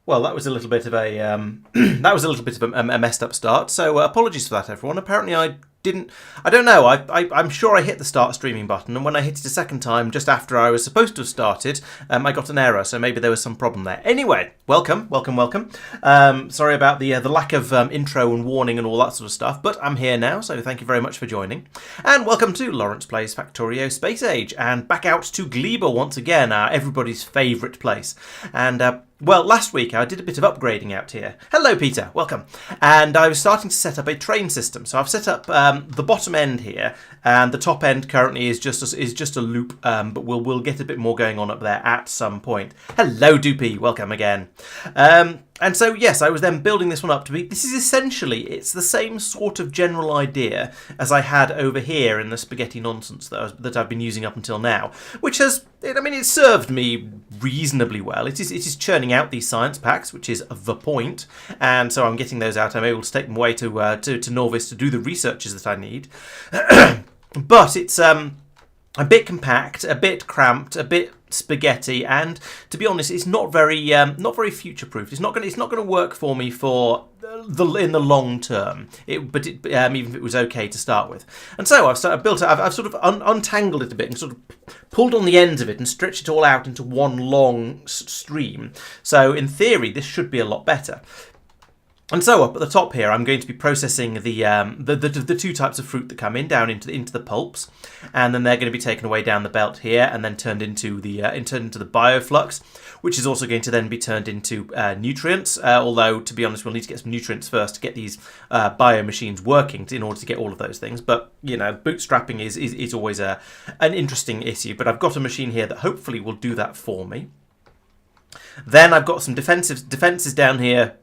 Well, that was a little bit of a that was a little bit of a messed up start. So apologies for that, everyone. Apparently, I didn't. I don't know. I'm sure I hit the start streaming button, and when I hit it a second time, just after I was supposed to have started, I got an error. So maybe there was some problem there. Anyway, welcome. Sorry about the lack of intro and warning and all that sort of stuff, but I'm here now. So thank you very much for joining, and welcome to Laurence Plays Factorio Space Age, and back out to Gleba once again, everybody's favourite place, and. Well, last week I did a bit of upgrading out here. Hello, Peter. Welcome. And I was starting to set up a train system. So I've set up the bottom end here, and the top end currently is just a loop. But we'll get a bit more going on up there at some point. Hello, Doopy. Welcome again. And so, yes, I was then building this one up to be... This is essentially, it's the same sort of general idea as I had over here in the spaghetti nonsense that I've been using up until now, which has, it served me reasonably well. It is churning out these science packs, which is the point, and so I'm getting those out. I'm able to take them away to Norvis to do the researches that I need. But it's a bit compact, a bit cramped, a bit spaghetti, and to be honest, it's not very future-proof. It's not going to work for me in the long term. Even if it was okay to start with. And so I've sort of untangled it a bit and sort of pulled on the ends of it and stretched it all out into one long stream. So in theory, this should be a lot better. And so up at the top here, I'm going to be processing the two types of fruit that come down into the pulps, and then they're going to be taken away down the belt here, and then turned into the bioflux, which is also going to then be turned into nutrients. Although, to be honest, we'll need to get some nutrients first to get these bio machines working in order to get all of those things. But bootstrapping is always an interesting issue. But I've got a machine here that hopefully will do that for me. Then I've got some defenses down here,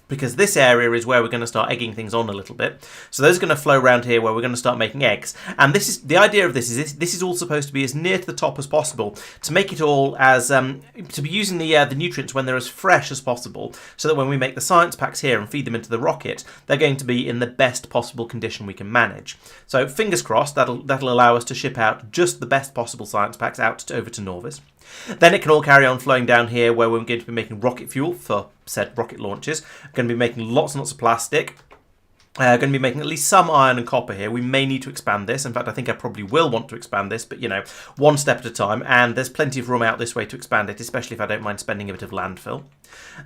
because this area is where we're going to start egging things on a little bit. So those are going to flow around here where we're going to start making eggs. And this is the idea of this is all supposed to be as near to the top as possible to make it all as to be using the nutrients when they're as fresh as possible, so that when we make the science packs here and feed them into the rocket, they're going to be in the best possible condition we can manage. So fingers crossed that'll allow us to ship out just the best possible science packs over to Norvis. Then it can all carry on flowing down here where we're going to be making rocket fuel for said rocket launches. Going to be making lots and lots of plastic. Going to be making at least some iron and copper here. We may need to expand this. In fact, I think I probably will want to expand this, but one step at a time. And there's plenty of room out this way to expand it, especially if I don't mind spending a bit of landfill.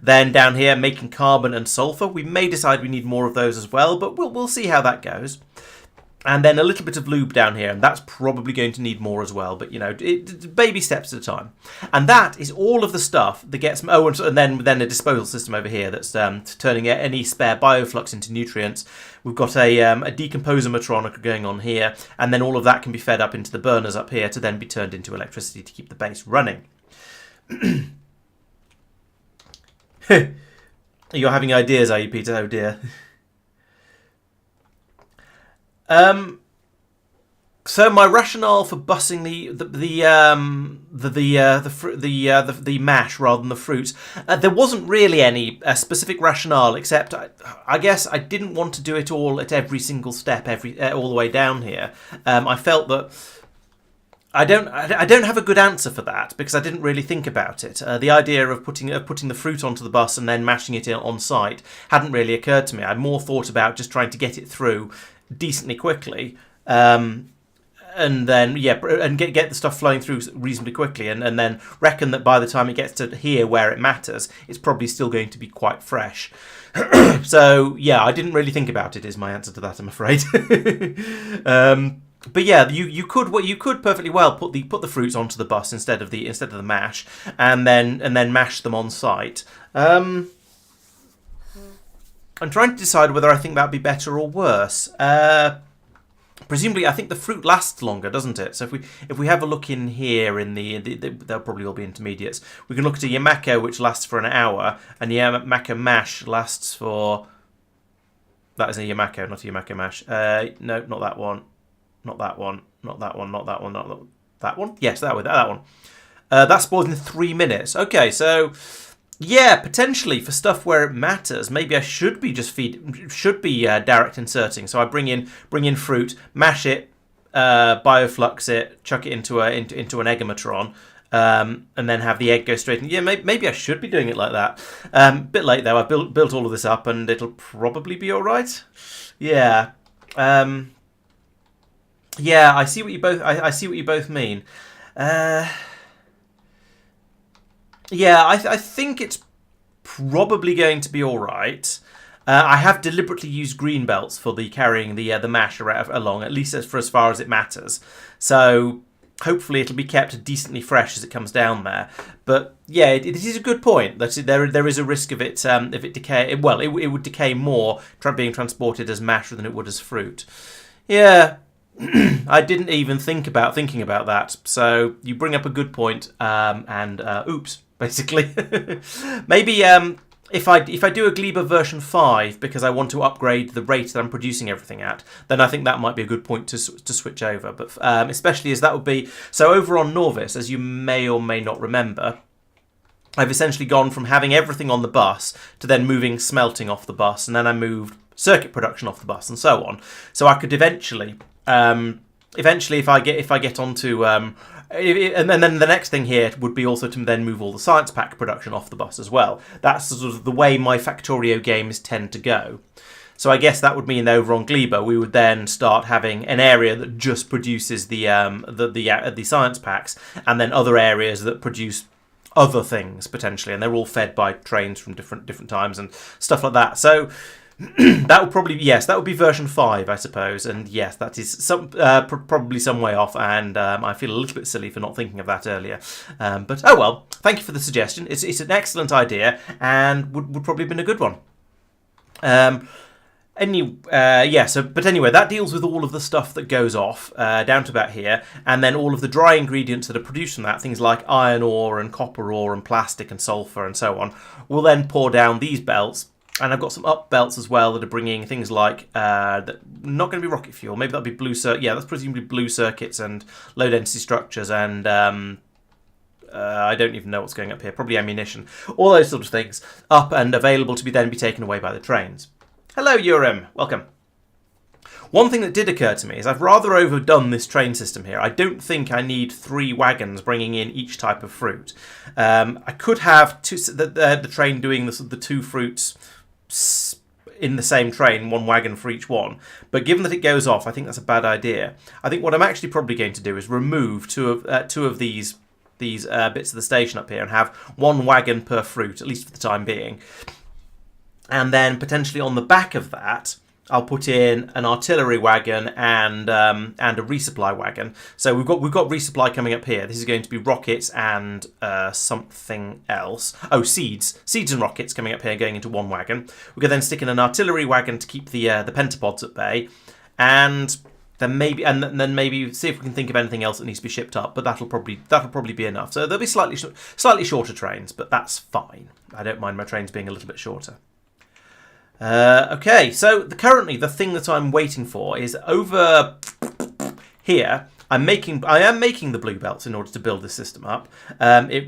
Then down here, making carbon and sulfur. We may decide we need more of those as well, but we'll see how that goes. And then a little bit of lube down here, and that's probably going to need more as well. But, baby steps at a time. And that is all of the stuff that gets... Oh, and then a disposal system over here that's turning any spare bioflux into nutrients. We've got a decomposer matronic going on here, and then all of that can be fed up into the burners up here to then be turned into electricity to keep the base running. You're having ideas, are you, Peter? Oh, dear. So my rationale for bussing the mash rather than the fruits, there wasn't really any specific rationale, except I guess I didn't want to do it all at every single step, all the way down here. I felt that I don't have a good answer for that because I didn't really think about it. The idea of putting the fruit onto the bus and then mashing it in on site hadn't really occurred to me. I more thought about just trying to get it through decently quickly, and then get the stuff flowing through reasonably quickly, and then reckon that by the time it gets to here where it matters, it's probably still going to be quite fresh. So yeah, I didn't really think about it is my answer to that, I'm afraid. But yeah, you could perfectly well put the fruits onto the bus instead of the mash, and then mash them on site. I'm trying to decide whether I think that would be better or worse. Presumably, I think the fruit lasts longer, doesn't it? So if we have a look in here, they'll probably all be intermediates. We can look at a Yamako, which lasts for an hour, and Yamako mash lasts for... That is a Yamako, not a Yamako mash. No, not that one. Not that one. Not that one. Not that one. Not that one. Yes, that one. That spoils in 3 minutes. Okay, so... Yeah, potentially for stuff where it matters. Maybe I should be direct inserting. So I bring in fruit, mash it, bioflux it, chuck it into an eggomatron, and then have the egg go straight in. Yeah, maybe I should be doing it like that. Bit late though. I built all of this up, and it'll probably be all right. Yeah. Yeah, I see what you both. I see what you both mean. Yeah, I think it's probably going to be all right. I have deliberately used green belts for the carrying the mash along, at least for as far as it matters. So hopefully it'll be kept decently fresh as it comes down there. But yeah, it is a good point that there is a risk of it if it decay. Well, it would decay more being transported as mash than it would as fruit. Yeah. I didn't even think about thinking about that. So you bring up a good point, and oops, basically. Maybe if I do a Gleba version 5 because I want to upgrade the rate that I'm producing everything at, then I think that might be a good point to switch over. But especially as that would be so over on Norvis, as you may or may not remember. I've essentially gone from having everything on the bus to then moving smelting off the bus, and then I moved circuit production off the bus, and so on. So I could eventually if I get onto and then the next thing here would be also to then move all the science pack production off the bus as well. That's sort of the way my Factorio games tend to go. So I guess that would mean that over on Gleba we would then start having an area that just produces the science packs, and then other areas that produce other things potentially, and they're all fed by trains from different times and stuff like that. So that would probably that would be version 5, I suppose, and yes, that is probably some way off, and I feel a little bit silly for not thinking of that earlier. But oh well, thank you for the suggestion. It's an excellent idea and would probably have been a good one. But anyway, that deals with all of the stuff that goes off down to about here, and then all of the dry ingredients that are produced from that, things like iron ore and copper ore and plastic and sulfur and so on, will then pour down these belts. And I've got some up belts as well that are bringing things like not going to be rocket fuel. Maybe that'll be blue circuit. Yeah, that's presumably blue circuits and low density structures, and I don't even know what's going up here. Probably ammunition. All those sort of things up and available to be taken away by the trains. Hello, Urim. Welcome. One thing that did occur to me is I've rather overdone this train system here. I don't think I need 3 wagons bringing in each type of fruit. I could have the train doing the 2 fruits in the same train, 1 wagon for each one. But given that it goes off, I think that's a bad idea. I think what I'm actually probably going to do is remove two of these bits of the station up here and have 1 wagon per fruit, at least for the time being. And then potentially on the back of that, I'll put in an artillery wagon and a resupply wagon. So we've got resupply coming up here. This is going to be rockets and something else. Oh, seeds and rockets coming up here, going into 1 wagon. We can then stick in an artillery wagon to keep the pentapods at bay, and then maybe see if we can think of anything else that needs to be shipped up. But that'll probably be enough. So there'll be slightly shorter trains, but that's fine. I don't mind my trains being a little bit shorter. Okay, so currently the thing that I'm waiting for is over here. I am making the blue belts in order to build this system up.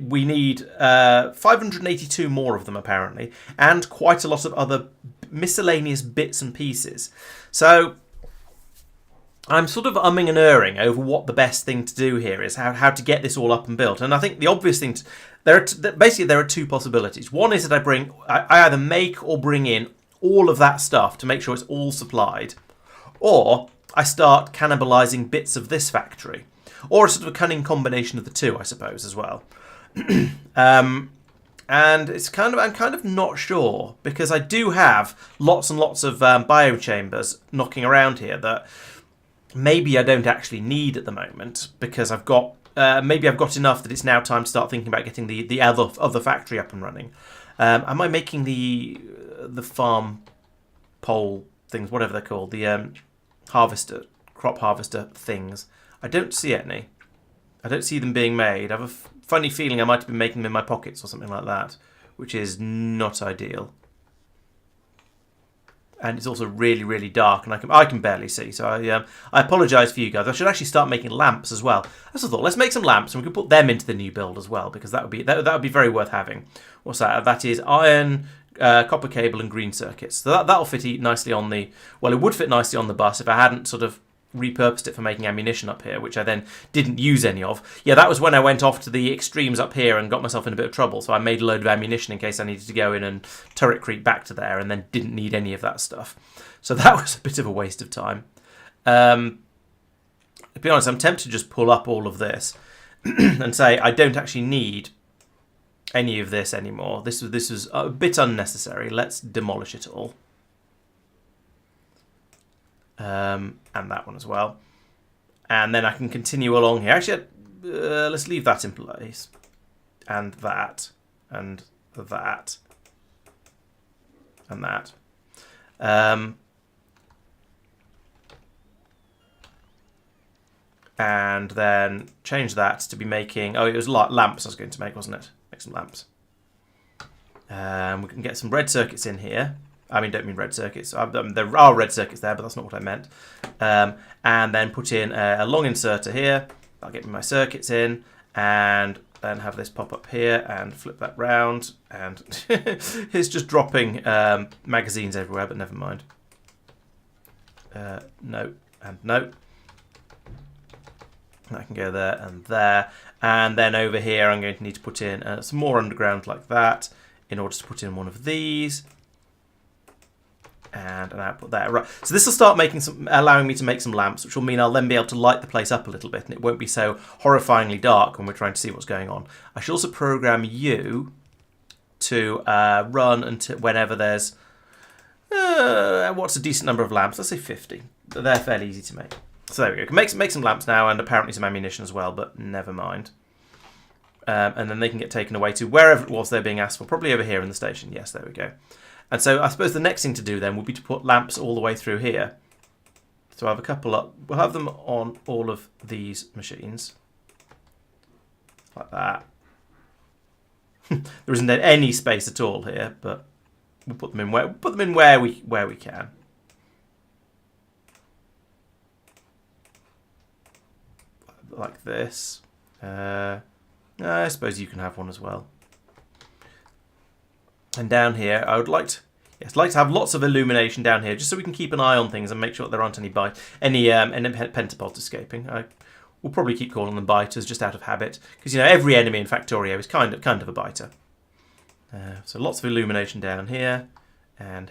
We need 582 more of them apparently, and quite a lot of other miscellaneous bits and pieces. So I'm sort of umming and erring over what the best thing to do here is, how to get this all up and built. And I think the obvious thing there are 2 possibilities. One is that I either make or bring in all of that stuff to make sure it's all supplied, or I start cannibalizing bits of this factory, or a sort of a cunning combination of the 2, I suppose, as well. And I'm kind of not sure, because I do have lots and lots of biochambers knocking around here that maybe I don't actually need at the moment, because I've got maybe I've got enough that it's now time to start thinking about getting the other factory up and running. Am I making the farm pole things, whatever they're called, the crop harvester things? I don't see any. I don't see them being made. I have a funny feeling I might have been making them in my pockets or something like that, which is not ideal. And it's also really, really dark, and I can barely see. So I apologise for you guys. I should actually start making lamps as well. That's a thought. Let's make some lamps, and we can put them into the new build as well, because that would be very worth having. What's that? That is iron, copper cable, and green circuits. So that'll fit nicely on the. Well, it would fit nicely on the bus if I hadn't sort of repurposed it for making ammunition up here, which I then didn't use any of. Yeah, that was when I went off to the extremes up here and got myself in a bit of trouble. So I made a load of ammunition in case I needed to go in and turret creep back to there, and then didn't need any of that stuff. So that was a bit of a waste of time. To be honest, I'm tempted to just pull up all of this and say I don't actually need any of this anymore. This was a bit unnecessary. Let's demolish it all. And that one as well. And then I can continue along here. Actually, let's leave that in place. And that. And that. And that. And then change that to be making... Oh, it was lamps I was going to make, wasn't it? Make some lamps. We can get some red circuits in here. I mean, don't mean red circuits. There are red circuits there, but that's not what I meant. And then put in a long inserter here. I'll get my circuits in. And then have this pop up here and flip that round. And it's just dropping magazines everywhere, but never mind. No, and no. I can go there and there. And then over here, I'm going to need to put in some more underground like that in order to put in one of these. And an output there. Right. So this will start allowing me to make some lamps, which will mean I'll then be able to light the place up a little bit, and it won't be so horrifyingly dark when we're trying to see what's going on. I should also program you to run until whenever there's what's a decent number of lamps? Let's say 50. They're fairly easy to make. So there we go. We can make some lamps now, and apparently some ammunition as well, but never mind. And then they can get taken away to wherever it was they're being asked for. Probably over here in the station. Yes, there we go. And so I suppose the next thing to do then would be to put lamps all the way through here. So I have a couple up. We'll have them on all of these machines. Like that. There isn't any space at all here, but we'll put them in where we can. Like this. I suppose you can have one as well. And down here, I'd like to have lots of illumination down here, just so we can keep an eye on things and make sure that there aren't any pentapods escaping. I will probably keep calling them biters just out of habit, because every enemy in Factorio is kind of a biter. So lots of illumination down here, and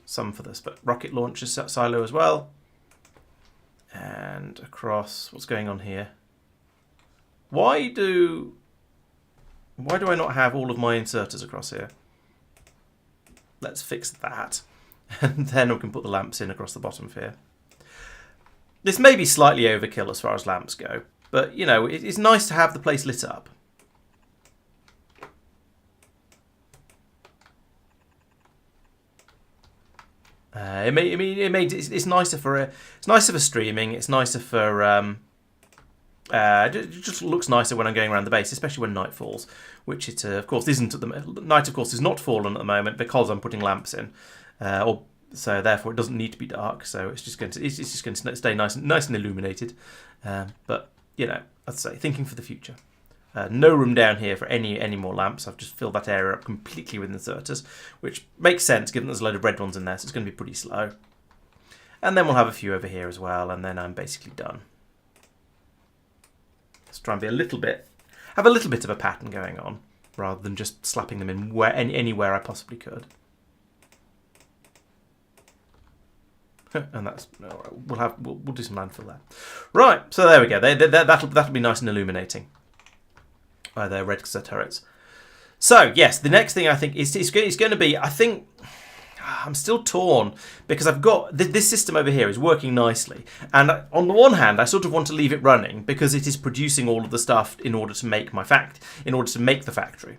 some for this rocket launcher silo as well, and across. What's going on here? Why do I not have all of my inserters across here? Let's fix that. And then we can put the lamps in across the bottom of here. This may be slightly overkill as far as lamps go, but, it's nice to have the place lit up. It's nicer for streaming. It's nicer for... it just looks nicer when I'm going around the base, especially when night falls, which it of course isn't at the moment. Night, of course, is not fallen at the moment because I'm putting lamps in, so therefore it doesn't need to be dark. So it's just going to stay nice and illuminated. But I'd say thinking for the future. No room down here for any more lamps. I've just filled that area up completely with inserters, which makes sense given there's a load of red ones in there, so it's going to be pretty slow. And then we'll have a few over here as well, and then I'm basically done. Let's try and be have a little bit of a pattern going on, rather than just slapping them in anywhere I possibly could. And that's we'll do some landfill there. Right, so there we go. That'll be nice and illuminating. They're red because they're turrets. So yes, the next thing I think is going to be. I think I'm still torn because I've got this system over here is working nicely, and on the one hand, I sort of want to leave it running because it is producing all of the stuff in order to make the factory.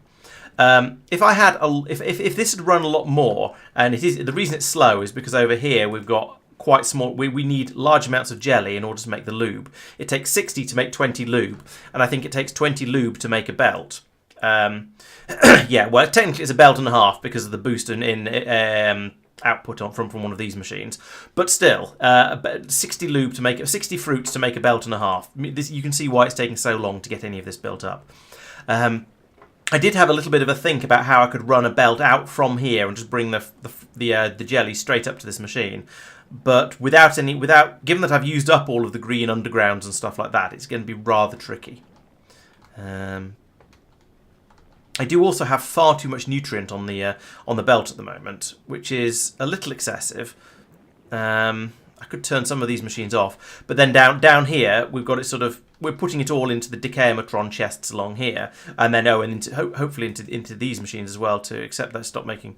If this had run a lot more, and the reason it's slow is because over here we've got quite small. We need large amounts of jelly in order to make the lube. It takes 60 to make 20 lube, and I think it takes 20 lube to make a belt. Yeah, well, technically it's a belt and a half because of the boost in output from one of these machines. But still, 60 lube to make 60 fruits to make a belt and a half. You can see why it's taking so long to get any of this built up. And I did have a little bit of a think about how I could run a belt out from here and just bring the jelly straight up to this machine. But given that I've used up all of the green undergrounds and stuff like that, it's going to be rather tricky. I do also have far too much nutrient on the belt at the moment, which is a little excessive. I could turn some of these machines off, but then down here we've got it sort of. We're putting it all into the Decamatron chests along here, and then hopefully into these machines as well to accept that stop making.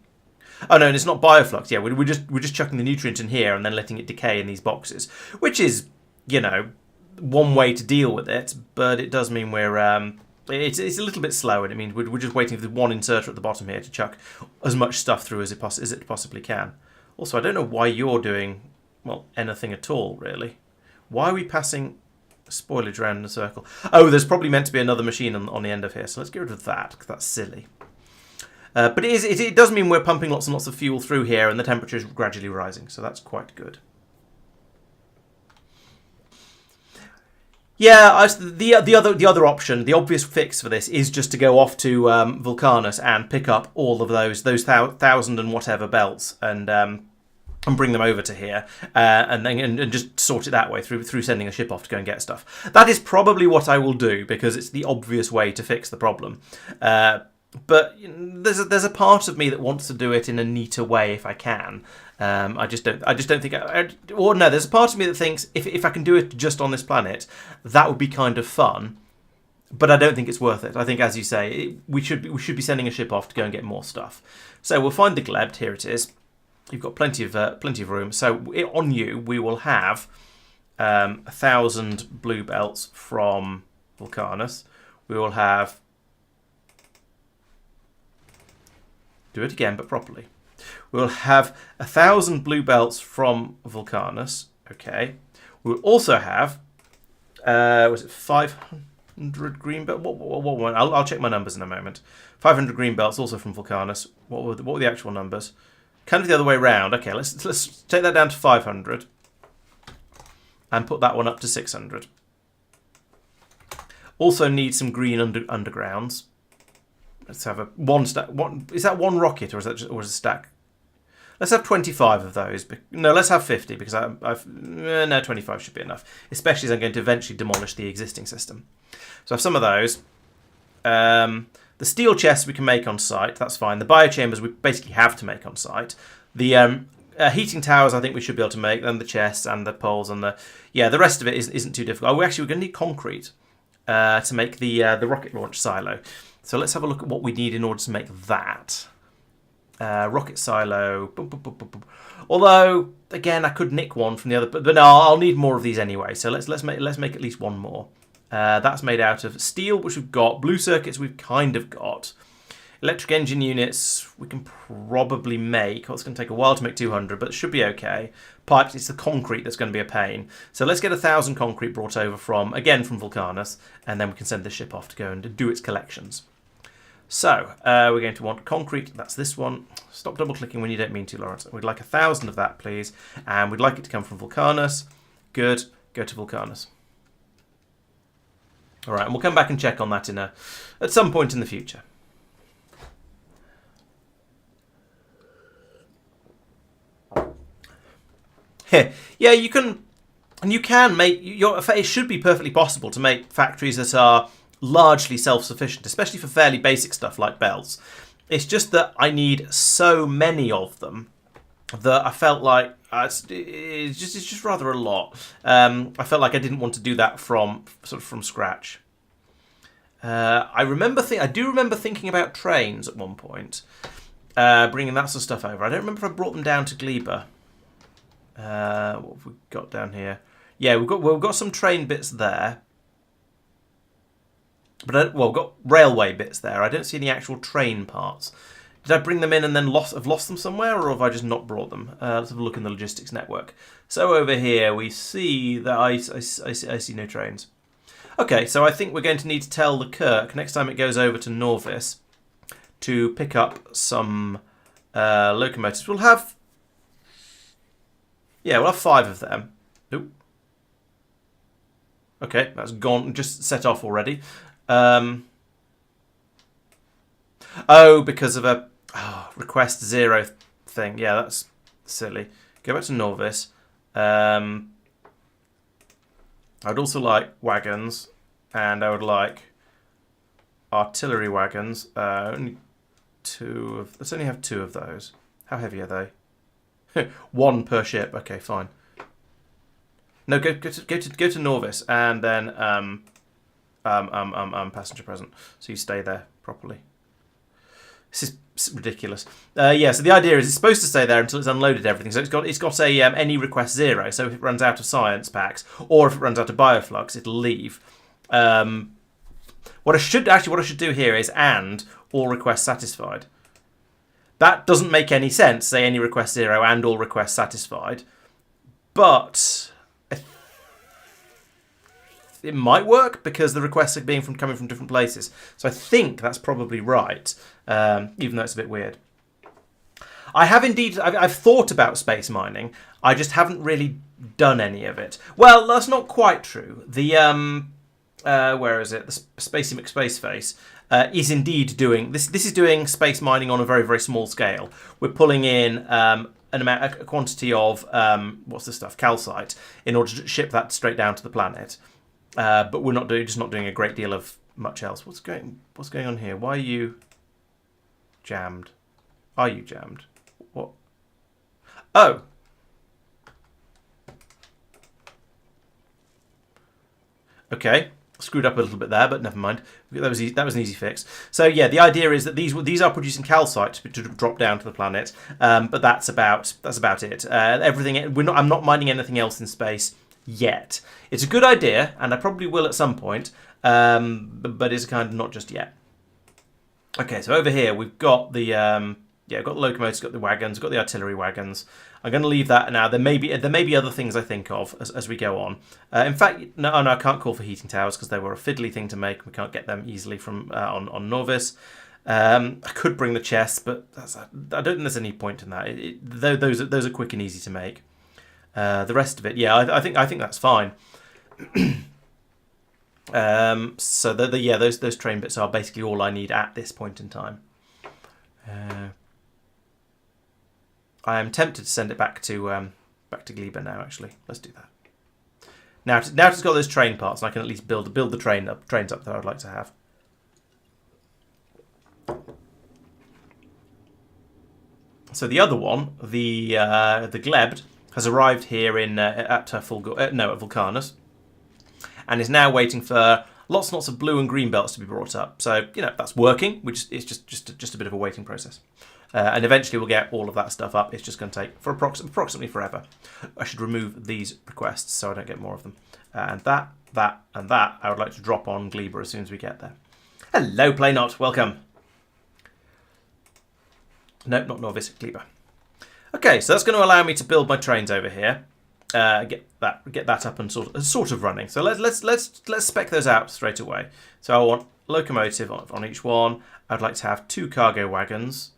Oh no, and it's not bioflux. Yeah, we're just chucking the nutrient in here and then letting it decay in these boxes, which is, you know, one way to deal with it, but it does mean we're it's a little bit slow, and it means we're just waiting for the one inserter at the bottom here to chuck as much stuff through as it possibly can. Also, I don't know why you're doing, well, anything at all, really. Why are we passing spoilage around in a circle? Oh, there's probably meant to be another machine on the end of here, so let's get rid of that, because that's silly. But it does mean we're pumping lots and lots of fuel through here, and the temperature is gradually rising, so that's quite good. Yeah, the other option, the obvious fix for this is just to go off to Vulcanus and pick up all of those 1,000 and whatever belts and bring them over to here and just sort it that way through sending a ship off to go and get stuff. That is probably what I will do because it's the obvious way to fix the problem. But there's a part of me that wants to do it in a neater way if I can. I just don't think. Or no, there's a part of me that thinks if I can do it just on this planet, that would be kind of fun. But I don't think it's worth it. I think, as you say, we should be sending a ship off to go and get more stuff. So we'll find the Gleb. Here it is. You've got plenty of room. So on you, we will have 1,000 blue belts from Vulcanus. We will have. Do it again, but properly. We'll have 1,000 blue belts from Vulcanus. Okay. We'll also have, was it 500 green belts? What I'll check my numbers in a moment. 500 green belts also from Vulcanus. What were the actual numbers? Kind of the other way round. Okay, let's take that down to 500 and put that one up to 600. Also need some green undergrounds. Let's have one stack. Is that one rocket or is that a stack? Let's have 25 of those. No, let's have 50 because no, 25 should be enough. Especially as I'm going to eventually demolish the existing system. So I have some of those. The steel chests we can make on site. That's fine. The biochambers we basically have to make on site. The heating towers I think we should be able to make. Then the chests and the poles and the rest of it isn't too difficult. Oh, we're going to need concrete to make the rocket launch silo. So let's have a look at what we need in order to make that. Rocket silo. Boom, boom, boom, boom, boom. Although, again, I could nick one from the other, but no, I'll need more of these anyway. So let's make at least one more. That's made out of steel, which we've got. Blue circuits we've kind of got. Electric engine units we can probably make. Well, it's going to take a while to make 200, but it should be okay. Pipes, it's the concrete that's going to be a pain. So let's get 1,000 concrete brought over from Vulcanus, and then we can send the ship off to go and do its collections. So, we're going to want concrete. That's this one. Stop double-clicking when you don't mean to, Laurence. We'd like 1,000 of that, please. And we'd like it to come from Vulcanus. Good. Go to Vulcanus. All right, and we'll come back and check on that at some point in the future. Yeah, you can make it should be perfectly possible to make factories that are largely self-sufficient, especially for fairly basic stuff like belts. It's just that I need so many of them that I felt like it's just rather a lot. I felt like I didn't want to do that from scratch. I do remember thinking about trains at one point, bringing that sort of stuff over. I don't remember if I brought them down to Gleba. What have we got down here? Yeah, we've got some train bits there. But we've got railway bits there. I don't see any actual train parts. Did I bring them in and then have lost them somewhere, or have I just not brought them? Let's have a look in the logistics network. So over here we see that I see no trains. Okay, so I think we're going to need to tell the Kirk next time it goes over to Norvis to pick up some locomotives. We'll have 5 of them. Oop. Okay, that's gone. Just set off already. Oh, because of a request 0 thing. Yeah, that's silly. Go back to Norvis. I'd also like wagons, and I would like artillery wagons. Let's only have 2 of those. How heavy are they? 1 per ship. Okay, fine. No, go to Norvis, and then passenger present. So you stay there properly. This is ridiculous. Yeah, so the idea is it's supposed to stay there until it's unloaded everything. So it's got a any request 0. So if it runs out of science packs or if it runs out of bioflux, it'll leave. What I should do here is and all requests satisfied. That doesn't make any sense. Say any request 0 and all requests satisfied, but it might work because the requests are coming from different places. So I think that's probably right, even though it's a bit weird. I've thought about space mining. I just haven't really done any of it. Well, that's not quite true. The where is it? The Spacey McSpaceface is indeed doing this. This is doing space mining on a very, very small scale. We're pulling in a quantity of what's the stuff, calcite, in order to ship that straight down to the planet. But we're not doing a great deal of much else. What's going on here? Why are you jammed? Are you jammed? What? Oh. Okay. Screwed up a little bit there, but never mind. That was an easy fix. So yeah, the idea is that these are producing calcite to drop down to the planet, but that's about it. Everything I'm not mining anything else in space yet. It's a good idea, and I probably will at some point, but it's kind of not just yet. Okay, so over here we've got the got the locomotives, got the wagons, got the artillery wagons. I'm going to leave that now. There may be other things I think of as we go on. In fact, no, I can't call for heating towers because they were a fiddly thing to make. We can't get them easily from on Norvis. I could bring the chests, but I don't think there's any point in that. Those are quick and easy to make. The rest of it, yeah, I think that's fine. So those train bits are basically all I need at this point in time. I am tempted to send it back to Gleba now. Actually, let's do that. Now it's got those train parts, and I can at least build the trains up that I'd like to have. So the other one, the Gleba, has arrived here at Vulcanus, and is now waiting for lots and lots of blue and green belts to be brought up. So that's working. It's just a bit of a waiting process, and eventually we'll get all of that stuff up. It's just going to take for approximately forever. I should remove these requests so I don't get more of them. And that I would like to drop on Gleba as soon as we get there. Hello, Playnot. Welcome. Nope, not Norvis, Gleba. Okay, so that's going to allow me to build my trains over here. Get that up and sort of running. So let's spec those out straight away. So I want locomotive on each one. I'd like to have 2 cargo wagons.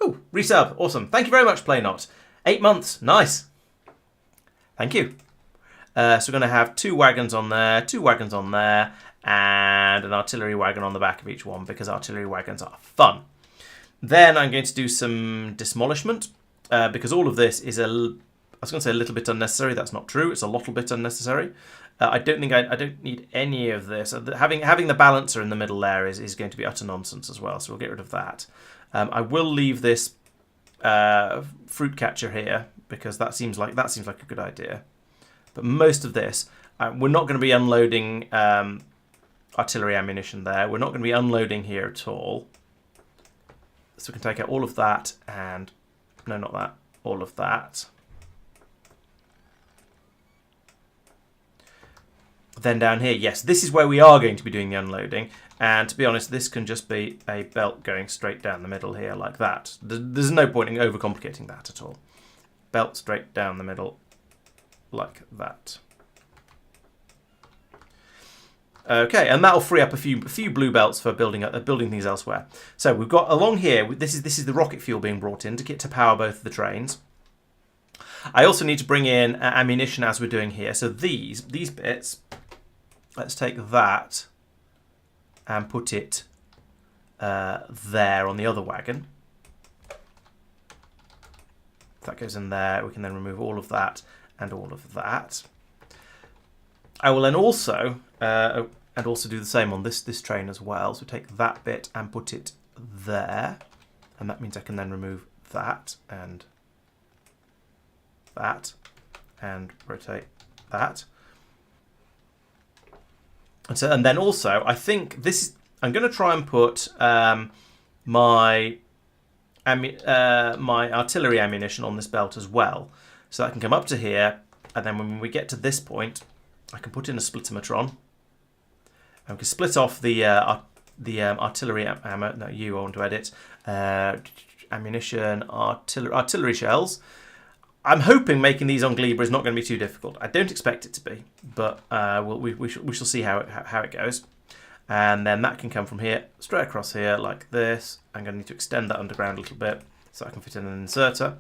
Oh, resub, awesome. Thank you very much, Playnot. 8 months, nice. Thank you. So we're going to have 2 wagons on there, 2 wagons on there, and an artillery wagon on the back of each one because artillery wagons are fun. Then I'm going to do some demolishment because all of this is I was going to say a little bit unnecessary. That's not true. It's a little bit unnecessary. I don't need any of this. Having the balancer in the middle there is going to be utter nonsense as well. So we'll get rid of that. I will leave this fruit catcher here because that seems like a good idea. But most of this, we're not going to be unloading artillery ammunition there. We're not going to be unloading here at all. So we can take out all of that and no, not that. All of that. Then down here, yes, this is where we are going to be doing the unloading. And to be honest, this can just be a belt going straight down the middle here like that. There's no point in overcomplicating that at all. Belt straight down the middle like that. Okay, and that'll free up a few blue belts for building things elsewhere. So we've got along here. This is the rocket fuel being brought in to power both of the trains. I also need to bring in ammunition as we're doing here. So these bits. Let's take that and put it there on the other wagon. If that goes in there, we can then remove all of that and all of that. I will then also and also do the same on this train as well. So take that bit and put it there, and that means I can then remove that and rotate that. And then also, I think this. I'm going to try and put my artillery ammunition on this belt as well, so I can come up to here, and then when we get to this point, I can put in a splittometron, and we can split off the artillery ammo. No, I want to edit ammunition, artillery shells. I'm hoping making these on Gleba is not going to be too difficult. I don't expect it to be, but we shall see how it goes. And then that can come from here, straight across here like this. I'm going to need to extend that underground a little bit so I can fit in an inserter.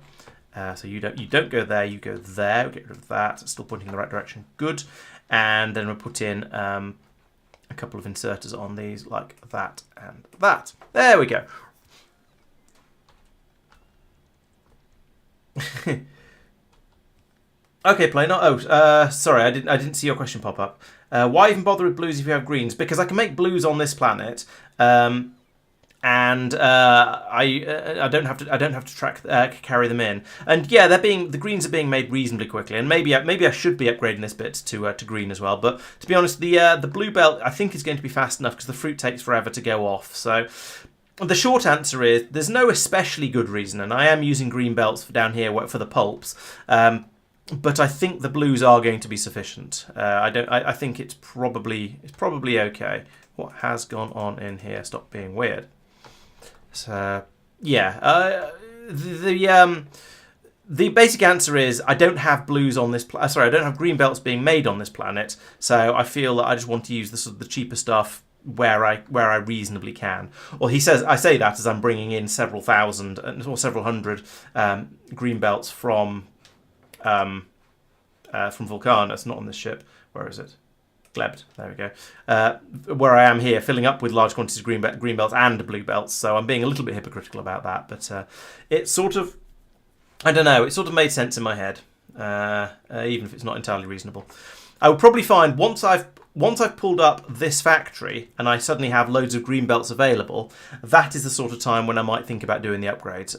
So you don't go there, you go there. We'll get rid of that. It's still pointing in the right direction. Good. And then we'll put in a couple of inserters on these like that and that. There we go. Okay, Play. Sorry, I didn't see your question pop up. Why even bother with blues if you have greens? Because I can make blues on this planet, and I don't have to carry them in. And yeah, the greens are being made reasonably quickly. And maybe I should be upgrading this bit to green as well. But to be honest, the blue belt I think is going to be fast enough because the fruit takes forever to go off. So the short answer is there's no especially good reason, and I am using green belts for down here for the pulps. But I think the blues are going to be sufficient. I think it's probably okay. What has gone on in here? Stop being weird. So yeah, the basic answer is I don't have blues on this. I don't have green belts being made on this planet. So I feel that I just want to use the cheaper stuff where I reasonably can. Or I say that as I'm bringing in several thousand or several hundred green belts from Vulcanus, not on this ship. Where is it? Gleba. There we go. Where I am here, filling up with large quantities of green belts and blue belts. So I'm being a little bit hypocritical about that, but it sort of, I don't know. It sort of made sense in my head, even if it's not entirely reasonable. I would probably find once I've pulled up this factory and I suddenly have loads of green belts available, that is the sort of time when I might think about doing the upgrades.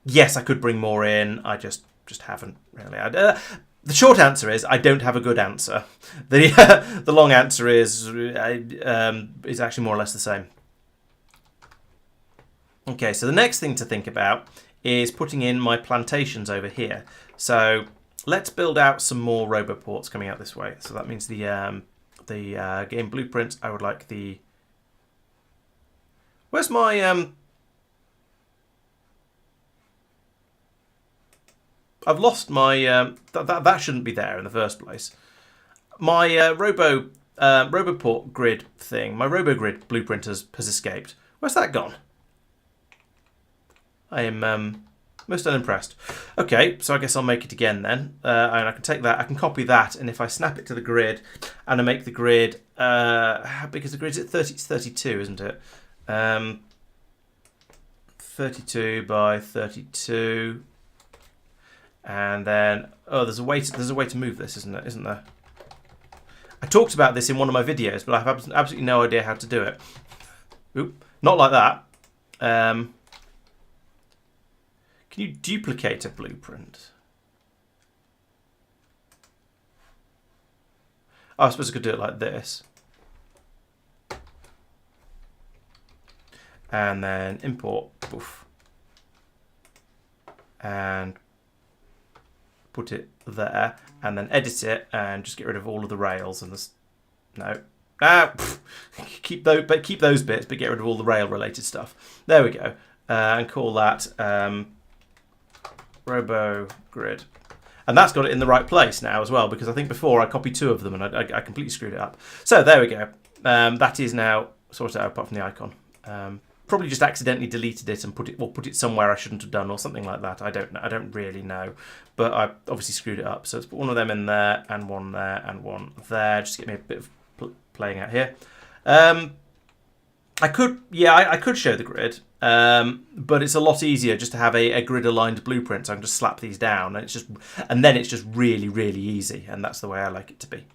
Yes, I could bring more in. I just haven't really. The short answer is I don't have a good answer. The long answer is actually more or less the same. Okay, so the next thing to think about is putting in my plantations over here. So let's build out some more roboports coming out this way. So that means the game blueprint. I would like the. Where's my I've lost my that shouldn't be there in the first place. My Roboport grid thing, my RoboGrid blueprint has escaped. Where's that gone? I am most unimpressed. Okay, so I guess I'll make it again then, and I can take that. I can copy that, and if I snap it to the grid, and I make the grid, how big is the grid? Is it 30? It's 32, isn't it? 32 by 32. And then, there's a way to move this, isn't there? I talked about this in one of my videos, but I have absolutely no idea how to do it. Oop, not like that. Can you duplicate a blueprint? Oh, I suppose I could do it like this. And then import, poof. And put it there, and then edit it, and just get rid of all of the rails and this. No, keep those bits, but get rid of all the rail related stuff. There we go, and call that RoboGrid, and that's got it in the right place now as well, because I think before I copied two of them and I completely screwed it up. So there we go. That is now sorted out apart from the icon. Probably just accidentally deleted it and put it somewhere I shouldn't have done or something like that. I don't really know, but I obviously screwed it up. So let's put one of them in there and one there and one there. Just to get me a bit of playing out here. I could, yeah, I could show the grid, but it's a lot easier just to have a grid-aligned blueprint. So I can just slap these down, and then it's just really, really easy, and that's the way I like it to be.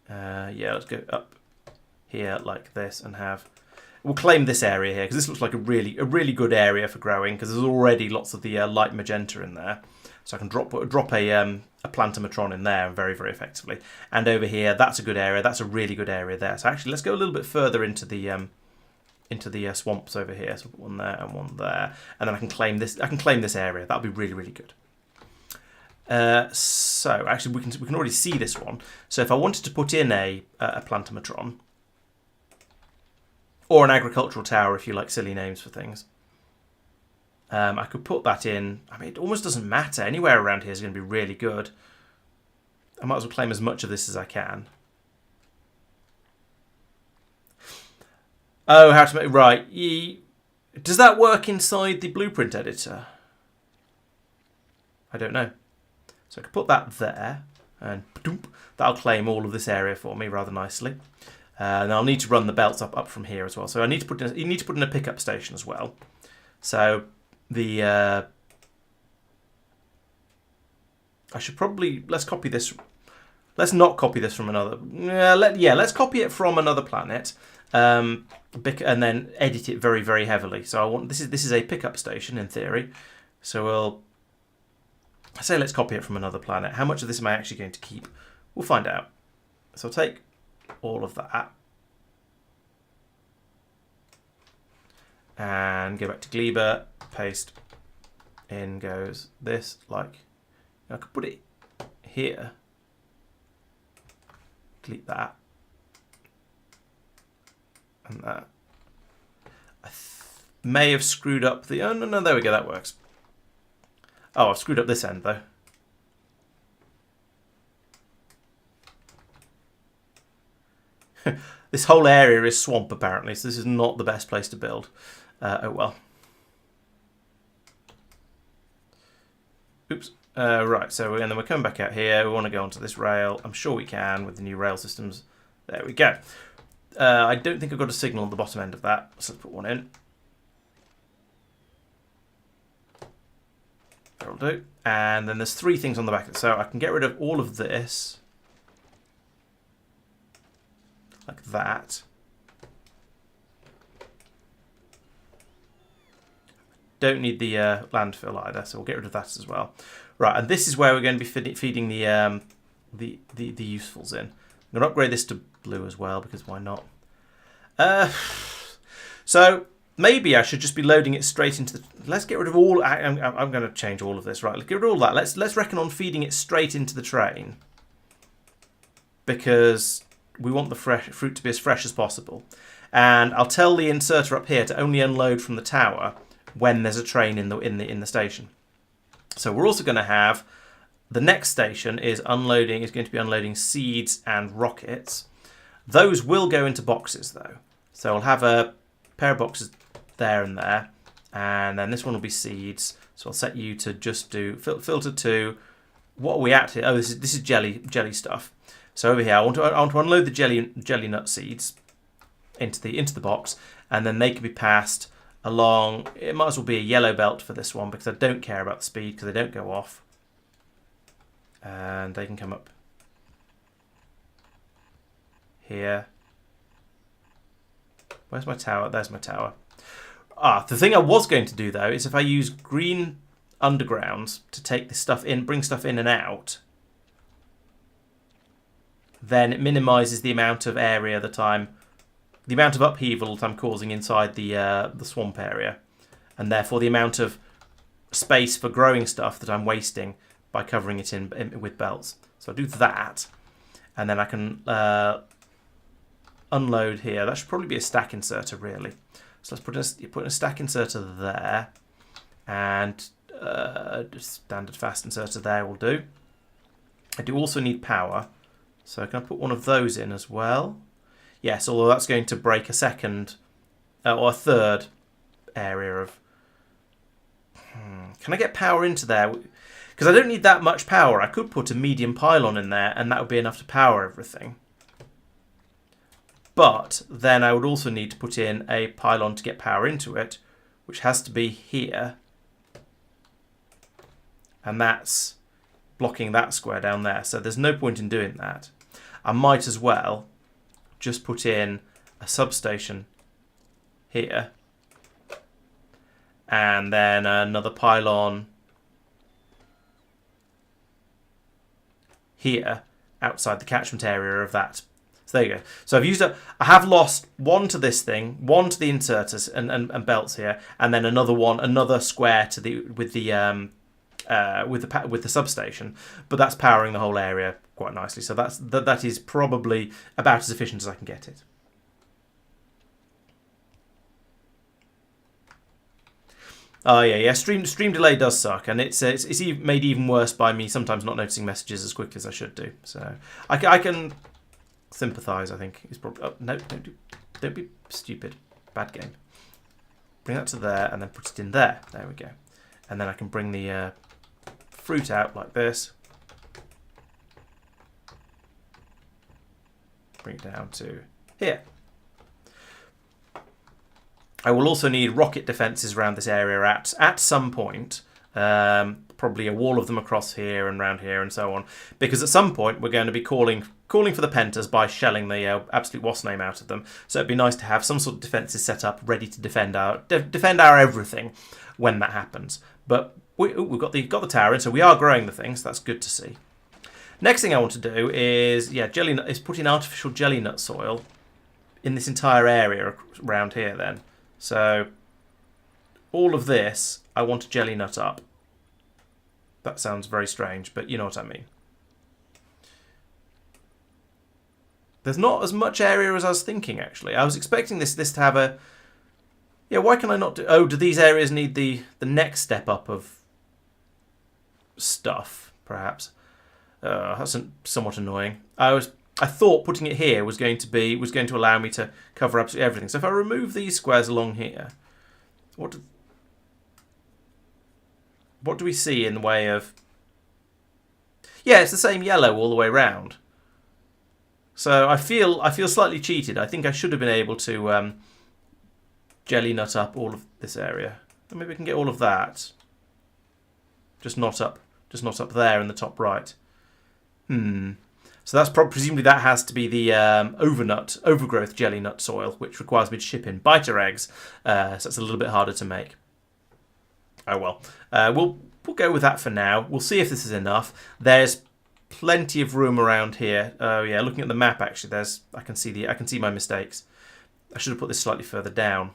Yeah, let's go up here like this and have. We'll claim this area here because this looks like a really good area for growing because there's already lots of the light magenta in there. So I can drop a plantometron in there very, very effectively. And over here, that's a good area. That's a really good area there. So actually, let's go a little bit further into the swamps over here. So one there and one there, and then I can claim this. I can claim this area. That'll be really, really good. So actually, we can already see this one. So if I wanted to put in a plantometron or an agricultural tower, if you like silly names for things. I could put that in. I mean, it almost doesn't matter. Anywhere around here is going to be really good. I might as well claim as much of this as I can. Oh, how to make... Right. Does that work inside the blueprint editor? I don't know. So I could put that there. And that'll claim all of this area for me rather nicely. And I'll need to run the belts up from here as well. So I need to put in, you need to put in a pickup station as well. So... I should probably let's copy this. Let's not copy this from another. Let's copy it from another planet, and then edit it very, very heavily. So I want this is a pickup station in theory. So let's copy it from another planet. How much of this am I actually going to keep? We'll find out. So I'll take all of that and go back to Gleba. Paste. In goes this, like, I could put it here. Delete that. And that. I may have screwed up the, oh no, there we go, that works. Oh, I've screwed up this end though. This whole area is swamp apparently, so this is not the best place to build. Oh well. Oops. Right, so and then we're coming back out here. We want to go onto this rail. I'm sure we can with the new rail systems. There we go. I don't think I've got a signal on the bottom end of that, so let's put one in. That'll do. And then there's 3 things on the back. So I can get rid of all of this. Like that. Don't need the landfill either, so we'll get rid of that as well. Right, and this is where we're going to be feeding the usefuls in. I'm going to upgrade this to blue as well, because why not? So maybe I should just be loading it straight into the... Let's get rid of all... I'm going to change all of this. Right, let's get rid of all that. Let's reckon on feeding it straight into the train, because we want the fruit to be as fresh as possible. And I'll tell the inserter up here to only unload from the tower when there's a train in the station. So we're also going to have the next station is going to be unloading seeds and rockets. Those will go into boxes though. So I'll have a pair of boxes there and there, and then this one will be seeds. So I'll set you to just do filter to what are we at here? Oh, this is jelly stuff. So over here I want to unload the jelly nut seeds into the box, and then they can be passed along. It might as well be a yellow belt for this one because I don't care about the speed because they don't go off. And they can come up here. Where's my tower? There's my tower. The thing I was going to do though is if I use green undergrounds to take this stuff in, bring stuff in and out, then it minimises the amount of area that the amount of upheaval that I'm causing inside the swamp area, and therefore the amount of space for growing stuff that I'm wasting by covering it in with belts. So I'll do that, and then I can unload here. That should probably be a stack inserter, really. So let's put in a stack inserter there, and just standard fast inserter there will do. I do also need power, so can I put one of those in as well? Yes, although that's going to break a second or a third area of... Can I get power into there? Because I don't need that much power. I could put a medium pylon in there and that would be enough to power everything. But then I would also need to put in a pylon to get power into it, which has to be here. And that's blocking that square down there. So there's no point in doing that. I might as well just put in a substation here. And then another pylon here outside the catchment area of that. So there you go. So I have lost one to this thing, one to the inserters and belts here, and then another square to with the substation. But that's powering the whole area quite nicely. So that is probably about as efficient as I can get it. Oh yeah. Stream delay does suck, and it's made even worse by me sometimes not noticing messages as quickly as I should do. So I can sympathise. I think is probably no, don't be stupid. Bad game. Bring that to there, and then put it in there. There we go. And then I can bring the fruit out like this. Bring it down to here. I will also need rocket defences around this area at some point. Probably a wall of them across here and around here and so on. Because at some point we're going to be calling for the pentas by shelling the absolute what's name out of them. So it'd be nice to have some sort of defences set up ready to defend our everything when that happens. But we've got the tower in, so we are growing the thing, so that's good to see. Next thing I want to do is put in artificial jelly nut soil in this entire area around here then. So all of this I want to jelly nut up. That sounds very strange, but you know what I mean. There's not as much area as I was thinking, actually. I was expecting this to have a... Yeah, why can I not do... Oh, do these areas need the next step up of stuff, perhaps? That's somewhat annoying. I thought putting it here was going to allow me to cover absolutely everything. So if I remove these squares along here, what do we see in the way of... Yeah, it's the same yellow all the way round. So I feel slightly cheated. I think I should have been able to jelly nut up all of this area. And maybe we can get all of that. Just not up there in the top right. So that's presumably that has to be the overgrowth jelly nut soil, which requires me to ship in biter eggs. So it's a little bit harder to make. Oh well. We'll go with that for now. We'll see if this is enough. There's plenty of room around here. Oh yeah, looking at the map actually, I can see my mistakes. I should have put this slightly further down.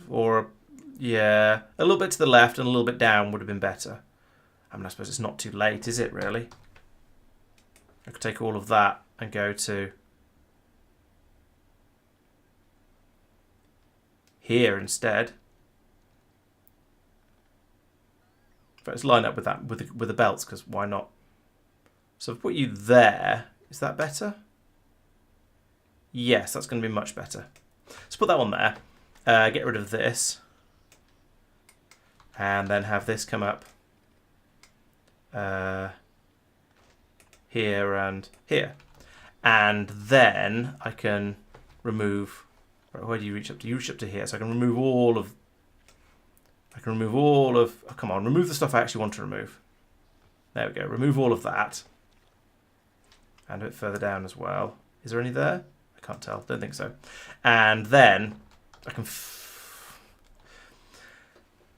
Or yeah, a little bit to the left and a little bit down would have been better. I mean, I suppose it's not too late, is it really? I could take all of that and go to here instead. But let's line up with that with the belts, because why not? So I've put you there. Is that better? Yes, that's going to be much better. Let's put that one there. Get rid of this. And then have this come up here and here. And then I can remove... Where do you reach up to? You reach up to here. So I can remove all of... Oh, come on, remove the stuff I actually want to remove. There we go. Remove all of that. And a bit further down as well. Is there any there? I can't tell. Don't think so. And then I can...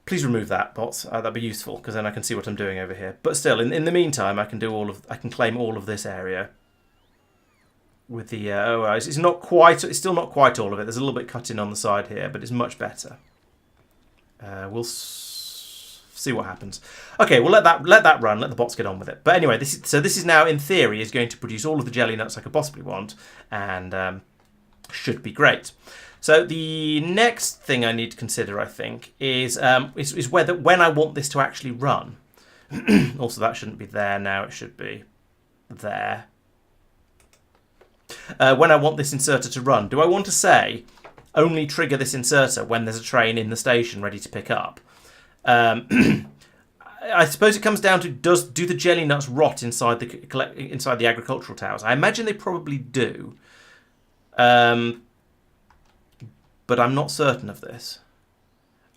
Please remove that, bots. That'd be useful, because then I can see what I'm doing over here. But still, in the meantime, I can claim all of this area with the... it's still not quite all of it. There's a little bit cut in on the side here, but it's much better. We'll see what happens. Okay, we'll let that run. Let the bots get on with it. But anyway, this is now, in theory, is going to produce all of the jelly nuts I could possibly want, and should be great. So the next thing I need to consider, I think, is when I want this to actually run. Also, that shouldn't be there now. It should be there. When I want this inserter to run, do I want to say only trigger this inserter when there's a train in the station ready to pick up? I I suppose it comes down to do the jelly nuts rot inside the agricultural towers? I imagine they probably do, but I'm not certain of this.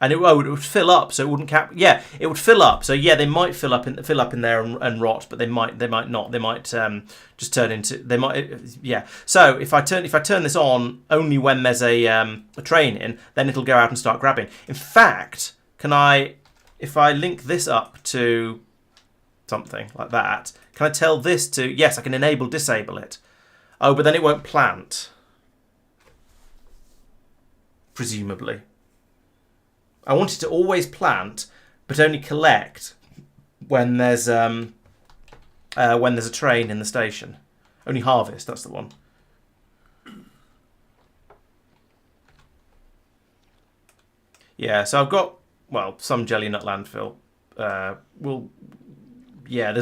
And it would fill up, so it wouldn't cap. Yeah, it would fill up. So yeah, they might fill up in there and rot, but they might not. They might just turn into. They might. Yeah. So if I turn this on only when there's a train in, then it'll go out and start grabbing. In fact, if I link this up to something like that, can I tell this to? Yes, I can disable it. Oh, but then it won't plant. Presumably. I want it to always plant, but only collect when there's a train in the station. Only harvest, that's the one. Yeah, so I've got some jelly nut landfill. There's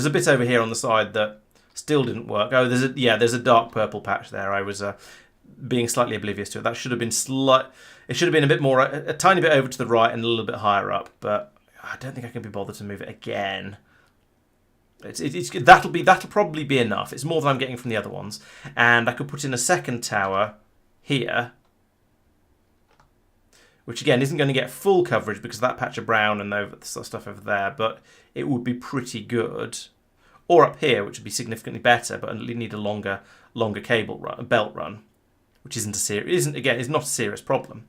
a bit over here on the side that still didn't work. Oh, there's a dark purple patch there. I was being slightly oblivious to it. That should have been It should have been a bit more, a tiny bit over to the right and a little bit higher up, but I don't think I can be bothered to move it again. That'll probably be enough. It's more than I'm getting from the other ones, and I could put in a second tower here, which again isn't going to get full coverage because of that patch of brown and the stuff over there, but it would be pretty good. Or up here, which would be significantly better, but need a longer belt run, which is not a serious problem.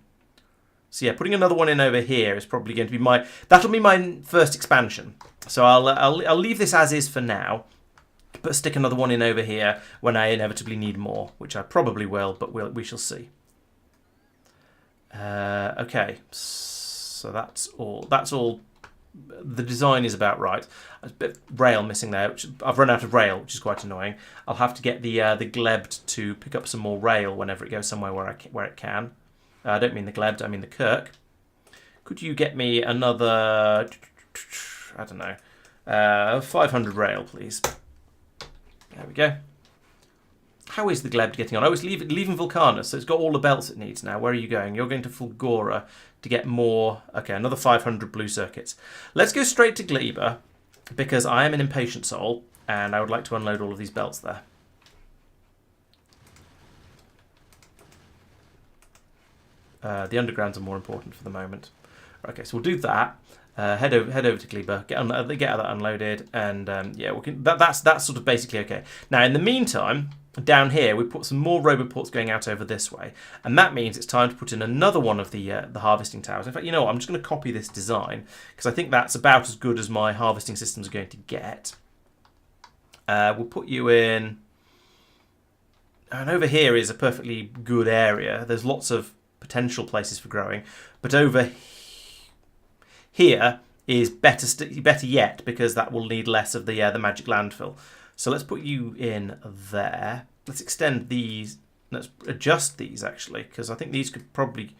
So yeah, putting another one in over here is probably going to be that'll be my first expansion. So I'll leave this as is for now, but stick another one in over here when I inevitably need more, which I probably will, but we shall see. Okay, so that's all. The design is about right. There's a bit of rail missing there, which I've run out of rail, which is quite annoying. I'll have to get the Gleb to pick up some more rail whenever it goes somewhere where it can. I don't mean the Gleb, I mean the Kirk. Could you get me another, I don't know, 500 rail, please? There we go. How is the Gleb getting on? Oh, it's leaving Vulcanus, so it's got all the belts it needs now. Where are you going? You're going to Fulgora to get more. Okay, another 500 blue circuits. Let's go straight to Gleba, because I am an impatient soul, and I would like to unload all of these belts there. The undergrounds are more important for the moment. Okay, so we'll do that. Head over to Gleba, get that unloaded, and yeah, that's sort of basically okay. Now, in the meantime, down here we put some more roboports going out over this way, and that means it's time to put in another one of the harvesting towers. In fact, you know what? I'm just going to copy this design because I think that's about as good as my harvesting systems are going to get. We'll put you in, and over here is a perfectly good area. There's lots of potential places for growing, but over here is better yet because that will need less of the magic landfill. So let's put you in there. Let's extend these. Let's adjust these actually, because I think these could probably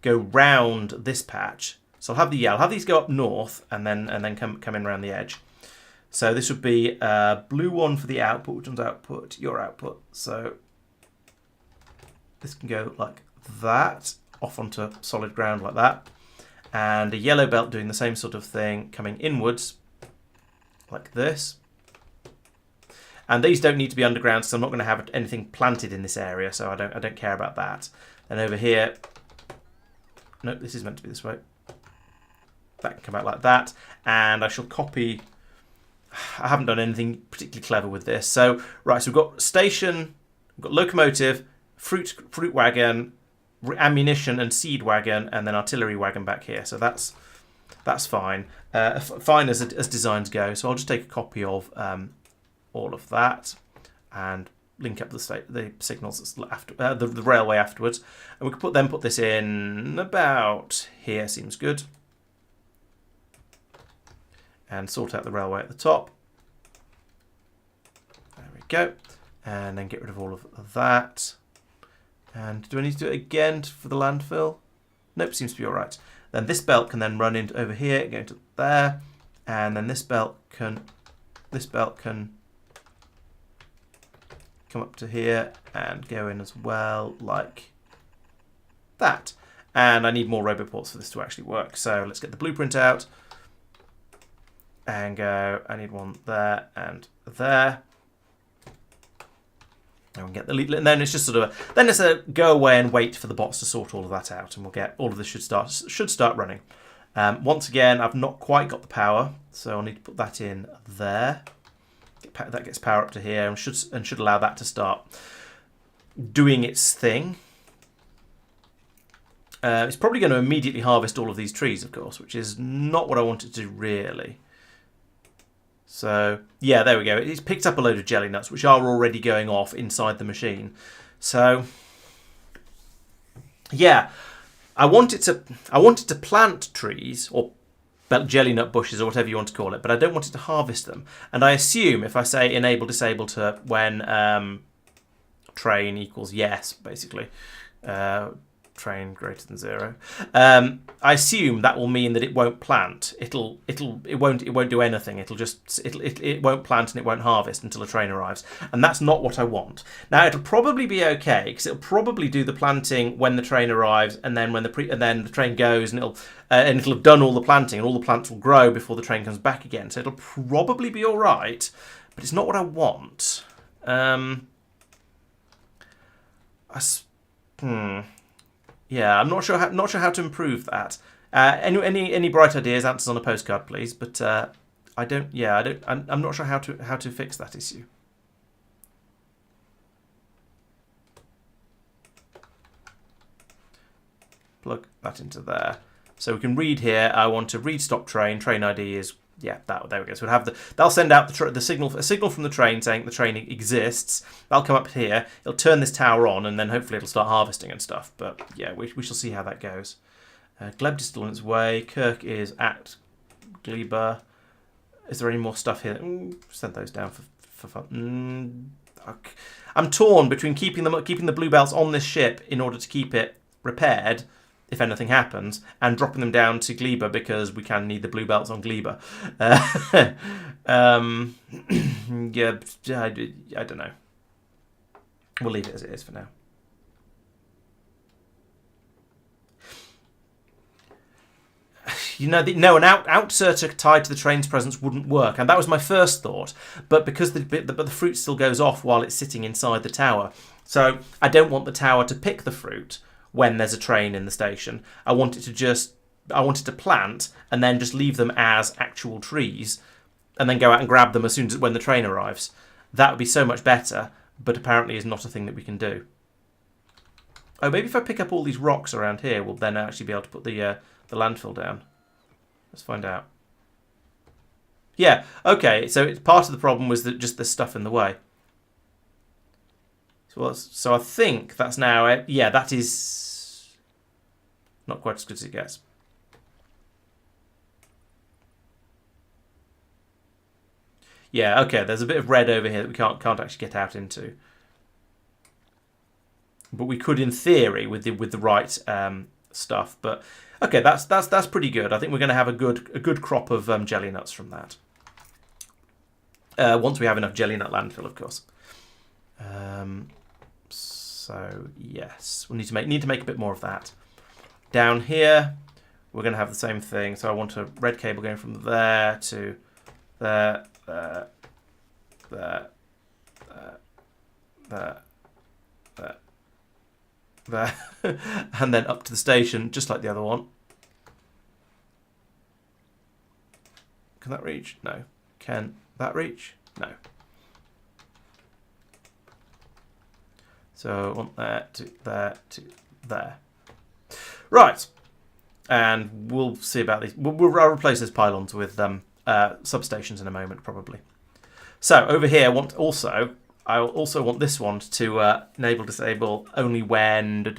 go round this patch. So I'll have these go up north and then come in around the edge. So this would be a blue one for the output. Which one's output? Your output. So this can go like that, off onto solid ground like that. And a yellow belt doing the same sort of thing, coming inwards like this. And these don't need to be underground, so I'm not going to have anything planted in this area, so I don't care about that. Then over here, nope, this is meant to be this way. That can come out like that, and I shall copy. I haven't done anything particularly clever with this. So right, so we've got station, we've got locomotive, fruit wagon, ammunition and seed wagon, and then artillery wagon back here. So that's fine. Fine as designs go. So I'll just take a copy of all of that and link up the signals after the railway afterwards, and we could put this in about here. Seems good. And sort out the railway at the top. There we go. And then get rid of all of that. And do I need to do it again for the landfill? Nope, seems to be all right. Then this belt can then run into over here, going to there, and then this belt can come up to here and go in as well, like that. And I need more roboports for this to actually work. So let's get the blueprint out. and go, I need one there and there. And we get the leaflet, and then it's just sort of then it's a go away and wait for the bots to sort all of that out, and we'll get all of this should start running. Once again, I've not quite got the power, so I'll need to put that in there. That gets power up to here, and should allow that to start doing its thing. It's probably going to immediately harvest all of these trees, of course, which is not what I wanted to do really. So, yeah, there we go. It's picked up a load of jelly nuts, which are already going off inside the machine. So, yeah, I wanted to plant trees, or jelly nut bushes, or whatever you want to call it, but I don't want it to harvest them. And I assume if I say enable disable to when train equals yes, basically, train greater than 0. I assume that will mean that it won't plant. It won't do anything. It won't plant and it won't harvest until a train arrives, and that's not what I want. Now it'll probably be okay because it'll probably do the planting when the train arrives, and then when the train goes, and it'll have done all the planting, and all the plants will grow before the train comes back again. So it'll probably be all right, but it's not what I want. Yeah, I'm not sure how to improve that. Any bright ideas, answers on a postcard, please. But I'm not sure how to fix that issue. Plug that into there, so we can read here. I want to read stop train. Train ID is there we go. So we'll have they'll send out a signal from the train saying the train exists. That'll come up here. It'll turn this tower on, and then hopefully it'll start harvesting and stuff. But yeah, we shall see how that goes. Gleb is still on its way. Kirk is at Gleba. Is there any more stuff here? Send those down for fun. Okay. I'm torn between keeping the blue belts on this ship in order to keep it repaired if anything happens, and dropping them down to Gleba because we can need the blue belts on Gleba. Yeah, I don't know. We'll leave it as it is for now. No, an outserter tied to the train's presence wouldn't work, and that was my first thought. But because the fruit still goes off while it's sitting inside the tower, so I don't want the tower to pick the fruit when there's a train in the station. I wanted to plant and then just leave them as actual trees, and then go out and grab them as soon as when the train arrives. That would be so much better, but apparently is not a thing that we can do. Oh, maybe if I pick up all these rocks around here, we'll then actually be able to put the landfill down. Let's find out. Yeah, okay. So part of the problem was that just the stuff in the way. So I think that's now... Yeah, that is not quite as good as it gets. Yeah, okay, there's a bit of red over here that we can't actually get out into. But we could, in theory, with the right stuff. But okay, that's pretty good. I think we're going to have a good crop of jelly nuts from that. Once we have enough jelly nut landfill, of course. So yes, we need to make a bit more of that. Down here, we're going to have the same thing. So I want a red cable going from there to there, there, there, there, there, there, and then up to the station, just like the other one. Can that reach? No. Can that reach? No. So I want there to there to there. Right. And we'll see about these. I'll replace those pylons with substations in a moment, probably. So over here, I will also want this one to enable disable only when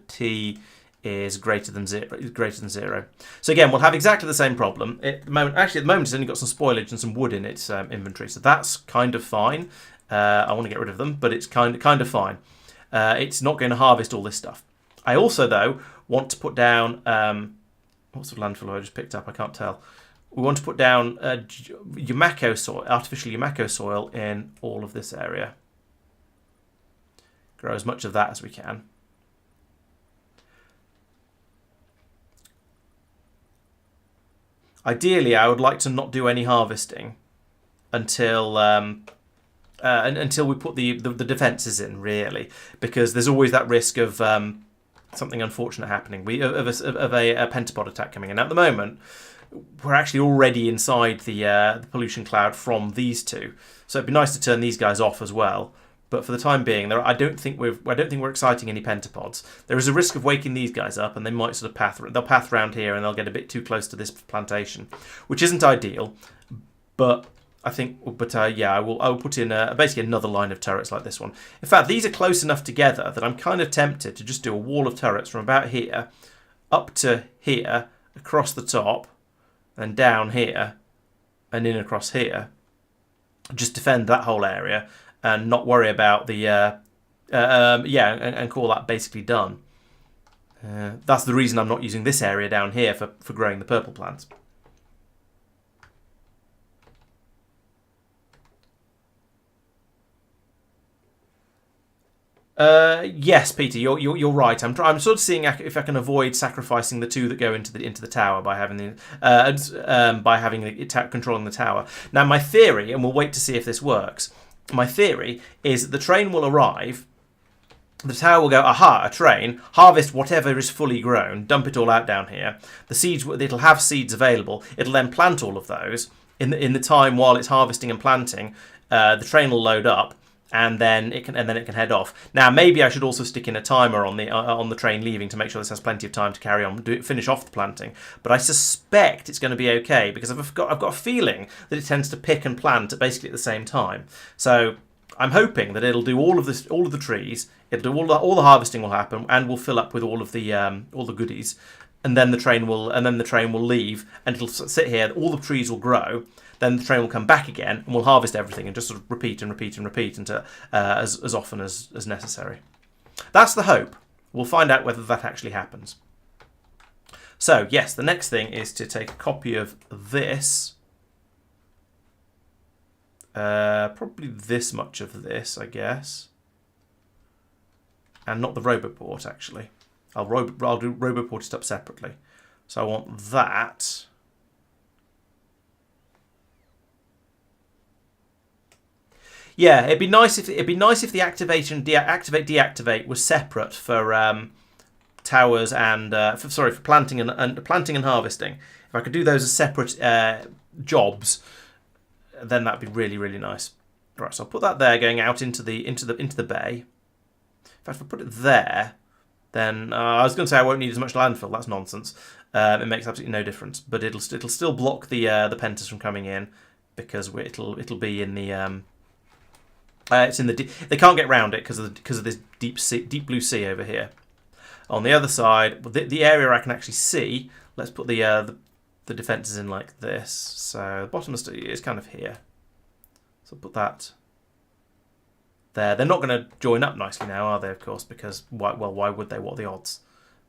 t is greater than 0. So again, we'll have exactly the same problem. At the moment, it's only got some spoilage and some wood in its inventory, so that's kind of fine. I want to get rid of them, but it's kind of fine. It's not going to harvest all this stuff. I also, though, want to put down... what sort of landfill have I just picked up? I can't tell. We want to put down Yumako soil, artificial Yumako soil in all of this area. Grow as much of that as we can. ideally I would like to not do any harvesting until until we put the defences in, really, because there's always that risk of something unfortunate happening. Of a pentapod attack coming in. At the moment, we're actually already inside the pollution cloud from these two, so it'd be nice to turn these guys off as well. But for the time being, I don't think we're exciting any pentapods. There is a risk of waking these guys up, and they might sort of they'll path around here, and they'll get a bit too close to this plantation, which isn't ideal. But I think, yeah, I will put in basically another line of turrets like this one. In fact, these are close enough together that I'm kind of tempted to just do a wall of turrets from about here up to here, across the top, and down here, and in across here. Just defend that whole area and not worry about the and call that basically done. That's the reason I'm not using this area down here for growing the purple plants. Yes, Peter, you're right. I'm sort of seeing if I can avoid sacrificing the two that go into the tower by having controlling the tower. Now, my theory, and we'll wait to see if this works. My theory is that the train will arrive. The tower will go, aha, a train, harvest whatever is fully grown, dump it all out down here. The seeds, it'll have seeds available. It'll then plant all of those in the time while it's harvesting and planting. The train will load up. And then it can head off. Now, maybe I should also stick in a timer on the train leaving to make sure this has plenty of time to carry on, finish off the planting. But I suspect it's going to be okay because I've got a feeling that it tends to pick and plant at basically at the same time. So I'm hoping that it'll do all of the trees. It'll do all the harvesting will happen, and we'll fill up with all the goodies. And then the train will leave, and it'll sit here. All the trees will grow. Then the train will come back again, and we'll harvest everything and just sort of repeat and repeat and repeat until as often as necessary. That's the hope. We'll find out whether that actually happens. So, yes, the next thing is to take a copy of this. Probably this much of this, I guess. And not the Roboport, actually. I'll do Roboport it up separately. So I want that. Yeah, it'd be nice if the activate deactivate was separate for towers and for planting and harvesting. If I could do those as separate jobs, then that'd be really, really nice. Right, so I'll put that there, going out into the bay. In fact, if I put it there, then I was going to say I won't need as much landfill. That's nonsense. It makes absolutely no difference. But it'll still block the pentas from coming in because it'll be in the it's in the they can't get round it because of this deep blue sea over here. On the other side, the area I can actually see. Let's put the defences in like this. So the bottom is kind of here. So put that there. They're not going to join up nicely now, are they? Of course, because why would they? What are the odds?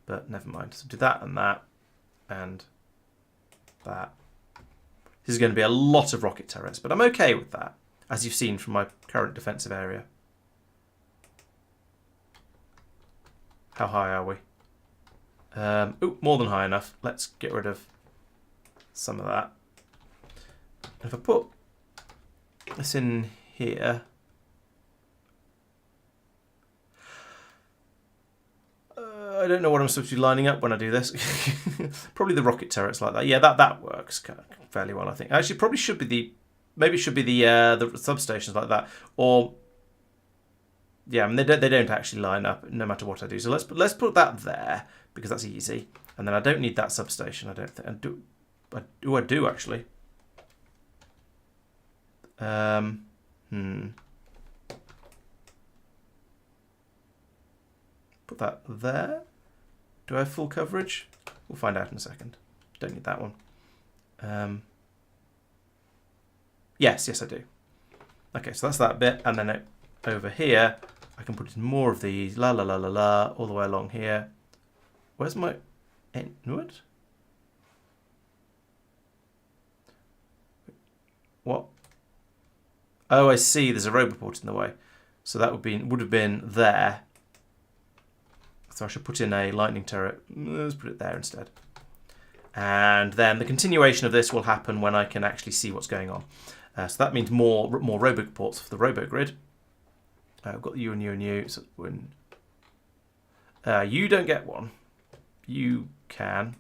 But never mind. So do that and that and that. This is going to be a lot of rocket turrets, but I'm okay with that, as you've seen from my current defensive area. How high are we? More than high enough. Let's get rid of some of that. If I put this in here, I don't know what I'm supposed to be lining up when I do this. Probably the rocket turrets like that. Yeah, that works fairly well, I think. Actually, probably should be maybe it should be the substations like that, or yeah, I mean, they don't actually line up no matter what I do. So let's put that there because that's easy, and then I don't need that substation. I don't think I do actually. Put that there. Do I have full coverage? We'll find out in a second. Don't need that one. Yes, I do. Okay, so that's that bit, and then over here, I can put in more of these, all the way along here. Where's my wood? What? Oh, I see. There's a Roboport in the way, so that would have been there. So I should put in a lightning turret. Let's put it there instead. And then the continuation of this will happen when I can actually see what's going on. So that means more robo ports for the robo grid. I've got you and you and you. So when you don't get one, you can.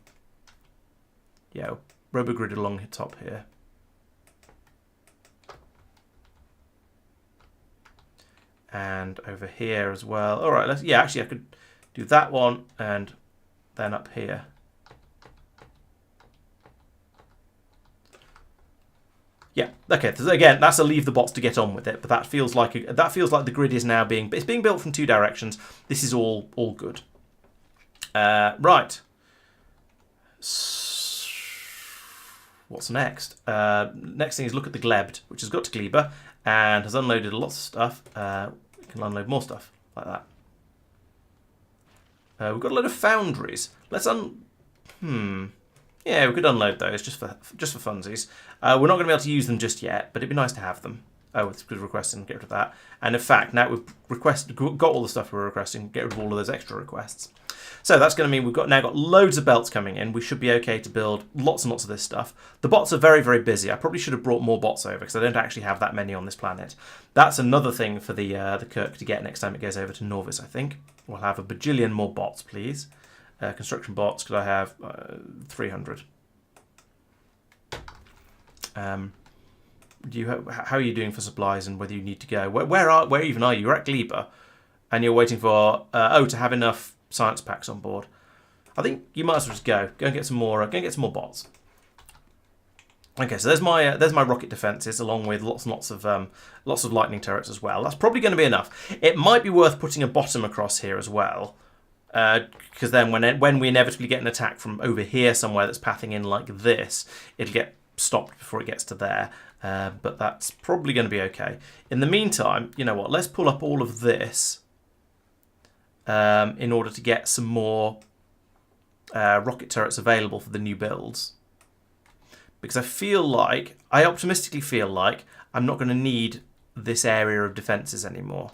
Yeah, robo grid along the top here. And over here as well. All right, actually I could do that one and then up here. Yeah, okay. So again, that's a leave the bots to get on with it, but that feels like the grid is now being built from two directions. This is all good. Right. What's next? Next thing is look at the Gleba, which has got to Gleba and has unloaded lots of stuff. We can unload more stuff like that. We've got a load of foundries. Yeah, we could unload those just for funsies. We're not going to be able to use them just yet, but it'd be nice to have them. Oh, it's good requesting, get rid of that. And in fact, now we've got all the stuff we're requesting, get rid of all of those extra requests. So that's going to mean we've now got loads of belts coming in. We should be okay to build lots and lots of this stuff. The bots are very, very busy. I probably should have brought more bots over because I don't actually have that many on this planet. That's another thing for the Kirk to get next time it goes over to Norvis, I think. We'll have a bajillion more bots, please. Construction bots, could I have 300? How are you doing for supplies and whether you need to go? Where even are you? You're at Gleba, and you're waiting for to have enough science packs on board. I think you might as well just go and get some more. Go and get some more bots. Okay, so there's my rocket defenses along with lots and lots of lightning turrets as well. That's probably going to be enough. It might be worth putting a bottom across here as well. Because then when we inevitably get an attack from over here somewhere that's pathing in like this, it'll get stopped before it gets to there. But that's probably going to be okay. In the meantime, you know what? Let's pull up all of this in order to get some more rocket turrets available for the new builds. Because I optimistically feel like I'm not going to need this area of defences anymore.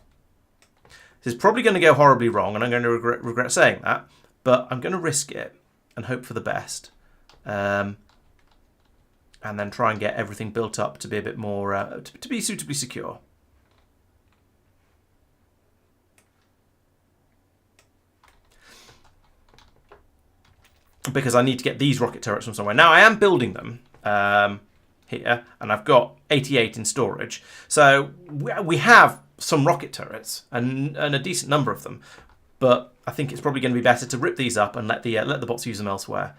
This is probably going to go horribly wrong, and I'm going to regret saying that, but I'm going to risk it and hope for the best. And then try and get everything built up to be a bit more, to be suitably secure. Because I need to get these rocket turrets from somewhere. Now, I am building them here, and I've got 88 in storage. So we have some rocket turrets and a decent number of them, but I think it's probably going to be better to rip these up and let the bots use them elsewhere.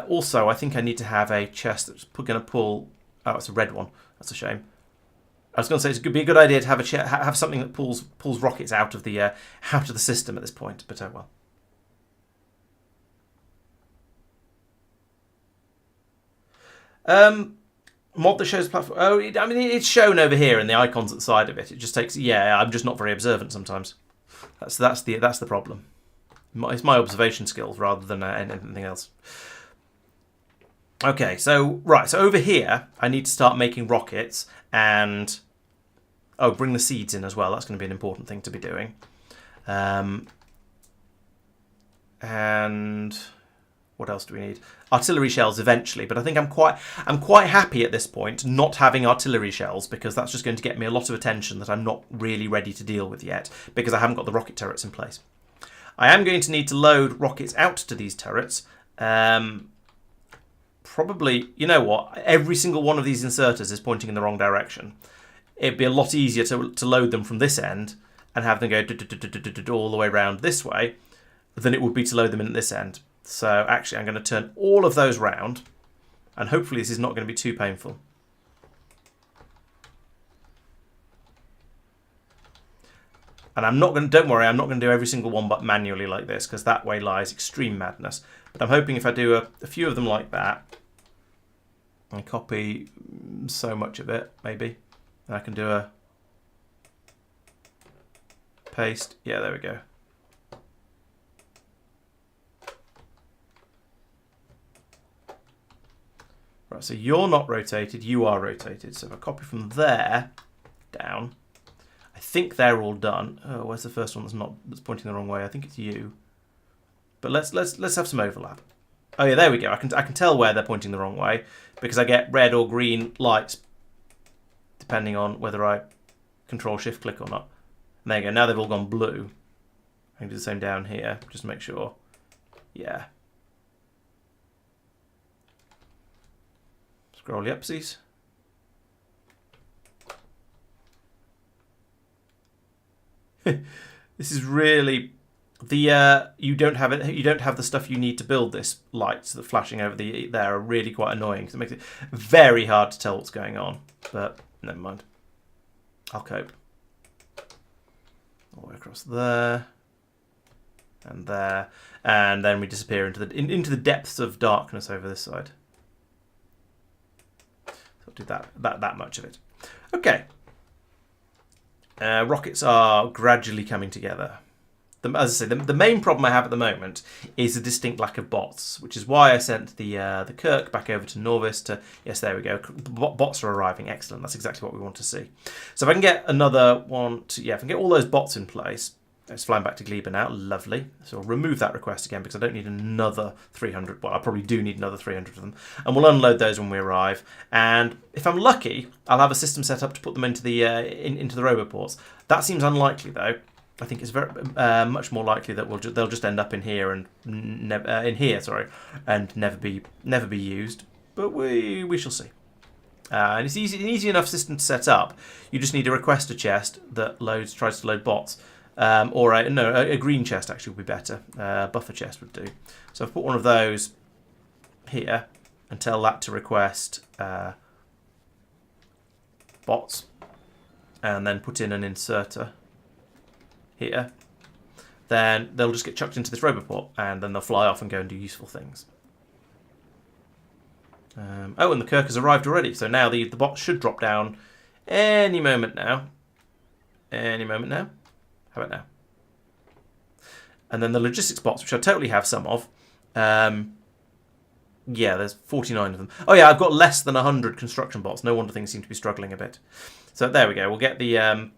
Also, I think I need to have a chest that's going to pull. Oh, it's a red one. That's a shame. I was going to say it would be a good idea to have something that pulls rockets out of the system at this point, but oh well. Mod that shows platform. Oh, I mean, it's shown over here in the icons at the side of it. It just takes. Yeah, I'm just not very observant sometimes. That's the problem. It's my observation skills rather than anything else. Okay, so over here, I need to start making rockets and bring the seeds in as well. That's going to be an important thing to be doing. And what else do we need? Artillery shells eventually, but I think I'm quite happy at this point not having artillery shells because that's just going to get me a lot of attention that I'm not really ready to deal with yet because I haven't got the rocket turrets in place. I am going to need to load rockets out to these turrets. Probably, you know what? Every single one of these inserters is pointing in the wrong direction. It'd be a lot easier to load them from this end and have them go all the way around this way than it would be to load them in at this end. So actually I'm going to turn all of those round and hopefully this is not going to be too painful. And don't worry, I'm not going to do every single one but manually like this because that way lies extreme madness. But I'm hoping if I do a few of them like that, I copy so much of it, maybe, and I can do a paste. Yeah, there we go. Right, so you're not rotated, you are rotated. So if I copy from there down, I think they're all done. Oh, where's the first one that's pointing the wrong way? I think it's you. But let's have some overlap. Oh yeah, there we go. I can tell where they're pointing the wrong way because I get red or green lights depending on whether I control shift click or not. And there you go. Now they've all gone blue. I can do the same down here just to make sure. Yeah. Scroll upsies. This is really the you don't have it. You don't have the stuff you need to build this. Lights that are flashing over there are really quite annoying because it makes it very hard to tell what's going on. But never mind. I'll cope. All the way across there and there, and then we disappear into the depths of darkness over this side. So I'll do that much of it. Okay. Rockets are gradually coming together. As I say, the main problem I have at the moment is a distinct lack of bots, which is why I sent the Kirk back over to Norvis to... Yes, there we go. Bots are arriving. Excellent. That's exactly what we want to see. So if I can get another one... if I can get all those bots in place... It's flying back to Gleba now. Lovely. So I'll remove that request again because I don't need another 300. Well, I probably do need another 300 of them. And we'll unload those when we arrive. And if I'm lucky, I'll have a system set up to put them into the roboports. That seems unlikely, though. I think it's very much more likely that they'll just end up in here and and never be used. But we shall see. And it's an easy enough system to set up. You just need a requester chest that tries to load bots. Or a green chest actually would be better. Buffer chest would do. So I've put one of those here and tell that to request bots, and then put in an inserter here. Then they'll just get chucked into this roboport, and then they'll fly off and go and do useful things. Oh, and the Kirk has arrived already, so now the bots should drop down any moment now. Any moment now. How about now? And then the logistics bots, which I totally have some of. Yeah, there's 49 of them. Oh yeah, I've got less than 100 construction bots. No wonder things seem to be struggling a bit. So there we go. We'll get the...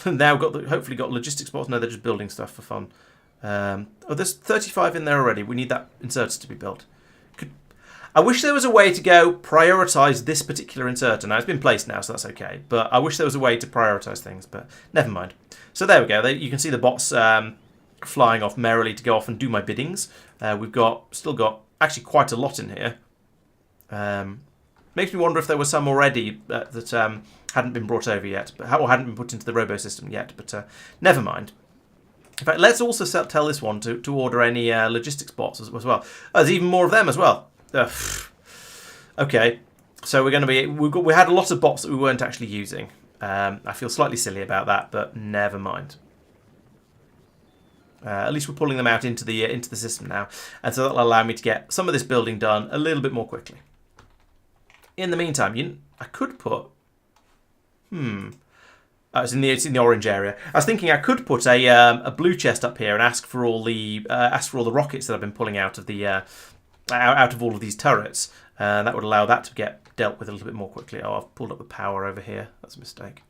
now we've got hopefully got logistics bots. No, they're just building stuff for fun. Oh, there's 35 in there already. We need that inserter to be built. I wish there was a way to go prioritise this particular inserter. Now, it's been placed now, so that's okay. But I wish there was a way to prioritise things, but never mind. So there we go. You can see the bots flying off merrily to go off and do my biddings. We've still got actually quite a lot in here. Makes me wonder if there were some already that hadn't been brought over yet, or hadn't been put into the robo system yet, but never mind. In fact, let's also tell this one to order any logistics bots as well. Oh, there's even more of them as well. Okay, so we're going to be... We had a lot of bots that we weren't actually using. I feel slightly silly about that, but never mind. At least we're pulling them out into the system now, and so that'll allow me to get some of this building done a little bit more quickly. In the meantime, I could put... it's in the orange area. I was thinking I could put a blue chest up here and ask for all the rockets that I've been pulling out of the out of all of these turrets. That would allow that to get dealt with a little bit more quickly. Oh, I've pulled up the power over here. That's a mistake.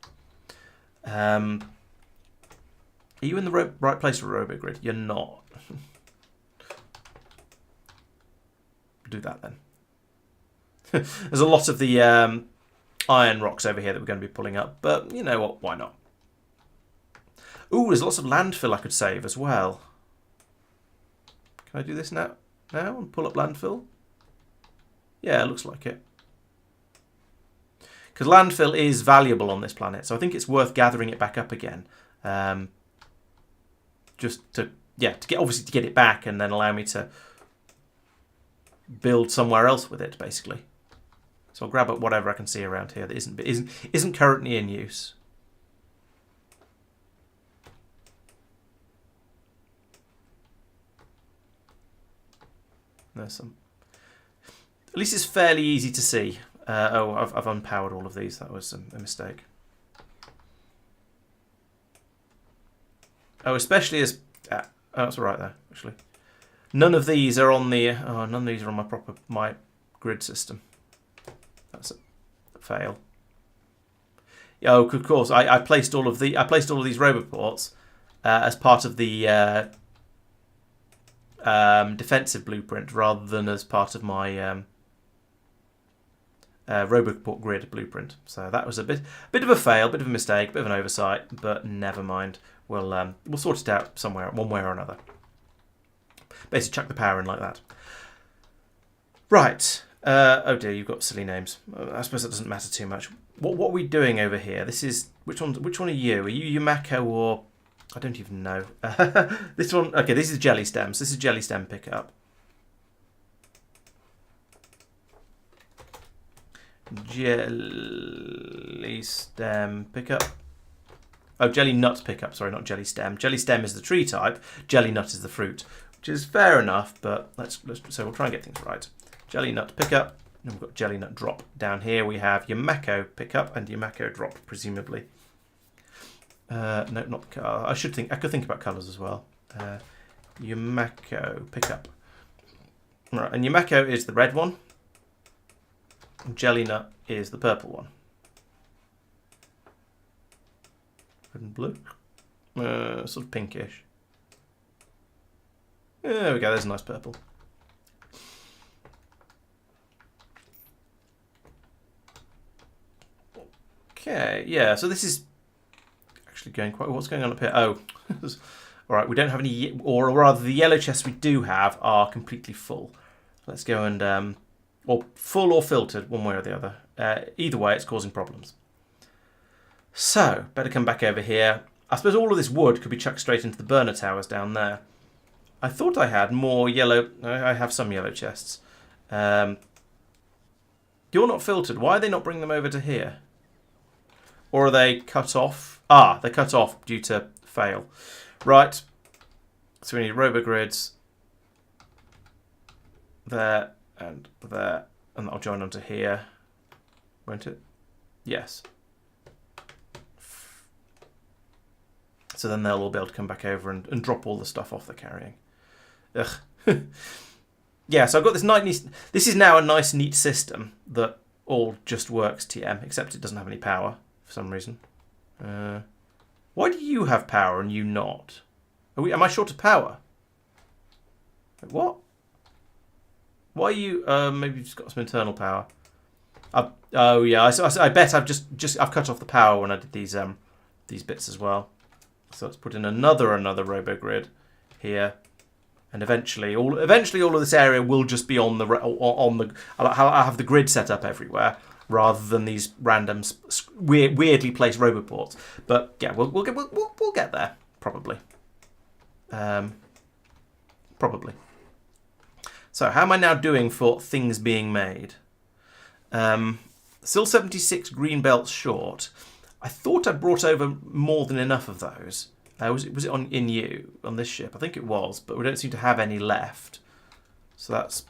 Are you in the right place for RoboGrid? You're not. Do that then. There's a lot of the iron rocks over here that we're going to be pulling up, but you know what? Why not? Ooh, there's lots of landfill I could save as well. Can I do this now? Now and pull up landfill? Yeah, it looks like it. Because landfill is valuable on this planet, so I think it's worth gathering it back up again. Just to get it back and then allow me to build somewhere else with it, basically. So I'll grab up whatever I can see around here that isn't currently in use. There's some. At least it's fairly easy to see. Oh, I've unpowered all of these. That was a mistake. Oh, especially as... oh, that's all right there, actually. None of these are on the... Oh, none of these are on my grid system. That's a fail. Oh, of course. I placed all of these roboports as part of the defensive blueprint rather than as part of my Roboport grid blueprint. So that was a bit of a fail, bit of a mistake, bit of an oversight, but never mind. We'll sort it out somewhere, one way or another. Basically, chuck the power in like that. Right. Oh dear, you've got silly names. I suppose that doesn't matter too much. What are we doing over here? This is which one are you? Are you Yumako or I don't even know. This one. Okay, this is jelly stems. This is jelly stem pickup. Jelly stem pickup. Oh, jelly nut pickup. Sorry, not jelly stem. Jelly stem is the tree type. Jelly nut is the fruit, which is fair enough. But so we'll try and get things right. Jelly nut pickup. And we've got jelly nut drop down here. We have Yumako pickup and Yumako drop, presumably. No, not. I could think about colours as well. Yumako pickup. Right, and Yumako is the red one. Jelly nut is the purple one. Red and blue. Sort of pinkish. There we go, there's a nice purple. Okay, yeah, so this is actually going quite... What's going on up here? Oh, alright, we don't have any... Or rather, the yellow chests we do have are completely full. Let's go and... or full or filtered, one way or the other. Either way, it's causing problems. So, better come back over here. I suppose all of this wood could be chucked straight into the burner towers down there. I thought I had more yellow... I have some yellow chests. You're not filtered. Why are they not bringing them over to here? Or are they cut off? Ah, they're cut off due to fail. Right. So we need robogrids. There and there. And that'll join onto here. Won't it? Yes. So then they'll all be able to come back over and drop all the stuff off they're carrying. Ugh. Yeah, so I've got this nice... This is now a nice, neat system that all just works TM, except it doesn't have any power for some reason. Why do you have power and you not? Am I short of power? Wait, what? Why are you... maybe you've just got some internal power. Oh, yeah, I bet I've I've cut off the power when I did these bits as well. So let's put in another robogrid here, and eventually all of this area will just be on the. I'll have the grid set up everywhere rather than these random weirdly placed roboports. But yeah, we'll get there probably. Probably. So how am I now doing for things being made? Still 76 green belts short. I thought I brought over more than enough of those. Was it on this ship? I think it was, but we don't seem to have any left. So that's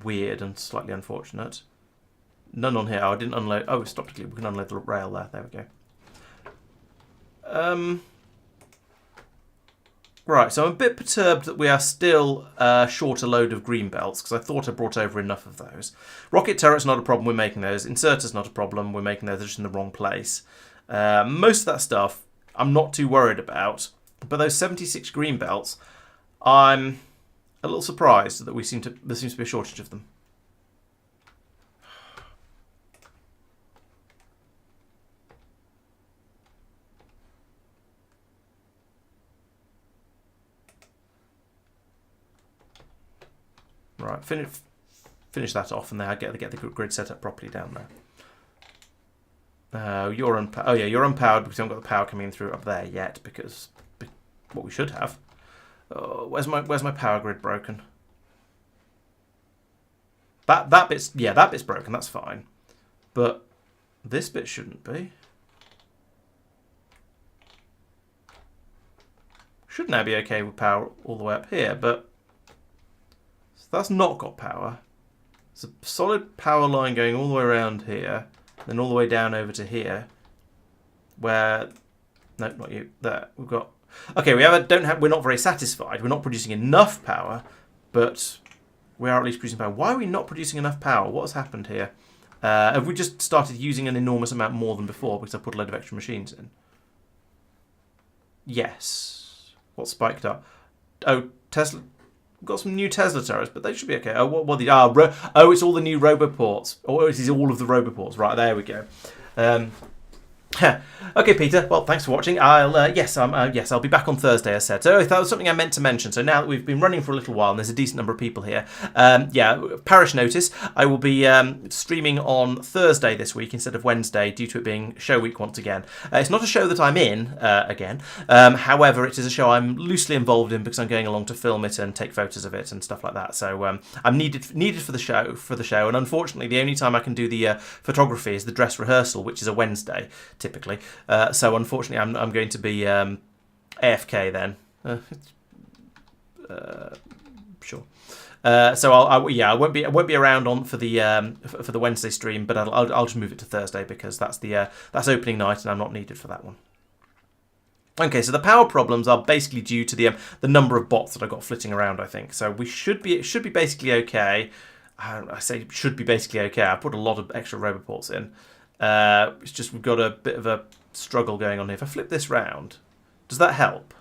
weird and slightly unfortunate. None on here. Oh, I didn't unload. Oh, it stopped. We can unload the rail there. There we go. Right, so I'm a bit perturbed that we are still short a load of green belts, because I thought I brought over enough of those. Rocket turret's not a problem, we're making those. Inserter's not a problem, we're making those, they're just in the wrong place. Most of that stuff I'm not too worried about, but those 76 green belts, I'm a little surprised that there seems to be a shortage of them. Right, finish that off, and then I get the grid set up properly down there. You're unpowered. Oh yeah, you're unpowered because you haven't got the power coming through up there yet. Because what we should have. Where's my power grid broken? That bit's broken. That's fine, but this bit shouldn't be. Should now be okay with power all the way up here, but. That's not got power. It's a solid power line going all the way around here, then all the way down over to here, where no, not you. There we've got. Okay, we're not very satisfied. We're not producing enough power, but we are at least producing power. Why are we not producing enough power? What has happened here? Have we just started using an enormous amount more than before because I put a load of extra machines in? Yes. What spiked up? Oh, Tesla. We've got some new Tesla turrets, but they should be okay. Oh, what the... it's all the new roboports. Oh, it is all of the roboports. Right, there we go. Okay, Peter. Well, thanks for watching. I'll be back on Thursday, as said. So that was something I meant to mention. So now that we've been running for a little while and there's a decent number of people here, parish notice, I will be streaming on Thursday this week instead of Wednesday due to it being show week once again. It's not a show that I'm in again. However, it is a show I'm loosely involved in because I'm going along to film it and take photos of it and stuff like that. So I'm needed for the show. And unfortunately, the only time I can do the photography is the dress rehearsal, which is a Wednesday typically. So unfortunately, I'm going to be AFK then. Sure. So I won't be around for the Wednesday stream, but I'll just move it to Thursday because that's opening night and I'm not needed for that one. Okay, so the power problems are basically due to the number of bots that I've got flitting around, I think. So it should be basically okay. I say it should be basically okay. I put a lot of extra roboports in. It's just we've got a bit of a struggle going on here. If I flip this round, does that help?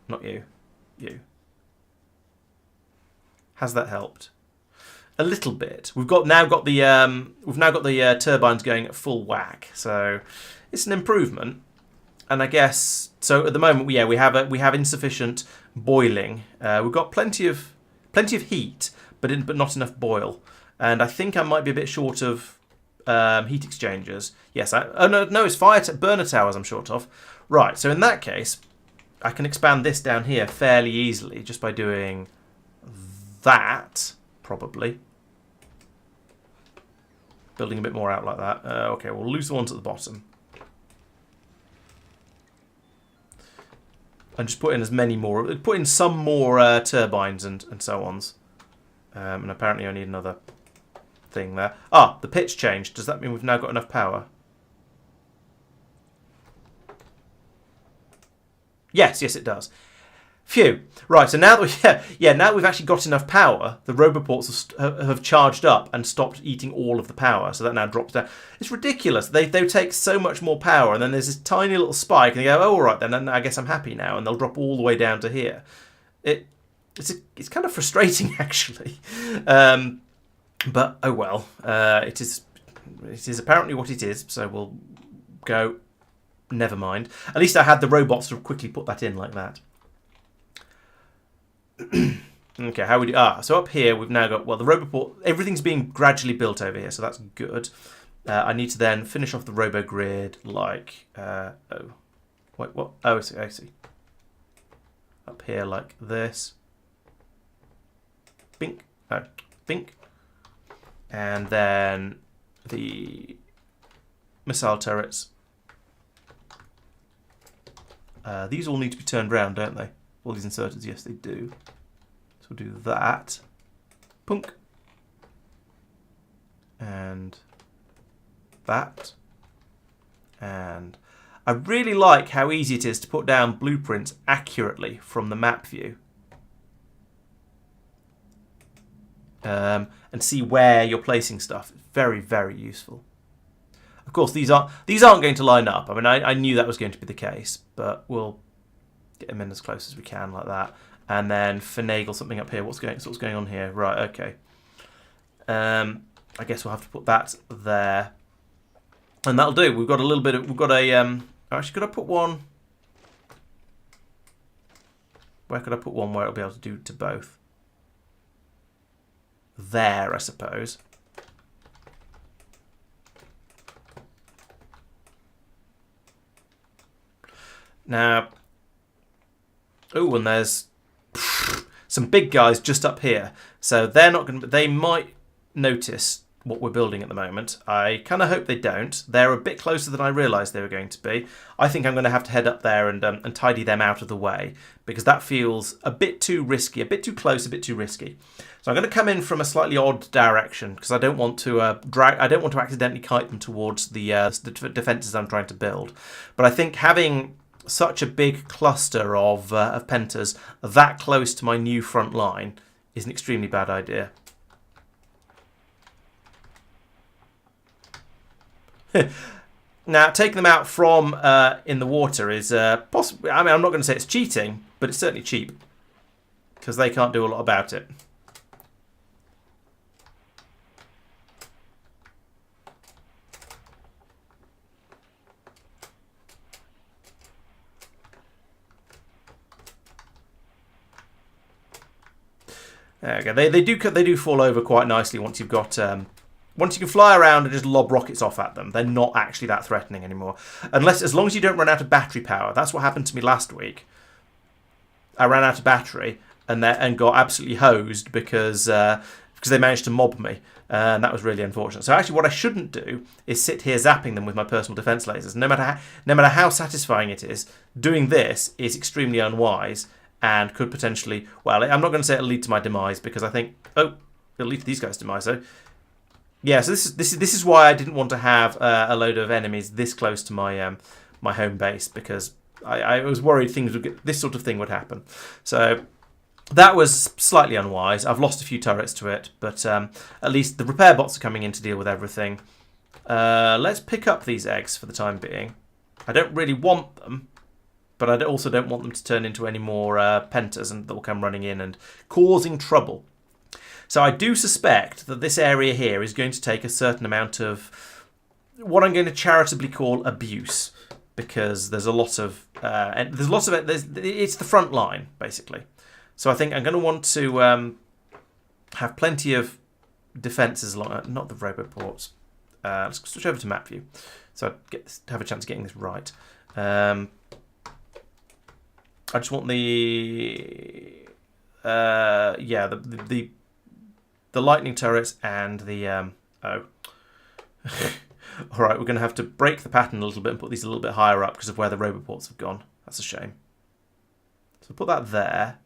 Not you. You. Has that helped? A little bit. We've now got the turbines going at full whack, so it's an improvement. And I guess so. At the moment, we have insufficient boiling. We've got plenty of heat, but not enough boil. And I think I might be a bit short of heat exchangers. Yes. No, it's burner towers I'm short of. Right. So in that case, I can expand this down here fairly easily just by doing that, probably. Building a bit more out like that. Okay, we'll lose the ones at the bottom. And just put in put in some more turbines and so ons. And apparently I need another thing there. Ah, the pitch changed. Does that mean we've now got enough power? Yes, it does. Phew. Right, so now that now we've actually got enough power, the roboports have charged up and stopped eating all of the power, so that now drops down. It's ridiculous. They take so much more power, and then there's this tiny little spike, and they go, oh, all right, then I guess I'm happy now, and they'll drop all the way down to here. It's kind of frustrating, actually. But, oh well. It is apparently what it is, so we'll go, never mind. At least I had the robots to quickly put that in like that. Okay, how we do? So up here we've now got, well, the roboport, everything's being gradually built over here, so that's good. I need to then finish off the robo grid like, wait, what? Oh, I see. Up here like this. Bink. No, bink. And then the missile turrets. These all need to be turned round, don't they? All these inserters, yes, they do. So we'll do that. Punk. And that. And I really like how easy it is to put down blueprints accurately from the map view. And see where you're placing stuff. It's very, very useful. Of course, these aren't going to line up. I mean, I knew that was going to be the case, but we'll get them in as close as we can like that, and then finagle something up here. What's going on here? Right, okay. I guess we'll have to put that there, and that'll do. We've got a little bit of. We've got a. Actually, could I put one? Where could I put one where it'll be able to do to both? There, I suppose. Now, oh, and there's some big guys just up here, so they're not going to. They might notice what we're building at the moment. I kind of hope they don't. They're a bit closer than I realised they were going to be. I think I'm going to have to head up there and tidy them out of the way because that feels a bit too risky, a bit too close, a bit too risky. So I'm going to come in from a slightly odd direction because I don't want to I don't want to accidentally kite them towards the defences I'm trying to build. But I think having such a big cluster of pentas that close to my new front line is an extremely bad idea. Now, taking them out from in the water is possibly... I mean, I'm not going to say it's cheating, but it's certainly cheap. Because they can't do a lot about it. There we go. They do fall over quite nicely once you've got... once you can fly around and just lob rockets off at them, they're not actually that threatening anymore. As long as you don't run out of battery power. That's what happened to me last week. I ran out of battery and got absolutely hosed because they managed to mob me. And that was really unfortunate. So actually what I shouldn't do is sit here zapping them with my personal defense lasers. No matter how satisfying it is, doing this is extremely unwise and could potentially... Well, I'm not going to say it'll lead to my demise because I think... Oh, it'll lead to these guys' demise, though. Yeah, so this is why I didn't want to have a load of enemies this close to my my home base, because I was worried this sort of thing would happen. So that was slightly unwise. I've lost a few turrets to it, but at least the repair bots are coming in to deal with everything. Let's pick up these eggs for the time being. I don't really want them, but I also don't want them to turn into any more pentas and that will come running in and causing trouble. So I do suspect that this area here is going to take a certain amount of what I'm going to charitably call abuse, because there's a lot of it's the front line basically. So I think I'm going to want to have plenty of defences along. Not the roboports. Let's switch over to map view, so I have a chance of getting this right. I just want the the lightning turrets and the... Alright, we're going to have to break the pattern a little bit and put these a little bit higher up because of where the roboports have gone. That's a shame. So put that there.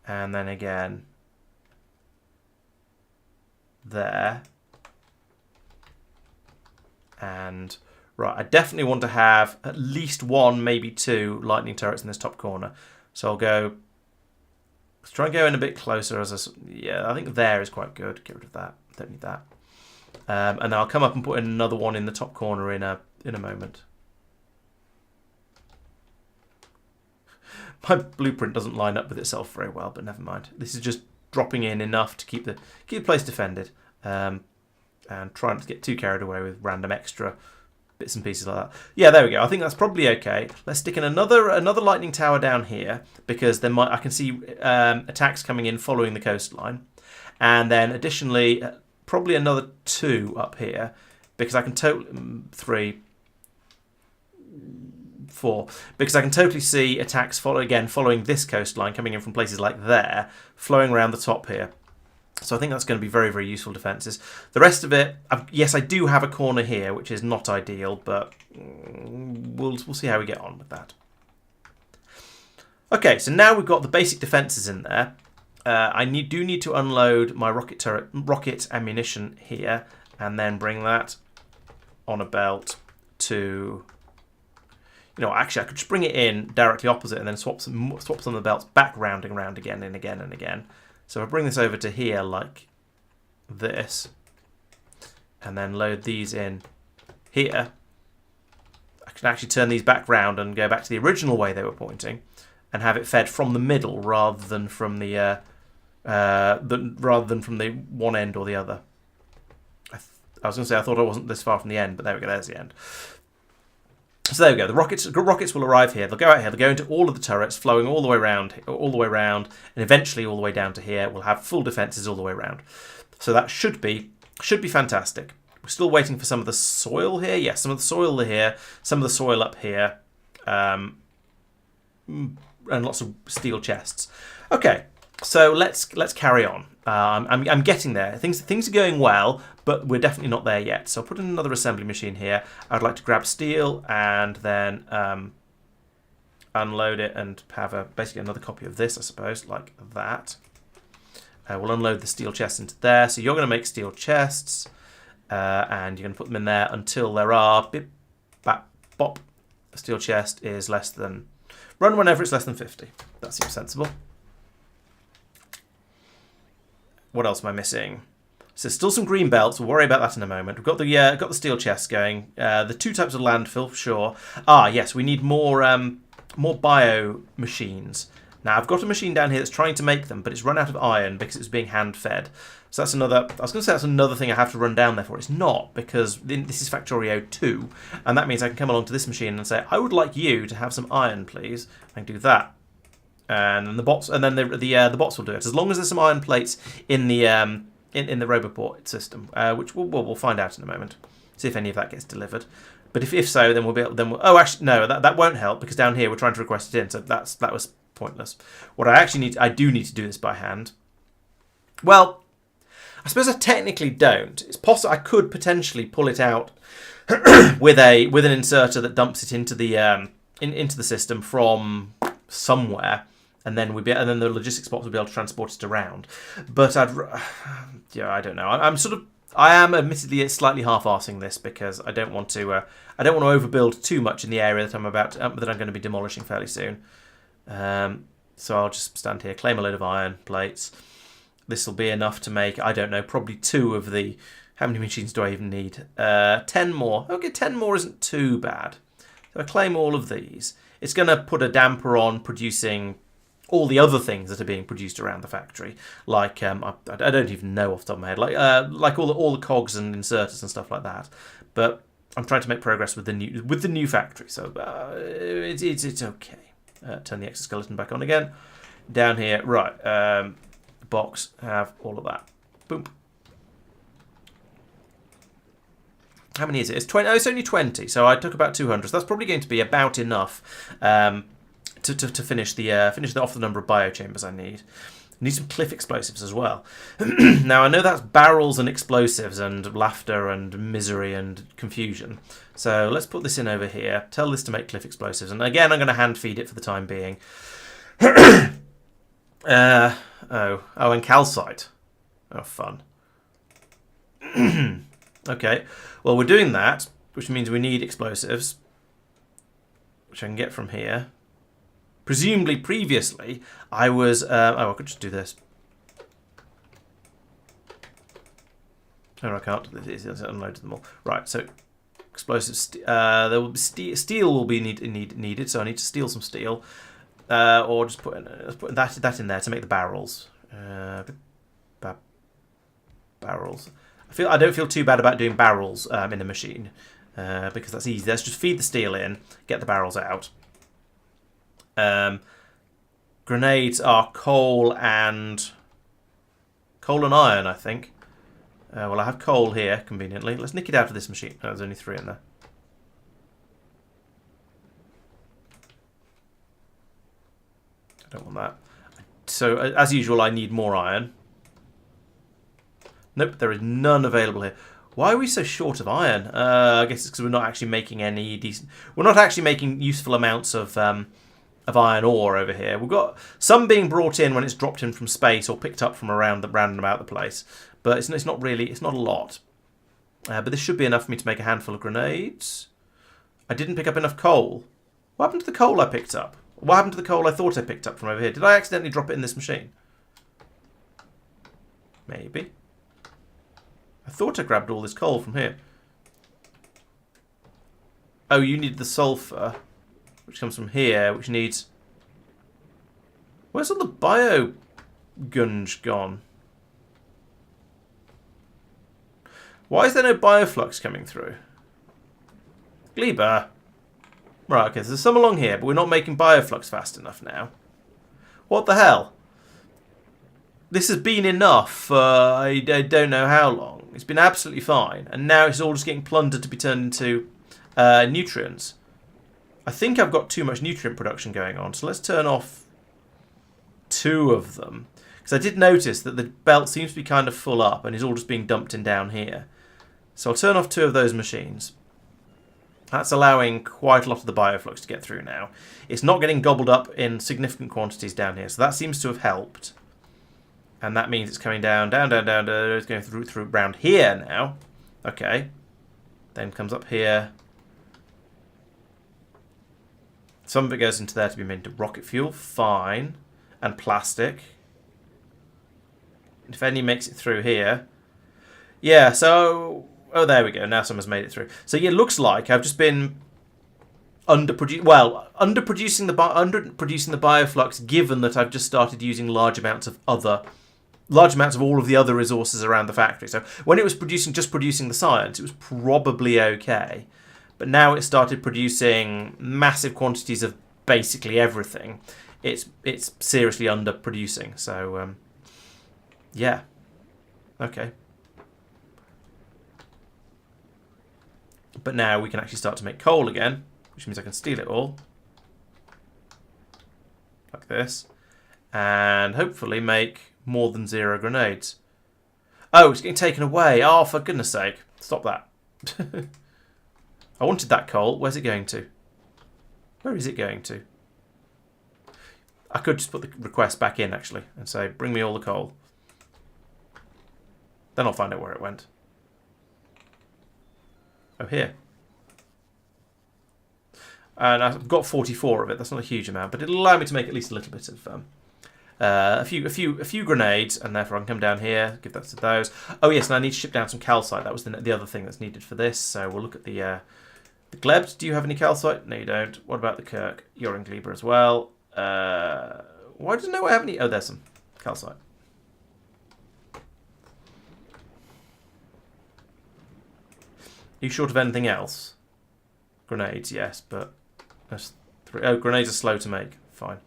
And then again... there. And... Right, I definitely want to have at least one, maybe two lightning turrets in this top corner. So I'll go... Let's try and go in a bit closer. Yeah, I think there is quite good. Get rid of that. Don't need that. And then I'll come up and put in another one in the top corner in a moment. My blueprint doesn't line up with itself very well, but never mind. This is just dropping in enough to keep the place defended. And trying not to get too carried away with random extra bits and pieces like that. Yeah, there we go. I think that's probably okay. Let's stick in another lightning tower down here, because I can see attacks coming in following the coastline, and then additionally probably another 2 up here, because I can totally 4, because I can totally see attacks following this coastline coming in from places like there, flowing around the top here. So I think that's going to be very, very useful defences. The rest of it, yes, I do have a corner here, which is not ideal, but we'll see how we get on with that. Okay, so now we've got the basic defences in there. I do need to unload my rocket ammunition here, and then bring that on a belt to... You know, actually, I could just bring it in directly opposite and then swap some of the belts back rounding around again and again and again. So if I bring this over to here like this, and then load these in here, I can actually turn these back round and go back to the original way they were pointing, and have it fed from the middle rather than from the one end or the other. I was going to say I thought I wasn't this far from the end, but there we go. There's the end. So there we go. The rockets will arrive here. They'll go out here. They'll go into all of the turrets, flowing all the way around, and eventually all the way down to here. We'll have full defences all the way around. So that should be fantastic. We're still waiting for some of the soil here. Yes, some of the soil here, some of the soil up here, and lots of steel chests. Okay, so let's carry on. I'm getting there. Things are going well, but we're definitely not there yet. So I'll put in another assembly machine here. I'd like to grab steel and then unload it and have basically another copy of this, I suppose, like that. We'll unload the steel chests into there. So you're going to make steel chests, and you're going to put them in there until there are bip, bap, bop. The steel chest is less than... Run whenever it's less than 50. That seems sensible. What else am I missing? So still some green belts. We'll worry about that in a moment. We've got the steel chests going. The 2 types of landfill for sure. Ah, yes, we need more bio machines. Now I've got a machine down here that's trying to make them, but it's run out of iron because it's being hand fed. So that's another. I was going to say that's another thing I have to run down there for. It's not, because this is Factorio 2, and that means I can come along to this machine and say, I would like you to have some iron, please. I can do that. And then the bots will do it, as long as there's some iron plates in the Roboport system, which we'll find out in a moment. See if any of that gets delivered. But if so, then we'll be able, oh, actually no, that won't help, because down here we're trying to request it in, so that was pointless. What I do need to do this by hand. Well, I suppose I technically don't. It's possible I could potentially pull it out with an inserter that dumps it into the into the system from somewhere. And then the logistics box will be able to transport it around. But I don't know. I am admittedly slightly half-arsing this, because I don't want to overbuild too much in the area that I'm going to be demolishing fairly soon. So I'll just stand here, claim a load of iron plates. This will be enough to make, I don't know, probably 2 of the. How many machines do I even need? 10 more. Okay, 10 more isn't too bad. So I claim all of these. It's going to put a damper on producing all the other things that are being produced around the factory, like I don't even know off the top of my head, like all the cogs and inserters and stuff like that. But I'm trying to make progress with the new factory, so it's okay. Turn the exoskeleton back on again. Down here, right? Box, have all of that. Boom. How many is it? It's 20. Oh, it's only 20. So I took about 200. So that's probably going to be about enough. To finish off the number of biochambers I need. I need some cliff explosives as well. Now I know that's barrels and explosives and laughter and misery and confusion. So let's put this in over here. Tell this to make cliff explosives, and again I'm going to hand feed it for the time being. And calcite. Oh, fun. Okay, well we're doing that, which means we need explosives, which I can get from here. Presumably, previously, I was... I could just do this. No, I can't. It's unloaded them all. Right, so explosives. There will be steel will be needed, so I need to steal some steel, or just put that in there to make the barrels. Barrels. I don't feel too bad about doing barrels in a machine, because that's easy. Let's just feed the steel in, get the barrels out. Grenades are coal and iron, I think. Well, I have coal here, conveniently. Let's nick it out of this machine. Oh, there's only 3 in there. I don't want that. So, as usual, I need more iron. Nope, there is none available here. Why are we so short of iron? I guess it's because we're not actually making any decent... We're not actually making useful amounts of iron ore over here. We've got some being brought in when it's dropped in from space or picked up from around and about the place, but it's not a lot. But this should be enough for me to make a handful of grenades. I didn't pick up enough coal. What happened to the coal I picked up? What happened to the coal I thought I picked up from over here? Did I accidentally drop it in this machine? Maybe. I thought I grabbed all this coal from here. Oh, you need the sulfur, which comes from here, which needs... Where's all the bio gunge gone? Why is there no bioflux coming through? Gleba. Right, okay, so there's some along here, but we're not making bioflux fast enough now. What the hell? This has been enough for I don't know how long. It's been absolutely fine, and now it's all just getting plundered to be turned into nutrients. I think I've got too much nutrient production going on, so let's turn off 2 of them. Because I did notice that the belt seems to be kind of full up and is all just being dumped in down here. So I'll turn off 2 of those machines. That's allowing quite a lot of the bioflux to get through now. It's not getting gobbled up in significant quantities down here, so that seems to have helped. And that means it's coming down, it's going through around here now. Okay. Then comes up here. Some of it goes into there to be made into rocket fuel. Fine. And plastic. And if any makes it through here. Yeah, so... Oh, there we go. Now someone's made it through. So yeah, it looks like I've just been underproducing the bioflux, given that I've just started using large amounts of all of the other resources around the factory. So when it was just producing the science, it was probably okay. But now it started producing massive quantities of basically everything. It's seriously underproducing. So yeah. Okay. But now we can actually start to make coal again, which means I can steal it all. Like this. And hopefully make more than 0 grenades. Oh, it's getting taken away. Oh, for goodness sake. Stop that. I wanted that coal. Where's it going to? Where is it going to? I could just put the request back in, actually, and say, bring me all the coal. Then I'll find out where it went. Oh, here. And I've got 44 of it. That's not a huge amount, but it'll allow me to make at least a little bit of a few grenades, and therefore I can come down here, give that to those. Oh yes, and I need to ship down some calcite. That was the other thing that's needed for this. So we'll look at the Glebs. Do you have any calcite? No, you don't. What about the Kirk? You're in Gleba as well. Why doesn't know I have any? Oh, there's some calcite. Are you short of anything else? Grenades, yes, but that's 3. Oh, grenades are slow to make. Fine.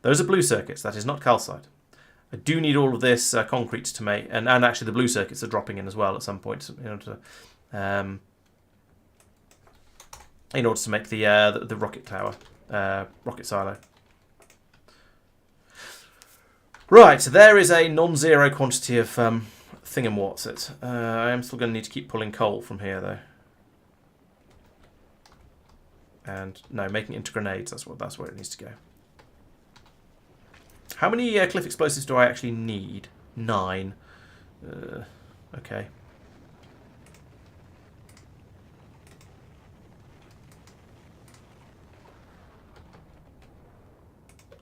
Those are blue circuits. That is not calcite. I do need all of this concrete to make, and actually the blue circuits are dropping in as well at some point in order to make the rocket tower, rocket silo. Right, so there is a non-zero quantity of thingamwhatsit. I am still going to need to keep pulling coal from here, though. And no, making it into grenades. That's where it needs to go. How many cliff explosives do I actually need? 9. Okay.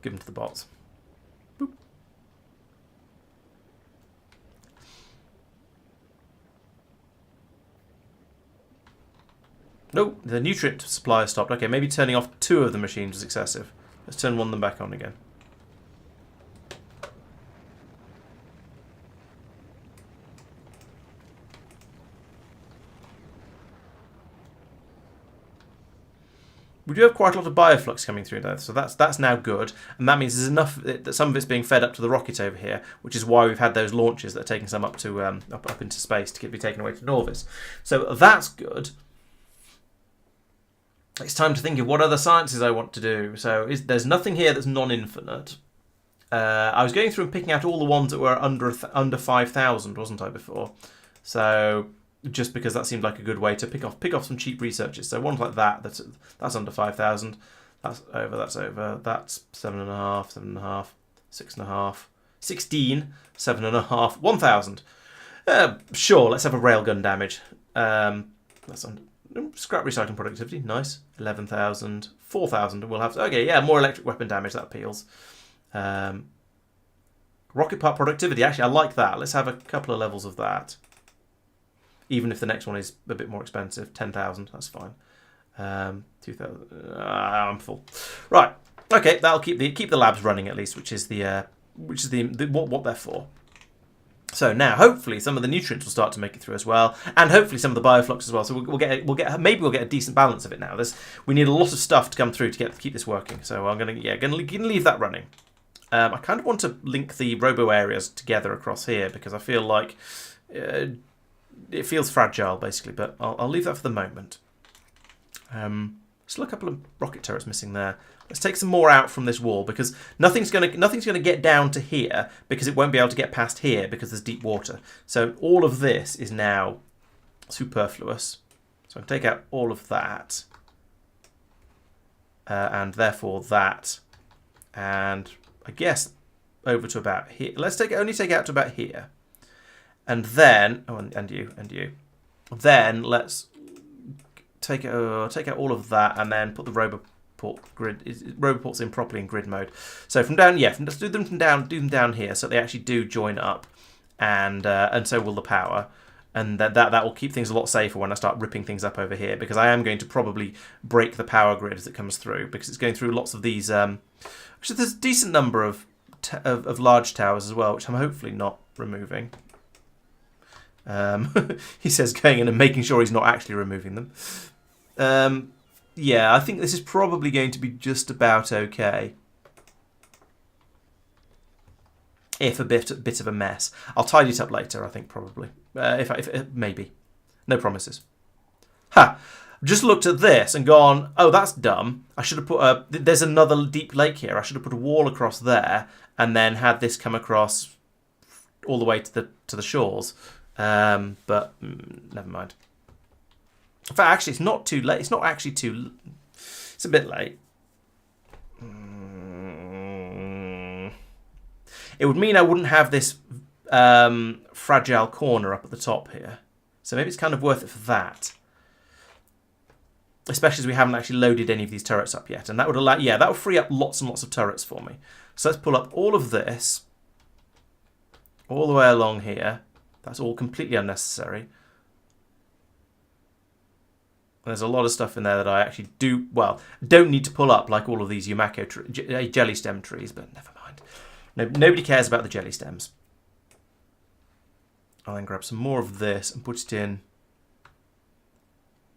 Give them to the bots. Boop. No, the nutrient supply has stopped. Okay, maybe turning off 2 of the machines is excessive. Let's turn one of them back on again. We do have quite a lot of bioflux coming through there, so that's now good, and that means there's enough that some of it's being fed up to the rocket over here, which is why we've had those launches that are taking some up to up into space to be taken away to Norvis. So that's good. It's time to think of what other sciences I want to do. So there's nothing here that's non-infinite. I was going through and picking out all the ones that were under 5,000, wasn't I, before? So just because that seemed like a good way to pick off some cheap researchers. So ones like that's under 5,000. That's over. That's 7.5, 7.5, 6.5, 16, 7.5, 1,000. Sure, let's have a railgun damage. That's under. Scrap recycling productivity, nice. 11,000, 4,000. We'll have okay, yeah, more electric weapon damage. That appeals. Rocket part productivity. Actually, I like that. Let's have a couple of levels of that. Even if the next one is a bit more expensive, 10,000. That's fine. 2,000. I'm full. Right. Okay, that'll keep the labs running at least, which is what they're for. So now, hopefully, some of the nutrients will start to make it through as well, and hopefully some of the bioflux as well. So maybe we'll get a decent balance of it now. We need a lot of stuff to come through to keep this working. So I'm gonna leave that running. I kind of want to link the robo areas together across here because I feel like it feels fragile basically. But I'll leave that for the moment. Still a couple of rocket turrets missing there. Let's take some more out from this wall because nothing's gonna get down to here because it won't be able to get past here because there's deep water. So all of this is now superfluous. So I can take out all of that, and therefore that, and I guess over to about here. Let's only take out to about here, and then and you. Then let's take out all of that and then put the roboport roboports in properly in grid mode. So from down, let's do them down here so they actually do join up. and so will the power. And that will keep things a lot safer when I start ripping things up over here, because I am going to probably break the power grid as it comes through, because it's going through lots of these. Actually, there's a decent number of large towers as well, which I'm hopefully not removing. He says going in and making sure he's not actually removing them. Yeah, I think this is probably going to be just about okay. If a bit of a mess. I'll tidy it up later, I think, probably. Maybe. No promises. Ha! Just looked at this and gone, oh, that's dumb. I should have put there's another deep lake here. I should have put a wall across there and then had this come across all the way to the shores. But never mind. In fact, actually, it's not too late. It's not actually too... It's a bit late. It would mean I wouldn't have this fragile corner up at the top here. So maybe it's kind of worth it for that. Especially as we haven't actually loaded any of these turrets up yet. And that would allow... Yeah, that would free up lots and lots of turrets for me. So let's pull up all of this. All the way along here. That's all completely unnecessary. There's a lot of stuff in there that I actually don't need to pull up, like all of these Yumako jelly stem trees, but never mind. Nobody cares about the jelly stems. I'll then grab some more of this and put it in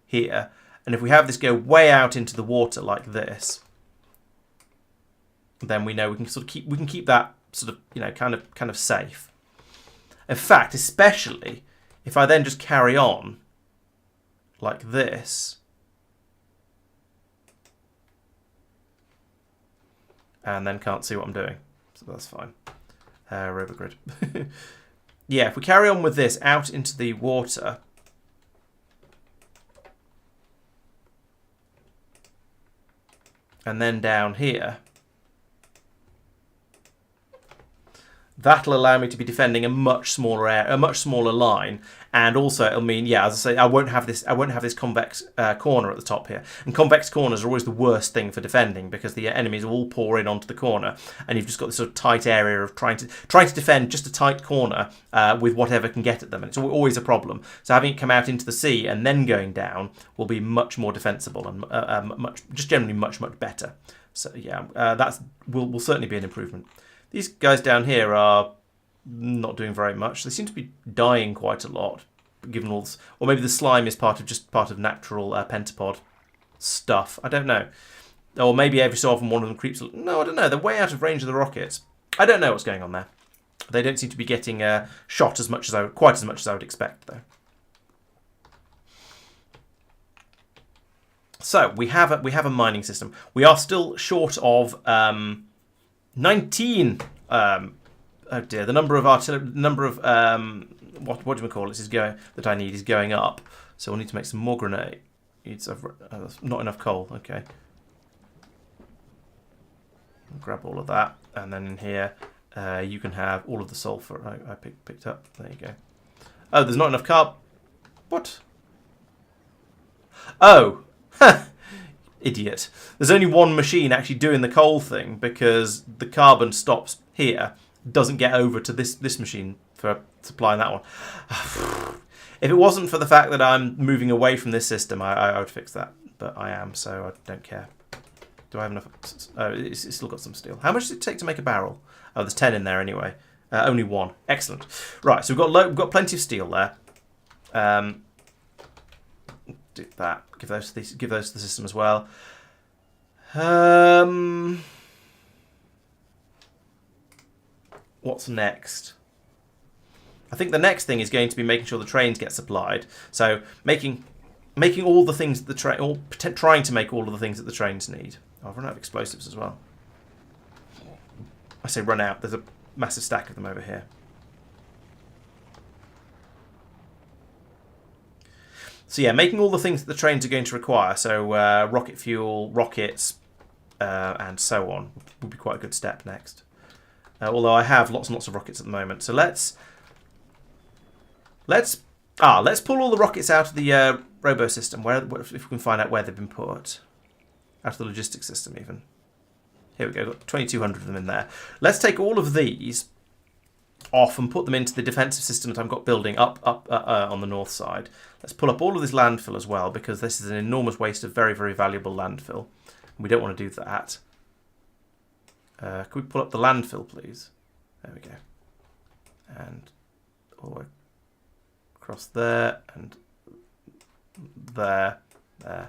here. And if we have this go way out into the water like this, then we know we can keep that sort of kind of safe. In fact, especially if I then just carry on like this, and then can't see what I'm doing, so that's fine. Rover grid. Yeah, if we carry on with this out into the water, and then down here, that'll allow me to be defending a much smaller area, a much smaller line, and also it'll mean, yeah, as I say, I won't have this convex corner at the top here. And convex corners are always the worst thing for defending, because the enemies will all pour in onto the corner, and you've just got this sort of tight area of trying to defend just a tight corner with whatever can get at them, and it's always a problem. So having it come out into the sea and then going down will be much more defensible and generally much better. So yeah, that will certainly be an improvement. These guys down here are not doing very much. They seem to be dying quite a lot, given all this. Or maybe the slime is part of natural pentapod stuff. I don't know. Or maybe every so often one of them creeps. No, I don't know. They're way out of range of the rockets. I don't know what's going on there. They don't seem to be getting shot quite as much as I would expect, though. So we have a mining system. We are still short of 19. Oh dear, the number of what do we call it? That I need is going up. So we'll need to make some more grenade. Not enough coal. Okay. I'll grab all of that, and then in here you can have all of the sulfur I picked up. There you go. Oh, there's not enough carb. What? Oh. Idiot. There's only one machine actually doing the coal thing, because the carbon stops here, doesn't get over to this machine for supplying that one. If it wasn't for the fact that I'm moving away from this system, I would fix that. But I am, so I don't care. Do I have enough? Oh, it's still got some steel. How much does it take to make a barrel? Oh, there's 10 in there anyway. Only one. Excellent. Right, so we've got plenty of steel there. Do that. Give those to the system as well. What's next? I think the next thing is going to be making sure the trains get supplied. So making all the things that trying to make all of the things that the trains need. Oh, I've run out of explosives as well. I say run out. There's a massive stack of them over here. So yeah, making all the things that the trains are going to require, so rocket fuel, rockets, and so on, would be quite a good step next. Although I have lots and lots of rockets at the moment, so let's pull all the rockets out of the robo system. If we can find out where they've been put, out of the logistics system even. Here we go. Got 2,200 of them in there. Let's take all of these off and put them into the defensive system that I've got building up on the north side. Let's pull up all of this landfill as well, because this is an enormous waste of very, very valuable landfill. We don't want to do that. Can we pull up the landfill, please? There we go. And all the way across there, and there. Right,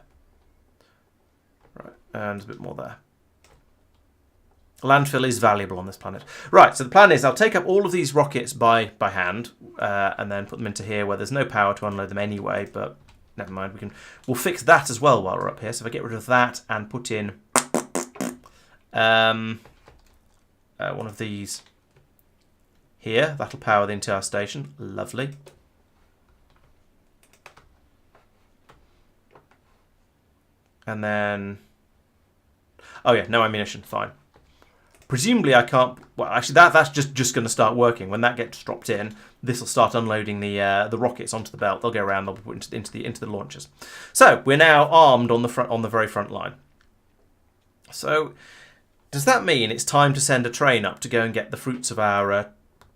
and a bit more there. Landfill is valuable on this planet. Right, so the plan is I'll take up all of these rockets by hand and then put them into here where there's no power to unload them anyway, but never mind. We'll fix that as well while we're up here. So if I get rid of that and put in one of these here, that'll power the entire station. Lovely. And then... oh yeah, no ammunition, fine. Presumably I can't... well, actually that's just going to start working. When that gets dropped in, this will start unloading the rockets onto the belt. They'll go around, they'll be put into the launchers. So we're now armed on the very front line. So does that mean it's time to send a train up to go and get the fruits of our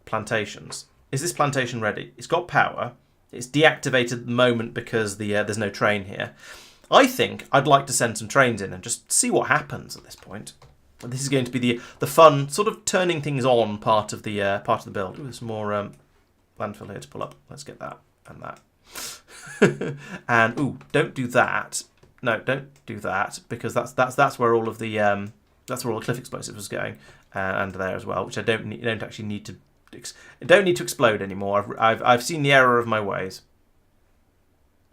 plantations? Is this plantation ready? It's got power. It's deactivated at the moment because there's no train here. I think I'd like to send some trains in and just see what happens at this point. This is going to be the fun, sort of turning things on part of the build. Ooh, there's more landfill here to pull up. Let's get that and that. And ooh, don't do that. No, don't do that, because that's where all of the that's where all the cliff explosives was going, and there as well, which I don't actually need to. I don't need to explode anymore. I've seen the error of my ways.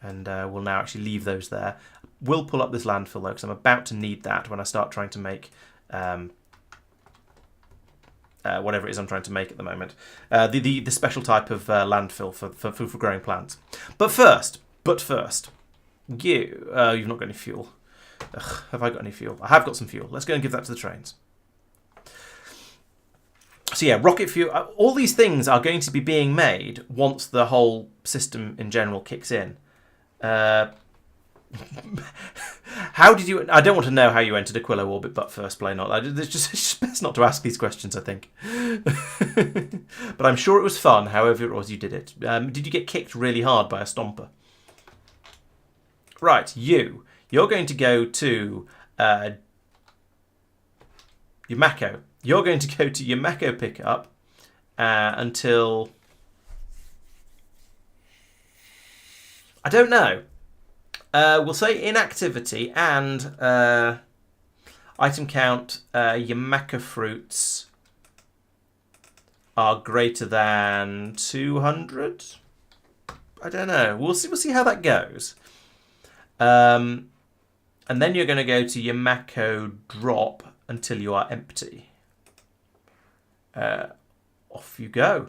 And we'll now actually leave those there. We'll pull up this landfill though, because I'm about to need that when I start trying to make whatever it is I'm trying to make at the moment. The special type of landfill for growing plants. But first, you've not got any fuel. Ugh, have I got any fuel? I have got some fuel. Let's go and give that to the trains. So yeah, rocket fuel. All these things are going to be being made once the whole system in general kicks in. How did you... I don't want to know how you entered Aquilo orbit, but first play not. It's just best not to ask these questions, I think. But I'm sure it was fun, however it was you did it. Did you get kicked really hard by a stomper? Right, you're going to go to Yamako. You're going to go to Yamako pickup until... I don't know. We'll say inactivity and item count Yamaka fruits are greater than 200. I don't know. We'll see how that goes. And then you're going to go to Yamako drop until you are empty. Off you go.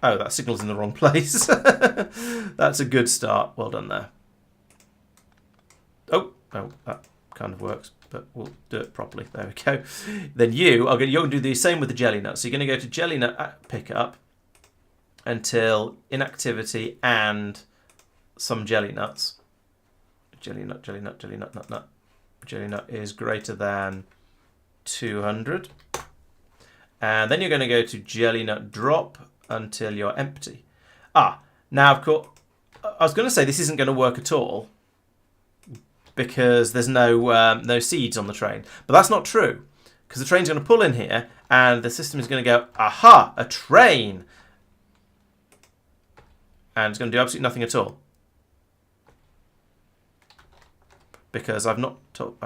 Oh, that signal's in the wrong place. That's a good start. Well done there. Oh, that kind of works, but we'll do it properly. There we go. Then you're going to do the same with the jelly nut. So you're going to go to jelly nut pickup until inactivity and some jelly nuts. Jelly nut. Jelly nut is greater than 200. And then you're going to go to jelly nut drop until you're empty. Now of course, I was going to say this isn't going to work at all because there's no seeds on the train, but that's not true, because the train's going to pull in here and the system is going to go, aha, a train, and it's going to do absolutely nothing at all because I've not told.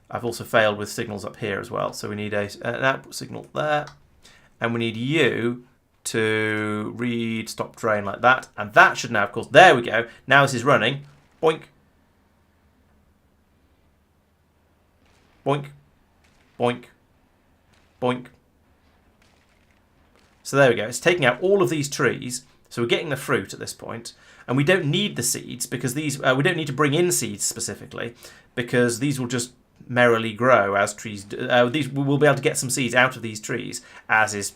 I've also failed with signals up here as well, so we need an output signal there, and we need you to read stop train like that, and that should now, of course, there we go. Now this is running. Boink. Boink. Boink. Boink. So there we go. It's taking out all of these trees, so we're getting the fruit at this point, and we don't need the seeds because these we don't need to bring in seeds specifically because these will just merrily grow as trees. These we'll be able to get some seeds out of these trees as these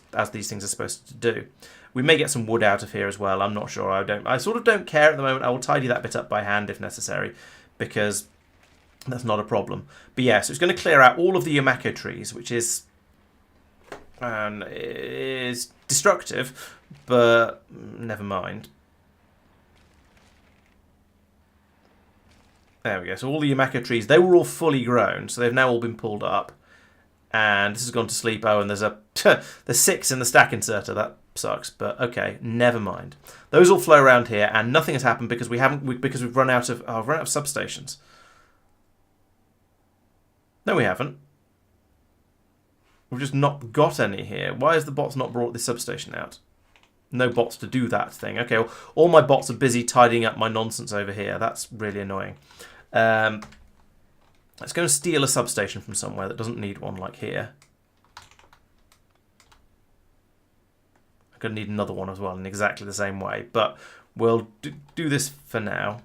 things are supposed to do. We may get some wood out of here as well. I'm not sure. I sort of don't care at the moment. I will tidy that bit up by hand if necessary, because That's not a problem. But yeah, so it's going to clear out all of the Yamako trees, which is destructive, but never mind. There we go. So all the Yamako trees, they were all fully grown, so they've now all been pulled up. And this has gone to sleep. Oh, and there's there's 6 in the stack inserter. That sucks, but okay, never mind. Those all flow around here, and nothing has happened because we've run out of substations. No, we haven't. We've just not got any here. Why has the bots not brought this substation out? No bots to do that thing. Okay, well, all my bots are busy tidying up my nonsense over here. That's really annoying. Let's go and steal a substation from somewhere that doesn't need one, like here. I'm going to need another one as well in exactly the same way, but we'll do this for now.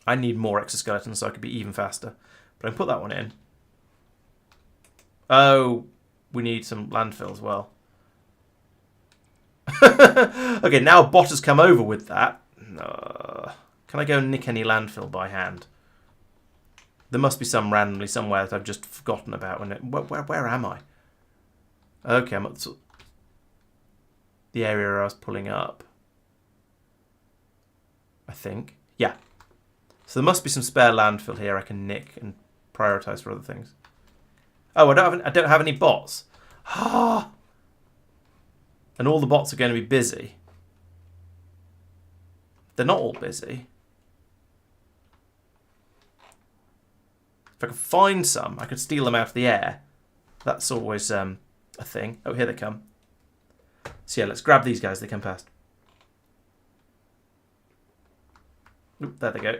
I need more exoskeletons so I could be even faster, but I can put that one in. Oh, we need some landfill as well. Okay, now a bot has come over with that. Can I go and nick any landfill by hand? There must be some randomly somewhere that I've just forgotten about. Where am I? Okay, I'm at the area I was pulling up. I think. Yeah. So there must be some spare landfill here I can nick and prioritise for other things. Oh, I don't have any bots. Ah. And all the bots are going to be busy. They're not all busy. If I could find some, I could steal them out of the air. That's always a thing. Oh, here they come. So yeah, let's grab these guys. They come past. Oop, there they go.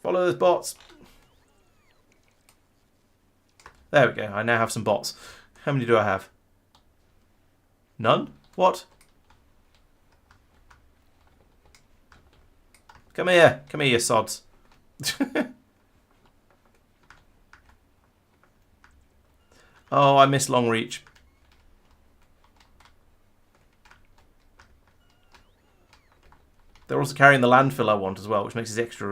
Follow those bots. There we go. I now have some bots. How many do I have? None? What? Come here. Come here, you sods. Oh, I missed long reach. They're also carrying the landfill I want as well, which makes it extra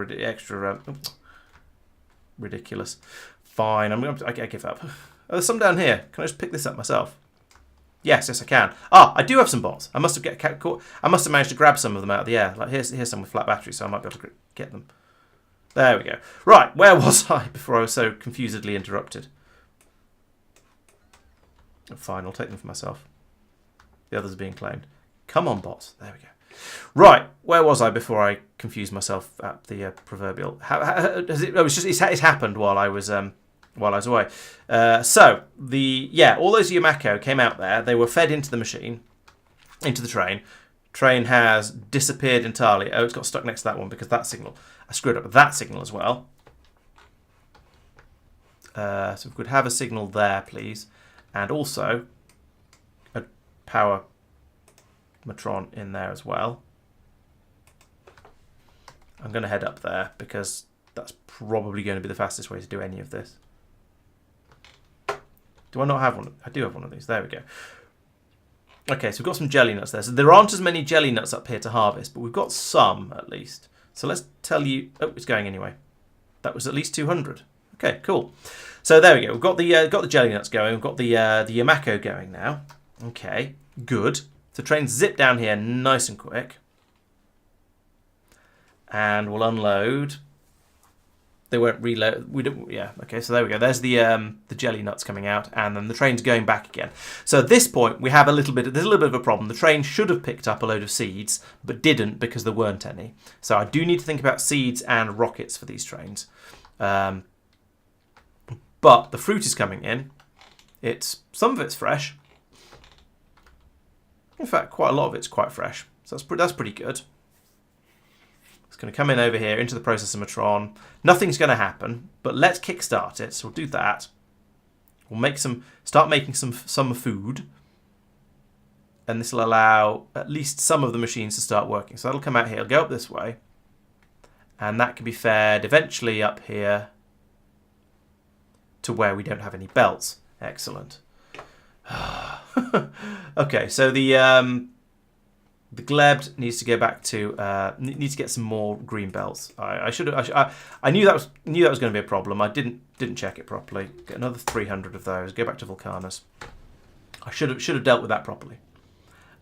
ridiculous. Fine, I give up. Oh, there's some down here. Can I just pick this up myself? Yes, I can. Ah, I do have some bots. I must have managed to grab some of them out of the air. Like here's some with flat batteries, so I might be able to get them. There we go. Right, where was I before I was so confusedly interrupted? Fine, I'll take them for myself. The others are being claimed. Come on, bots. There we go. Right, where was I before I confused myself at the proverbial? It's happened while I was away. So all those Yamako came out there. They were fed into the machine, into the train. Train has disappeared entirely. Oh, it's got stuck next to that one because that signal. I screwed up with that signal as well. So if we could have a signal there, please. And also a power matron in there as well. I'm going to head up there because that's probably going to be the fastest way to do any of this. Do I not have one? I do have one of these. There we go. Okay, so we've got some jelly nuts there. So there aren't as many jelly nuts up here to harvest, but we've got some at least. So let's tell you... Oh, it's going anyway. That was at least 200. Okay, cool. So there we go. We've got the jelly nuts going. We've got the Yamako going now. Okay, good. So trains zip down here nice and quick. And we'll unload. They won't reload. We don't. Yeah. Okay. So there we go. There's the jelly nuts coming out, and then the train's going back again. So at this point, we have there's a little bit of a problem. The train should have picked up a load of seeds, but didn't because there weren't any. So I do need to think about seeds and rockets for these trains. But the fruit is coming in. Some of it's fresh. In fact, quite a lot of it's quite fresh. So that's pretty good. It's going to come in over here into the processor-matron. Nothing's going to happen, but let's kickstart it. So we'll do that. We'll start making some food. And this will allow at least some of the machines to start working. So that'll come out here. It'll go up this way. And that can be fed eventually up here to where we don't have any belts. Excellent. Okay, so the The Gleb needs to go back to needs to get some more green belts. I knew that was going to be a problem. I didn't check it properly. Get another 300 of those. Go back to Vulcanus. I should have dealt with that properly.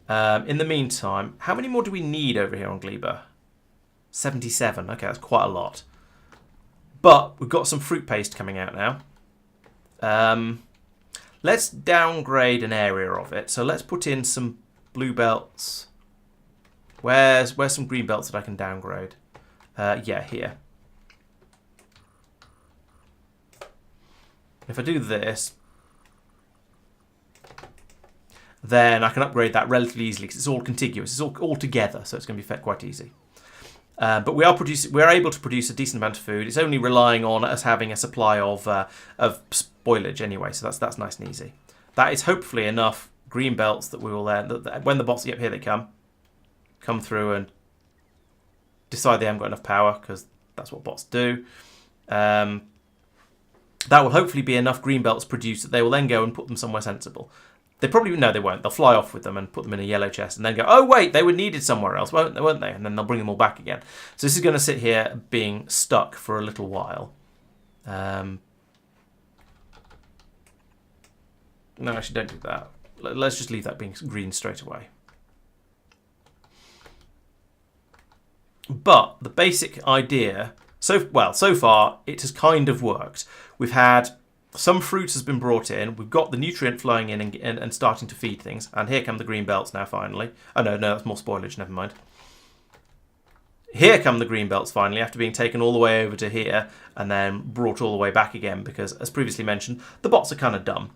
In the meantime, how many more do we need over here on Gleba? 77. Okay, that's quite a lot. But we've got some fruit paste coming out now. Let's downgrade an area of it. So let's put in some blue belts. Where's some green belts that I can downgrade? Yeah, here. If I do this, then I can upgrade that relatively easily because it's all contiguous. It's all together, so it's going to be quite easy. But we are able to produce a decent amount of food. It's only relying on us having a supply of spoilage anyway, so that's nice and easy. That is hopefully enough green belts that we will then, when the bots, yep, here they come through and decide they haven't got enough power, because that's what bots do. That will hopefully be enough green belts produced that they will then go and put them somewhere sensible. They won't. They'll fly off with them and put them in a yellow chest and then go, oh wait, they were needed somewhere else, won't they? And then they'll bring them all back again. So this is going to sit here being stuck for a little while. No, actually don't do that. Let's just leave that being green straight away. But the basic idea, so far it has kind of worked. We've had some fruit has been brought in. We've got the nutrient flowing in and starting to feed things. And here come the green belts now finally. Oh no, that's more spoilage, never mind. Here come the green belts finally after being taken all the way over to here and then brought all the way back again because, as previously mentioned, the bots are kind of dumb.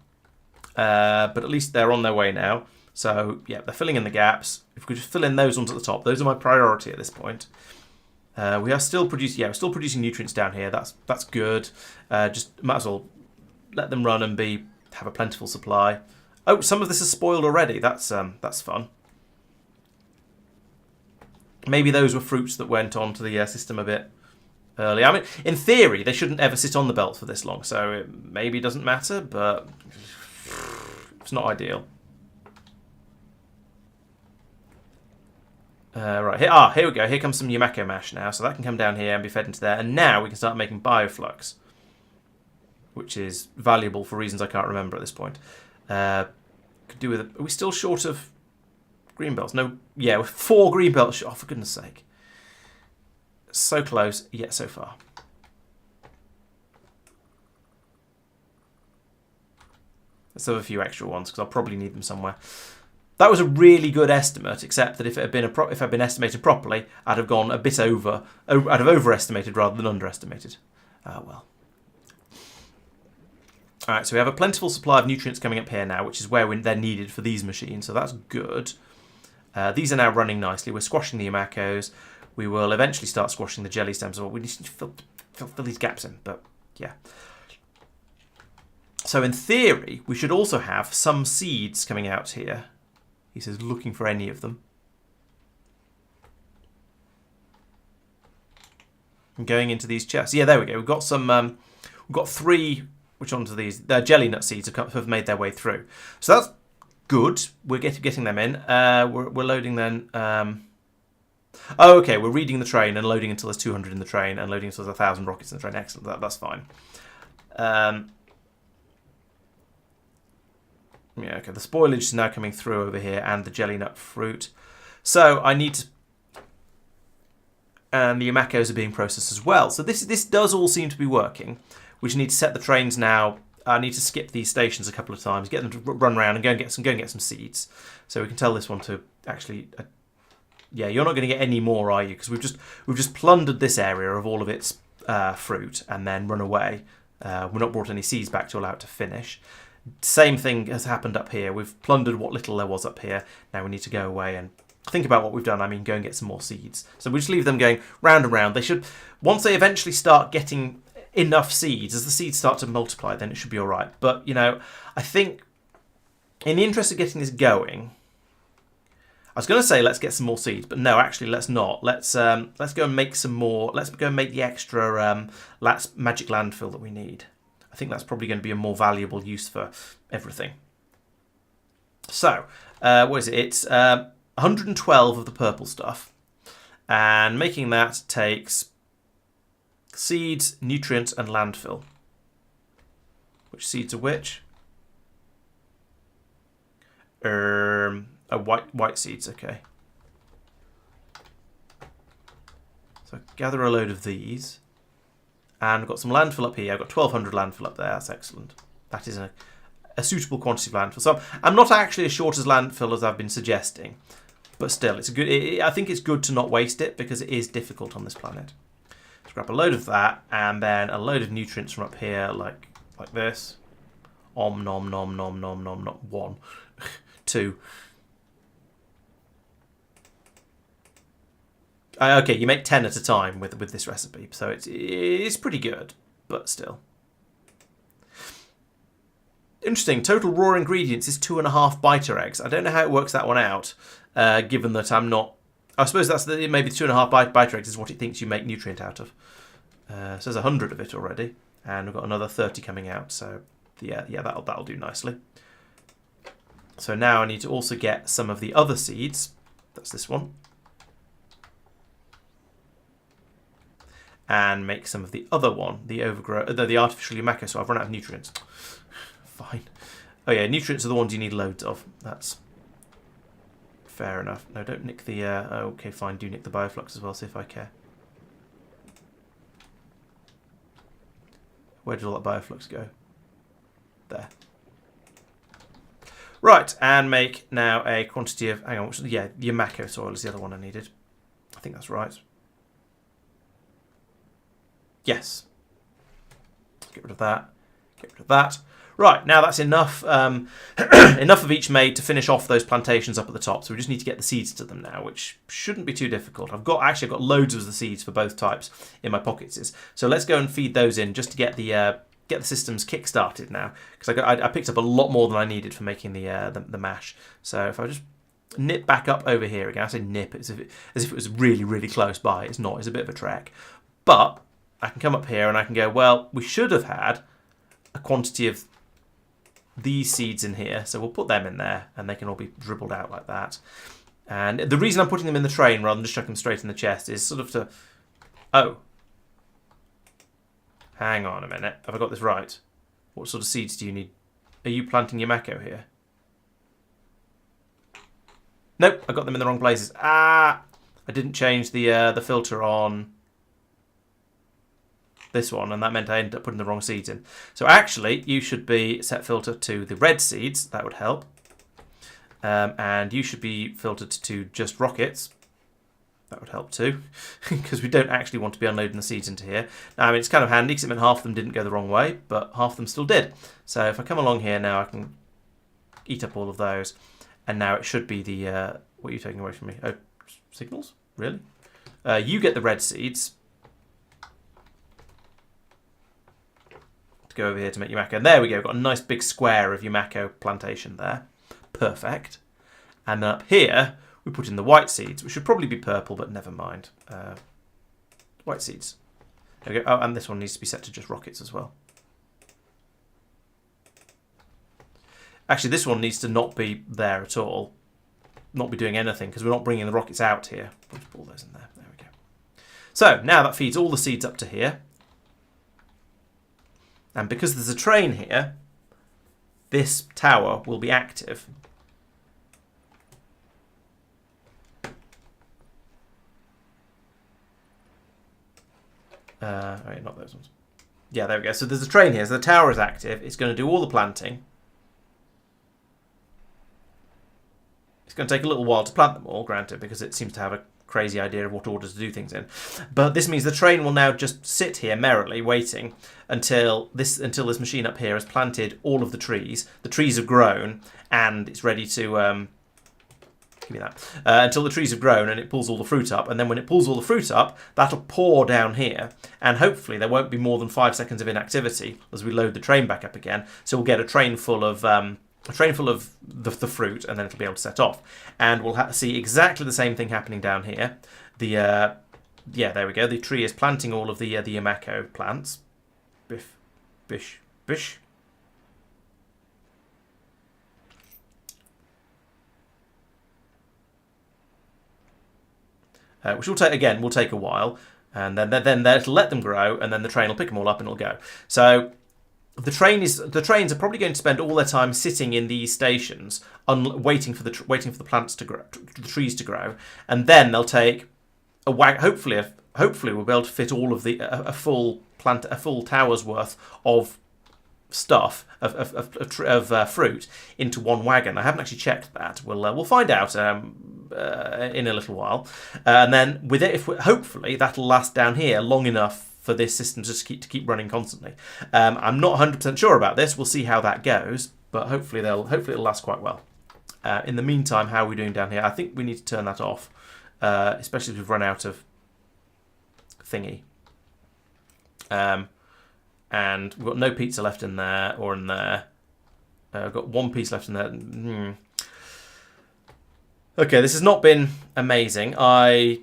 But at least they're on their way now. So, yeah, they're filling in the gaps. If we could just fill in those ones at the top, those are my priority at this point. We are still producing, we're still producing nutrients down here. That's good. Just might as well let them run and have a plentiful supply. Oh, some of this is spoiled already. That's fun. Maybe those were fruits that went onto the system a bit early. I mean, in theory, they shouldn't ever sit on the belt for this long, so it maybe doesn't matter, but it's not ideal. Right, here we go. Here comes some Yumako mash now, so that can come down here and be fed into there. And now we can start making bioflux, which is valuable for reasons I can't remember at this point. Could do with it. Are we still short of green belts? No, yeah, we're 4 green belts short. Oh, for goodness sake. So close, yet so far. Let's have a few extra ones, because I'll probably need them somewhere. That was a really good estimate, except that if it had been if I'd been estimated properly, I'd have gone a bit over. I'd have overestimated rather than underestimated. Well. All right, so we have a plentiful supply of nutrients coming up here now, which is where they're needed for these machines, so that's good. These are now running nicely. We're squashing the Yumakos. We will eventually start squashing the jelly stems. We need to fill these gaps in, but yeah. So in theory, we should also have some seeds coming out here. He says, looking for any of them. And going into these chests. Yeah, there we go. We've got some. We've got 3. Which ones are these? Jelly nut seeds have made their way through. So that's good. We're getting them in. We're loading then. Oh, okay. We're reading the train and loading until there's 200 in the train and loading until there's 1,000 rockets in the train. Excellent. That's fine. Yeah, okay, the spoilage is now coming through over here and the jelly nut fruit. So I need to... And the Yumakos are being processed as well. So this does all seem to be working. We just need to set the trains now. I need to skip these stations a couple of times, get them to run around and go and get some seeds. So we can tell this one to actually... yeah, you're not going to get any more, are you? Because we've just plundered this area of all of its fruit and then run away. We've not brought any seeds back to allow it to finish. Same thing has happened up here. We've plundered what little there was up here. Now we need to go away and think about what we've done. I mean, go and get some more seeds. So we just leave them going round and round. They should, once they eventually start getting enough seeds, as the seeds start to multiply, then it should be all right. But, you know, I think in the interest of getting this going, I was going to say let's get some more seeds, but no, actually let's not. Let's go and make some more. Let's go and make the extra magic landfill that we need. I think that's probably going to be a more valuable use for everything. So, what is it? It's 112 of the purple stuff. And making that takes seeds, nutrients, and landfill. Which seeds are which? White seeds, okay. So gather a load of these. And I've got some landfill up here. I've got 1,200 landfill up there. That's excellent. That is a suitable quantity of landfill. So I'm not actually as short as landfill as I've been suggesting. But still, it's a good. I think it's good to not waste it because it is difficult on this planet. Let's grab a load of that and then a load of nutrients from up here, like this. Om nom nom nom nom nom nom. 1, 2. Okay, you make 10 at a time with this recipe, so it's pretty good, but still. Interesting. Total raw ingredients is 2.5 biter eggs. I don't know how it works that one out, given that I'm not. I suppose that's maybe 2.5 biter eggs is what it thinks you make nutrient out of. So there's 100 of it already, and we've got another 30 coming out. So yeah, that'll do nicely. So now I need to also get some of the other seeds. That's this one. And make some of the other one, the artificial Yumako. So I've run out of nutrients. Fine. Oh yeah, nutrients are the ones you need loads of. That's fair enough. No, don't nick the... okay, fine, do nick the bioflux as well, see if I care. Where did all that bioflux go? There. Right, and make now a quantity of... Hang on, yeah, Yumako soil is the other one I needed. I think that's right. Yes. Get rid of that. Get rid of that. Right, now that's enough enough of each made to finish off those plantations up at the top. So we just need to get the seeds to them now, which shouldn't be too difficult. I've got loads of the seeds for both types in my pockets. So let's go and feed those in just to get the systems kick-started now. Because I picked up a lot more than I needed for making the mash. So if I just nip back up over here again, I say nip as if it was really, really close by. It's not. It's a bit of a trek. But I can come up here and I can go, well, we should have had a quantity of these seeds in here. So we'll put them in there and they can all be dribbled out like that. And the reason I'm putting them in the train rather than just chucking them straight in the chest is sort of to... Oh. Hang on a minute. Have I got this right? What sort of seeds do you need? Are you planting Yumako here? Nope, I got them in the wrong places. Ah! I didn't change the filter on... this one, and that meant I ended up putting the wrong seeds in. So actually, you should be set filter to the red seeds. That would help. And you should be filtered to just rockets. That would help too, because we don't actually want to be unloading the seeds into here. Now, I mean, it's kind of handy because it meant half of them didn't go the wrong way, but half of them still did. So if I come along here now, I can eat up all of those. And now it should be the... what are you taking away from me? Oh, signals? Really? You get the red seeds. To go over here to make Yumako. And there we go. Got a nice big square of Yumako plantation there. Perfect. And then up here, we put in the white seeds, which should probably be purple, but never mind. White seeds. There we go. Oh, and this one needs to be set to just rockets as well. Actually, this one needs to not be there at all. Not be doing anything, because we're not bringing the rockets out here. We'll just pull those in there. There we go. So, now that feeds all the seeds up to here. And because there's a train here, this tower will be active. Right, not those ones. Yeah, there we go. So there's a train here. So the tower is active. It's going to do all the planting. It's going to take a little while to plant them all, granted, because it seems to have a crazy idea of what order to do things in. But this means the train will now just sit here merrily waiting until this machine up here has planted all of the trees. The trees have grown and it's ready to give me that until the trees have grown and it pulls all the fruit up. And then when it pulls all the fruit up, that'll pour down here, and hopefully there won't be more than 5 seconds of inactivity as we load the train back up again. So we'll get a train full of the fruit, and then it'll be able to set off. And we'll see exactly the same thing happening down here. Yeah, there we go. The tree is planting all of the Yumako plants. Biff, bish, bish. which will take a while, and then it'll let them grow, and then the train will pick them all up and it'll go. So the trains are probably going to spend all their time sitting in these stations, waiting for the plants to grow, the trees to grow, and then they'll take a hopefully we'll be able to fit all of a full tower's worth of stuff of fruit into one wagon. I haven't actually checked that. We'll find out in a little while, and then with it, hopefully that'll last down here long enough for this system to keep running constantly. I'm not 100% sure about this. We'll see how that goes, but hopefully it'll last quite well. In the meantime, how are we doing down here? I think we need to turn that off, especially if we've run out of thingy. And we've got no pizza left in there or in there. I've got one piece left in there. Okay, this has not been amazing. I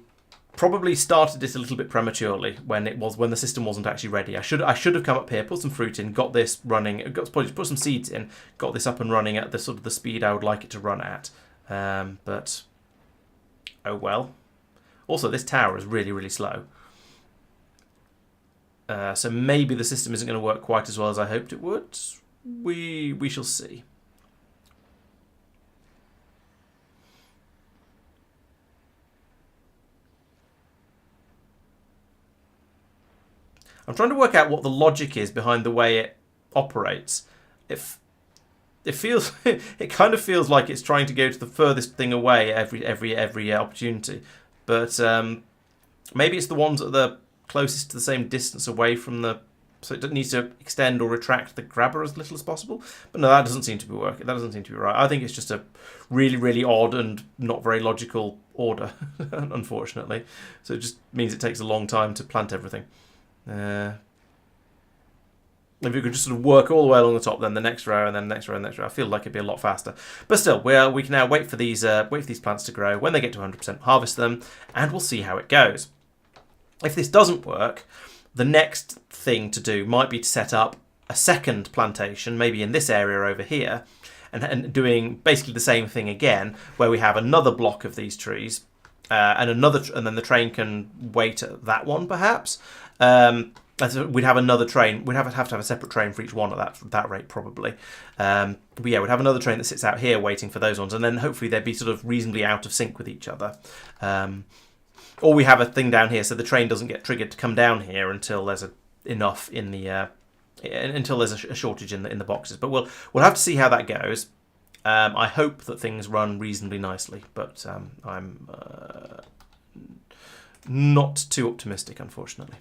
probably started it a little bit prematurely when the system wasn't actually ready. I should have come up here, put some fruit in, got this running, put some seeds in, got this up and running at the sort of the speed I would like it to run at. But oh well. Also, this tower is really, really slow. So maybe the system isn't going to work quite as well as I hoped it would. We shall see. I'm trying to work out what the logic is behind the way it operates. It feels it kind of feels like it's trying to go to the furthest thing away every opportunity, but maybe it's the ones that are the closest to the same distance away from so it needs to extend or retract the grabber as little as possible. But no, that doesn't seem to be working. That doesn't seem to be right. I think it's just a really, really odd and not very logical order, unfortunately. So it just means it takes a long time to plant everything. If you could just sort of work all the way along the top, then the next row, and then the next row, and the next row, I feel like it'd be a lot faster. But still, we can now wait for these plants to grow. When they get to 100%, harvest them, and we'll see how it goes. If this doesn't work, the next thing to do might be to set up a second plantation, maybe in this area over here, and doing basically the same thing again, where we have another block of these trees, and then the train can wait at that one, perhaps. We'd have another train. We'd have to have a separate train for each one at that rate, probably. But yeah, we'd have another train that sits out here waiting for those ones, and then hopefully they'd be sort of reasonably out of sync with each other. Or we have a thing down here, so the train doesn't get triggered to come down here until there's enough in the until there's a shortage in the boxes. But we'll have to see how that goes. I hope that things run reasonably nicely, but I'm not too optimistic, unfortunately.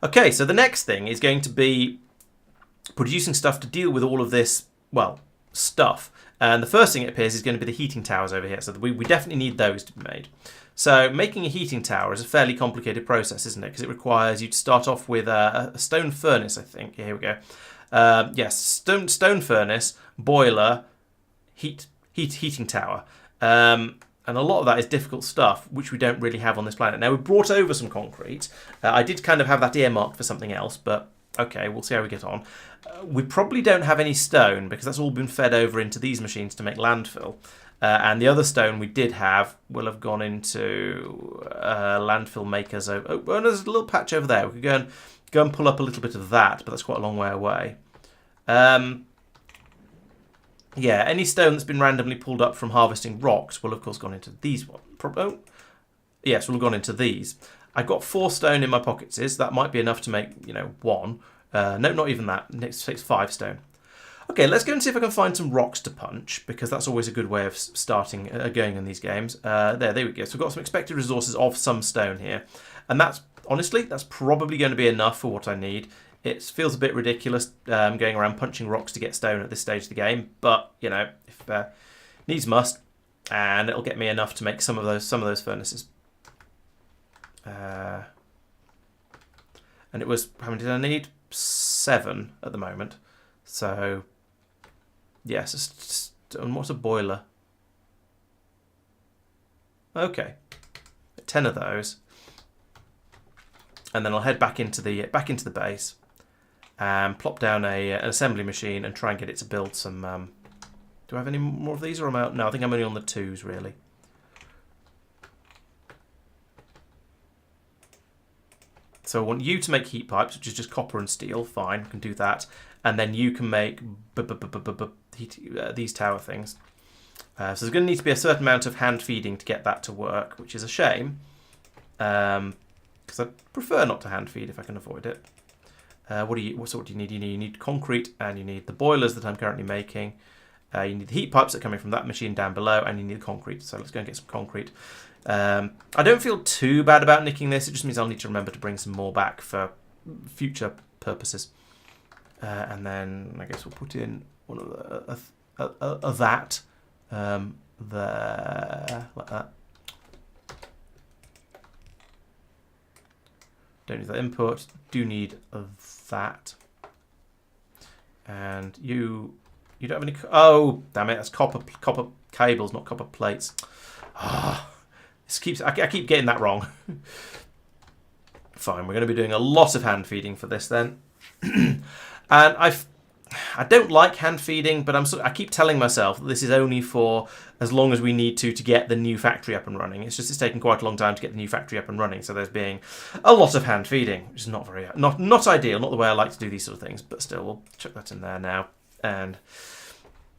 Okay, so the next thing is going to be producing stuff to deal with all of this, stuff. And the first thing it appears is going to be the heating towers over here. So we definitely need those to be made. So making a heating tower is a fairly complicated process, isn't it? Because it requires you to start off with a stone furnace, I think. Here we go. Yes, stone furnace, boiler, heating tower. And a lot of that is difficult stuff, which we don't really have on this planet. Now, we've brought over some concrete. I did kind of have that earmarked for something else, but okay, we'll see how we get on. We probably don't have any stone, because that's all been fed over into these machines to make landfill. And the other stone we did have will have gone into landfill makers. Oh, there's a little patch over there. We could go and pull up a little bit of that, but that's quite a long way away. Yeah, any stone that's been randomly pulled up from harvesting rocks will, of course, gone into these ones. Yes, will have gone into these. I've got 4 stone in my pockets. That might be enough to make, 1. No, not even that. It takes 5 stone. Okay, let's go and see if I can find some rocks to punch, because that's always a good way of starting going in these games. There we go. So we've got some expected resources of some stone here. And honestly, that's probably going to be enough for what I need. It feels a bit ridiculous going around punching rocks to get stone at this stage of the game, but if needs must, and it'll get me enough to make some of those furnaces. And it was, how many did I need? 7 at the moment. So yes, and what's a boiler? Okay, 10 of those, and then I'll head back into the base. Plop down an assembly machine and try and get it to build some... do I have any more of these, or am I out? No, I think I'm only on the 2s, really. So I want you to make heat pipes, which is just copper and steel. Fine, can do that. And then you can make these tower things. So there's going to need to be a certain amount of hand feeding to get that to work, which is a shame. Because I prefer not to hand feed if I can avoid it. What do you need? You need concrete, and you need the boilers that I'm currently making. You need the heat pipes that are coming from that machine down below, and you need concrete. So let's go and get some concrete. I don't feel too bad about nicking this. It just means I'll need to remember to bring some more back for future purposes. And then I guess we'll put in one of that there, like that. Don't need that input. Do need that. And you don't have any. Oh, damn it! That's copper cables, not copper plates. Ah, I keep getting that wrong. Fine, we're going to be doing a lot of hand feeding for this then. And I don't like hand feeding, but I keep telling myself that this is only for as long as we need to get the new factory up and running. It's taken quite a long time to get the new factory up and running, so there's being a lot of hand feeding, which is not ideal, not the way I like to do these sort of things, but still, we'll chuck that in there now. And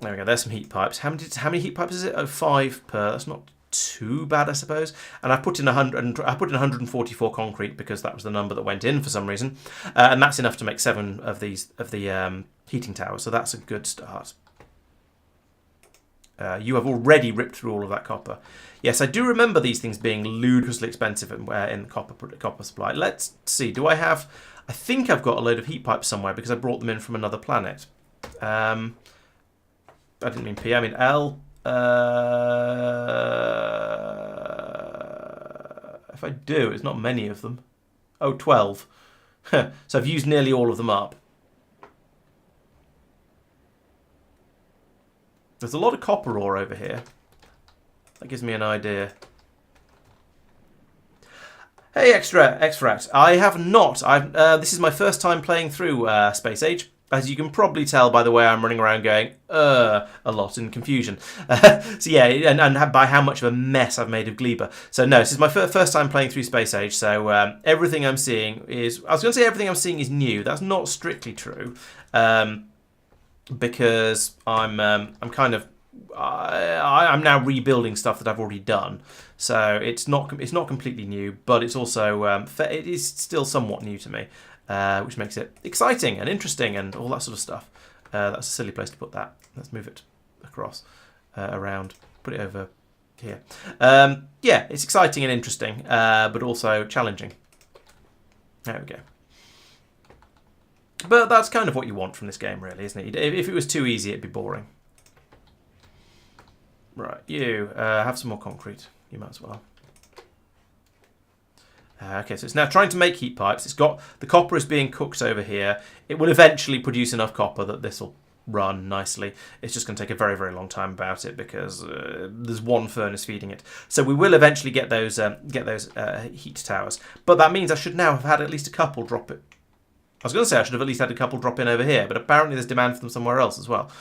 there we go. There's some heat pipes. How many heat pipes is it? Oh, 5 per. That's not too bad, I suppose. And I put in 144 concrete because that was the number that went in for some reason, and that's enough to make 7 of the heating towers. So that's a good start. You have already ripped through all of that copper. Yes, I do remember these things being ludicrously expensive in the copper supply. Let's see. Do I have? I think I've got a load of heat pipes somewhere because I brought them in from another planet. I didn't mean P. I mean L. If I do, it's not many of them. Oh, 12. So I've used nearly all of them up. There's a lot of copper ore over here. That gives me an idea. Hey, Extract. I have not. This is my first time playing through Space Age. As you can probably tell by the way I'm running around going, a lot in confusion. So yeah, and by how much of a mess I've made of Gleba. So no, this is my first time playing through Space Age, so everything I'm seeing is... I was going to say everything I'm seeing is new. That's not strictly true. Because I'm now rebuilding stuff that I've already done. So it's not completely new, but it's also... it is still somewhat new to me. Which makes it exciting and interesting and all that sort of stuff. That's a silly place to put that. Let's move it across, around, put it over here. Yeah, it's exciting and interesting, but also challenging. There we go. But that's kind of what you want from this game, really, isn't it? If it was too easy, it'd be boring. Right, you have some more concrete. You might as well. Okay, so it's now trying to make heat pipes. It's got the copper is being cooked over here. It will eventually produce enough copper that this will run nicely. It's just going to take a very, very long time about it because there's one furnace feeding it. So we will eventually get those heat towers. But that means I should now have had at least a couple drop it. I was going to say I should have at least had a couple drop in over here, but apparently there's demand for them somewhere else as well.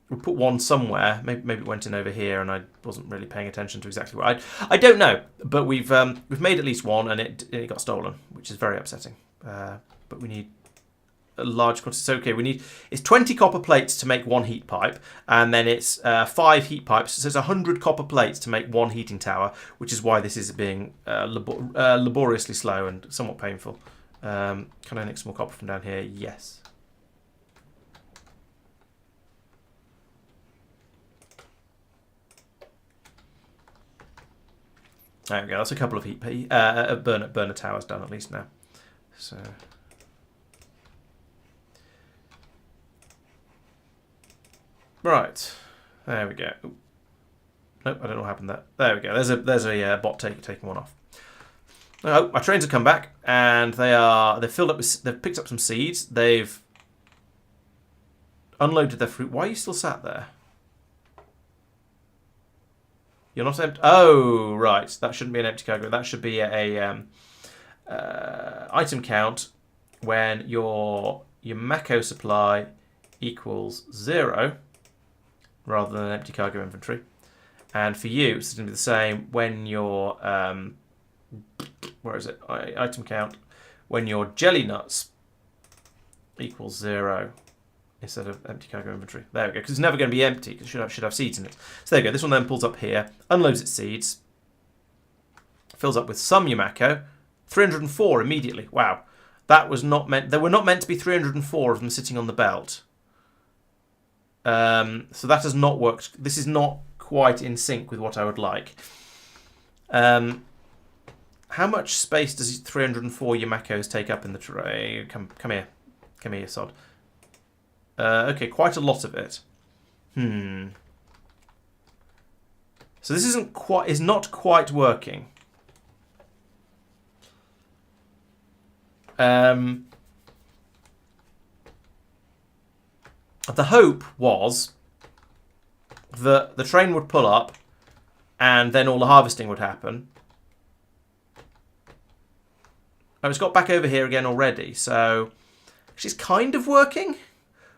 We put one somewhere. Maybe it went in over here, and I wasn't really paying attention to exactly what I don't know. But we've made at least one, and it got stolen, which is very upsetting. But we need a large quantity. So okay, it's 20 copper plates to make one heat pipe, and then it's 5 heat pipes. So it's 100 copper plates to make one heating tower, which is why this is being laboriously slow and somewhat painful. Can I nick some more copper from down here? Yes. There we go. That's a couple of burner towers done at least now. So right, there we go. Ooh. Nope, I don't know what happened there. There we go. There's a bot taking one off. Oh, my trains have come back, and they've filled up. They've picked up some seeds. They've unloaded their fruit. Why are you still sat there? You're not empty. Oh, right. That shouldn't be an empty cargo. That should be a item count when your Mako supply equals 0 rather than an empty cargo inventory. And for you, it's going to be the same when your where is it? Item count when your jelly nuts equals 0 instead of empty cargo inventory. There we go, because it's never going to be empty, because it should have seeds in it. So there we go, this one then pulls up here, unloads its seeds, fills up with some Yumako, 304 immediately. Wow, that was not meant, there were not meant to be 304 of them sitting on the belt. So that has not worked. This is not quite in sync with what I would like. How much space does 304 Yumakos take up in the tray? Come here. Come here, sod. Okay, quite a lot of it. So this is not quite working. The hope was that the train would pull up and then all the harvesting would happen. Oh, it's got back over here again already, so she's kind of working.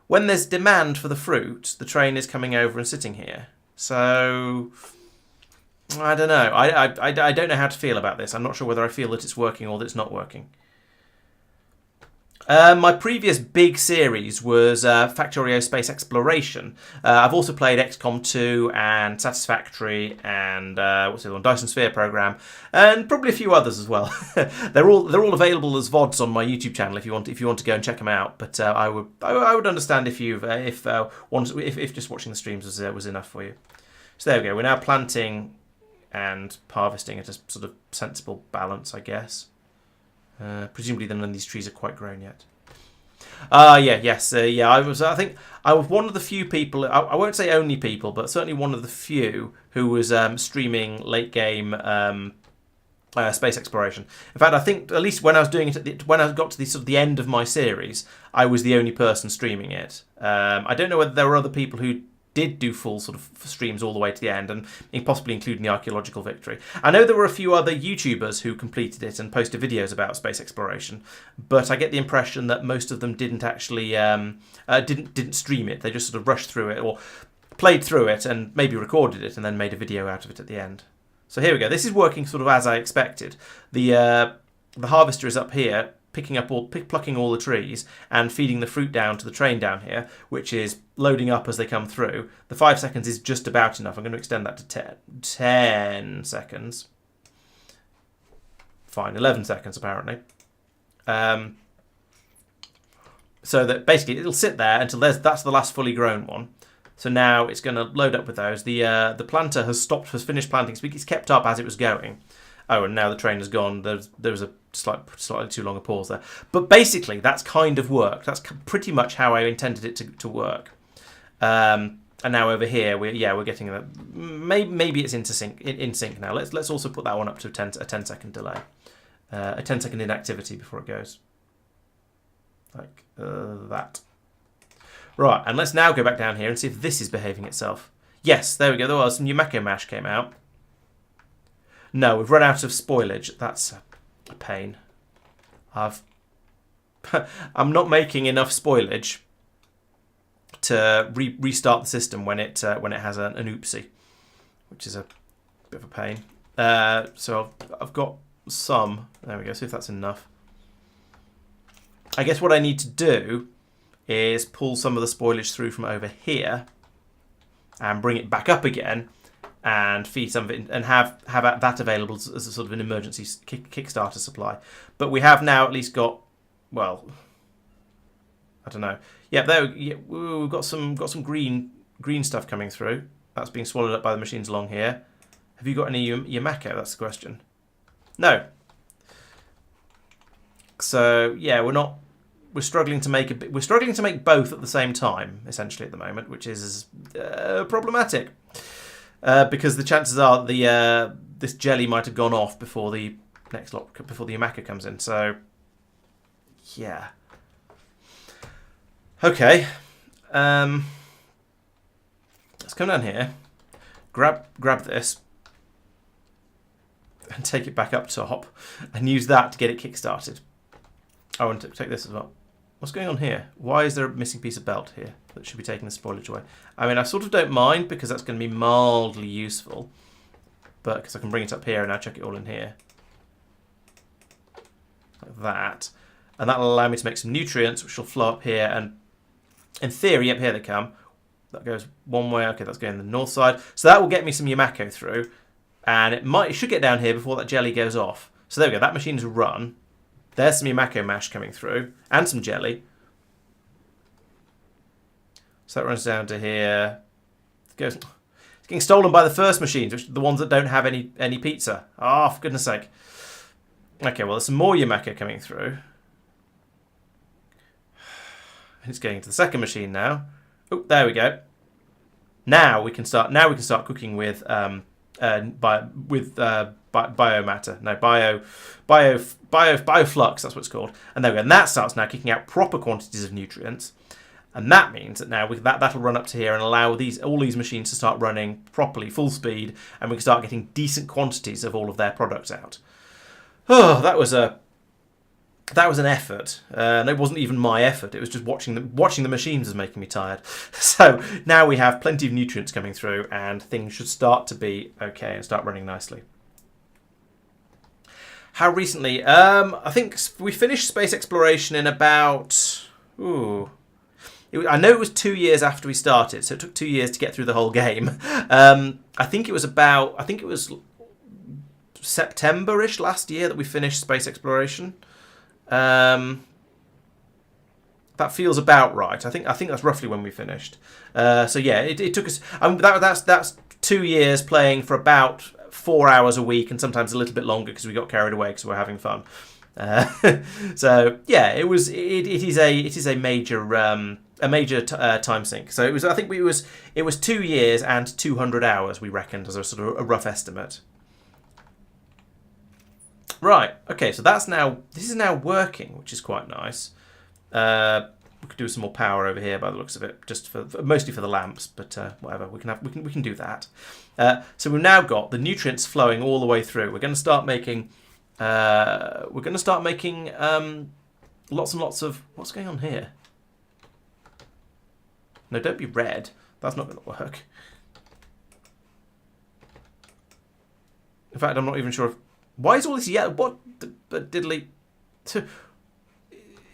When there's demand for the fruit, the train is coming over and sitting here. So I don't know. I don't know how to feel about this. I'm not sure whether I feel that it's working or that it's not working. My previous big series was Factorio Space Exploration. I've also played XCOM 2 and Satisfactory and what's the other one? Dyson Sphere Program, and probably a few others as well. they're all available as VODs on my YouTube channel if you want to go and check them out. But I would understand if if just watching the streams was enough for you. So there we go. We're now planting and harvesting at a sort of sensible balance, I guess. Presumably none of these trees are quite grown yet. I think I was one of the few people, I won't say only people, but certainly one of the few who was streaming late game space exploration. In fact, I think at least when I was doing it, when I got to the sort of the end of my series, I was the only person streaming it. I don't know whether there were other people who did do full sort of streams all the way to the end, and possibly including the archaeological victory. I know there were a few other YouTubers who completed it and posted videos about space exploration, but I get the impression that most of them didn't actually didn't stream it. They just sort of rushed through it or played through it and maybe recorded it and then made a video out of it at the end. So here we go. This is working sort of as I expected. The harvester is up here, plucking all the trees and feeding the fruit down to the train down here, which is loading up as they come through. The 5 seconds is just about enough. I'm going to extend that to 10 seconds. Fine, 11 seconds apparently. So that basically it'll sit there until that's the last fully grown one. So now it's going to load up with those. The planter has finished planting. It's kept up as it was going. Oh, and now the train has gone. There was a slightly too long a pause there. But basically, that's kind of worked. That's pretty much how I intended it to work. And now over here, we're getting that. Maybe it's in sync now. Let's also put that one up to a 10 second delay, a 10 second inactivity before it goes, like that. Right, and let's now go back down here and see if this is behaving itself. Yes, there we go. There was some Yumako mash came out. No, we've run out of spoilage. That's a pain. I'm not making enough spoilage to restart the system when it has an oopsie, which is a bit of a pain. So I've got some. There we go. See if that's enough. I guess what I need to do is pull some of the spoilage through from over here and bring it back up again and feed some of it and have that available as a sort of an emergency Kickstarter supply. But we have now at least got, well, I don't know. Yeah, we've got some green stuff coming through. That's being swallowed up by the machines along here. Have you got any Yumako? That's the question. No. So yeah, we're struggling to make both at the same time essentially at the moment, which is problematic. Because the chances are this jelly might have gone off before the next lot, before the Yumako comes in. So, yeah. Okay. Let's come down here, grab this, and take it back up top, and use that to get it kick-started. I want to take this as well. What's going on here? Why is there a missing piece of belt here that should be taking the spoilage away? I mean, I sort of don't mind because that's going to be mildly useful. But because I can bring it up here and now chuck it all in here. like that. And that'll allow me to make some nutrients, which will flow up here. And in theory, up here they come. That goes one way. Okay, that's going the north side. So that will get me some Yamako through. And it should get down here before that jelly goes off. So there we go. That machine's run. There's some Yamako mash coming through. And some jelly. So that runs down to here. It's getting stolen by the first machines, which are the ones that don't have any pizza. Oh, for goodness sake. Okay, well, there's some more Yamako coming through. It's going to the second machine now. Oh, there we go. Now we can start cooking with biomatter. No, bioflux. That's what it's called. And there we go. And that starts now kicking out proper quantities of nutrients. And that means that now that'll run up to here and allow all these machines to start running properly, full speed, and we can start getting decent quantities of all of their products out. Oh, that was an effort. And it wasn't even my effort. It was just watching the machines was making me tired. So now we have plenty of nutrients coming through, and things should start to be okay and start running nicely. How recently? I think we finished space exploration in about... I know it was 2 years after we started, so it took 2 years to get through the whole game. I think it was September-ish last year that we finished space exploration. That feels about right. I think that's roughly when we finished. So yeah, it took us. That's 2 years playing for about 4 hours a week, and sometimes a little bit longer because we got carried away because we were having fun. So yeah, it is a major time sink. So it was 2 years and 200 hours we reckoned as a sort of a rough estimate. Right. Okay. So this is now working, which is quite nice. We could do some more power over here by the looks of it, just mostly for the lamps, but whatever. We can do that. So we've now got the nutrients flowing all the way through. We're going to start making. Lots and lots of... What's going on here? No, don't be red. That's not going to work. In fact, I'm not even sure if... Why is all this yellow? What diddly...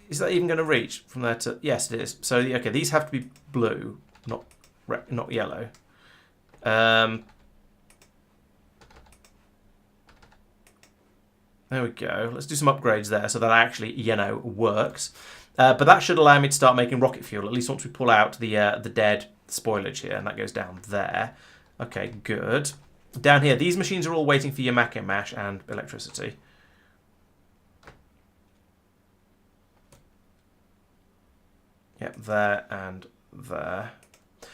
Is that even going to reach from there to... Yes, it is. So, okay, these have to be blue, not yellow. There we go. Let's do some upgrades there so that actually, works. But that should allow me to start making rocket fuel, at least once we pull out the dead spoilage here, and that goes down there. Okay, good. Down here, these machines are all waiting for Yamako mash and electricity. Yep, there and there.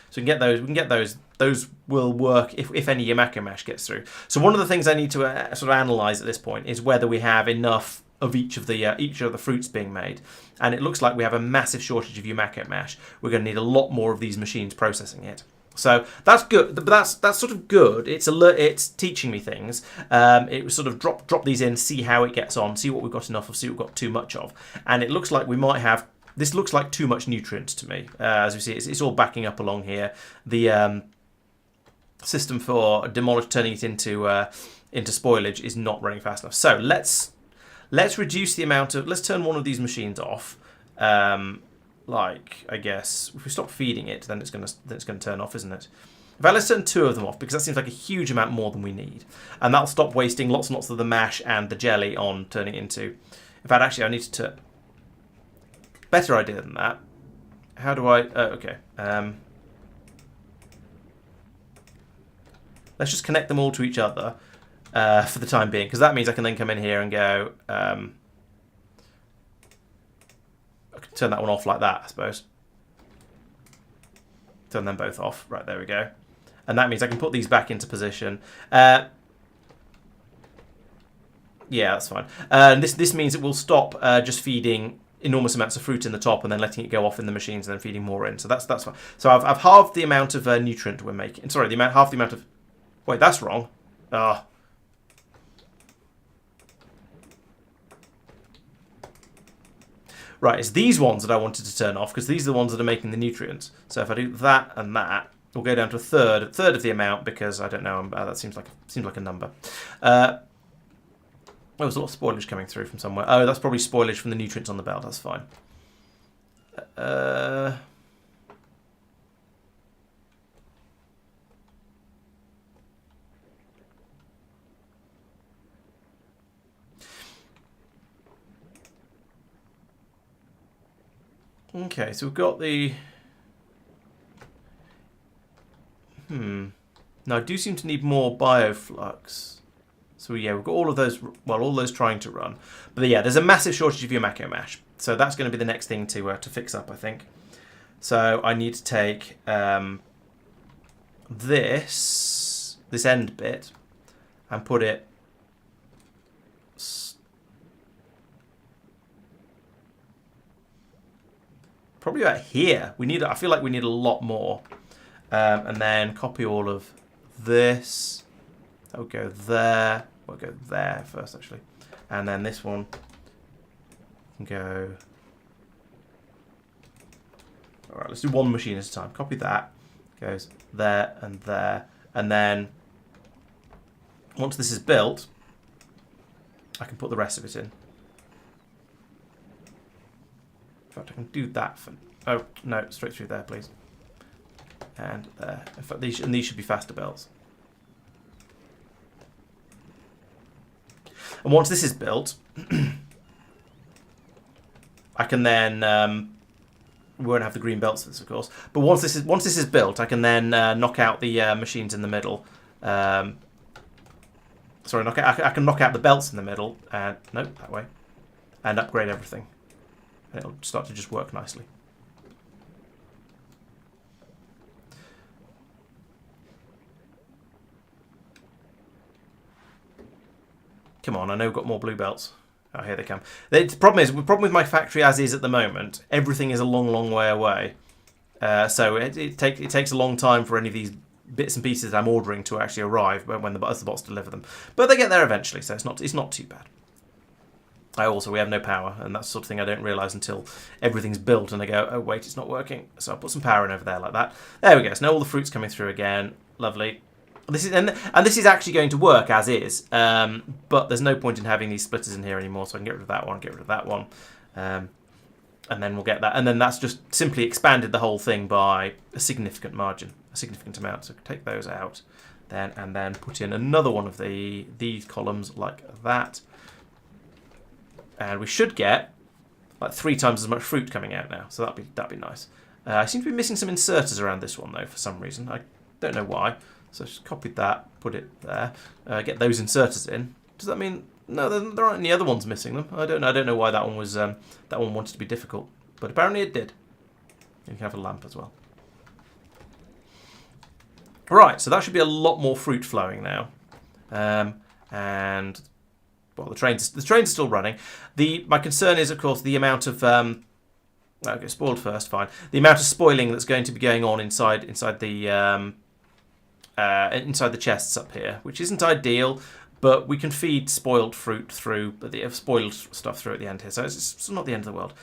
So we can get those. Those will work if any Yamako mash gets through. So one of the things I need to sort of analyze at this point is whether we have enough of each of the fruits being made. And it looks like we have a massive shortage of Yamako mash. We're going to need a lot more of these machines processing it. So that's good. But that's sort of good. It's teaching me things. It was sort of drop these in, see how it gets on, see what we've got enough of, see what we've got too much of. And it looks like we might have. This looks like too much nutrients to me. As you see, it's all backing up along here. The system for turning it into spoilage is not running fast enough. So let's reduce the amount of. Let's turn one of these machines off. Like I guess if we stop feeding it, then it's gonna turn off, isn't it? In fact, let's turn two of them off because that seems like a huge amount more than we need, and that'll stop wasting lots and lots of the mash and the jelly on turning it into. In fact, actually, I need to. Better idea than that. How do I... okay. Let's just connect them all to each other for the time being, because that means I can then come in here and go... I can turn that one off like that, I suppose. Turn them both off. Right, there we go. And that means I can put these back into position. Yeah, that's fine. This means it will stop just feeding... enormous amounts of fruit in the top and then letting it go off in the machines and then feeding more in. So that's fine. So I've halved the amount of nutrient we're making. Sorry, half the amount of... Wait, that's wrong. Ah. Right, it's these ones that I wanted to turn off because these are the ones that are making the nutrients. So if I do that and that, we'll go down to a third of the amount because I don't know. That seems like a number. There was a lot of spoilage coming through from somewhere. Oh, that's probably spoilage from the nutrients on the belt. That's fine. Okay, so we've got the... No, I do seem to need more bioflux. So yeah, we've got all of those, well, all those trying to run. But yeah, there's a massive shortage of your Mako mash. So that's going to be the next thing to fix up, I think. So I need to take this end bit and put it probably about here. I feel like we need a lot more. And then copy all of this. That'll go there. We'll go there first, actually. And then this one can go... All right, let's do one machine at a time. Copy that. Goes there and there. And then once this is built, I can put the rest of it in. In fact, I can do that for... Oh, no, straight through there, please. And there. In fact, these should be faster belts. And once this is built, I can then we won't have the green belts for this, of course. But once this is built, I can then knock out the machines in the middle. Sorry, I can knock out the belts in the middle, and no, that way, and upgrade everything. And it'll start to just work nicely. Come on, I know we've got more blue belts. Oh, here they come. The problem with my factory as is at the moment, everything is a long, long way away. So it takes a long time for any of these bits and pieces I'm ordering to actually arrive when the bots deliver them. But they get there eventually, so it's not too bad. We have no power, and that's the sort of thing I don't realise until everything's built and I go, oh wait, it's not working. So I'll put some power in over there like that. There we go. So now all the fruit's coming through again. Lovely. This is actually going to work as is, but there's no point in having these splitters in here anymore, so I can get rid of that one, get rid of that one, and then we'll get that. And then that's just simply expanded the whole thing by a significant margin, a significant amount. So take those out, and then put in another one of these columns like that, and we should get like 3 times as much fruit coming out now. So that'd be nice. I seem to be missing some inserters around this one though for some reason. I don't know why. So just copied that, put it there, get those inserters in. Does that mean no? There aren't any other ones missing them. I don't know why that one was that one wanted to be difficult, but apparently it did. You can have a lamp as well. Right, so that should be a lot more fruit flowing now, and well, the trains are still running. My concern is, of course, the amount of okay, spoiled first, fine. The amount of spoiling that's going to be going on inside the chests up here, which isn't ideal, but we can feed spoiled fruit through, spoiled stuff through at the end here, so it's not the end of the world.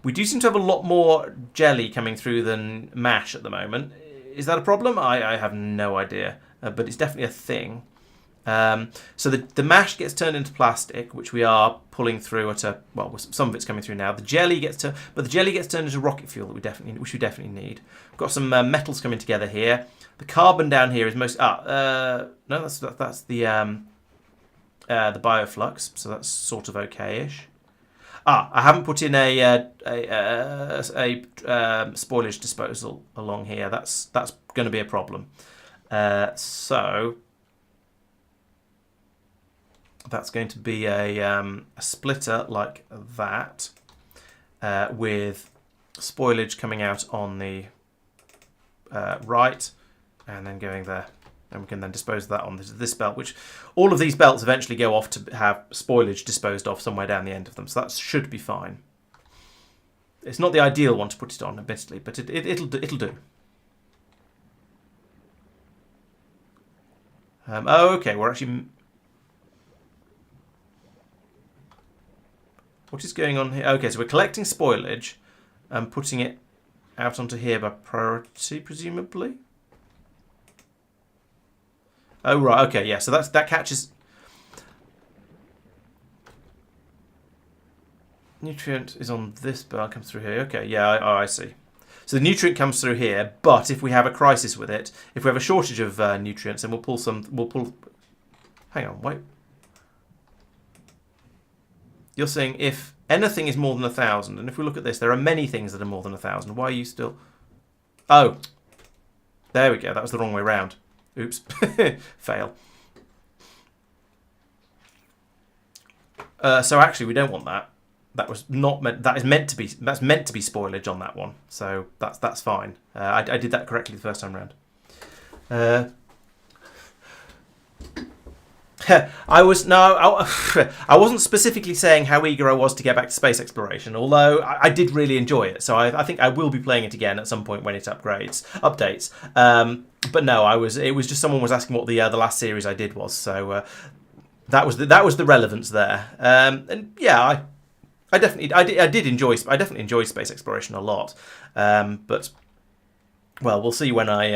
We do seem to have a lot more jelly coming through than mash at the moment. Is that a problem? I have no idea, but it's definitely a thing. So the mash gets turned into plastic, which we are pulling through some of it's coming through now. The jelly gets turned into rocket fuel which we definitely need. We've got some metals coming together here. The carbon down here is most... no, that's the bioflux, so that's sort of okay-ish. I haven't put in a spoilage disposal along here. That's going to be a problem. So that's going to be a splitter like that, with spoilage coming out on the right. And then going there, and we can then dispose of that on this belt, which all of these belts eventually go off to have spoilage disposed of somewhere down the end of them, so that should be fine. It's not the ideal one to put it on, admittedly, but it'll do. Okay, we're actually... What is going on here? Okay, so we're collecting spoilage and putting it out onto here by priority, presumably. Oh, right, okay, yeah, so that catches... Nutrient is on this bar, comes through here. Okay, yeah, I see. So the nutrient comes through here, but if we have a crisis with it, if we have a shortage of nutrients, then we'll pull some. We'll pull. Hang on, wait. You're saying if anything is more than 1,000, and if we look at this, there are many things that are more than 1,000. Why are you still? Oh, there we go. That was the wrong way round. Oops, fail. So actually, we don't want that. That was not meant. That is meant to be. That's meant to be spoilage on that one. So that's fine. I did that correctly the first time round. I wasn't specifically saying how eager I was to get back to space exploration, although I did really enjoy it. So I think I will be playing it again at some point when it updates. But no, it was just someone was asking what the last series I did was. So that was the relevance there. And yeah, I definitely enjoyed space exploration a lot. But well, we'll see when I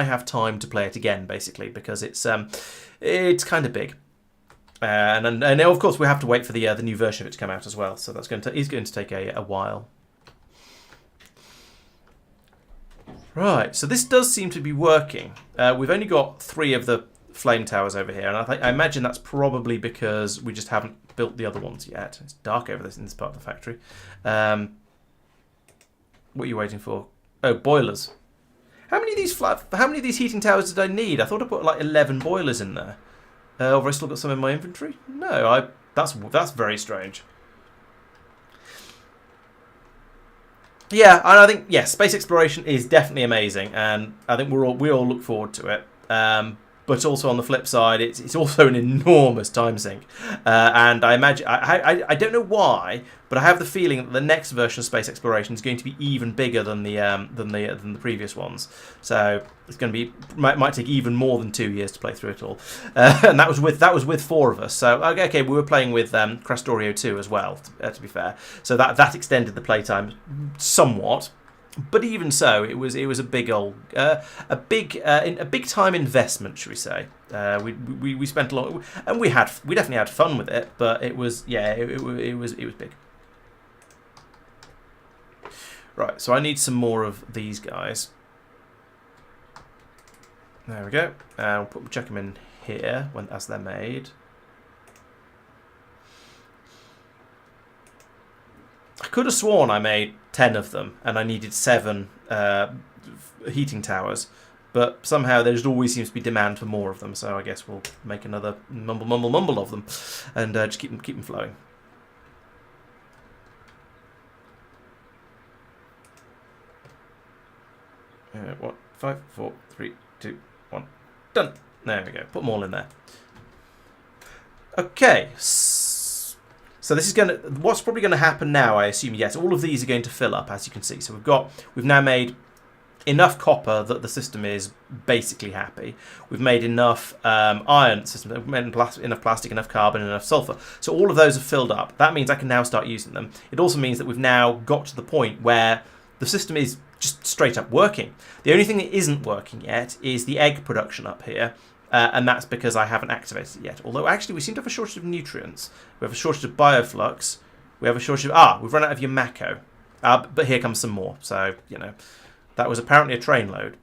have time to play it again, basically, because it's kind of big, and of course we have to wait for the new version of it to come out as well. So is going to take a while. Right, so this does seem to be working. We've only got 3 of the flame towers over here, and I imagine that's probably because we just haven't built the other ones yet. It's dark over in this part of the factory. What are you waiting for? Oh, boilers. How many of these heating towers did I need? I thought I put like 11 boilers in there. Have I still got some in my inventory? No, that's very strange. Yeah, and I think space exploration is definitely amazing, and I think we all look forward to it. But also on the flip side, it's also an enormous time sink, and I imagine I don't know why, but I have the feeling that the next version of space exploration is going to be even bigger than the previous ones. So it's going to be might take even more than 2 years to play through it all, and that was with 4 of us. So okay, we were playing with Factorio 2 as well, to be fair. So that extended the playtime somewhat. But even so, it was a big big time investment, should we say? We spent a lot, and we definitely had fun with it. But it was it was big. Right, so I need some more of these guys. There we go. We'll chuck them in here as they're made. I could have sworn I made 10 of them, and I needed 7 heating towers, but somehow there just always seems to be demand for more of them. So I guess we'll make another mumble of them, and just keep them flowing. What? 5, 4, 3, 2, 1. Done. There we go. Put them all in there. Okay. So this is what's probably going to happen now, I assume, yes, all of these are going to fill up, as you can see. So we've now made enough copper that the system is basically happy. We've made enough iron system, we've made enough plastic, enough carbon, enough sulfur. So all of those are filled up. That means I can now start using them. It also means that we've now got to the point where the system is just straight up working. The only thing that isn't working yet is the egg production up here. And that's because I haven't activated it yet. Although, actually, we seem to have a shortage of nutrients. We have a shortage of bioflux. We have a shortage of... we've run out of Yamako. But here comes some more. So, that was apparently a train load.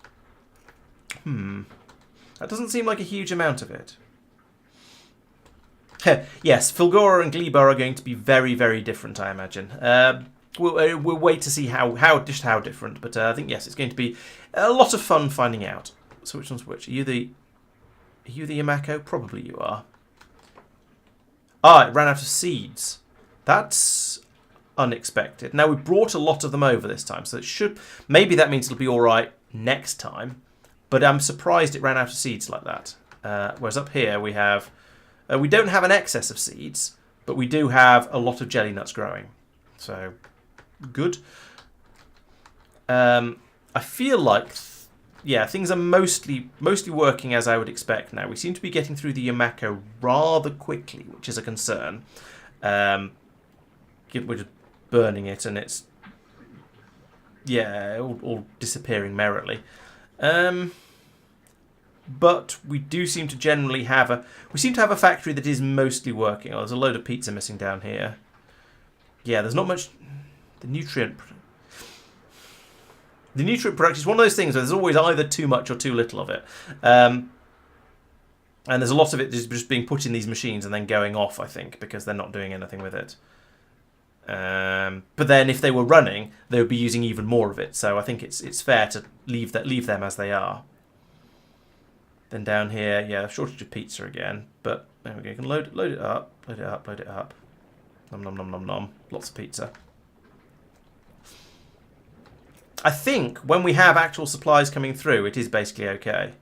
That doesn't seem like a huge amount of it. Yes, Fulgora and Gleba are going to be very, very different, I imagine. We'll wait to see how different. But I think, yes, it's going to be a lot of fun finding out. So which one's which? Are you the Yamako? Probably you are. It ran out of seeds. That's unexpected. Now, we brought a lot of them over this time, so maybe that means it'll be all right next time, but I'm surprised it ran out of seeds like that. Whereas up here we don't have an excess of seeds, but we do have a lot of jelly nuts growing. So, good. I feel like... things are mostly working as I would expect now. We seem to be getting through the Yamako rather quickly, which is a concern. We're just burning it, and it's all disappearing merrily. But we do seem to generally have a factory that is mostly working. Oh, there's a load of pizza missing down here. yeah, there's not much. The nutrient production is one of those things where there's always either too much or too little of it. And there's a lot of it just being put in these machines and then going off, I think, because they're not doing anything with it. But then if they were running, they would be using even more of it. So I think it's fair to leave them as they are. Then down here, yeah, shortage of pizza again. But there we go. You can load it up, load it up. Nom nom nom nom nom. Lots of pizza. I think when we have actual supplies coming through, it is basically okay.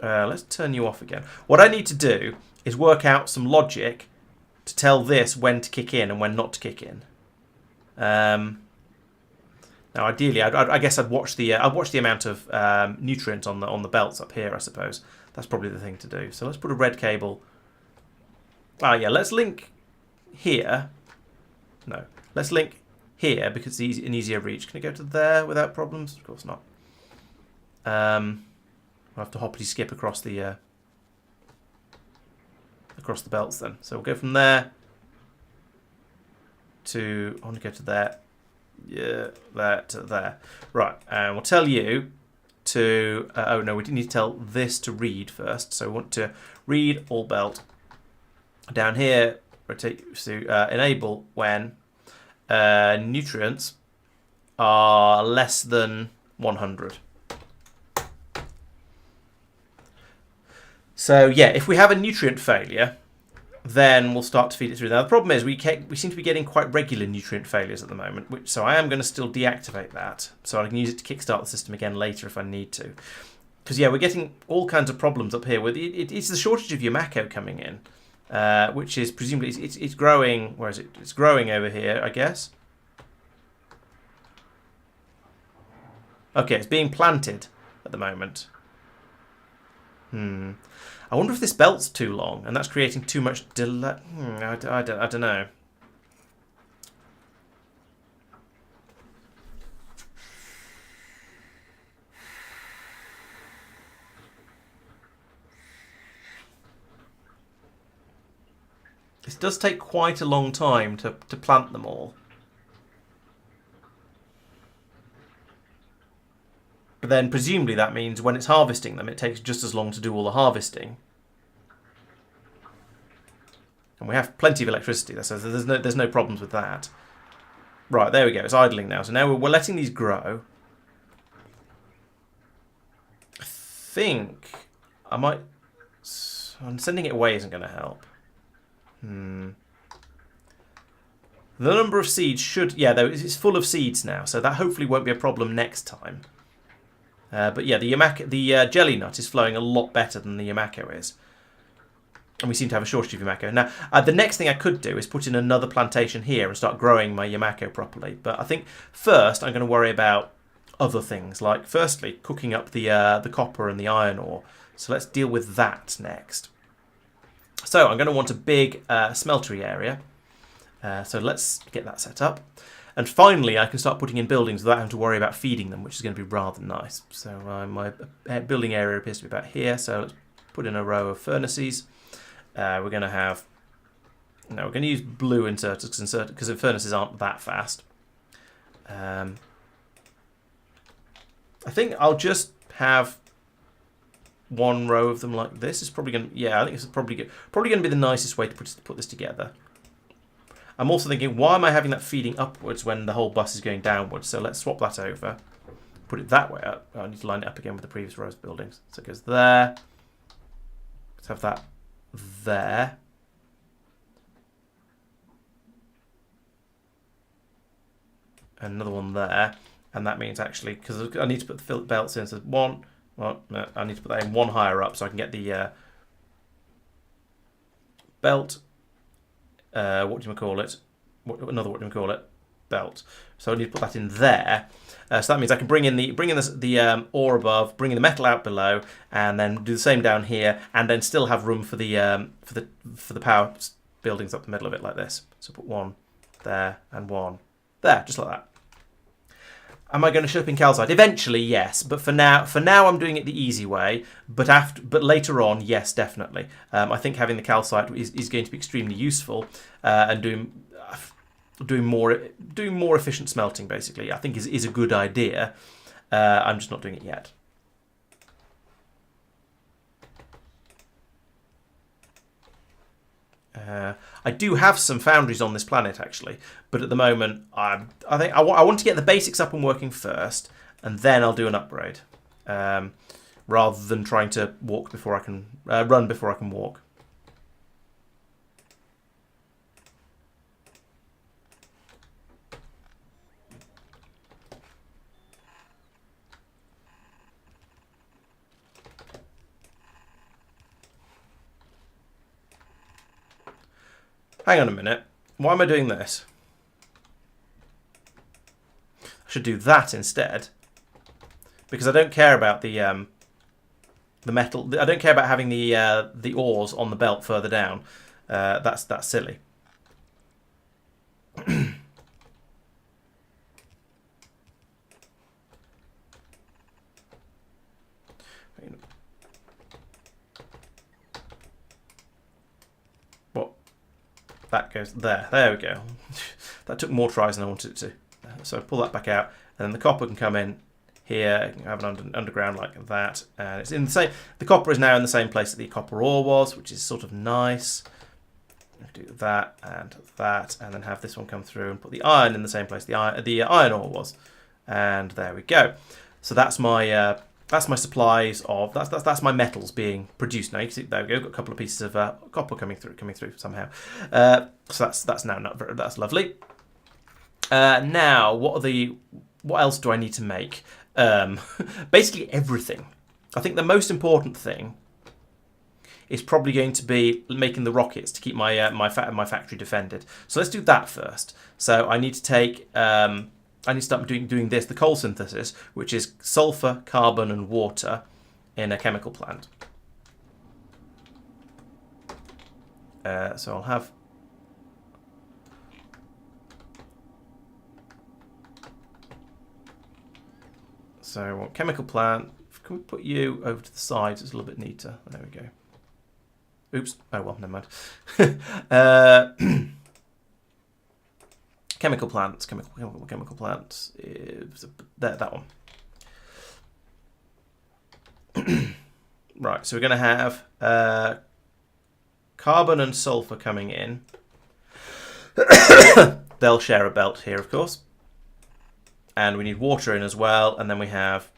Let's turn you off again. What I need to do is work out some logic to tell this when to kick in and when not to kick in. Now, ideally, I guess I'd watch the amount of nutrient on the belts up here. I suppose that's probably the thing to do. So let's put a red cable. Oh yeah, let's link here. No, let's link here because it's an easier reach. Can it go to there without problems? Of course not. I'll have to hoppity skip across the belts then. So we'll go from there to, I want to go to there. Yeah, there to there. Right, and we'll tell you to, oh no, we need to tell this to read first. So we want to read all belt. Down here, rotate to enable when nutrients are less than 100. So yeah, if we have a nutrient failure, then we'll start to feed it through. Now the problem is we seem to be getting quite regular nutrient failures at the moment, so I am going to still deactivate that, so I can use it to kickstart the system again later if I need to. Because yeah, we're getting all kinds of problems up here. With it's the shortage of Yamako coming in, which is presumably it's growing. Where is it? It's growing over here, I guess. Okay, it's being planted at the moment. I wonder if this belt's too long and that's creating too much delay. I don't know. This does take quite a long time to plant them all. But then presumably that means when it's harvesting them, it takes just as long to do all the harvesting. And we have plenty of electricity, so there's no problems with that. Right, there we go. It's idling now. So now we're letting these grow. I think I might... sending it away isn't going to help. The number of seeds should... yeah, though it's full of seeds now, so that hopefully won't be a problem next time. But yeah, the jelly nut is flowing a lot better than the Yamako is. And we seem to have a shortage of Yamako. Now, the next thing I could do is put in another plantation here and start growing my Yamako properly. But I think first I'm going to worry about other things, like firstly cooking up the copper and the iron ore. So let's deal with that next. So I'm going to want a big smeltery area. So let's get that set up. And finally, I can start putting in buildings without having to worry about feeding them, which is going to be rather nice. So my building area appears to be about here. So let's put in a row of furnaces. We're going to have... no, we're going to use blue inserters because the furnaces aren't that fast. I think I'll just have one row of them like this. It's probably going to... yeah, I think it's probably going to be the nicest way to put this together. I'm also thinking, why am I having that feeding upwards when the whole bus is going downwards? So let's swap that over. Put it that way up. I need to line it up again with the previous rows of buildings. So it goes there. Let's have that there. Another one there. And that means actually, because I need to put the belts in, so one... well, no, I need to put that in one higher up so I can get the belt... what do you call it? Belt. So I need to put that in there. So that means I can bring in the ore above, bring in the metal out below, and then do the same down here, and then still have room for the power buildings up the middle of it like this. So put one there and one there, just like that. Am I going to ship in calcite? Eventually, yes, but for now I'm doing it the easy way. But later on, yes, definitely. I think having the calcite is going to be extremely useful, and doing more efficient smelting, basically, I think is a good idea. I'm just not doing it yet. I do have some foundries on this planet, actually, but at the moment, I think I want to get the basics up and working first, and then I'll do an upgrade, rather than trying to walk before I can run before I can walk. Hang on a minute. Why am I doing this? I should do that instead, because I don't care about the metal. I don't care about having the ores on the belt further down. That's silly. That goes there. There we go. That took more tries than I wanted it to. So pull that back out, and then the copper can come in here. You can have an underground like that, and it's in the same. The copper is now in the same place that the copper ore was, which is sort of nice. Do that, and then have this one come through and put the iron in the same place the iron ore was, and there we go. So that's my supplies of that's my metals being produced now. You can see there we go. Got a couple of pieces of copper coming through somehow. So that's now that's lovely. Now what else do I need to make? Basically everything. I think the most important thing is probably going to be making the rockets to keep my factory defended. So let's do that first. So I need to take. I need to start doing this, the coal synthesis, which is sulfur, carbon, and water in a chemical plant. So I'll have... So I want chemical plant. Can we put you over to the side so it's a little bit neater? There we go. Oops. Oh, well, never mind. Chemical plants, chemical plants, that one. Right, so we're going to have carbon and sulfur coming in. They'll share a belt here, of course. And we need water in as well, and then we have,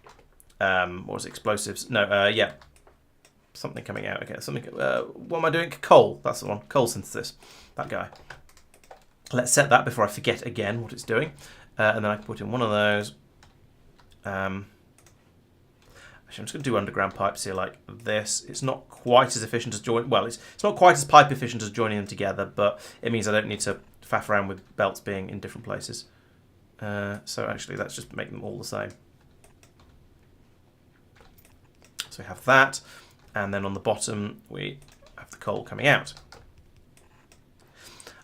what was it, explosives? No, yeah, something coming out. Okay, something. What am I doing? Coal, that's the one. Coal synthesis, that guy. Let's set that before I forget again what it's doing. And then I can put in one of those. Actually, I'm just going to do underground pipes here like this. It's not quite as efficient as joining... Well, it's not quite as pipe efficient as joining them together, but it means I don't need to faff around with belts being in different places. So actually, let's just make them all the same. So we have that. And then on the bottom, we have the coal coming out.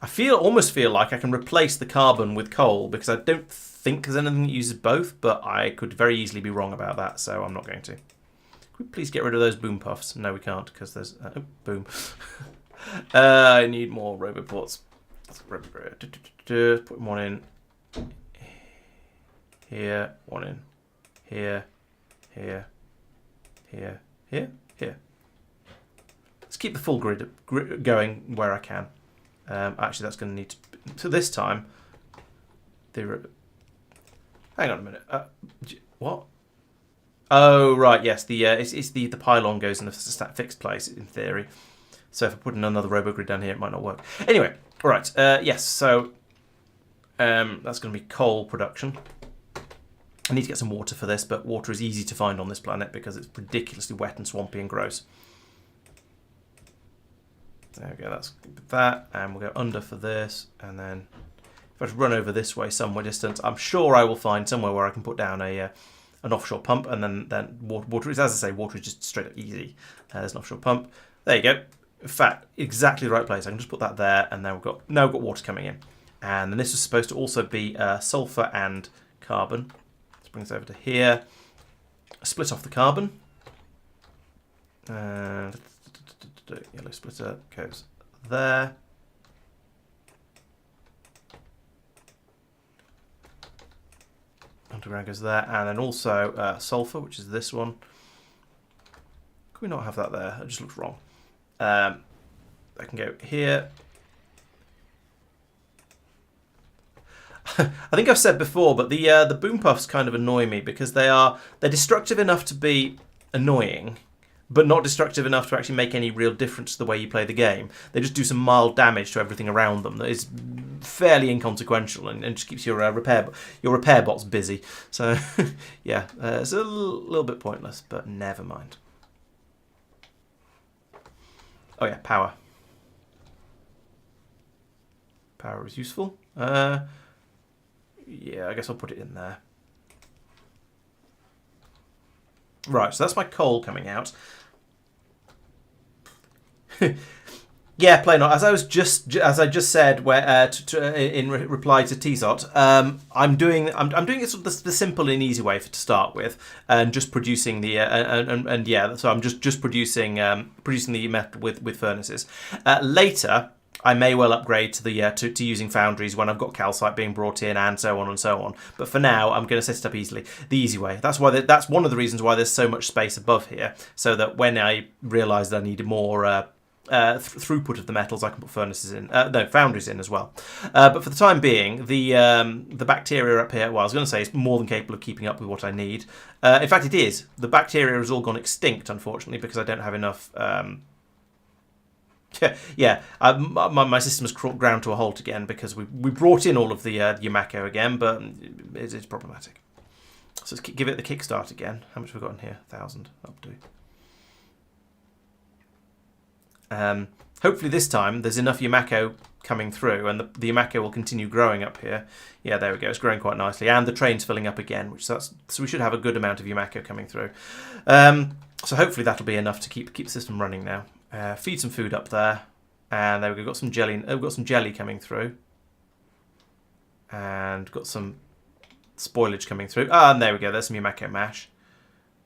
I almost feel like I can replace the carbon with coal because I don't think there's anything that uses both, but I could very easily be wrong about that, so I'm not going to. Could we please get rid of those boom puffs? No, we can't because there's... oh, boom. I need more roboports. Put one in here, one in here, here, here, here, here. Let's keep the full grid going where I can. Actually, that's going to need to... So this time... Hang on a minute. What? Oh, right, yes. It's the pylon goes in a fixed place, in theory. So if I put in another robogrid down here, it might not work. Anyway, all right. Yes, so that's going to be coal production. I need to get some water for this, but water is easy to find on this planet because it's ridiculously wet and swampy and gross. There we go, that's that, and we'll go under for this, and then if I just run over this way somewhere distance, I'm sure I will find somewhere where I can put down an offshore pump, and then water is, as I say, water is just straight up easy. There's an offshore pump. There you go. In fact, exactly the right place. I can just put that there, and now we've got water coming in. And then this is supposed to also be sulfur and carbon. Let's bring this over to here. Split off the carbon. And yellow splitter goes there. Underground goes there, and then also sulfur, which is this one. Can we not have that there? It just looks wrong. I can go here. I think I've said before, but the boom puffs kind of annoy me because they're destructive enough to be annoying, but not destructive enough to actually make any real difference to the way you play the game. They just do some mild damage to everything around them that is fairly inconsequential and just keeps your repair bots busy. So yeah, it's a little bit pointless, but never mind. Oh yeah, power. Power is useful. Yeah, I guess I'll put it in there. Right, so that's my coal coming out. Yeah, play not. As I just said, where in reply to T-Sot, I'm doing it sort of the simple and easy way to start with, and just producing the and yeah. So I'm just producing the metal with furnaces. Later, I may well upgrade to the to using foundries when I've got calcite being brought in and so on and so on. But for now, I'm going to set it up the easy way. That's why that's one of the reasons why there's so much space above here, so that when I realise that I need more throughput of the metals, I can put furnaces in, foundries in as well. But for the time being, the bacteria up here, well, I was going to say, is more than capable of keeping up with what I need. In fact, it is. The bacteria has all gone extinct, unfortunately, because I don't have enough. Yeah, my system has ground to a halt again because we brought in all of the Yamako again, but it's problematic. So let's give it the kickstart again. How much have we got in here? 1,000 up to. Hopefully this time there's enough Yamako coming through, and the Yamako will continue growing up here. Yeah, there we go. It's growing quite nicely, and the train's filling up again, so we should have a good amount of Yamako coming through. So hopefully that'll be enough to keep the system running now. Feed some food up there, and there we go. Got some jelly. We've got some jelly coming through, and got some spoilage coming through. And there we go. There's some Yamako mash,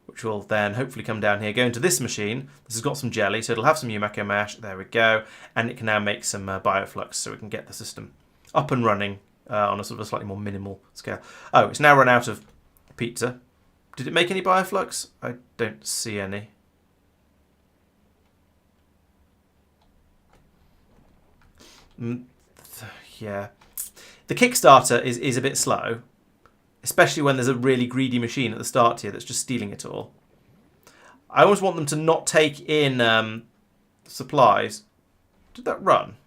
which will then hopefully come down here, go into this machine. This has got some jelly, so it'll have some Yamako mash. There we go, and it can now make some bioflux, so we can get the system up and running on a sort of a slightly more minimal scale. Oh, it's now run out of pizza. Did it make any bioflux? I don't see any. Yeah, the Kickstarter is a bit slow, especially when there's a really greedy machine at the start here that's just stealing it all. I always want them to not take in supplies. Did that run?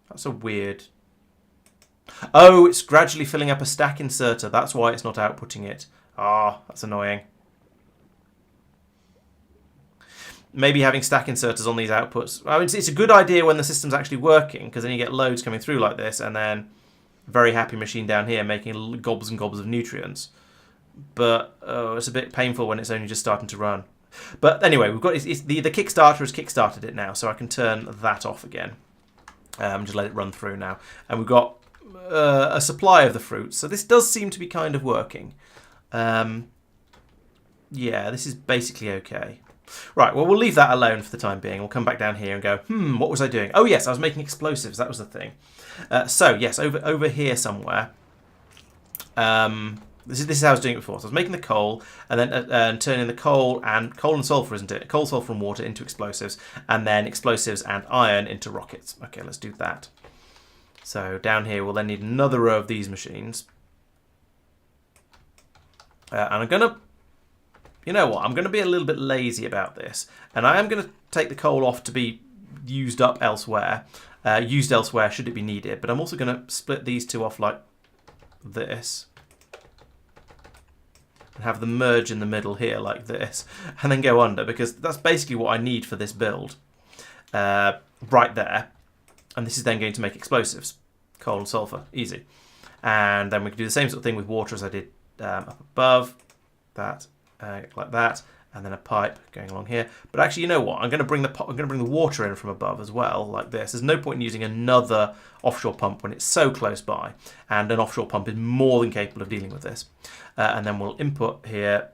That's a weird... Oh, it's gradually filling up a stack inserter. That's why it's not outputting it. Ah, that's annoying. Maybe having stack inserters on these outputs. I mean, it's a good idea when the system's actually working, because then you get loads coming through like this, and then a very happy machine down here making gobs and gobs of nutrients. But it's a bit painful when it's only just starting to run. But anyway, we've got the Kickstarter has kickstarted it now, so I can turn that off again. Just let it run through now, and we've got a supply of the fruits, so this does seem to be kind of working. Yeah, this is basically okay. Right, well, we'll leave that alone for the time being. We'll come back down here and go, what was I doing? Oh yes, I was making explosives. That was the thing. So yes, over here somewhere. This is how I was doing it before. So I was making the coal and then turning the coal and sulfur, isn't it? Coal, sulfur, and water into explosives, and then explosives and iron into rockets. Okay, let's do that. So down here, we'll then need another row of these machines. And I'm going to, you know what, I'm going to be a little bit lazy about this. And I am going to take the coal off to be used up elsewhere. Used elsewhere should it be needed. But I'm also going to split these two off like this. And have them merge in the middle here like this. And then go under, because that's basically what I need for this build. Right there. And this is then going to make explosives. Coal and sulfur. Easy. And then we can do the same sort of thing with water as I did up above. That. Like that. and then a pipe going along here. But actually, you know what? I'm going to bring the water in from above as well, like this. There's no point in using another offshore pump when it's so close by, and an offshore pump is more than capable of dealing with this. And then we'll input here,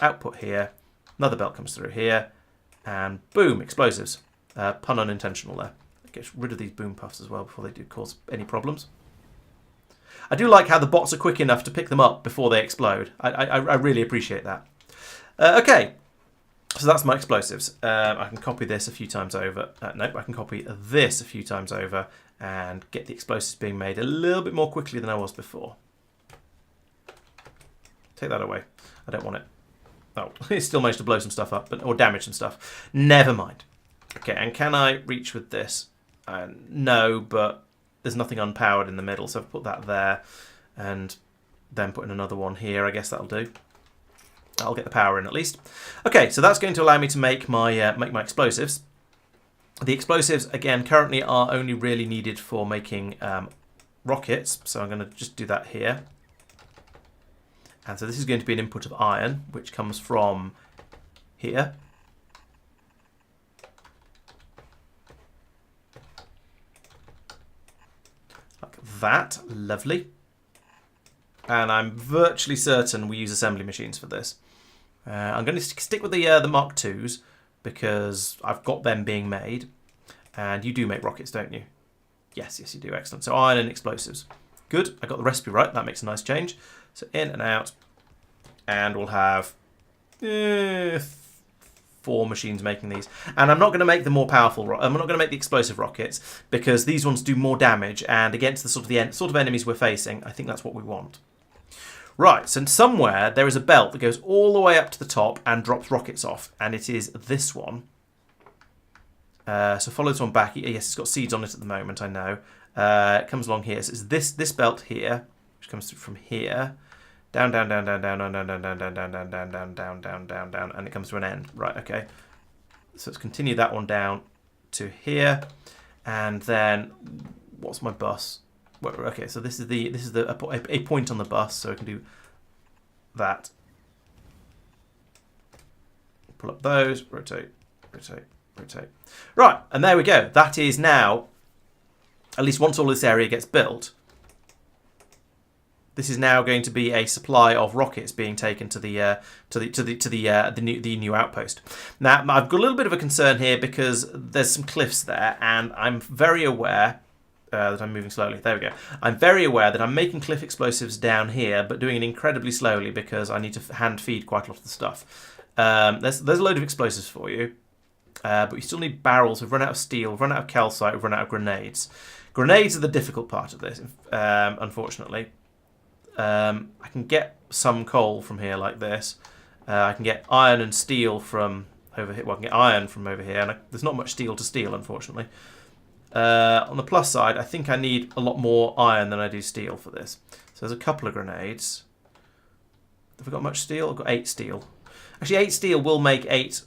output here, another belt comes through here, and boom, explosives. Pun unintentional there. Get rid of these boom puffs as well before they do cause any problems. I do like how the bots are quick enough to pick them up before they explode. I really appreciate that. Okay, so that's my explosives. I can copy this a few times over. Nope, I can copy this a few times over and get the explosives being made a little bit more quickly than I was before. Take that away. I don't want it. Oh, it still managed to blow some stuff up, or damage some stuff. Never mind. Okay, and can I reach with this? No, but there's nothing unpowered in the middle, so I've put that there, and then put in another one here. I guess that'll do. I'll get the power in at least. Okay, so that's going to allow me to make my explosives. The explosives, again, currently are only really needed for making rockets, so I'm going to just do that here. And so this is going to be an input of iron, which comes from here. Like that. Lovely. And I'm virtually certain we use assembly machines for this. I'm going to stick with the Mark IIs because I've got them being made. And you do make rockets, don't you? Yes, you do. Excellent. So iron and explosives. Good. I got the recipe right. That makes a nice change. So in and out. And we'll have 4 machines making these. And I'm not going to make the more powerful. I'm not going to make the explosive rockets because these ones do more damage. And against the sort of enemies we're facing, I think that's what we want. Right, so somewhere there is a belt that goes all the way up to the top and drops rockets off, and it is this one. So follow this one back. Yes, it's got seeds on it at the moment, I know. It comes along here. So it's this belt here, which comes through from here, down, down, down, down, down, down, down, down, down, down, down, down, down, down, down, down, down, and it comes to an end. Right, okay. So let's continue that one down to here, and then what's my bus? Well, okay, so this is a point on the bus, so I can do that. Pull up those, rotate, rotate, rotate. Right, and there we go. That is now, at least once all this area gets built, this is now going to be a supply of rockets being taken to the new outpost. Now I've got a little bit of a concern here because there's some cliffs there, and I'm very aware. That I'm moving slowly. There we go. I'm very aware that I'm making cliff explosives down here, but doing it incredibly slowly because I need to hand feed quite a lot of the stuff. There's a load of explosives for you, but we still need barrels. We've run out of steel, we've run out of calcite, we've run out of grenades. Grenades are the difficult part of this, unfortunately. I can get some coal from here like this. I can get iron and steel from over here. Well, I can get iron from over here, and there's not much steel to steal, unfortunately. On the plus side, I think I need a lot more iron than I do steel for this. So there's a couple of grenades. Have we got much steel? I've got 8 steel. Actually, 8 steel will make 8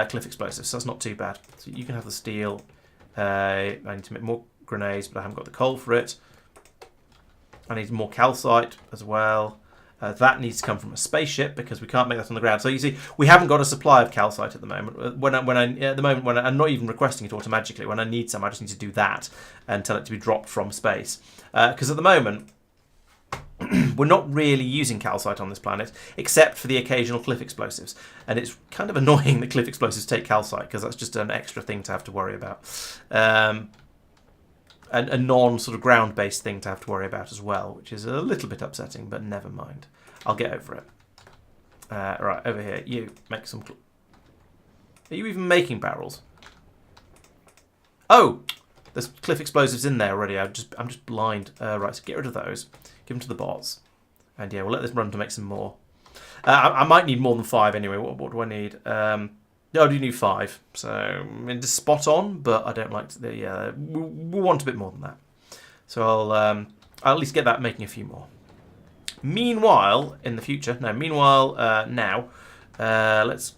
cliff explosives, so that's not too bad. So you can have the steel. I need to make more grenades, but I haven't got the coal for it. I need more calcite as well. That needs to come from a spaceship because we can't make that on the ground. So you see, we haven't got a supply of calcite at the moment. At the moment when I'm not even requesting it automatically. When I need some, I just need to do that and tell it to be dropped from space. Because at the moment, we're not really using calcite on this planet, except for the occasional cliff explosives. And it's kind of annoying that cliff explosives take calcite because that's just an extra thing to have to worry about. A non-sort of ground-based thing to have to worry about as well, which is a little bit upsetting, but never mind. I'll get over it. Right, over here. You, make some... Are you even making barrels? Oh! There's cliff explosives in there already. I'm just blind. Right, so get rid of those. Give them to the bots. And yeah, we'll let this run to make some more. I might need more than 5 anyway. What do I need? No, I do need 5, so I mean, it's spot on, but I don't like to. We want a bit more than that. So I'll at least get that making a few more. Meanwhile, in the future, now, let's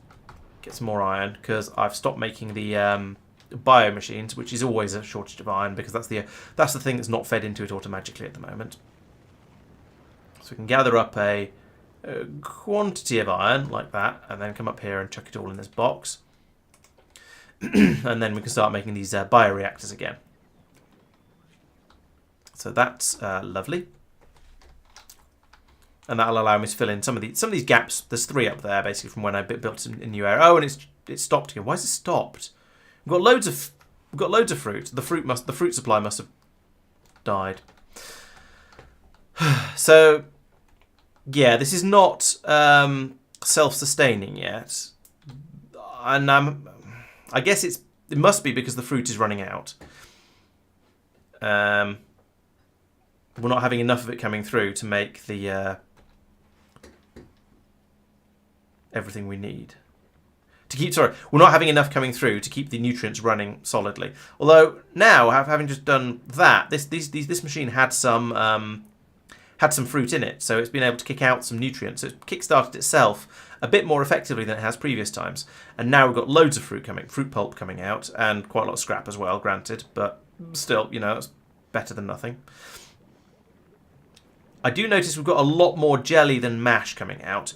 get some more iron because I've stopped making the bio machines, which is always a shortage of iron because that's the thing that's not fed into it automatically at the moment. So we can gather up a quantity of iron, like that, and then come up here and chuck it all in this box. And then we can start making these bioreactors again. So that's lovely. And that'll allow me to fill in some of these gaps. There's 3 up there, basically, from when I built a new area. Oh, and it's stopped again. Why is it stopped? We've got loads of fruit. The fruit supply must have died. So yeah, this is not self-sustaining yet, and I guess it must be because the fruit is running out. We're not having enough of it coming through to make the everything we need. We're not having enough coming through to keep the nutrients running solidly. Although now, having just done that, this machine had some fruit in it, so it's been able to kick out some nutrients. So it's kick-started itself a bit more effectively than it has previous times. And now we've got loads of fruit pulp coming out, and quite a lot of scrap as well, granted. But still, it's better than nothing. I do notice we've got a lot more jelly than mash coming out.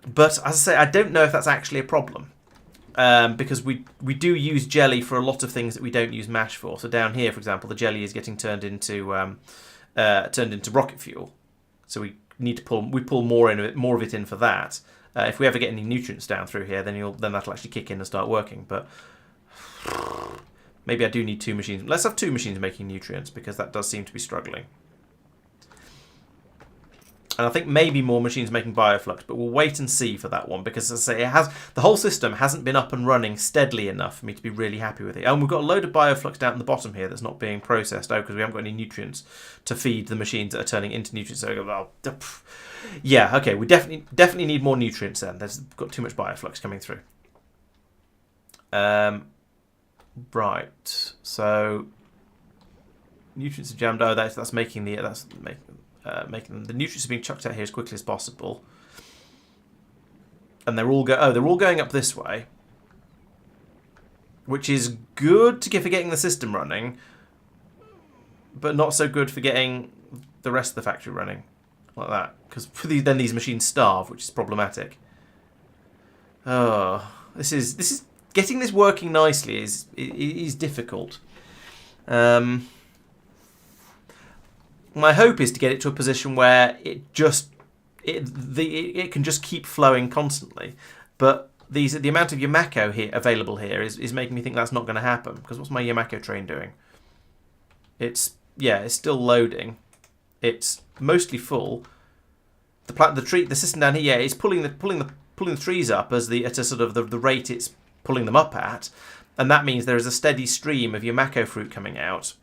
But as I say, I don't know if that's actually a problem. Because we do use jelly for a lot of things that we don't use mash for. So down here, for example, the jelly is getting turned into rocket fuel. So we need to pull more of it in for that. If we ever get any nutrients down through here, then that'll actually kick in and start working. But maybe I do need 2 machines. Let's have 2 machines making nutrients, because that does seem to be struggling. And I think maybe more machines making bioflux, but we'll wait and see for that one, because as I say, the whole system hasn't been up and running steadily enough for me to be really happy with it. And we've got a load of bioflux down at the bottom here that's not being processed. Oh, because we haven't got any nutrients to feed the machines that are turning into nutrients. So, yeah, okay, we definitely need more nutrients then. There's got too much bioflux coming through. Right, so nutrients are jammed. Oh, that's making the making the nutrients are being chucked out here as quickly as possible, and they're all going up this way, which is good for getting the system running, but not so good for getting the rest of the factory running like that, because then these machines starve, which is problematic. Oh, this is getting this working nicely is difficult. My hope is to get it to a position where it can just keep flowing constantly. But the amount of Yamako here available here is making me think that's not going to happen. Because what's my Yamako train doing? It's still loading. It's mostly full. The system down here, yeah, is pulling the trees up at a sort of the rate it's pulling them up at, and that means there is a steady stream of Yamako fruit coming out.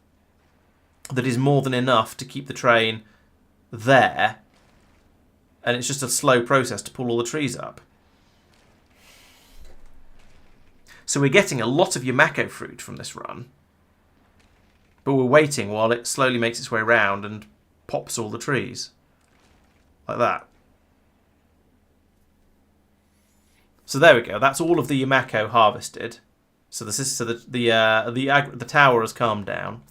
That is more than enough to keep the train there, and it's just a slow process to pull all the trees up. So we're getting a lot of Yamako fruit from this run, but we're waiting while it slowly makes its way around and pops all the trees. Like that. So there we go, that's all of the Yamako harvested. So the tower has calmed down.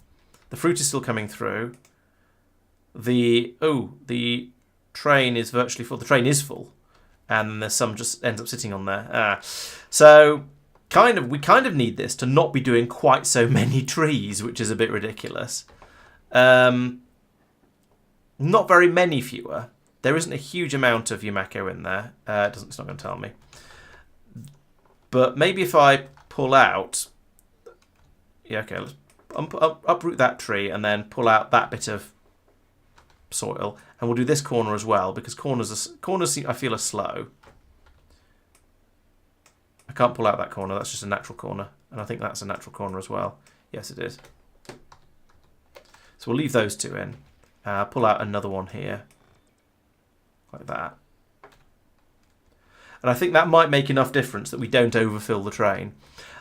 The fruit is still coming through. The train is virtually full. The train is full, and there's some just ends up sitting on there. So we kind of need this to not be doing quite so many trees, which is a bit ridiculous. Not very many fewer. There isn't a huge amount of Yamako in there. It's not going to tell me. But maybe if I pull out, yeah, okay. Let's uproot that tree and then pull out that bit of soil, and we'll do this corner as well, because corners I feel are slow. I can't pull out that corner, that's just a natural corner, and I think that's a natural corner as well. Yes, it is. So we'll leave those 2 in. Pull out another one here, like that. And I think that might make enough difference that we don't overfill the train.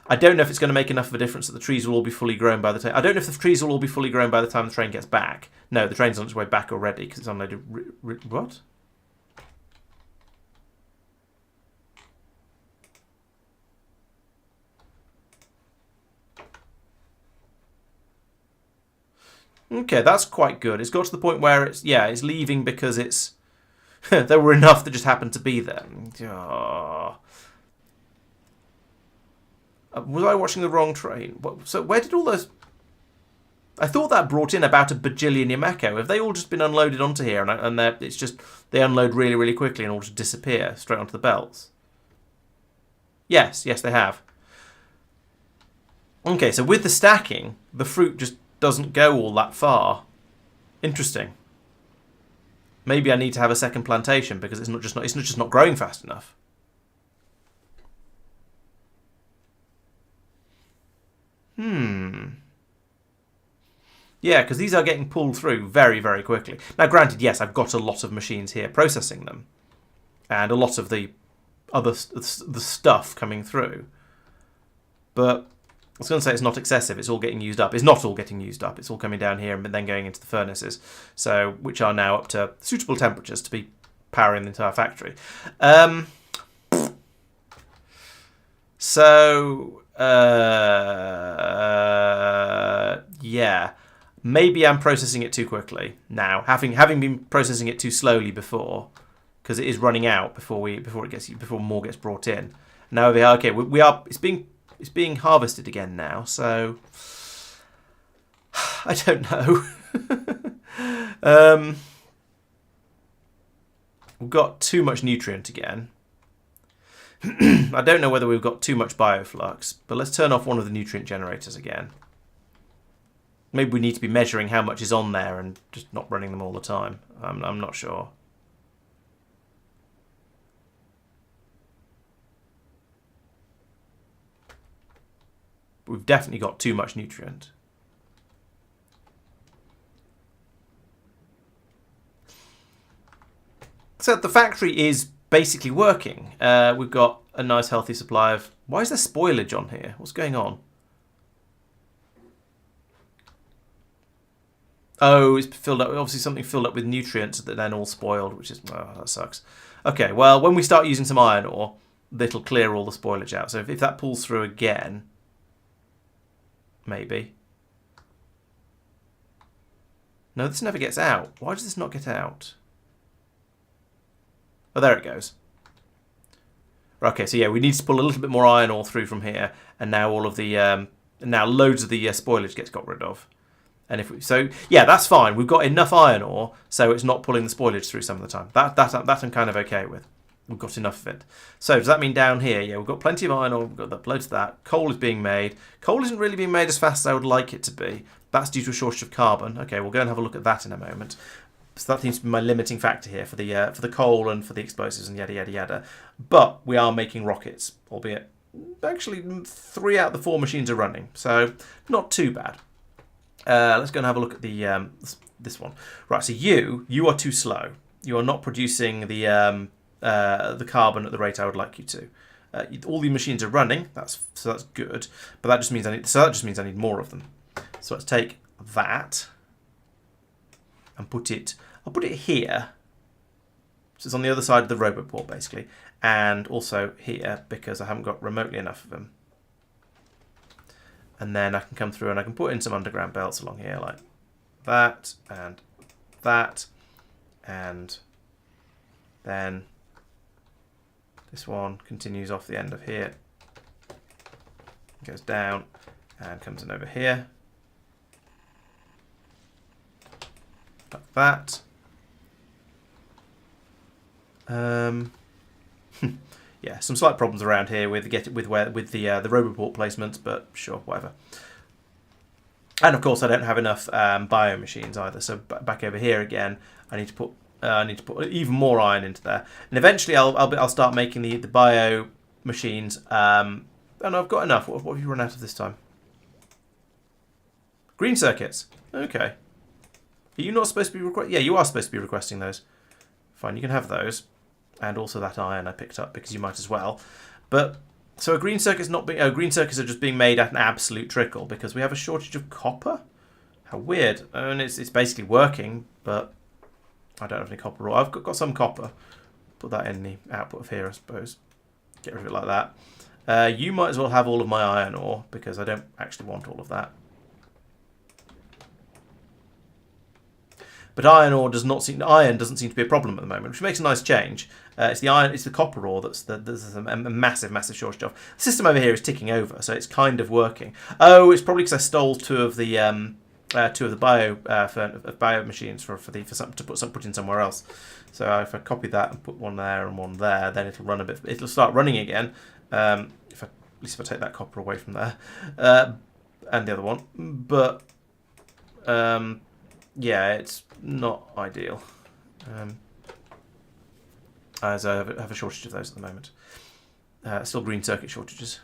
I don't know if it's going to make enough of a difference that the trees will all be fully grown by the time... I don't know if the trees will all be fully grown by the time the train gets back. No, the train's on its way back already because it's unloaded... What? Okay, that's quite good. It's got to the point where it's leaving because it's There were enough that just happened to be there. Oh. Was I watching the wrong train? So where did all those... I thought that brought in about a bajillion Yameko. Have they all just been unloaded onto here and it's just... They unload really, really quickly and all just disappear straight onto the belts? Yes, they have. Okay, so with the stacking, the fruit just doesn't go all that far. Interesting. Maybe I need to have a second plantation because it's not just not growing fast enough. Yeah, because these are getting pulled through very, very quickly. Now, granted, yes, I've got a lot of machines here processing them, and a lot of the stuff coming through. But I was going to say it's not excessive. It's all getting used up. It's not all getting used up. It's all coming down here and then going into the furnaces, so which are now up to suitable temperatures to be powering the entire factory. Yeah. Maybe I'm processing it too quickly now, having been processing it too slowly before, because it is running out before more gets brought in. Now we are okay. We are. It's being harvested again now, so I don't know. We've got too much nutrient again. I don't know whether we've got too much bioflux, but let's turn off one of the nutrient generators again. Maybe we need to be measuring how much is on there and just not running them all the time. I'm not sure. We've definitely got too much nutrient. So the factory is basically working. We've got a nice healthy supply of... Why is there spoilage on here? What's going on? Oh, it's filled up. Obviously something filled up with nutrients that then all spoiled, which is... Oh, that sucks. Okay, well, when we start using some iron ore, that'll clear all the spoilage out. So if that pulls through again... Maybe. No, this never gets out. Why does this not get out? Oh, there it goes. Okay, so yeah, we need to pull a little bit more iron ore through from here, and now all of the now loads of the spoilage gets got rid of. And if we, so yeah, that's fine. We've got enough iron ore, so it's not pulling the spoilage through some of the time. That I'm kind of okay with. We've got enough of it. So does that mean down here? Yeah, we've got plenty of iron ore. We've got loads of that. Coal is being made. Coal isn't really being made as fast as I would like it to be. That's due to a shortage of carbon. Okay, we'll go and have a look at that in a moment. So that seems to be my limiting factor here for the coal and for the explosives and yada yada yada. But we are making rockets, albeit actually 3 out of the 4 machines are running, so not too bad. Let's go and have a look at the this one. Right, so you are too slow. You are not producing the carbon at the rate I would like you to. All the machines are running. That's good. But that just means I need more of them. So let's take that and put it. I'll put it here. So it's on the other side of the robot port basically, and also here because I haven't got remotely enough of them. And then I can come through and I can put in some underground belts along here like that, and then this one continues off the end of here, goes down and comes in over here, like that. Yeah, some slight problems around here with the roboport placements, but sure, whatever. And of course, I don't have enough bio machines either. So back over here again, I need to put even more iron into there, and eventually I'll start making the bio machines. And I've got enough. What have you run out of this time? Green circuits. Okay. Are you not supposed to be requesting? Yeah, you are supposed to be requesting those. Fine, you can have those. And also that iron I picked up because you might as well. But so a green circuit's not being. Green circuits are just being made at an absolute trickle because we have a shortage of copper. How weird! And it's basically working, but I don't have any copper ore. I've got some copper. Put that in the output of here, I suppose. Get rid of it like that. You might as well have all of my iron ore because I don't actually want all of that. But iron doesn't seem to be a problem at the moment, which makes a nice change. It's the copper ore there's a massive shortage of. The system over here is ticking over, so it's kind of working. Oh, it's probably because I stole two of the bio machines to put in somewhere else. So if I copy that and put one there and one there, then it'll run a bit. It'll start running again. At least if I take that copper away from there, and the other one. But yeah, it's not ideal. As I have a shortage of those at the moment. Still green circuit shortages.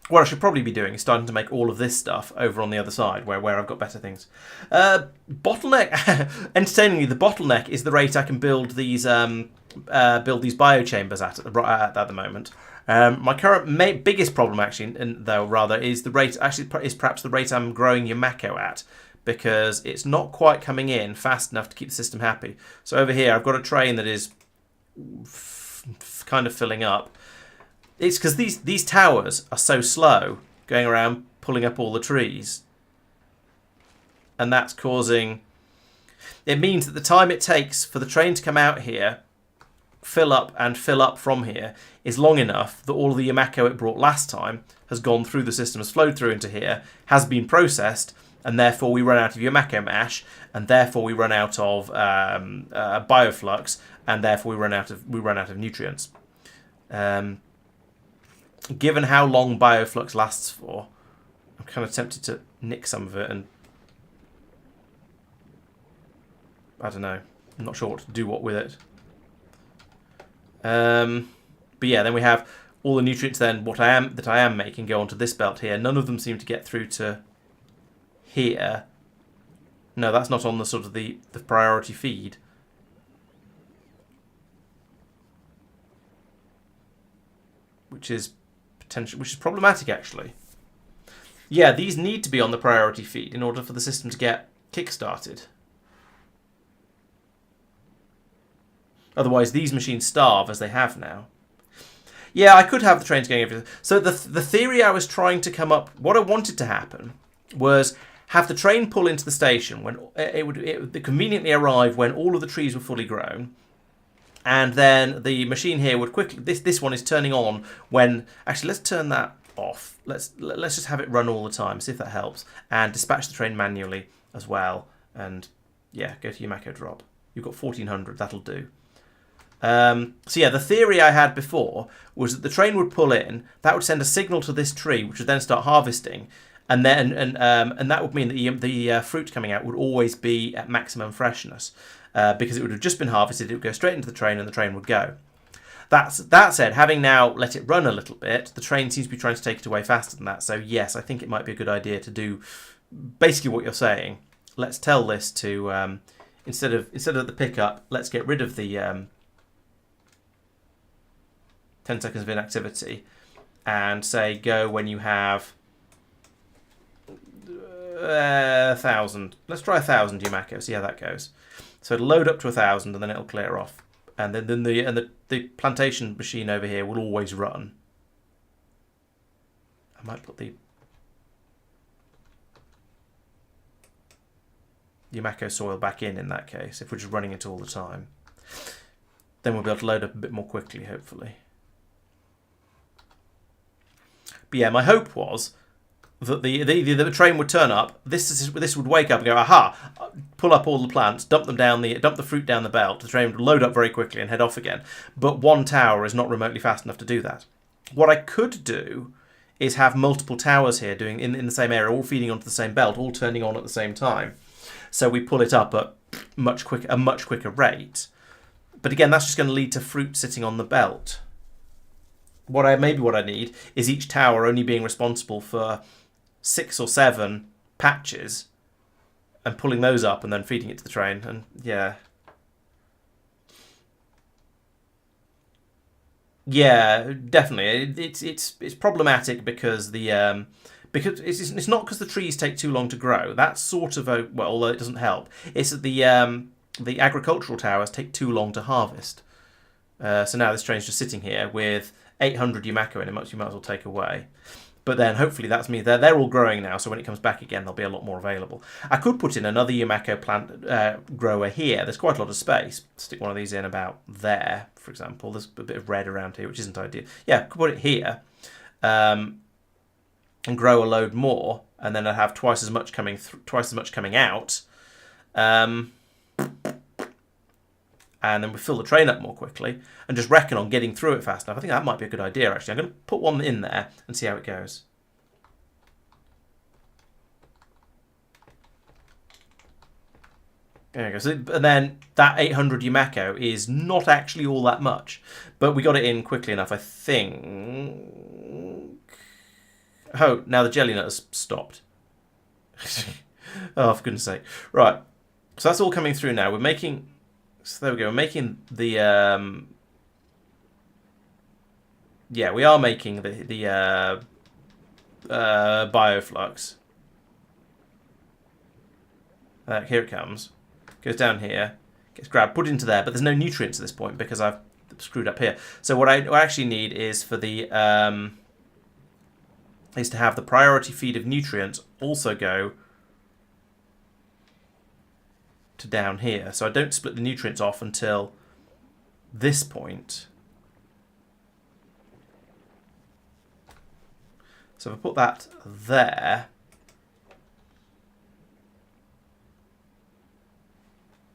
What I should probably be doing is starting to make all of this stuff over on the other side, where I've got better things. Bottleneck, entertainingly, the bottleneck is the rate I can build these biochambers at the moment. My current biggest problem, actually, is the rate. Actually, is perhaps the rate I'm growing Yamako at, because it's not quite coming in fast enough to keep the system happy. So over here, I've got a train that is kind of filling up. It's because these towers are so slow going around pulling up all the trees. And that's causing... It means that the time it takes for the train to come out here, fill up from here, is long enough that all of the Yamako it brought last time has gone through the system, has flowed through into here, has been processed, and therefore we run out of Yamako mash, and therefore we run out of bioflux, and therefore we run out of nutrients. Given how long bioflux lasts for, I'm kind of tempted to nick some of it and... I don't know. I'm not sure what to do with it. But yeah, then we have all the nutrients then that I am making go onto this belt here. None of them seem to get through to here. No, that's not on the sort of the priority feed. Which is problematic, actually. Yeah, these need to be on the priority feed in order for the system to get kick-started. Otherwise, these machines starve as they have now. Yeah, I could have the trains going everywhere. So the theory I was trying to come up, what I wanted to happen was have the train pull into the station when it would conveniently arrive when all of the trees were fully grown. And then the machine here would quickly... This one is turning on when... Actually, let's turn that off. Let's just have it run all the time, see if that helps. And dispatch the train manually as well. And, yeah, go to your Yamako drop. You've got 1400, that'll do. So, yeah, the theory I had before was that the train would pull in, that would send a signal to this tree, which would then start harvesting. And then and that would mean that the fruit coming out would always be at maximum freshness. Because it would have just been harvested, it would go straight into the train and the train would go. That said, having now let it run a little bit, the train seems to be trying to take it away faster than that. So yes, I think it might be a good idea to do basically what you're saying. Let's tell this to, instead of the pickup, let's get rid of the 10 seconds of inactivity and say go when you have 1,000. Let's try 1,000 Yamako, see how that goes. So it'll load up to 1,000 and then it'll clear off. And then the plantation machine over here will always run. I might put the Yamako soil back in that case, if we're just running it all the time. Then we'll be able to load up a bit more quickly, hopefully. But yeah, my hope was that the train would turn up. This would wake up and go, aha! Pull up all the plants, dump the fruit down the belt. The train would load up very quickly and head off again. But one tower is not remotely fast enough to do that. What I could do is have multiple towers here doing in the same area, all feeding onto the same belt, all turning on at the same time. So we pull it up at a much quicker rate. But again, that's just going to lead to fruit sitting on the belt. What I need is each tower only being responsible for 6 or 7 patches and pulling those up and then feeding it to the train. And yeah, definitely it's problematic because because it's not because the trees take too long to grow. That's sort of although it doesn't help, it's that the the agricultural towers take too long to harvest. So now this train's just sitting here with 800 Yumako in it, much you might as well take away. But then hopefully that's me. They're all growing now, so when it comes back again, there'll be a lot more available. I could put in another Yumako plant grower here. There's quite a lot of space. Stick one of these in about there, for example. There's a bit of red around here, which isn't ideal. Yeah, could put it here and grow a load more, and then I'd have twice as much coming out. And then we fill the train up more quickly and just reckon on getting through it fast enough. I think that might be a good idea, actually. I'm going to put one in there and see how it goes. There we go. So, and then that 800 Yumako is not actually all that much, but we got it in quickly enough, I think. Oh, now the jelly nut has stopped. Oh, for goodness sake. Right. So that's all coming through now. We're making... So there we go. We're making the yeah, we are making the bioflux. Here it comes. Goes down here, gets grabbed, put into there, but there's no nutrients at this point because I've screwed up here. So what I actually need is for the is to have the priority feed of nutrients also go to down here. So I don't split the nutrients off until this point. So if I put that there,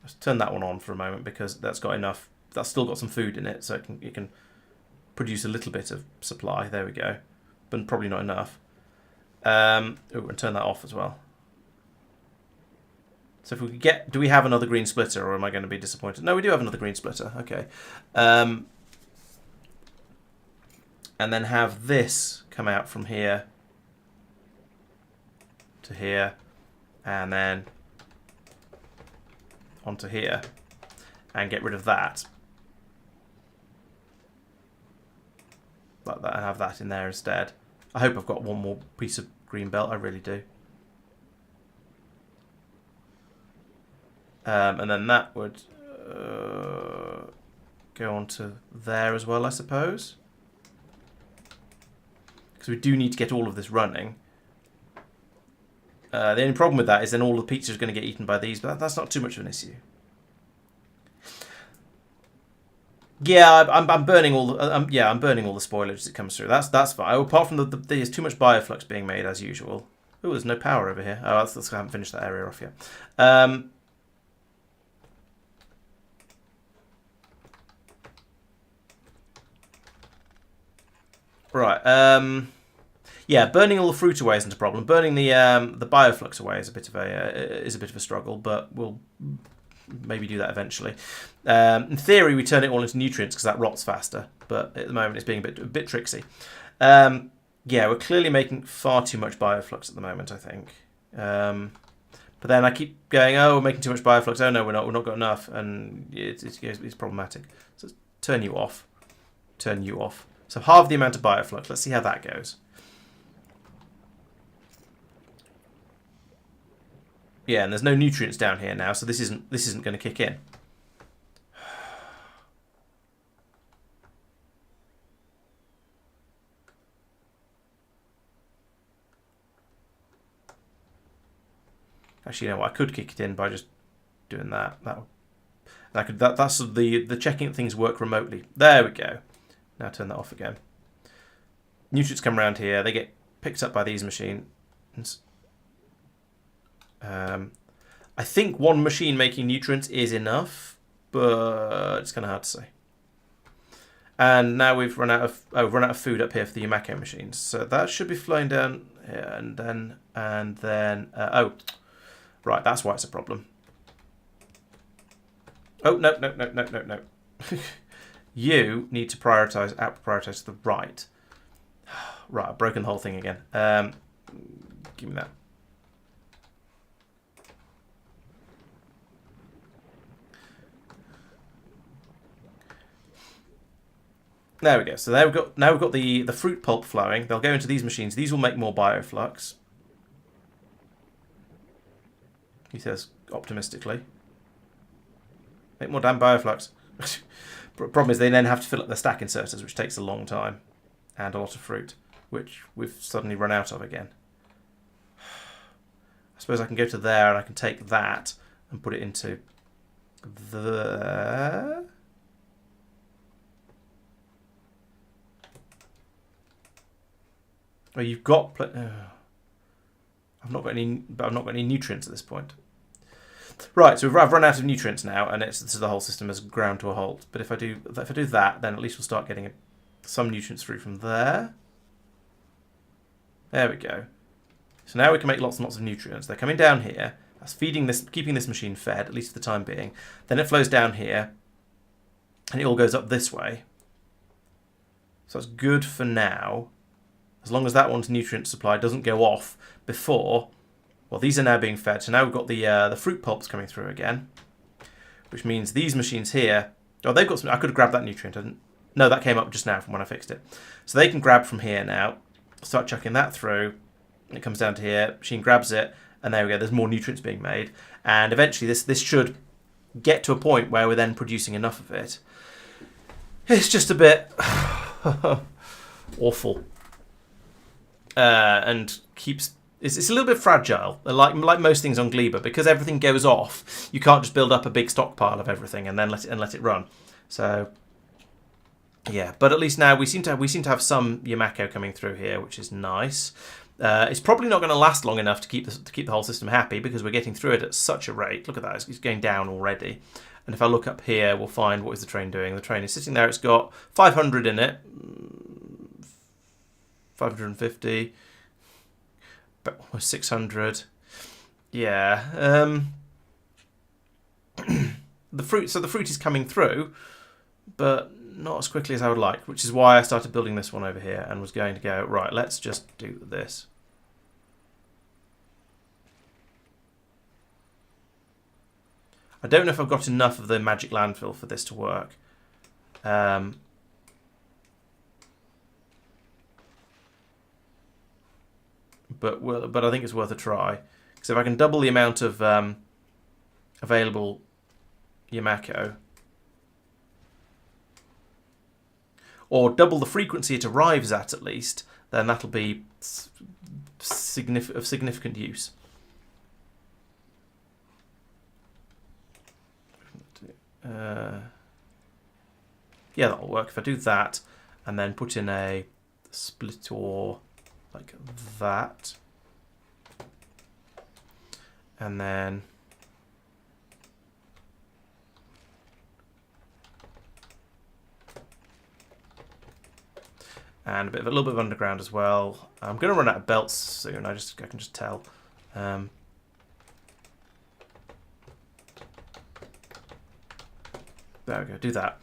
let's turn that one on for a moment because that's got enough, that's still got some food in it, so it can produce a little bit of supply. There we go, but probably not enough. And turn that off as well. So if we could get... Do we have another green splitter, or am I going to be disappointed? No, we do have another green splitter. Okay. And then have this come out from here to here, and then onto here, and get rid of that. Like that, and have that in there instead. I hope I've got one more piece of green belt. I really do. And then that would go on to there as well, I suppose. Because we do need to get all of this running. The only problem with that is then all the pizza is going to get eaten by these, but that's not too much of an issue. Yeah, I'm burning all the I'm burning all the spoilage as it comes through. That's fine. Apart from there's too much bioflux being made as usual. Oh, there's no power over here. Oh, I haven't finished that area off yet. Right. Yeah, burning all the fruit away isn't a problem. Burning the bioflux away is a bit of a struggle, but we'll maybe do that eventually. In theory, we turn it all into nutrients because that rots faster, but at the moment it's being a bit tricksy. Yeah, we're clearly making far too much bioflux at the moment, I think. But then I keep going, oh, we're making too much bioflux. Oh no, we're not got enough, and it's problematic. So let's turn you off. Turn you off. So halve the amount of bioflux. Let's see how that goes. Yeah, and there's no nutrients down here now, so this isn't going to kick in. Actually, you know what? I could kick it in by just doing that. That's the checking that things work remotely. There we go. Now turn that off again. Nutrients come around here. They get picked up by these machines. I think one machine making nutrients is enough, but it's kind of hard to say. And now we've run out of food up here for the Yumako machines. So that should be flowing down here, and then oh, right, that's why it's a problem. Oh no. You need to prioritize to the right. Right, I've broken the whole thing again. Give me that. There we go. So now we've got the fruit pulp flowing. They'll go into these machines. These will make more bioflux. He says optimistically. Make more damn bioflux. Problem is they then have to fill up their stack inserters, which takes a long time. And a lot of fruit, which we've suddenly run out of again. I suppose I can go to there and I can take that and put it into the... Oh, you've got... I've not got any nutrients at this point. Right, so I've run out of nutrients now, and so the whole system has ground to a halt. But if I do that, then at least we'll start getting some nutrients through from there. There we go. So now we can make lots and lots of nutrients. They're coming down here. That's feeding this, keeping this machine fed, at least for the time being. Then it flows down here, and it all goes up this way. So that's good for now. As long as that one's nutrient supply doesn't go off before... Well, these are now being fed. So now we've got the fruit pulps coming through again. Which means these machines here... Oh, they've got some... I could have grabbed that nutrient. No, that came up just now from when I fixed it. So they can grab from here now. Start chucking that through. It comes down to here. Machine grabs it. And there we go. There's more nutrients being made. And eventually this should get to a point where we're then producing enough of it. It's just a bit... awful. And keeps... It's a little bit fragile, like most things on Gleba, because everything goes off. You can't just build up a big stockpile of everything and then let it run. So, yeah. But at least now we seem to have some Yamako coming through here, which is nice. It's probably not going to last long enough to keep the whole system happy because we're getting through it at such a rate. Look at that; it's going down already. And if I look up here, we'll find what is the train doing. The train is sitting there. It's got 500 in it, 550. Almost 600. Yeah. The fruit is coming through, but not as quickly as I would like, which is why I started building this one over here and was going to go, right, let's just do this. I don't know if I've got enough of the magic landfill for this to work. But I think it's worth a try. Because if I can double the amount of available Yamako, or double the frequency it arrives at least, then that'll be of significant use. Yeah, that'll work. If I do that, and then put in a split or... like that, and then a little bit of underground as well. I'm going to run out of belts soon. I can just tell. There we go. Do that.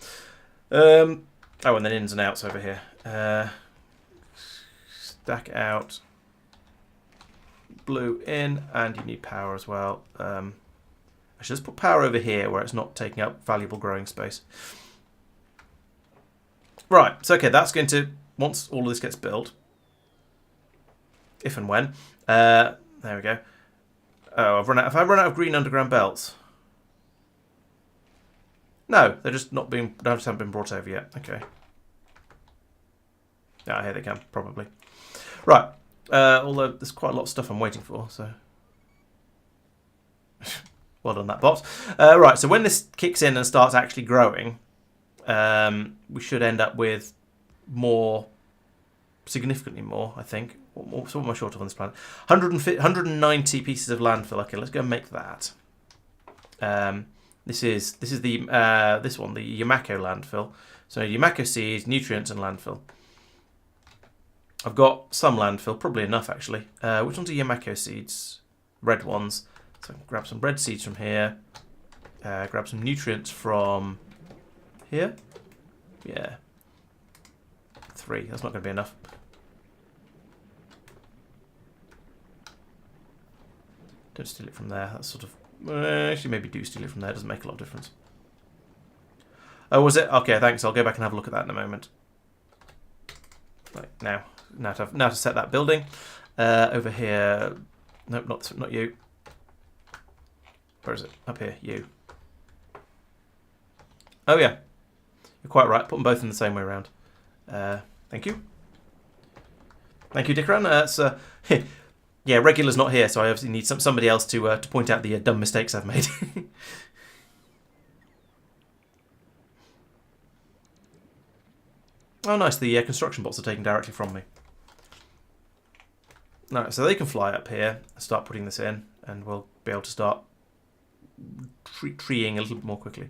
Oh, and then ins and outs over here. Stack out, blue in, and you need power as well. I should just put power over here where it's not taking up valuable growing space. Right, so okay, that's going to, once all of this gets built, if and when, there we go. Oh, have I run out of green underground belts? No, they're just not being, they just haven't been brought over yet. Okay. Ah, here they come, probably. Right, although there's quite a lot of stuff I'm waiting for, so... well done, that bot. Right, so when this kicks in and starts actually growing, we should end up with more, significantly more, I think. So what am I short of on this planet? 190 pieces of landfill. Okay, let's go and make that. This is the this one, the Yamako landfill. So Yamako seeds, nutrients, and landfill. I've got some landfill, probably enough actually. Which ones are Yamako seeds? Red ones. So grab some red seeds from here. Grab some nutrients from here. Yeah. 3. That's not going to be enough. Don't steal it from there. That's sort of... actually, maybe do steal it from there. It doesn't make a lot of difference. Oh, was it? Okay, thanks. I'll go back and have a look at that in a moment. Right, now to set that building. Over here... Nope, not you. Where is it? Up here, you. Oh yeah, you're quite right. Put them both in the same way around. Thank you. Thank you, Dickeran. Yeah, Regular's not here, so I obviously need somebody else to point out the dumb mistakes I've made. Oh, nice. The construction bots are taken directly from me. Alright, so they can fly up here, start putting this in, and we'll be able to start treeing a little bit more quickly.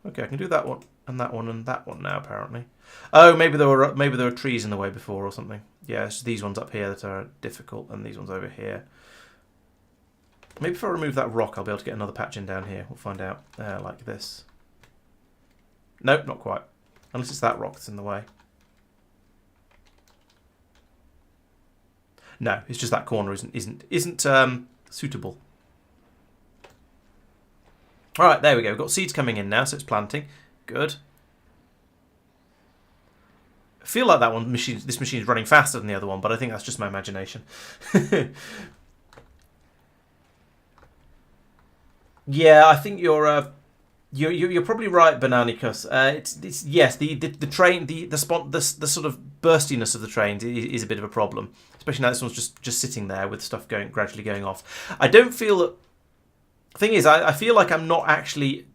Okay, I can do that one and that one and that one now, apparently. Oh, maybe there were trees in the way before or something. Yeah, it's these ones up here that are difficult, and these ones over here. Maybe if I remove that rock, I'll be able to get another patch in down here. We'll find out. Like this. Nope, not quite. Unless it's that rock that's in the way. No, it's just that corner isn't suitable. All right, there we go. We've got seeds coming in now, so it's planting. Good. I feel like this machine is running faster than the other one, but I think that's just my imagination. Yeah, I think you're probably right, Bananicus. It's yes, the train, the sort of burstiness of the trains is a bit of a problem, especially now this one's just sitting there with stuff gradually going off. I don't feel that. The thing is, I feel like I'm not actually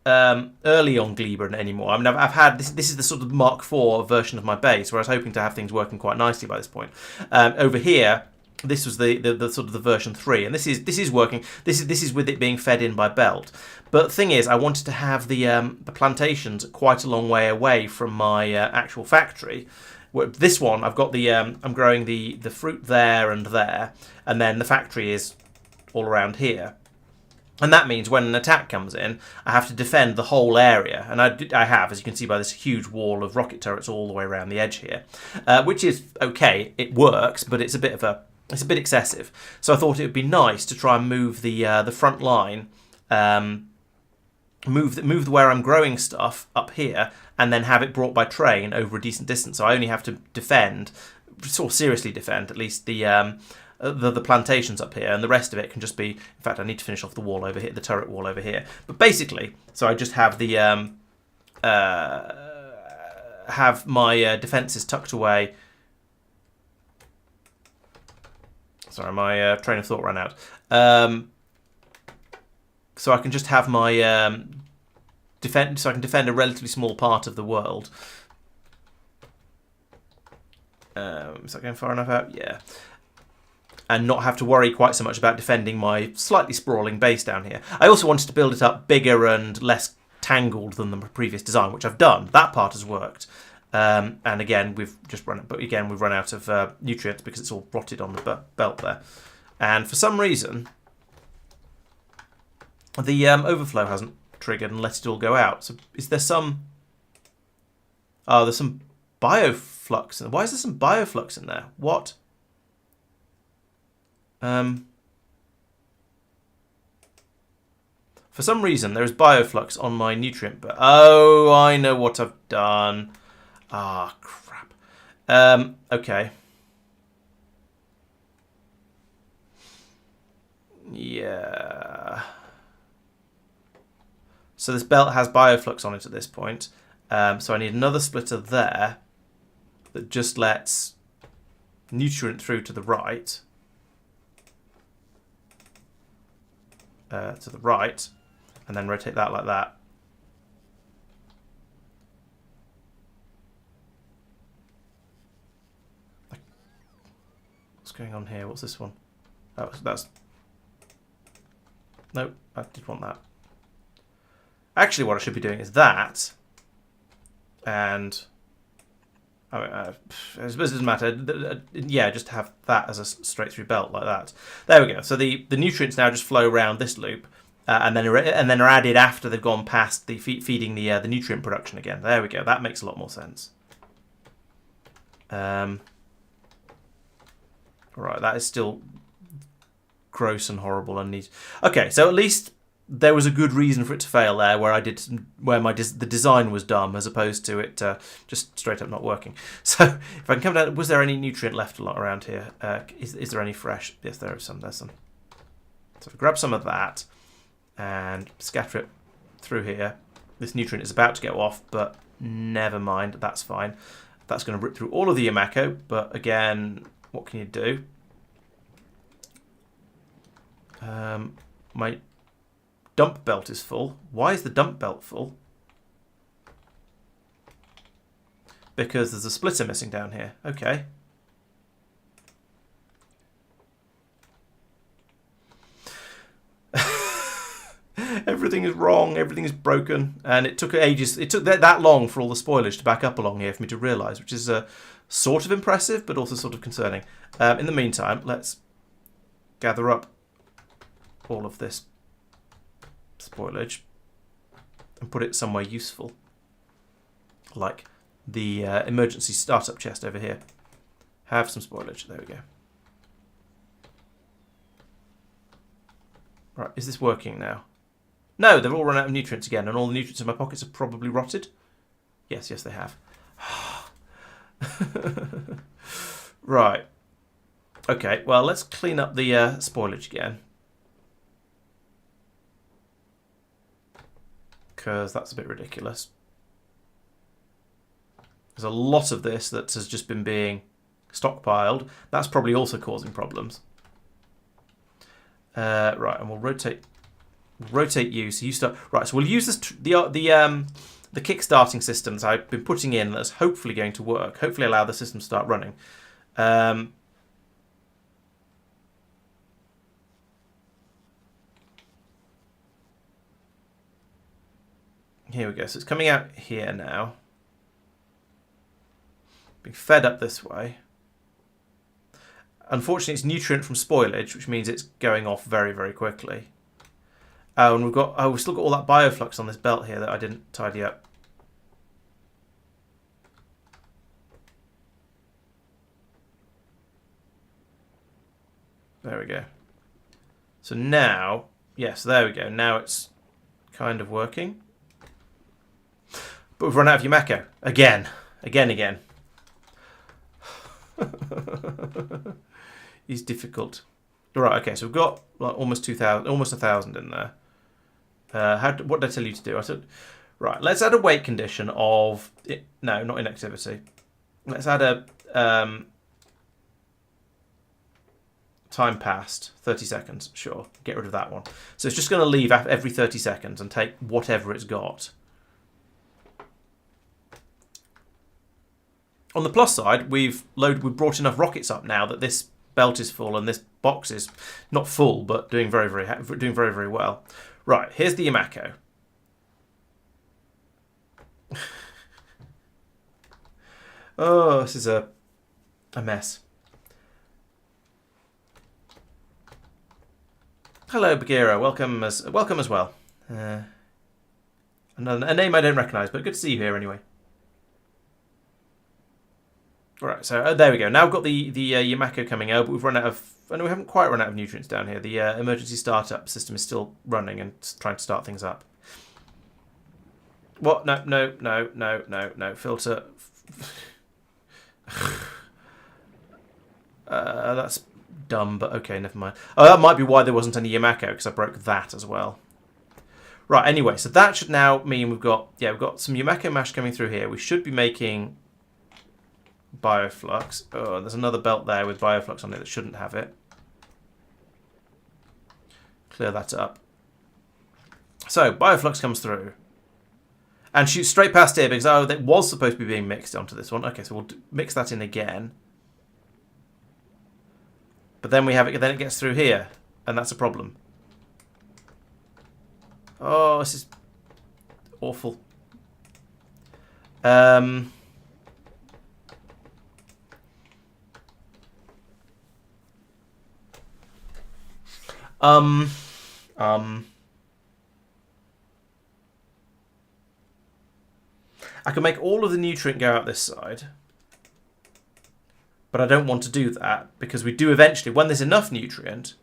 early on Gleba anymore. I mean, I've had this is the sort of Mark IV version of my base, where I was hoping to have things working quite nicely by this point. Over here, this was the sort of the version 3, and this is working. This is with it being fed in by belt. But the thing is, I wanted to have the plantations quite a long way away from my actual factory. This one, I've got I'm growing the fruit there, and then the factory is all around here. And that means when an attack comes in, I have to defend the whole area. And I have, as you can see by this huge wall of rocket turrets all the way around the edge here. Which is okay, it works, but it's a bit excessive. So I thought it would be nice to try and move the front line, move where I'm growing stuff up here, and then have it brought by train over a decent distance. So I only have to defend, sort of seriously defend, at least the plantations up here, and the rest of it can just be. In fact, I need to finish off the wall over here, the turret wall over here. But basically, so I just have the have my defences tucked away. Sorry, my train of thought ran out. So I can just have my defend. So I can defend a relatively small part of the world. Is that going far enough out? Yeah. And not have to worry quite so much about defending my slightly sprawling base down here. I also wanted to build it up bigger and less tangled than the previous design, which I've done. That part has worked. And again, we've run out of nutrients because it's all rotted on the belt there. And for some reason, the overflow hasn't triggered and let it all go out. So is there some? Oh, there's some bioflux. Why is there some bioflux in there? What? For some reason, there is bioflux on my nutrient. But oh, I know what I've done. Ah, crap. Okay. Yeah. So this belt has bioflux on it at this point. So I need another splitter there that just lets nutrient through to the right. To the right, and then rotate that like that. What's going on here? What's this one? Oh, that's... Nope, I did want that. Actually, what I should be doing is that, and... I suppose it doesn't matter. Yeah, just have that as a straight through belt like that. There we go. So the nutrients now just flow around this loop, and then are added after they've gone past the feeding the nutrient production again. There we go. That makes a lot more sense. Right, that is still gross and horrible and neat. Okay, so at least there was a good reason for it to fail there, where the design was dumb as opposed to it just straight up not working. So if I can come down, was there any nutrient left a lot around here? Is there any fresh? Yes, there is some. There's some. So grab some of that and scatter it through here. This nutrient is about to go off, but never mind, that's fine. That's going to rip through all of the Yamako, but again, what can you do? My dump belt is full. Why is the dump belt full? Because there's a splitter missing down here. Okay. Everything is wrong, everything is broken, and it took ages. It took that long for all the spoilage to back up along here for me to realise, which is sort of impressive, but also sort of concerning. In the meantime, let's gather up all of this spoilage and put it somewhere useful, like the emergency startup chest over here. Have some spoilage. There we go. Right, is this working now? No, they've all run out of nutrients again, and all the nutrients in my pockets have probably rotted. Yes, they have. Right. Okay, well, let's clean up the spoilage again. Because that's a bit ridiculous. There's a lot of this that has just been being stockpiled. That's probably also causing problems. Right, and we'll rotate you, so you start. Right, so we'll use this the kick-starting system that I've been putting in that's hopefully going to work. Hopefully allow the system to start running. Here we go. So it's coming out here now. Being fed up this way. Unfortunately, it's nutrient from spoilage, which means it's going off very, very quickly. Oh, and we've still got all that bioflux on this belt here that I didn't tidy up. There we go. So now, yes, there we go. Now it's kind of working. But we've run out of Yamako. Again. It's difficult. Right, okay, so we've got like almost 2,000, almost 1,000 in there. What did I tell you to do? I said, right, let's add a weight condition of... No, not inactivity. Let's add a... time passed, 30 seconds, sure. Get rid of that one. So it's just going to leave every 30 seconds and take whatever it's got. On the plus side, we've brought enough rockets up now that this belt is full and this box is not full, but doing very, very well. Right, here's the Yamako. Oh, this is a mess. Hello, Bagheera. Welcome as well. A name I don't recognise, but good to see you here anyway. Right, so there we go. Now we've got the Yamako coming out, but we've run out of... And we haven't quite run out of nutrients down here. The emergency startup system is still running and trying to start things up. What? No. Filter. That's dumb, but okay, never mind. Oh, that might be why there wasn't any Yamako, because I broke that as well. Right, anyway, so that should now mean we've got some Yamako mash coming through here. We should be making bioflux. Oh, there's another belt there with bioflux on it that shouldn't have it. Clear that up. So, bioflux comes through. And shoots straight past here because, that was supposed to be being mixed onto this one. Okay, so we'll mix that in again. But then we have it. Then it gets through here, and that's a problem. Oh, this is awful. I can make all of the nutrient go out this side. But I don't want to do that because we do eventually, when there's enough nutrient,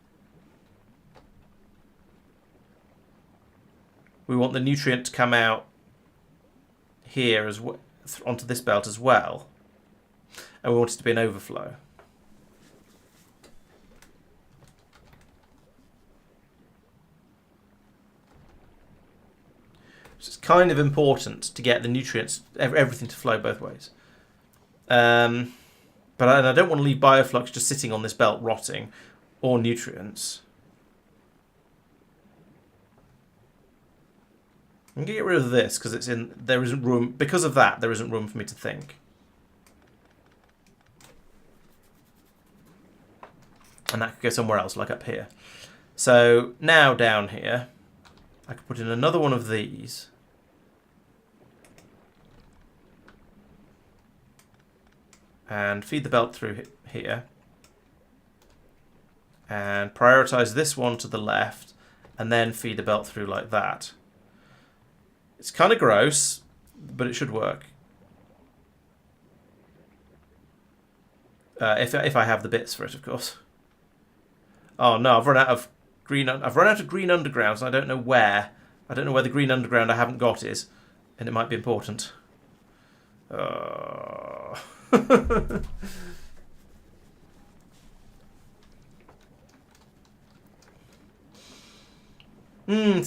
we want the nutrient to come out here as well, onto this belt as well. And we want it to be an overflow. So it's kind of important to get the nutrients, everything to flow both ways. But I don't want to leave bioflux just sitting on this belt rotting, or nutrients. I'm gonna get rid of this because there isn't room. Because of that, there isn't room for me to think. And that could go somewhere else, like up here. So now down here, I could put in another one of these. And feed the belt through here. And prioritize this one to the left. And then feed the belt through like that. It's kind of gross, but it should work. If I have the bits for it, of course. Oh no, I've run out of green undergrounds, and I don't know where. I don't know where the green underground I haven't got is, and it might be important. So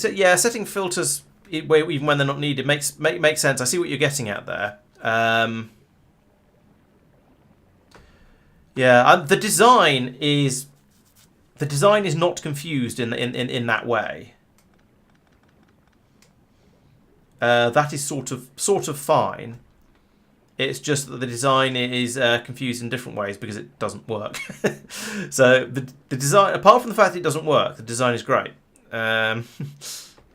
yeah, setting filters even when they're not needed makes sense. I see what you're getting at there. Yeah, the design is not confused in that way. That is sort of fine. It's just that the design is confused in different ways because it doesn't work. So the design, apart from the fact that it doesn't work, the design is great.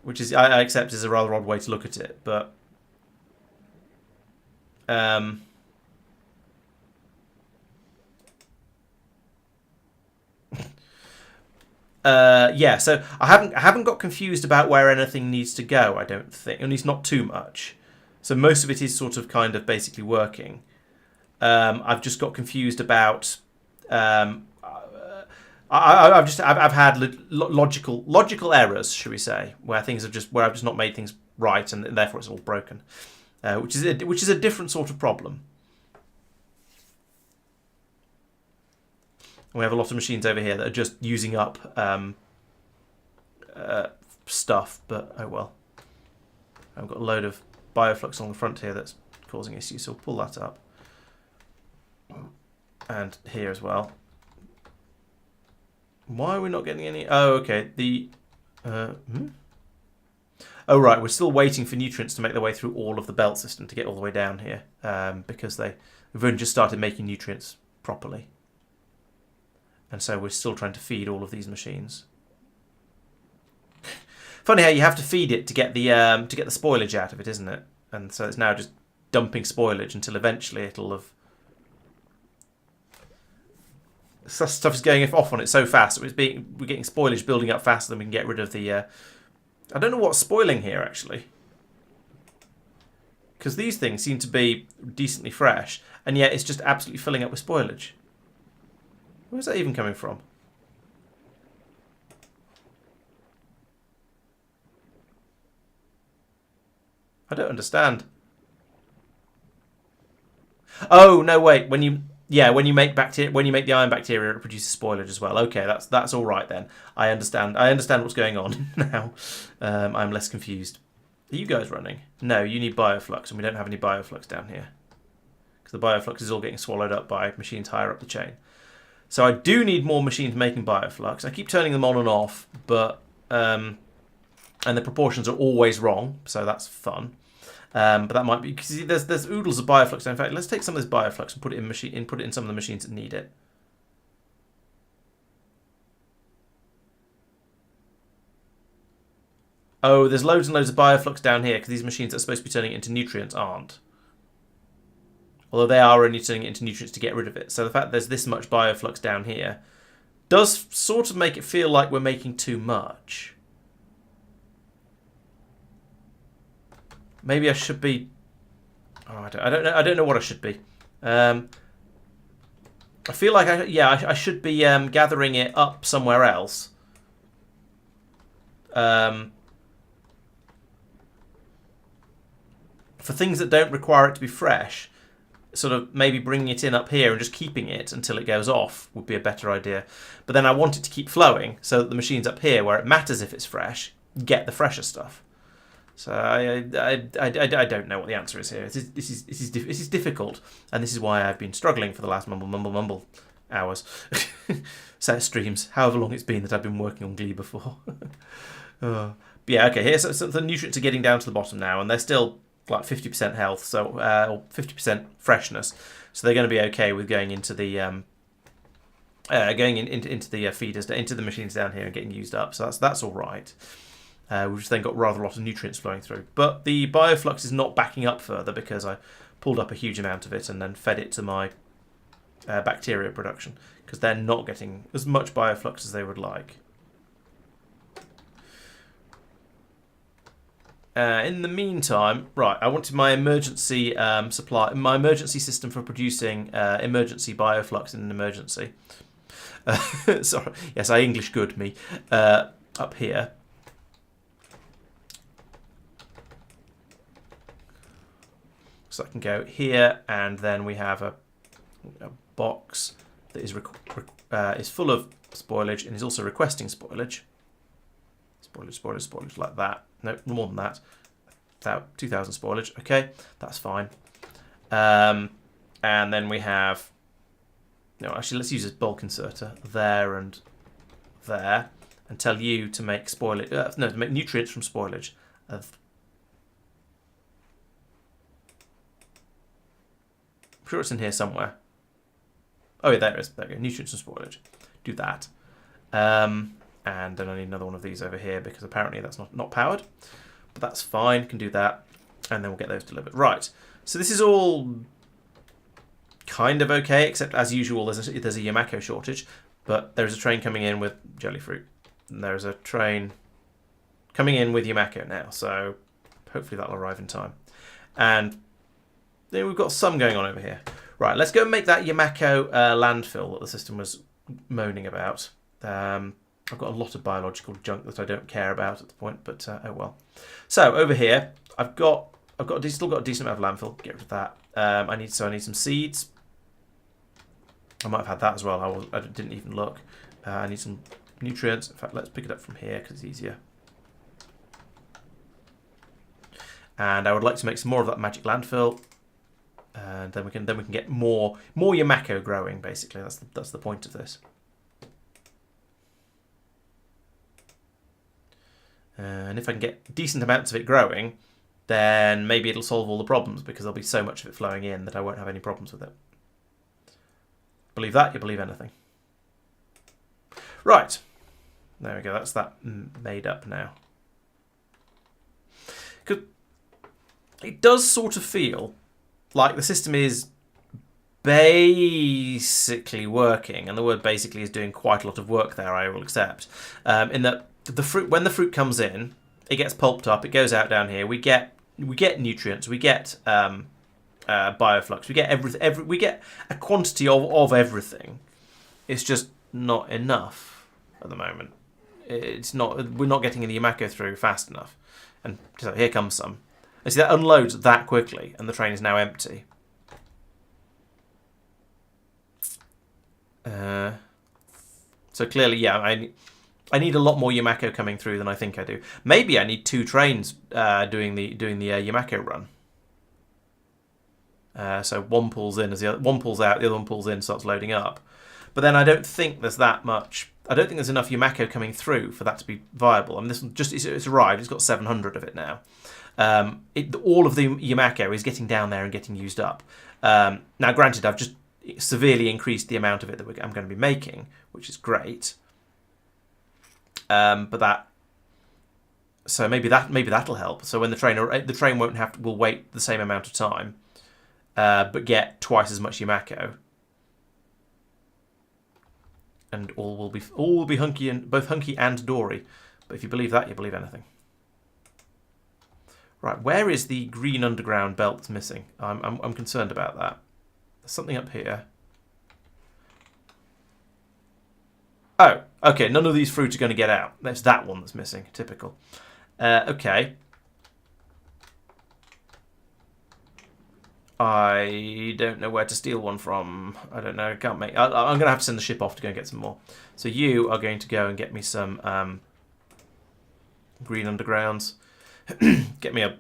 Which is, I accept, is a rather odd way to look at it, but yeah. So I haven't got confused about where anything needs to go. I don't think, at least not too much. So most of it is sort of kind of basically working. I've just got confused about. I've had logical errors, should we say, where I've just not made things right, and therefore it's all broken, which is a different sort of problem. We have a lot of machines over here that are just using up stuff, but oh well. I've got a load of bioflux on the front here that's causing issues, so we'll pull that up, and here as well. Why are we not getting any? Oh, okay. Oh, right. We're still waiting for nutrients to make their way through all of the belt system to get all the way down here, because we've only just started making nutrients properly, and so we're still trying to feed all of these machines. Funny how you have to feed it to get the spoilage out of it, isn't it? And so it's now just dumping spoilage until eventually it'll have. Stuff is going off on it so fast. We're getting spoilage building up faster than we can get rid of the. I don't know what's spoiling here actually, because these things seem to be decently fresh, and yet it's just absolutely filling up with spoilage. Where's that even coming from? I don't understand. Oh no! Wait, when you make the iron bacteria, it produces spoilage as well. Okay, that's all right then. I understand what's going on now. I'm less confused. Are you guys running? No, you need bioflux, and we don't have any bioflux down here because the bioflux is all getting swallowed up by machines higher up the chain. So I do need more machines making bioflux. I keep turning them on and off, but and the proportions are always wrong, so that's fun. But that might be because there's oodles of bioflux. In fact, let's take some of this bioflux and put it in some of the machines that need it. Oh, there's loads and loads of bioflux down here because these machines that are supposed to be turning it into nutrients aren't. Although they are only turning it into nutrients to get rid of it. So the fact there's this much bioflux down here does sort of make it feel like we're making too much. Maybe I should be. Oh, I don't know. I don't know what I should be. I feel like I should be gathering it up somewhere else. For things that don't require it to be fresh, sort of maybe bringing it in up here and just keeping it until it goes off would be a better idea. But then I want it to keep flowing so that the machines up here, where it matters if it's fresh, get the fresher stuff. So I don't know what the answer is here. This is difficult, and this is why I've been struggling for the last mumble hours. Set streams, however long it's been that I've been working on Gleba for. But yeah, okay. Here, so the nutrients are getting down to the bottom now, and they're still like 50% health, so or 50% freshness. So they're going to be okay with going into the into the feeders, into the machines down here and getting used up. So that's all right. We've just then got rather a lot of nutrients flowing through. But the bioflux is not backing up further because I pulled up a huge amount of it and then fed it to my bacteria production, because they're not getting as much bioflux as they would like. In the meantime, right, I wanted my emergency supply, my emergency system for producing emergency bioflux in an emergency. Sorry, yes, I English good me. Up here. So I can go here, and then we have a box that is full of spoilage and is also requesting spoilage. Spoilage, like that. No, more than that. About 2,000 spoilage. Okay, that's fine. And then we have... No, actually, let's use this bulk inserter there and there, and tell you to make spoilage... to make nutrients from spoilage. I'm sure it's in here somewhere. Oh, yeah, there it is. There we go. Nutrients from spoilage. Do that. And then I need another one of these over here because apparently that's not powered. But that's fine. Can do that. And then we'll get those delivered. Right. So this is all kind of okay, except as usual there's a Yamako shortage. But there's a train coming in with jelly fruit. And there's a train coming in with Yamako now. So hopefully that'll arrive in time. And then we've got some going on over here. Right, let's go and make that Yamako landfill that the system was moaning about. I've got a lot of biological junk that I don't care about at the point, but oh well. So over here, I've still got a decent amount of landfill. Get rid of that. I need some seeds. I might have had that as well. I didn't even look. I need some nutrients. In fact, let's pick it up from here because it's easier. And I would like to make some more of that magic landfill. And then we can get more Yamako growing. Basically, that's the point of this. And if I can get decent amounts of it growing, then maybe it'll solve all the problems because there'll be so much of it flowing in that I won't have any problems with it. Believe that, you believe anything. Right. There we go. That's that made up now. Because it does sort of feel like the system is basically working, and the word basically is doing quite a lot of work there, I will accept, in that the fruit, when the fruit comes in, it gets pulped up, it goes out down here, we get nutrients, we get bioflux, we get we get a quantity of everything. It's just not enough at the moment. We're not getting the Yamako through fast enough. And so here comes some. And see, that unloads that quickly, and the train is now empty. So clearly, yeah, I need a lot more Yamako coming through than I think I do. Maybe I need 2 trains doing the Yamako run. So one pulls in as the other, one pulls out, the other one pulls in, starts loading up. But then I don't think there's that much. I don't think there's enough Yamako coming through for that to be viable. I mean, this one it's arrived. It's got 700 of it now. All of the Yamako is getting down there and getting used up. Now, granted, I've just severely increased the amount of it that I'm going to be making, which is great. But maybe that'll help. So when the train will wait the same amount of time, but get twice as much Yamako, and all will be hunky, and both hunky and dory. But if you believe that, you believe anything. Right, where is the green underground belt that's missing? I'm concerned about that. There's something up here. Oh, okay, none of these fruit are going to get out. There's that one that's missing. Typical. Okay. I don't know where to steal one from. I don't know. I can't make... I'm going to have to send the ship off to go and get some more. So you are going to go and get me some green undergrounds. Get me a...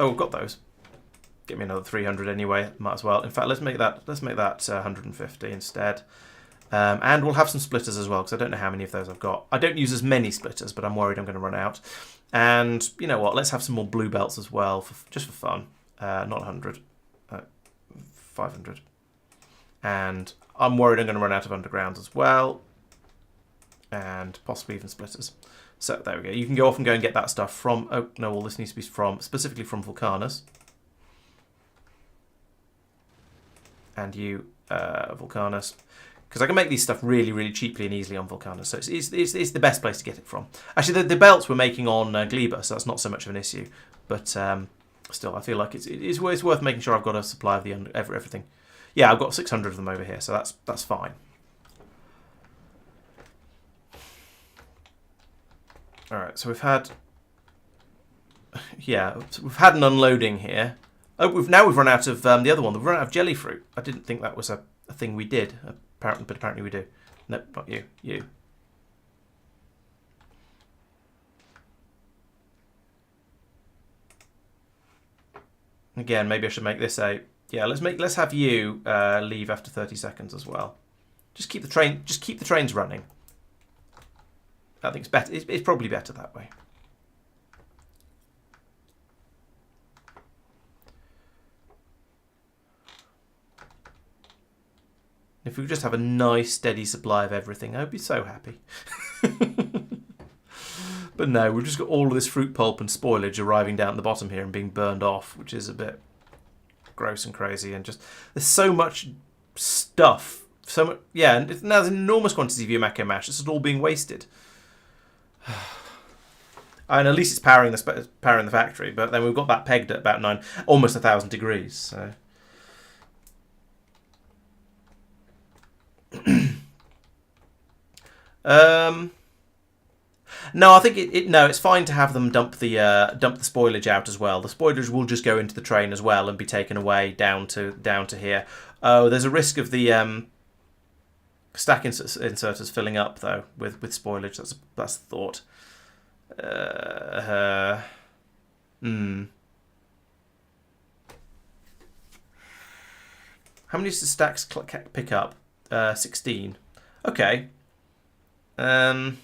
Oh, we've got those. Get me another 300 anyway. Might as well. In fact, let's make that 150 instead. And we'll have some splitters as well, because I don't know how many of those I've got. I don't use as many splitters, but I'm worried I'm going to run out. And you know what? Let's have some more blue belts as well, just for fun. Not 100. 500. And I'm worried I'm going to run out of undergrounds as well. And possibly even splitters. So there we go. You can go off and go and get that stuff from... Oh, no, all this needs to be specifically from Vulcanus. And you, Vulcanus. Because I can make these stuff really, really cheaply and easily on Vulcanus. So it's the best place to get it from. Actually, the belts we're making on Gleba, so that's not so much of an issue. But still, I feel like it's worth making sure I've got a supply of everything. Yeah, I've got 600 of them over here, so that's fine. All right, so we've had... Yeah, so we've had an unloading here. Oh, we've run out of the other one. We've run out of jelly fruit. I didn't think that was a thing we did, but apparently we do. Nope, not you. You. Again, maybe I should make this a... Yeah, let's have you leave after 30 seconds as well. Just keep the trains running. I think it's better. It's probably better that way. If we could just have a nice, steady supply of everything, I'd be so happy. But no, we've just got all of this fruit pulp and spoilage arriving down at the bottom here and being burned off, which is a bit gross and crazy. And just there's so much stuff, so much, yeah. And now there's an enormous quantity of Yumako mash. This is all being wasted. And at least it's powering the factory, but then we've got that pegged at about almost 1,000 degrees. So. No, I think it's fine to have them dump the spoilage out as well. The spoilage will just go into the train as well and be taken away down to here. Oh, there's a risk of the stack inserters filling up though with spoilage. That's the thought. How many does the stacks pick up? 16. Okay. I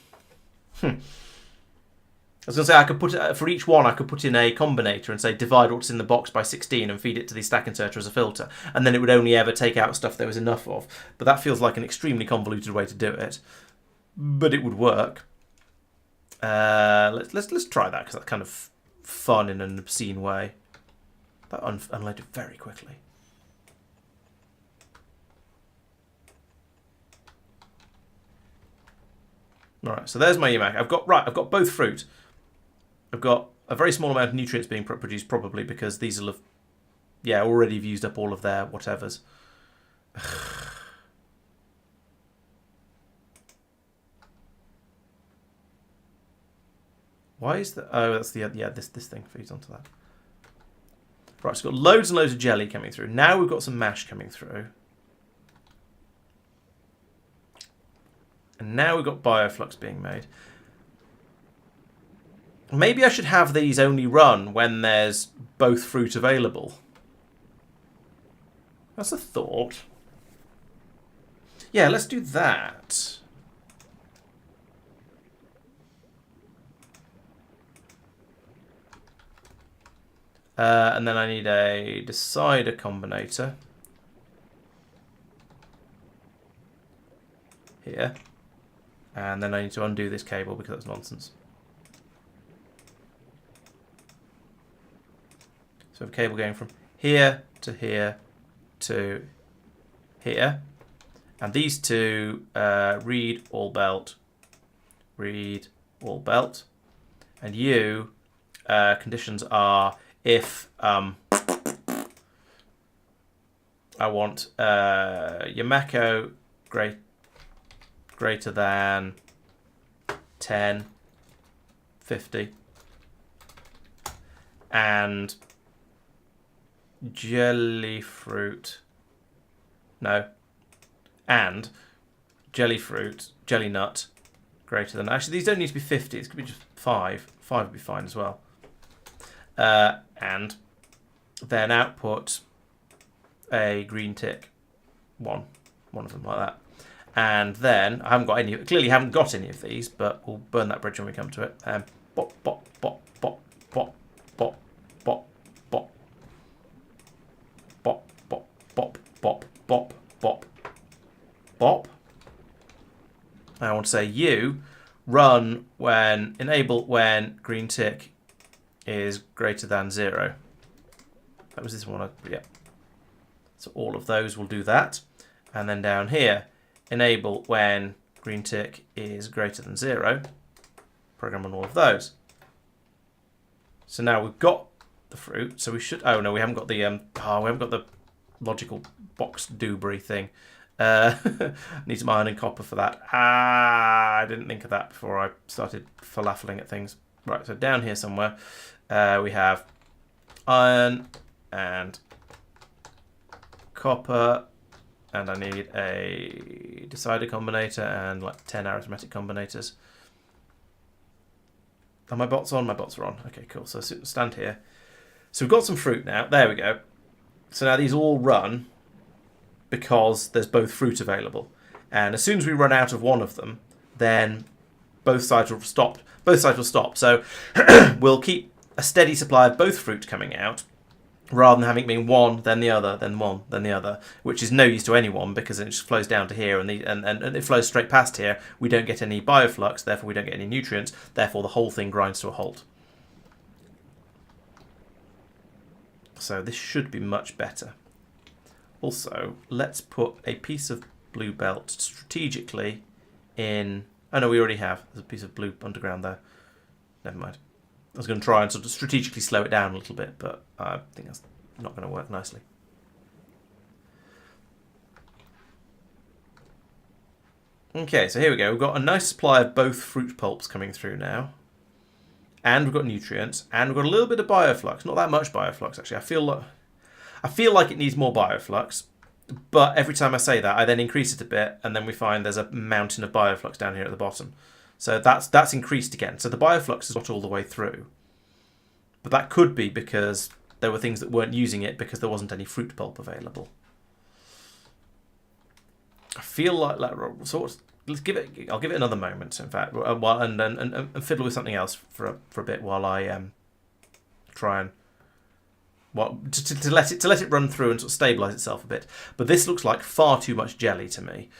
was going to say I could put for each one I could put in a combinator and say divide what's in the box by 16 and feed it to the stack inserter as a filter, and then it would only ever take out stuff there was enough of. But that feels like an extremely convoluted way to do it. But it would work. Let's try that because that's kind of fun in an obscene way. That unloaded very quickly. Alright, so there's my UMAC. I've got both fruit. I've got a very small amount of nutrients being produced, probably because these will have, already have used up all of their whatevers. Why is that? Oh, that's this thing feeds onto that. Right, so we've got loads and loads of jelly coming through. Now we've got some mash coming through. And now we've got bioflux being made. Maybe I should have these only run when there's both fruit available. That's a thought. Yeah, let's do that. And then I need a decider combinator. Here. And then I need to undo this cable because that's nonsense. So we have a cable going from here to here to here. And these two read all belt, and you conditions are if I want Yumako greater than 10, 50, and jelly fruit. No. And jelly nut greater than... Actually, these don't need to be 50. This could be just 5. 5 would be fine as well. and then output a green tick, one of them like that. And then I haven't got any. Clearly, haven't got any of these, but we'll burn that bridge when we come to it. Bop, bop, bop, bop, bop, bop, bop, bop, bop, bop, bop, bop, bop, bop, bop. I want to say you run when enable when green tick is greater than 0. That was this one. Yeah. So all of those will do that, and then down here, enable when green tick is greater than 0. Program on all of those. So now we've got the fruit. So we should. Oh no, we haven't got the we haven't got the logical box doobry thing. Need some iron and copper for that. I didn't think of that before I started falafeling at things. Right. So down here somewhere, we have iron and copper, and I need a decider combinator and like 10 arithmetic combinators. Are my bots on? My bots are on. Okay, cool. So stand here. So we've got some fruit now. There we go. So now these all run because there's both fruit available. And as soon as we run out of one of them, then both sides will stop. Both sides will stop. So we'll keep a steady supply of both fruit coming out, rather than having it being one, then the other, then one, then the other, which is no use to anyone because it just flows down to here and it flows straight past here. We don't get any bioflux, therefore we don't get any nutrients, therefore the whole thing grinds to a halt. So this should be much better. Also, let's put a piece of blue belt strategically in... Oh no, we already have. There's a piece of blue underground there. Never mind. I was going to try and sort of strategically slow it down a little bit, but I think that's not going to work nicely. Okay, so here we go. We've got a nice supply of both fruit pulps coming through now. And we've got nutrients, and we've got a little bit of bioflux. Not that much bioflux, actually. I feel like it needs more bioflux, but every time I say that, I then increase it a bit, and then we find there's a mountain of bioflux down here at the bottom. So that's increased again. So the bioflux is not all the way through. But that could be because there were things that weren't using it because there wasn't any fruit pulp available. I feel like sort of, let's give it. I'll give it another moment, in fact, and fiddle with something else for a bit while I try and to let it run through and sort of stabilise itself a bit. But this looks like far too much jelly to me.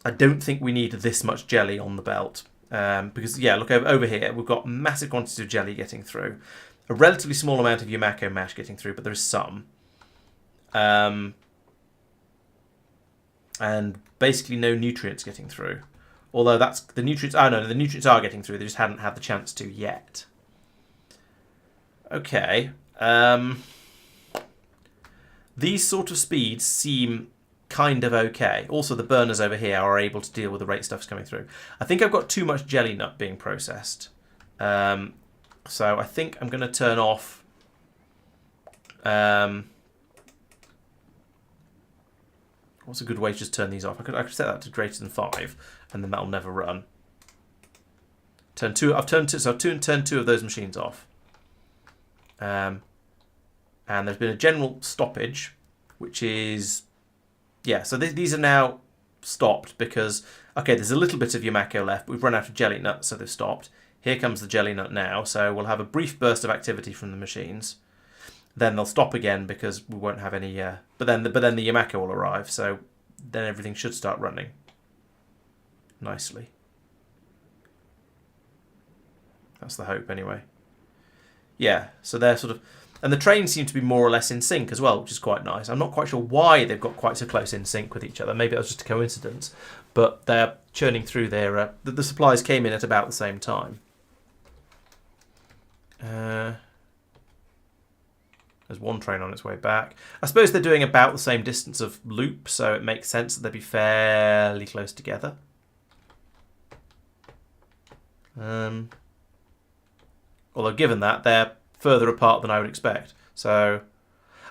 I don't think we need this much jelly on the belt because, yeah, look over here. We've got massive quantities of jelly getting through. A relatively small amount of Yumako mash getting through, but there is some. And basically no nutrients getting through. Although that's the nutrients... Oh, no, the nutrients are getting through. They just hadn't had the chance to yet. Okay. These sort of speeds seem... kind of okay. Also, the burners over here are able to deal with the rate stuff's coming through. I think I've got too much jelly nut being processed. So I think I'm going to turn off... what's a good way to just turn these off? I could set that to greater than 5, and then that'll never run. I've turned two of those machines off. And there's been a general stoppage, which is... Yeah, so these are now stopped because, okay, there's a little bit of Yumako left. We've run out of jelly nut, so they've stopped. Here comes the jelly nut now, so we'll have a brief burst of activity from the machines. Then they'll stop again because we won't have any... But then the Yumako will arrive, so then everything should start running nicely. That's the hope, anyway. Yeah, so they're sort of... And the trains seem to be more or less in sync as well, which is quite nice. I'm not quite sure why they've got quite so close in sync with each other. Maybe it was just a coincidence. But they're churning through their... the supplies came in at about the same time. There's one train on its way back. I suppose they're doing about the same distance of loop, so it makes sense that they'd be fairly close together. Although given that, they're further apart than I would expect. So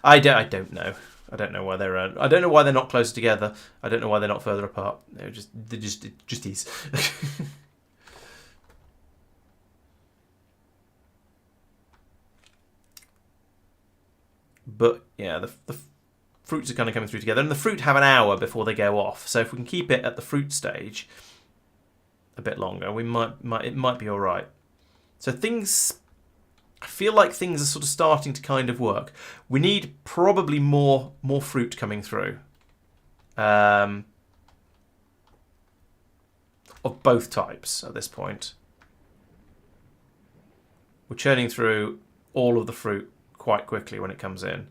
I don't know. I don't know why I don't know why they're not closer together. I don't know why they're not further apart. It just is. But yeah, the fruits are kind of coming through together. And the fruit have an hour before they go off. So if we can keep it at the fruit stage a bit longer, it might be all right. So I feel like things are sort of starting to kind of work. We need probably more fruit coming through. Of both types at this point. We're churning through all of the fruit quite quickly when it comes in.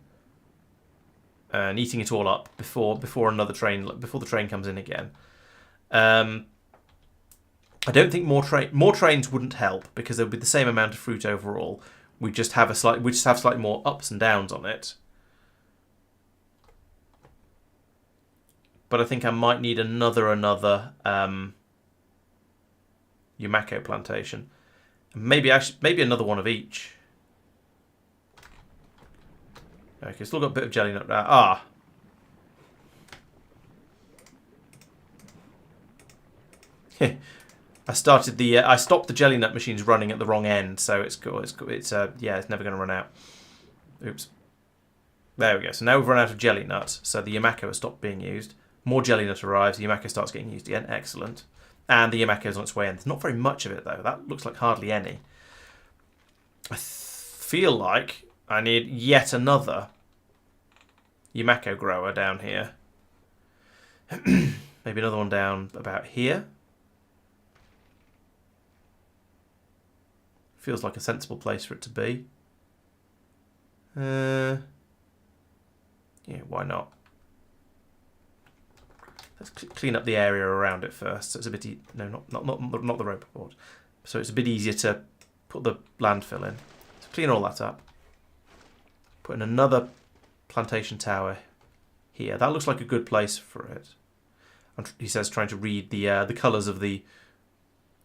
And eating it all up before the train comes in again. I don't think more trains wouldn't help because there would be the same amount of fruit overall. We just have slightly more ups and downs on it. But I think I might need another Yumako plantation. Maybe another one of each. Okay, still got a bit of jelly nut there. I stopped the jelly nut machines running at the wrong end, so it's never going to run out. Oops. There we go. So now we've run out of jelly nut, so the Yumako has stopped being used. More jelly nut arrives, the Yumako starts getting used again. Excellent. And the Yumako is on its way in. There's not very much of it though. That looks like hardly any. I feel like I need yet another Yumako grower down here. Maybe another one down about here. Feels like a sensible place for it to be. Yeah, why not? Let's clean up the area around it first. So it's a bit not the rope board. So it's a bit easier to put the landfill in. So clean all that up. Put in another plantation tower here. That looks like a good place for it. He says trying to read the colours of the,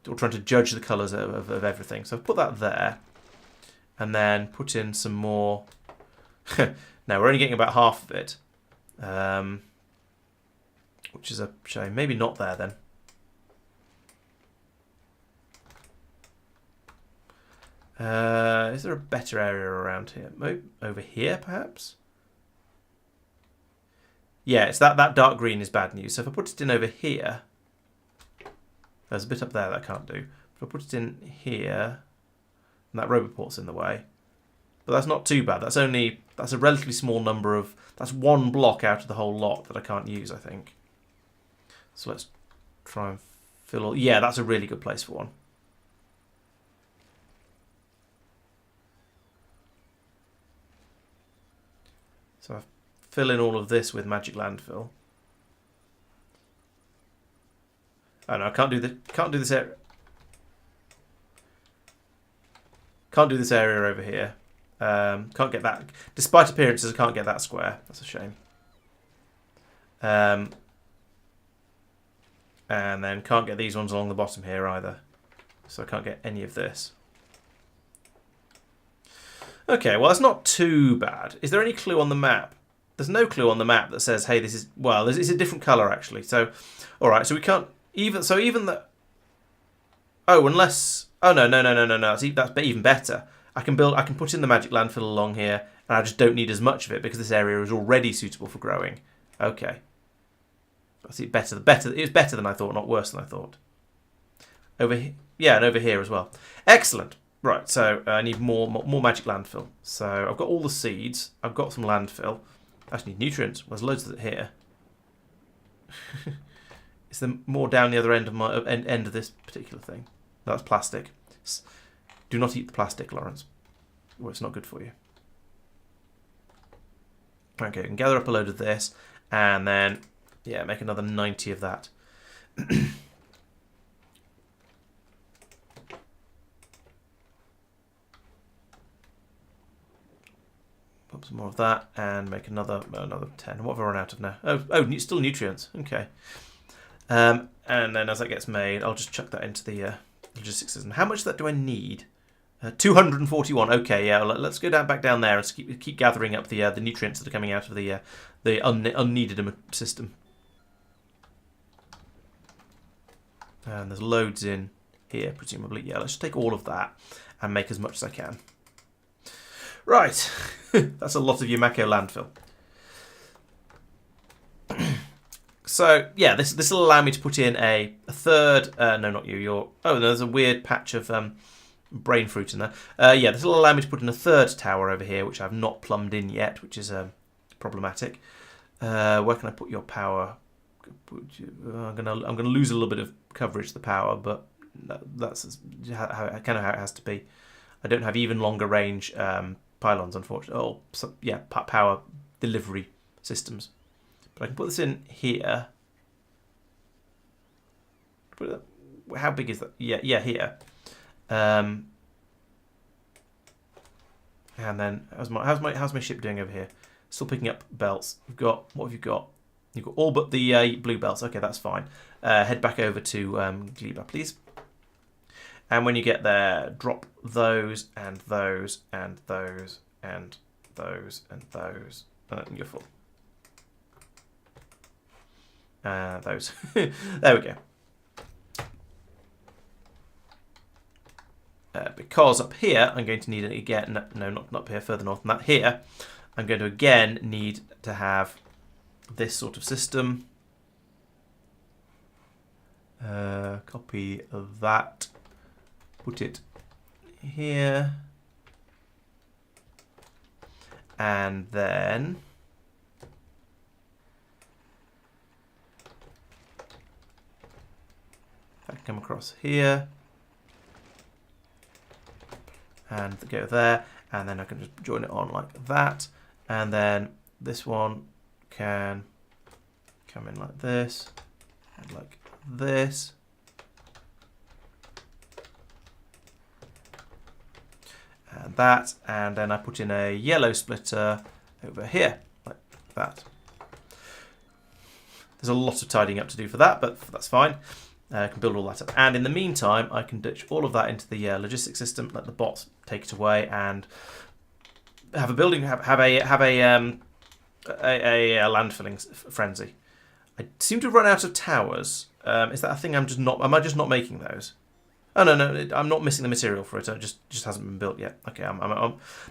or trying to judge the colours of everything. So I've put that there, and then put in some more. Now we're only getting about half of it, which is a shame. Maybe not there then. Is there a better area around here? Over here, perhaps? Yeah, it's that dark green is bad news. So if I put it in over here, there's a bit up there that I can't do. If I put it in here, and that Roboport's in the way, but that's not too bad. That's a relatively small number of. That's one block out of the whole lot that I can't use, I think. So let's try and fill all. Yeah, that's a really good place for one. So I fill in all of this with magic landfill. Oh no, I can't do this area. Can't do this area over here. Can't get that. Despite appearances, I can't get that square. That's a shame. And then can't get these ones along the bottom here either. So I can't get any of this. Okay, well that's not too bad. Is there any clue on the map? There's no clue on the map that says, hey, this is, well, it's a different colour actually. So, alright, so we can't, even that, oh, unless, oh no, that's even better. I can put in the magic landfill along here, and I just don't need as much of it because this area is already suitable for growing. Okay. I see better. It was better than I thought, not worse than I thought. Over here, yeah, and over here as well. Excellent. Right, so I need more magic landfill. So I've got all the seeds. I've got some landfill. I just need nutrients. Well, there's loads of it here. Is there more down the other end of my end of this particular thing? That's plastic. Do not eat the plastic, Laurence. Well, it's not good for you. Okay, we can gather up a load of this, and then, yeah, make another 90 of that. Pop some more of that, and make another 10. What have I run out of now? Oh, still nutrients. Okay. And then as that gets made, I'll just chuck that into the logistics system. How much of that do I need? 241. Okay, yeah. Well, let's go back down there and keep gathering up the nutrients that are coming out of the unneeded system. And there's loads in here, presumably. Yeah, let's just take all of that and make as much as I can. Right. That's a lot of Yumako landfill. So, yeah, this will allow me to put in a third... no, not you. Oh, there's a weird patch of brain fruit in there. Yeah, this will allow me to put in a third tower over here, which I've not plumbed in yet, which is problematic. Where can I put your power? I'm gonna lose a little bit of coverage to the power, but that's kind of how it has to be. I don't have even longer range pylons, unfortunately. Oh, so, yeah, power delivery systems. But I can put this in here. How big is that? Yeah, here. And then how's my ship doing over here? Still picking up belts. What have you got? You've got all but the blue belts. Okay, that's fine. Head back over to Gleba, please. And when you get there, drop those and those and those and those and those. And you're full. Those. There we go. Because up here, I'm going to need it again. No, not up here, further north than that. Here, I'm going to again need to have this sort of system. Copy of that. Put it here. And then if I come across here and go there, and then I can just join it on like that, and then this one can come in like this and like this. And that, and then I put in a yellow splitter over here, like that. There's a lot of tidying up to do for that, but that's fine. I can build all that up. And in the meantime, I can ditch all of that into the logistics system, let the bots take it away, and have a building, have a landfilling frenzy. I seem to have run out of towers. Is that a thing? Am I just not making those? Oh no, I'm not missing the material for it. It just hasn't been built yet. Okay,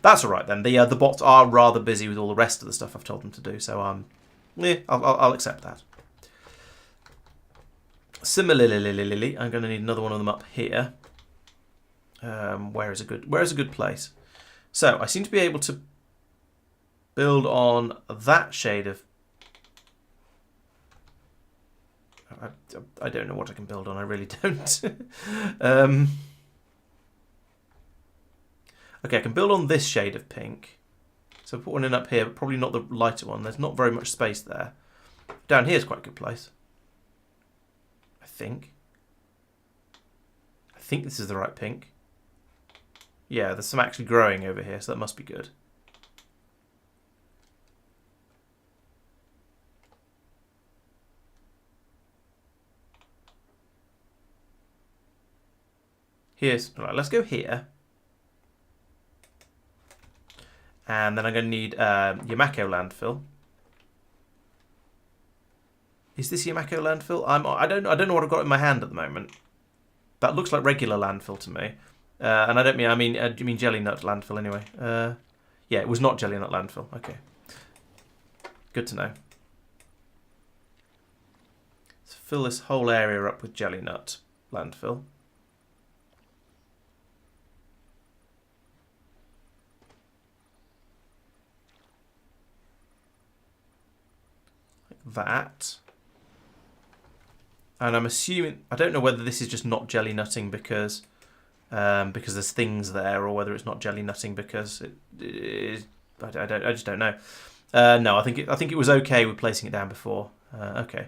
that's all right then. The bots are rather busy with all the rest of the stuff I've told them to do, so yeah, I'll accept that. Similarly, I'm going to need another one of them up here. Where is a good place? So I seem to be able to build on that shade of. I don't know what I can build on. I really don't. Okay, I can build on this shade of pink. So put one in up here, but probably not the lighter one. There's not very much space there. Down here is quite a good place. I think this is the right pink. Yeah, there's some actually growing over here, so that must be good. Right, let's go here. And then I'm going to need Yumako landfill. Is this Yumako landfill? I don't know what I've got in my hand at the moment. That looks like regular landfill to me. And I mean you mean jelly nut landfill anyway? Yeah, it was not jelly nut landfill. Okay. Good to know. Let's fill this whole area up with jelly nut landfill. Like that. And I'm assuming, I don't know whether this is just not jelly nutting because there's things there, or whether it's not jelly nutting because it is. I just don't know. No, I think it was okay with placing it down before. Okay,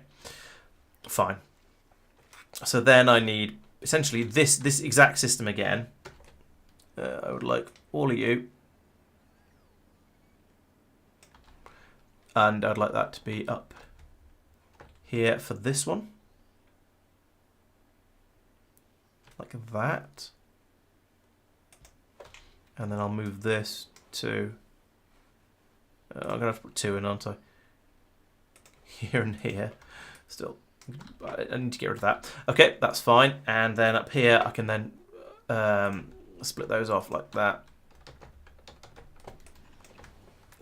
fine. So then I need essentially this exact system again. I would like all of you, and I'd like that to be up here for this one. Like that. And then I'll move this to... I'm going to have to put two in, aren't I? Here and here. Still, I need to get rid of that. Okay, that's fine. And then up here, I can then split those off like that.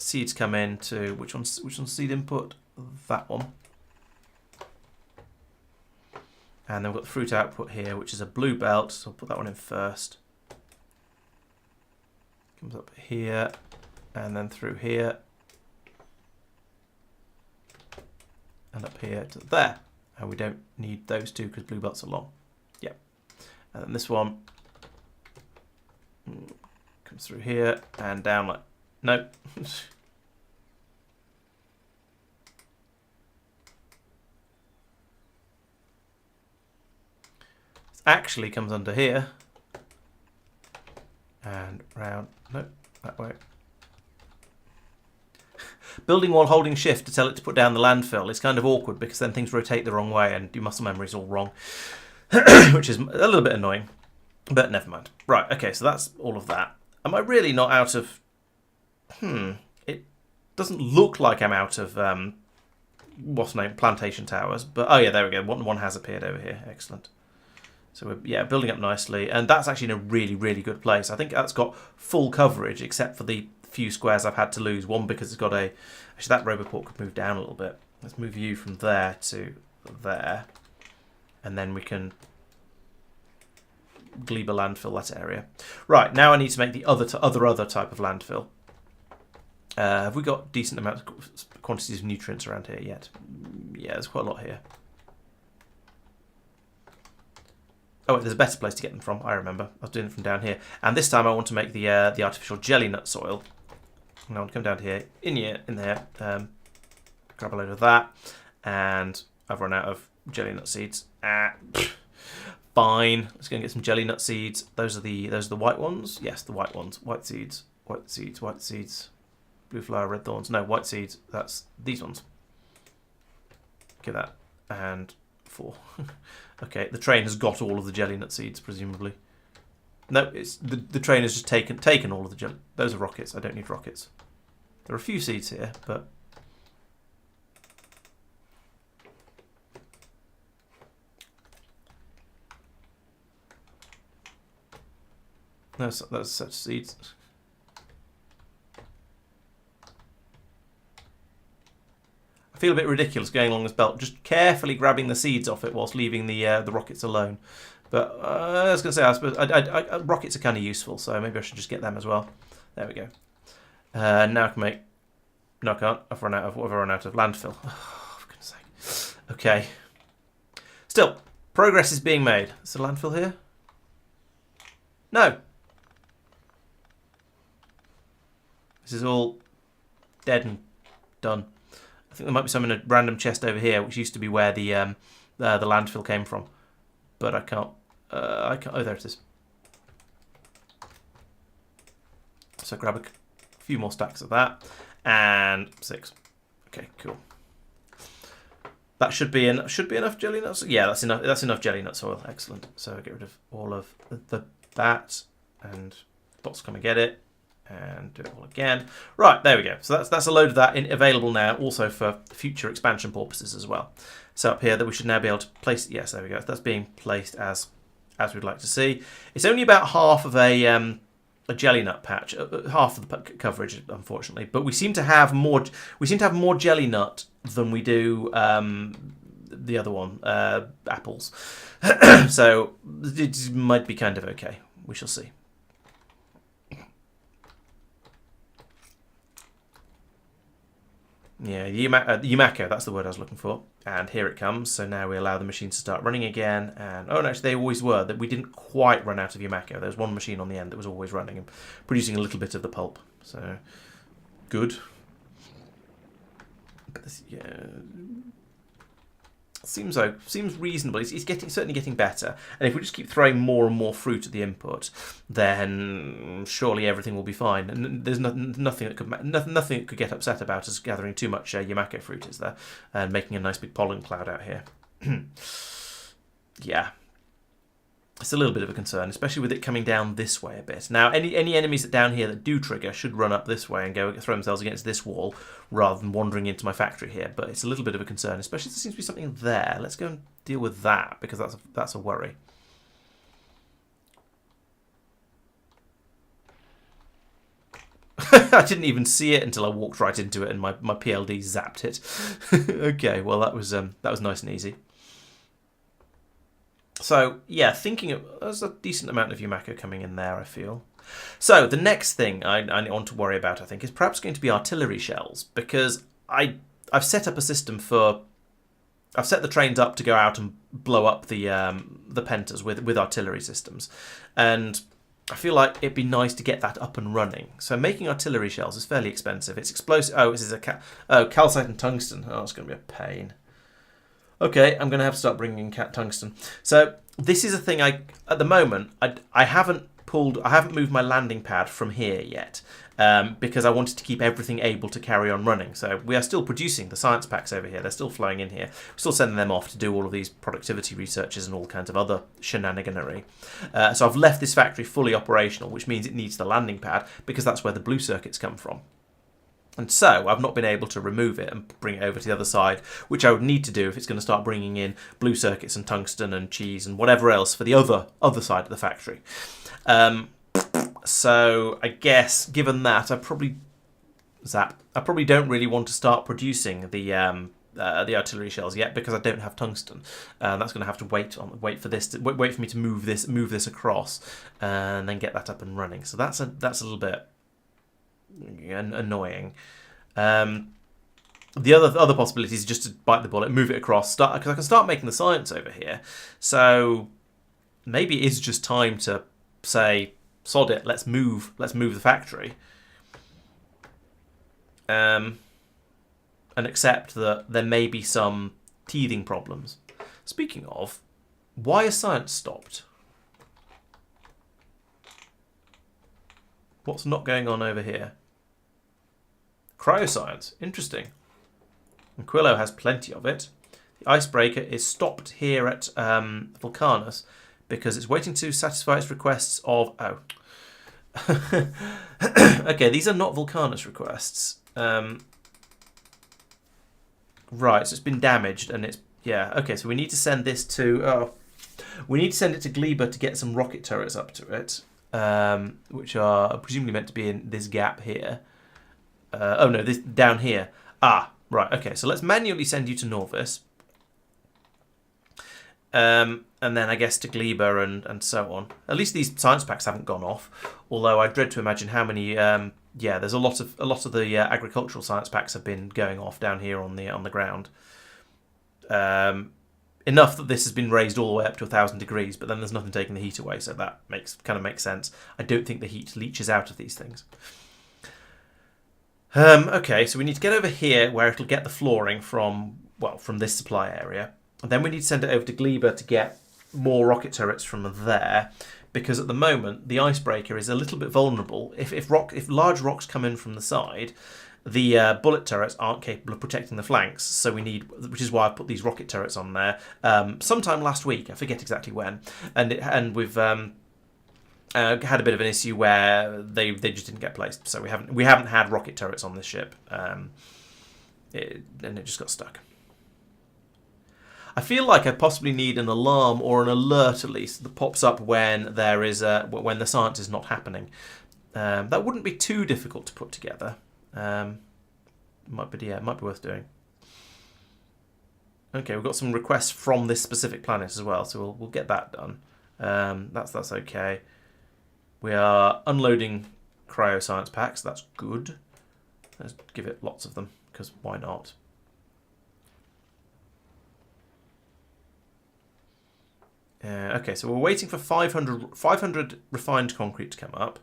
seeds come in to which one's seed input? That one. And then we've got the fruit output here, which is a blue belt, so I'll put that one in first. Comes up here, and then through here, and up here to there. And we don't need those two because blue belts are long. Yep. And then this one comes through here and down like, no. Actually comes under here and round, no, that way. Building while holding shift to tell it to put down the landfill is kind of awkward because then things rotate the wrong way and your muscle memory is all wrong, which is a little bit annoying, but never mind. Right, okay, so that's all of that. Am I really not out of, it doesn't look like I'm out of, what's the name, plantation towers, but oh yeah, there we go, one has appeared over here, excellent. So we're building up nicely, and that's actually in a really, really good place. I think that's got full coverage, except for the few squares I've had to lose. One because it's got a... Actually, that Roboport could move down a little bit. Let's move you from there to there, and then we can Gleba landfill that area. Right, now I need to make the other type of landfill. Have we got decent amounts of quantities of nutrients around here yet? Yeah, there's quite a lot here. Oh, wait, there's a better place to get them from. I remember. I was doing it from down here. And this time I want to make the artificial jelly nut soil. And I want to come down to here, in there, grab a load of that. And I've run out of jelly nut seeds. Fine. Let's go and get some jelly nut seeds. Those are the white ones. Yes, the white ones. White seeds. White seeds. White seeds. Blue flower, red thorns. No, white seeds. That's these ones. Get that. And 4. Okay, the train has got all of the jelly nut seeds, presumably. No, it's the train has just taken all of the jelly. Those are rockets. I don't need rockets. There are a few seeds here, but no, that's such seeds. I feel a bit ridiculous going along this belt, just carefully grabbing the seeds off it whilst leaving the rockets alone. But I was going to say, I suppose rockets are kind of useful, so maybe I should just get them as well. There we go. Now I can make... No, I can't. I've run out of landfill. Oh, for goodness sake. Okay. Still, progress is being made. Is there a landfill here? No. This is all dead and done. I think there might be some in a random chest over here, which used to be where the landfill came from, but I can't. Oh, there it is. So grab a few more stacks of that, and 6. Okay, cool. That should be enough jelly nuts. Yeah, that's enough. That's enough jelly nut soil. Excellent. So get rid of all of that, and bots come and get it. And do it all again. Right, there we go. So that's a load of that available now, also for future expansion purposes as well. So up here that we should now be able to place. Yes, there we go. That's being placed as we'd like to see. It's only about half of a jelly nut patch, half of the coverage, unfortunately. But we seem to have more. We seem to have more jelly nut than we do the other one, apples. So it might be kind of okay. We shall see. Yeah, Yumako, that's the word I was looking for. And here it comes. So now we allow the machines to start running again. And oh, no, actually, they always were. That we didn't quite run out of Yumako. There was one machine on the end that was always running and producing a little bit of the pulp. So good. But this, yeah, seems reasonable. It's certainly getting better. And if we just keep throwing more and more fruit at the input, then surely everything will be fine. And there's nothing that could get upset about us gathering too much Yumako fruit, is there? And making a nice big pollen cloud out here. Yeah. It's a little bit of a concern, especially with it coming down this way a bit. Now, any enemies that down here that do trigger should run up this way and go throw themselves against this wall rather than wandering into my factory here. But it's a little bit of a concern, especially if there seems to be something there. Let's go and deal with that, because that's a worry. I didn't even see it until I walked right into it, and my PLD zapped it. Okay, well that was nice and easy. So yeah, there's a decent amount of Yumako coming in there, I feel. So the next thing I want to worry about, I think, is perhaps going to be artillery shells, because I've set up a system for. I've set the trains up to go out and blow up the pentas with artillery systems, and I feel like it'd be nice to get that up and running. So making artillery shells is fairly expensive. It's explosive. Oh, this is calcite and tungsten. Oh, it's going to be a pain. Okay, I'm going to have to start bringing in tungsten. So this is a thing at the moment, I haven't moved my landing pad from here yet, because I wanted to keep everything able to carry on running. So we are still producing the science packs over here. They're still flowing in here. We're still sending them off to do all of these productivity researches and all kinds of other shenaniganery. So I've left this factory fully operational, which means it needs the landing pad, because that's where the blue circuits come from. And so I've not been able to remove it and bring it over to the other side, which I would need to do if it's going to start bringing in blue circuits and tungsten and cheese and whatever else for the other side of the factory. So I guess, given that, I probably don't really want to start producing the artillery shells yet, because I don't have tungsten. That's going to have to wait for me to move this across, and then get that up and running. So that's a little bit annoying. The other possibility is just to bite the bullet, move it across, because I can start making the science over here. So maybe it is just time to say, sod it, let's move the factory, and accept that there may be some teething problems. Speaking of, why is science stopped? What's not going on over here? Cryoscience, interesting. And Quillo has plenty of it. The icebreaker is stopped here at Vulcanus because it's waiting to satisfy its requests of... Oh. Okay, these are not Vulcanus requests. Right, so it's been damaged and it's... Yeah, okay, so we need to send this to... Oh, we need to send it to Gleba to get some rocket turrets up to it, which are presumably meant to be in this gap here. Oh no, this down here. Ah, right, okay, so let's manually send you to Norvis. And then I guess to Gleba and so on. At least these science packs haven't gone off. Although I dread to imagine how many. Yeah, there's a lot of the agricultural science packs have been going off down here on the ground. Enough that this has been raised all the way up to 1,000 degrees, but then there's nothing taking the heat away, so that kind of makes sense. I don't think the heat leaches out of these things. Okay, so we need to get over here where it'll get the flooring from this supply area. And then we need to send it over to Gleba to get more rocket turrets from there, because at the moment the icebreaker is a little bit vulnerable. If large rocks come in from the side, the bullet turrets aren't capable of protecting the flanks. So we need, which is why I put these rocket turrets on there. Sometime last week, I forget exactly when, and we've had a bit of an issue where they just didn't get placed. So we haven't had rocket turrets on this ship, and it just got stuck. I feel like I possibly need an alarm or an alert at least that pops up when there is when the science is not happening. That wouldn't be too difficult to put together. Might be worth doing. Okay, we've got some requests from this specific planet as well, so we'll get that done. That's okay. We are unloading cryoscience packs. That's good. Let's give it lots of them, because why not? Okay, so we're waiting for 500 refined concrete to come up,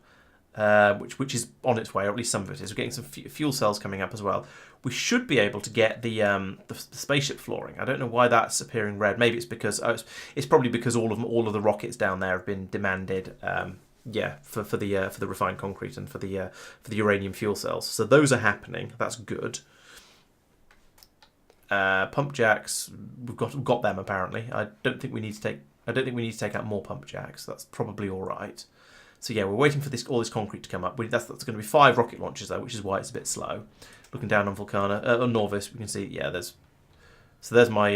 which is on its way, or at least some of it is. We're getting some fuel cells coming up as well. We should be able to get the spaceship flooring. I don't know why that's appearing red. Maybe it's because it's probably because all of the rockets down there have been demanded. For the refined concrete and for the uranium fuel cells. So those are happening. That's good. Pump jacks, we've got them apparently. I don't think we need to take out more pump jacks. That's probably all right. So yeah, we're waiting for all this concrete to come up. That's going to be 5 rocket launches though, which is why it's a bit slow. Looking down on Vulcana, on Norvis, we can see there's my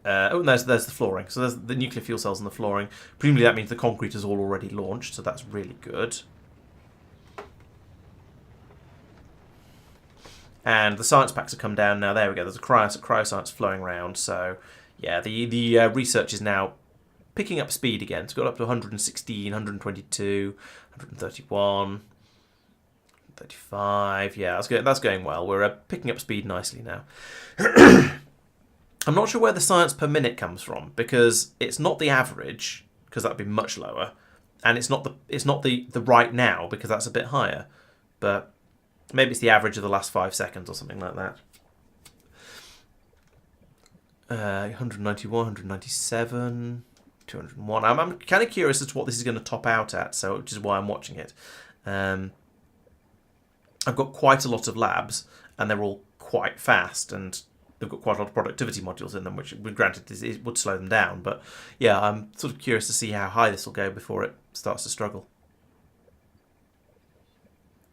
and there's the flooring. So there's the nuclear fuel cells and the flooring. Presumably that means the concrete is all already launched, so that's really good. And the science packs have come down now. There we go. There's a cryoscience flowing around. So, yeah, the research is now picking up speed again. It's got up to 116, 122, 131, 35. Yeah, that's going well. We're picking up speed nicely now. I'm not sure where the science per minute comes from, because it's not the average, because that would be much lower, and it's not the right now, because that's a bit higher. But maybe it's the average of the last 5 seconds or something like that. 191, 197, 201. I'm kind of curious as to what this is going to top out at, so which is why I'm watching it. I've got quite a lot of labs, and they're all quite fast, and they've got quite a lot of productivity modules in them, which, granted, it would slow them down. But yeah, I'm sort of curious to see how high this will go before it starts to struggle.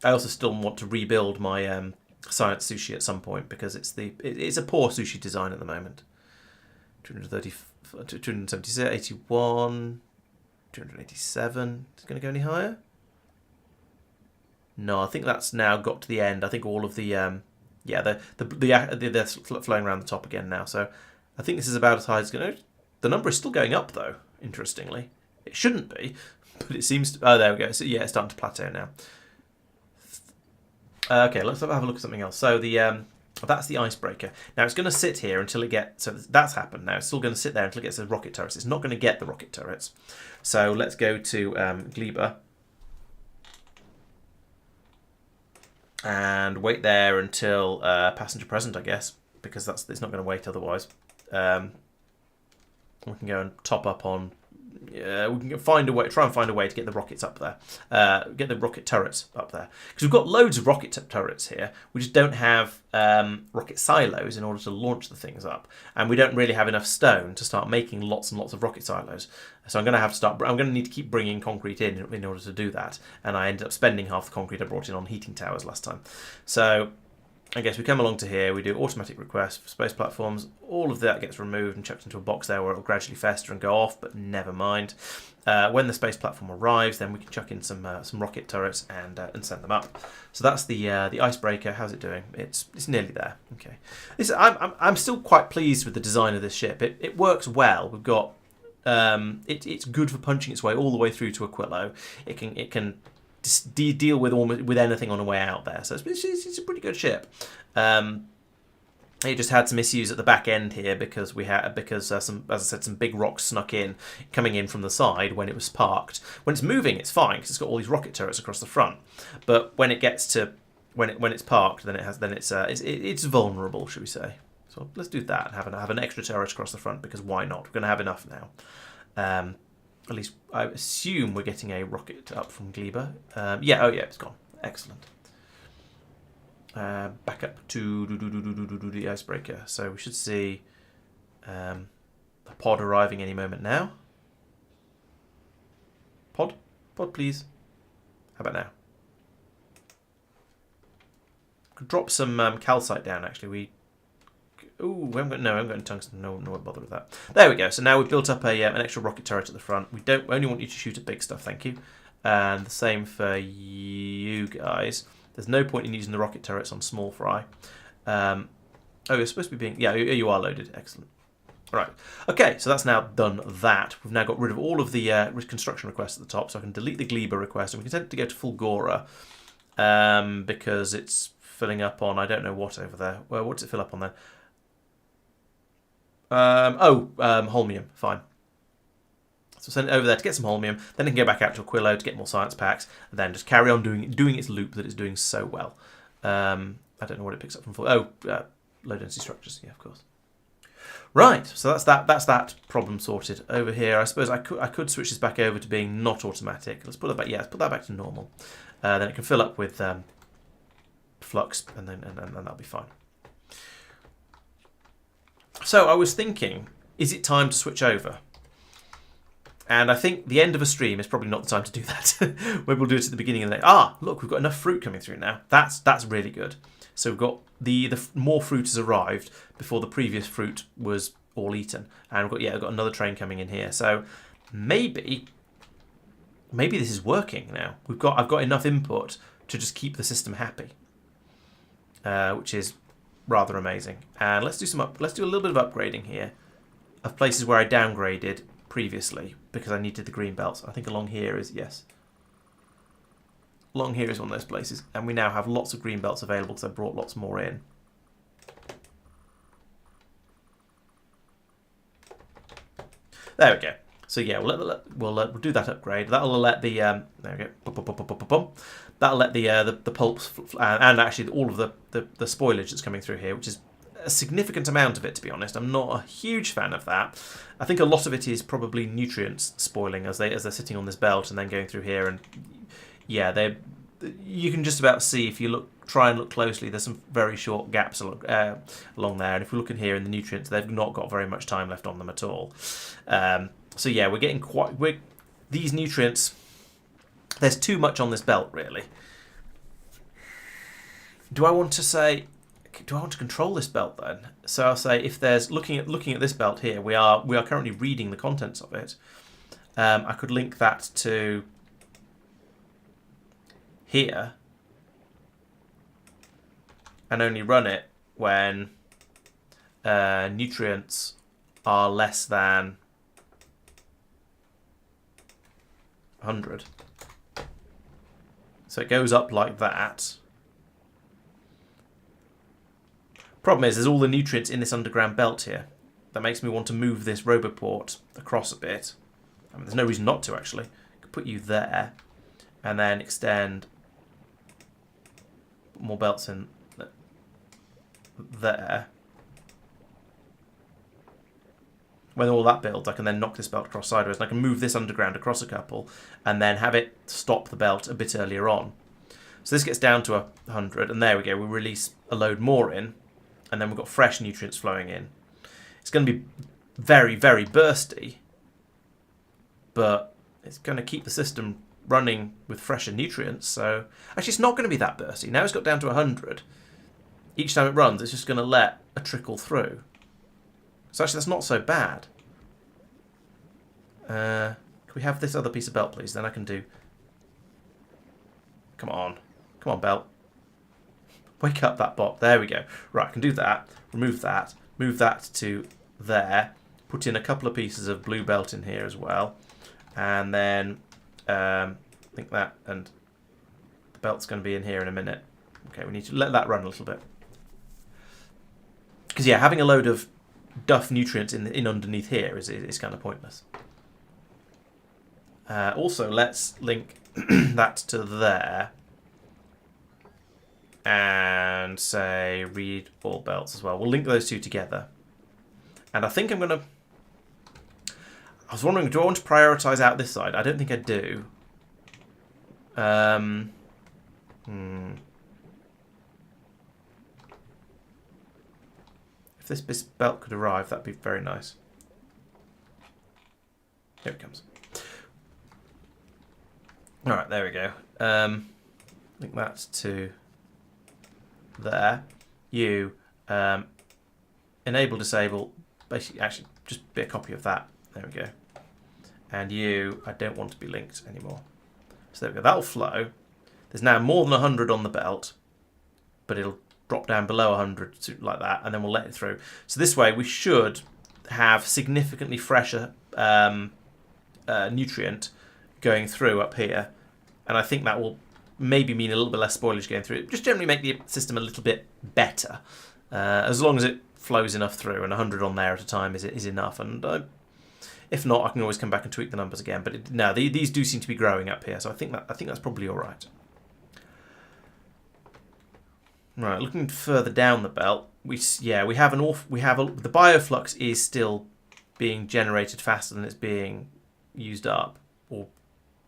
I also still want to rebuild my science sushi at some point, because it's a poor sushi design at the moment. 230, 276, 81, 287. Is it going to go any higher? No, I think that's now got to the end. I think all of the they're flowing around the top again now. So I think this is about as high as it's going to. The number is still going up though. Interestingly, it shouldn't be, but it seems to. Oh, there we go. So yeah, it's starting to plateau now. Okay, let's have a look at something else. So that's the icebreaker. Now it's going to sit here until it gets. So that's happened. Now it's still going to sit there until it gets the rocket turrets. It's not going to get the rocket turrets. So let's go to Gleba. And wait there until passenger present, I guess, because it's not going to wait otherwise. We can go and top up on. We can try and find a way to get the rockets up there, get the rocket turrets up there, because we've got loads of rocket turrets here. We just don't have rocket silos in order to launch the things up, and we don't really have enough stone to start making lots and lots of rocket silos. So I'm going to have to start. I'm going to need to keep bringing concrete in order to do that, and I ended up spending half the concrete I brought in on heating towers last time. So I guess we come along to here, we do automatic requests for space platforms. All of that gets removed and chucked into a box there where it'll gradually fester and go off, but never mind. When the space platform arrives, then we can chuck in some rocket turrets and send them up. So that's the icebreaker. How's it doing? It's nearly there. Okay. I'm still quite pleased with the design of this ship. It works well. We've got it's good for punching its way all the way through to Aquilo. It can deal with anything on the way out there, so it's a pretty good ship. It just had some issues at the back end here because some, as I said, some big rocks coming in from the side when it was parked. When it's moving, it's fine because it's got all these rocket turrets across the front. But when it gets to when it's parked, then it's vulnerable, should we say? So let's do that. Have an extra turret across the front, because why not? We're going to have enough now. At least I assume we're getting a rocket up from Gleba. Yeah, it's gone. Excellent. Back up to the icebreaker. So we should see a pod arriving any moment now. Pod, please. How about now? Could drop some calcite down. Actually, we haven't got any tungsten. No bother with that. There we go. So now we've built up an extra rocket turret at the front. We only want you to shoot at big stuff, thank you. And the same for you guys. There's no point in using the rocket turrets on small fry. You're supposed to be being... Yeah, you are loaded. Excellent. Right. Okay, so that's now done that. We've now got rid of all of the construction requests at the top, so I can delete the Gleba request, and we can send it to go to Fulgora, because it's filling up on... I don't know what over there. Well, what does it fill up on there? Holmium, fine. So send it over there to get some holmium, then it can go back out to Aquilo to get more science packs, and then just carry on doing its loop that it's doing so well. I don't know what it picks up from low density structures. Yeah, of course. Right, so that's that problem sorted. Over here, I suppose I could switch this back over to being not automatic. Let's put that back. Yeah, let's put that back to normal. Then it can fill up with flux, and that'll be fine. So I was thinking, is it time to switch over? And I think the end of a stream is probably not the time to do that. Maybe we'll do it at the beginning of the day. Look, we've got enough fruit coming through now. That's really good. So we've got the more fruit has arrived before the previous fruit was all eaten, and we've got another train coming in here. So maybe this is working now. I've got enough input to just keep the system happy. which is rather amazing. And let's do a little bit of upgrading here of places where I downgraded previously because I needed the green belts. I think along here is, yes. Along here is one of those places, and we now have lots of green belts available because I brought lots more in. There we go. So yeah, we'll do that upgrade. That'll let the there we go. That'll let the pulps and actually all of the spoilage that's coming through here, which is a significant amount of it, to be honest. I'm not a huge fan of that. I think a lot of it is probably nutrients spoiling as they're sitting on this belt and then going through here, and yeah, you can just about see if you try and look closely. There's some very short gaps along there, and if we look in here in the nutrients, they've not got very much time left on them at all. So yeah, we're getting these nutrients. There's too much on this belt, really. Do I want to control this belt then? So I'll say if there's looking at this belt here, we are currently reading the contents of it. I could link that to here and only run it when nutrients are less than 100. So it goes up like that. Problem is, there's all the nutrients in this underground belt here. That makes me want to move this roboport across a bit. I mean, there's no reason not to, actually. I could put you there and then extend more belts in there. When all that builds, I can then knock this belt across sideways, and I can move this underground across a couple and then have it stop the belt a bit earlier on. So this gets down to 100, and there we go. We release a load more in, and then we've got fresh nutrients flowing in. It's going to be very, very bursty, but it's going to keep the system running with fresher nutrients. So actually, it's not going to be that bursty. Now it's got down to 100. Each time it runs, it's just going to let a trickle through. So actually, that's not so bad. Can we have this other piece of belt, please? Then I can do... Come on, belt. Wake up that bot. There we go. Right, I can do that. Remove that. Move that to there. Put in a couple of pieces of blue belt in here as well. And then I think that, and the belt's going to be in here in a minute. Okay, we need to let that run a little bit. Because yeah, having a load of duff nutrients in underneath here is kind of pointless. Also, let's link that to there. And say read all belts as well. We'll link those two together. And I think I'm going to... I was wondering, do I want to prioritise out this side? I don't think I do. If this belt could arrive, that'd be very nice. Here it comes. Alright, there we go. Link that to there. You enable, disable, basically, actually, just be a copy of that. There we go. And you, I don't want to be linked anymore. So there we go. That'll flow. There's now more than 100 on the belt, but it'll drop down below 100 like that, and then we'll let it through. So this way, we should have significantly fresher nutrient going through up here, and I think that will maybe mean a little bit less spoilage going through. Just generally make the system a little bit better, as long as it flows enough through, and 100 on there at a time is enough. And if not, I can always come back and tweak the numbers again. But no, these do seem to be growing up here, so I think that's probably all right. Right, looking further down the belt, the bioflux is still being generated faster than it's being used up or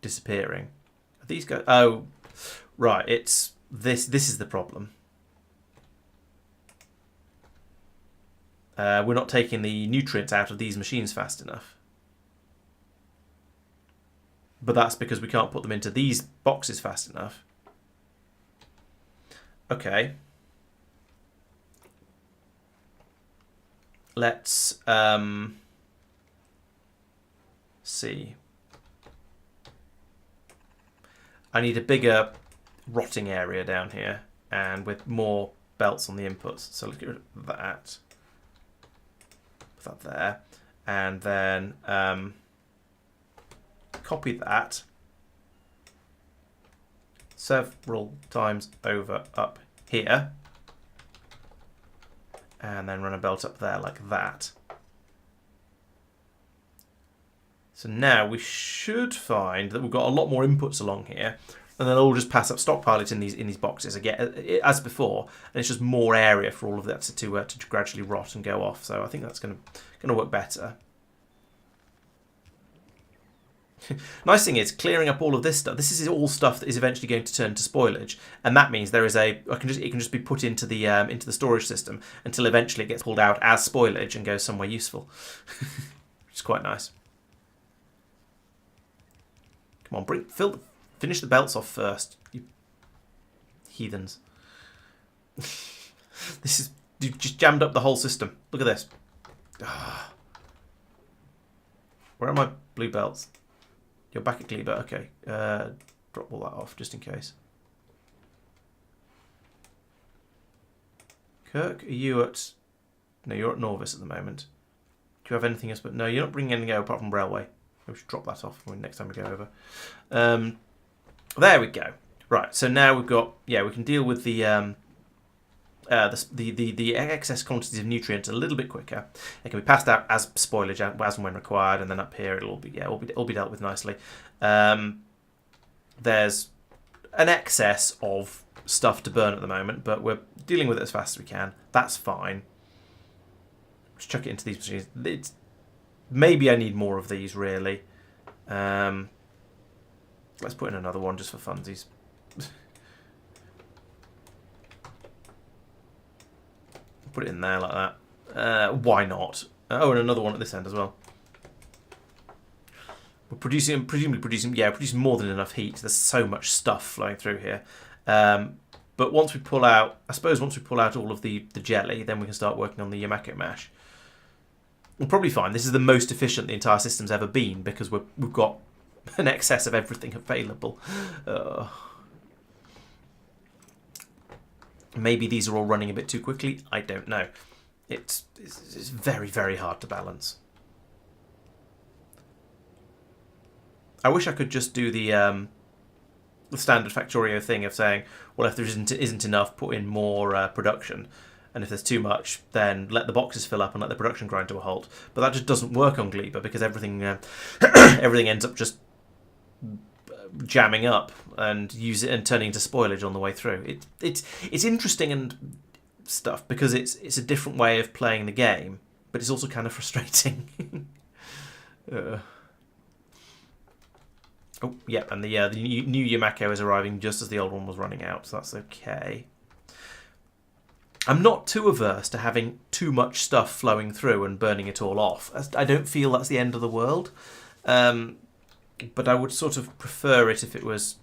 disappearing. Are these guys? Oh, right. It's this. This is the problem. We're not taking the nutrients out of these machines fast enough. But that's because we can't put them into these boxes fast enough. Okay. Let's see. I need a bigger rotting area down here, and with more belts on the inputs. So let's get rid of that. Put that there. And then copy that several times over up here. And then run a belt up there like that. So now we should find that we've got a lot more inputs along here, and then I'll just pass up, stockpile it in these boxes again as before, and it's just more area for all of that to gradually rot and go off. So I think that's going to work better. Nice thing is clearing up all of this stuff. This is all stuff that is eventually going to turn to spoilage, and that means there is it can just be put into the storage system until eventually it gets pulled out as spoilage and goes somewhere useful, which is quite nice. Come on, finish the belts off first, you heathens. You've just jammed up the whole system. Look at this. Where are my blue belts? You're back at Gleba. Okay. Drop all that off just in case. Kirk, are you at... No, you're at Norvis at the moment. Do you have anything else? But no, you're not bringing anything over apart from railway. We should drop that off next time we go over. There we go. Right, so now we've got... Yeah, we can deal with the excess quantities of nutrients a little bit quicker. It can be passed out as spoilage as and when required, and then up here it'll be dealt with nicely. There's an excess of stuff to burn at the moment, but we're dealing with it as fast as we can. That's fine. Let's chuck it into these machines. Maybe I need more of these, really. Let's put in another one just for funsies. Put it in there like that. Why not? Oh, and another one at this end as well. We're presumably producing more than enough heat. There's so much stuff flowing through here. But once we pull out, all of the jelly, then we can start working on the Yamako mash. We'll probably find this is the most efficient the entire system's ever been because we've got an excess of everything available. Maybe these are all running a bit too quickly. I don't know. It's very, very hard to balance. I wish I could just do the standard Factorio thing of saying, well, if there isn't enough, put in more production. And if there's too much, then let the boxes fill up and let the production grind to a halt. But that just doesn't work on Gleba because everything everything ends up just jamming up and turning into spoilage on the way through. It's interesting and stuff because it's a different way of playing the game, but it's also kind of frustrating. Oh yeah, and the new Yamako is arriving just as the old one was running out, so that's okay. I'm not too averse to having too much stuff flowing through and burning it all off. I don't feel that's the end of the world. But I would sort of prefer it if it was,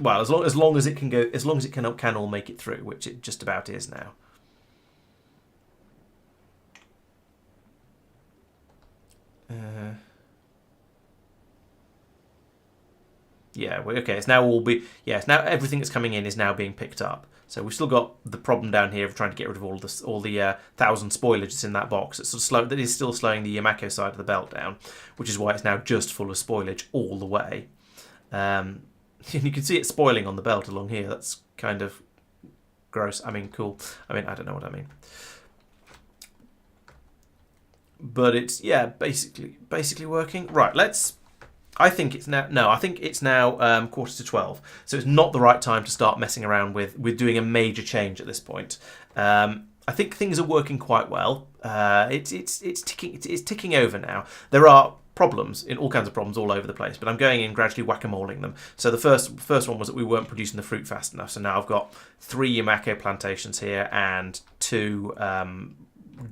well, as long as it can go, as long as it can all make it through, which it just about is now. Yeah, okay. It's now now everything that's coming in is now being picked up. So we've still got the problem down here of trying to get rid of all the 1,000 spoilage that's in that box. It's sort of that is still slowing the Yamako side of the belt down, which is why it's now just full of spoilage all the way. You can see it spoiling on the belt along here. That's kind of gross. I mean, cool. I mean, I don't know what I mean. But it's basically working. Right, I think it's now 11:45, so it's not the right time to start messing around with doing a major change at this point. I think things are working quite well. It's ticking over now. There are problems, in all kinds of problems all over the place, but I'm going in gradually whack-a-moling them. So the first one was that we weren't producing the fruit fast enough. So now I've got 3 Yamako plantations here and 2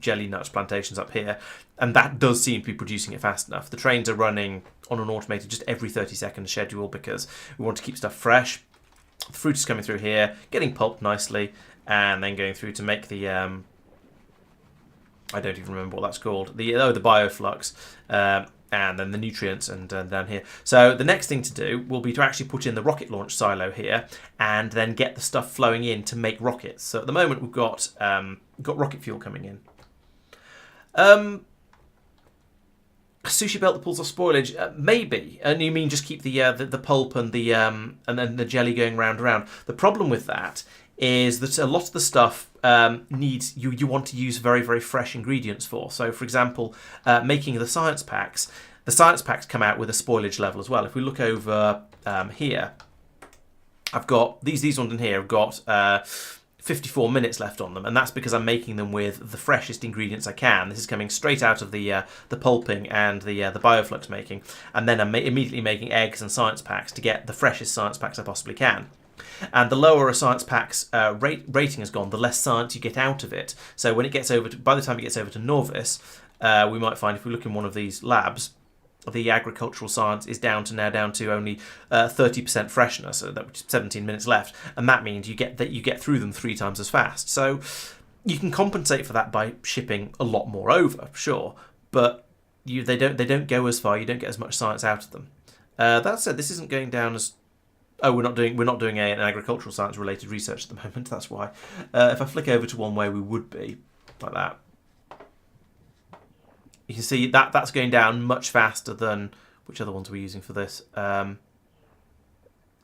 jelly nuts plantations up here, and that does seem to be producing it fast enough. The trains are running on an automated just every 30-second schedule because we want to keep stuff fresh. The fruit is coming through here, getting pulped nicely, and then going through to make the I don't even remember what that's called. The bioflux. and then the nutrients and down here. So the next thing to do will be to actually put in the rocket launch silo here and then get the stuff flowing in to make rockets. So at the moment we've got rocket fuel coming in. Sushi belt that pulls off spoilage, maybe. And you mean just keep the pulp and then the jelly going round and round. The problem with that is that a lot of the stuff needs you want to use very, very fresh ingredients for. So, for example, making the science packs come out with a spoilage level as well. If we look over here, I've got these ones in here. I've got 54 minutes left on them, and that's because I'm making them with the freshest ingredients I can. This is coming straight out of the pulping and the bioflux making, and then I'm immediately making eggs and science packs to get the freshest science packs I possibly can. And the lower a science pack's rating has gone, the less science you get out of it. So when it gets over by the time it gets over to novice, we might find if we look in one of these labs, the agricultural science is down to only 30% freshness, so that's 17 minutes left, and that means you get through them 3 times as fast. So you can compensate for that by shipping a lot more over, sure, but they don't go as far. You don't get as much science out of them. That said, this isn't going down as we're not doing an agricultural science related research at the moment. That's why. If I flick over to one where we would be like that, you can see that that's going down much faster than which other ones we're using for this.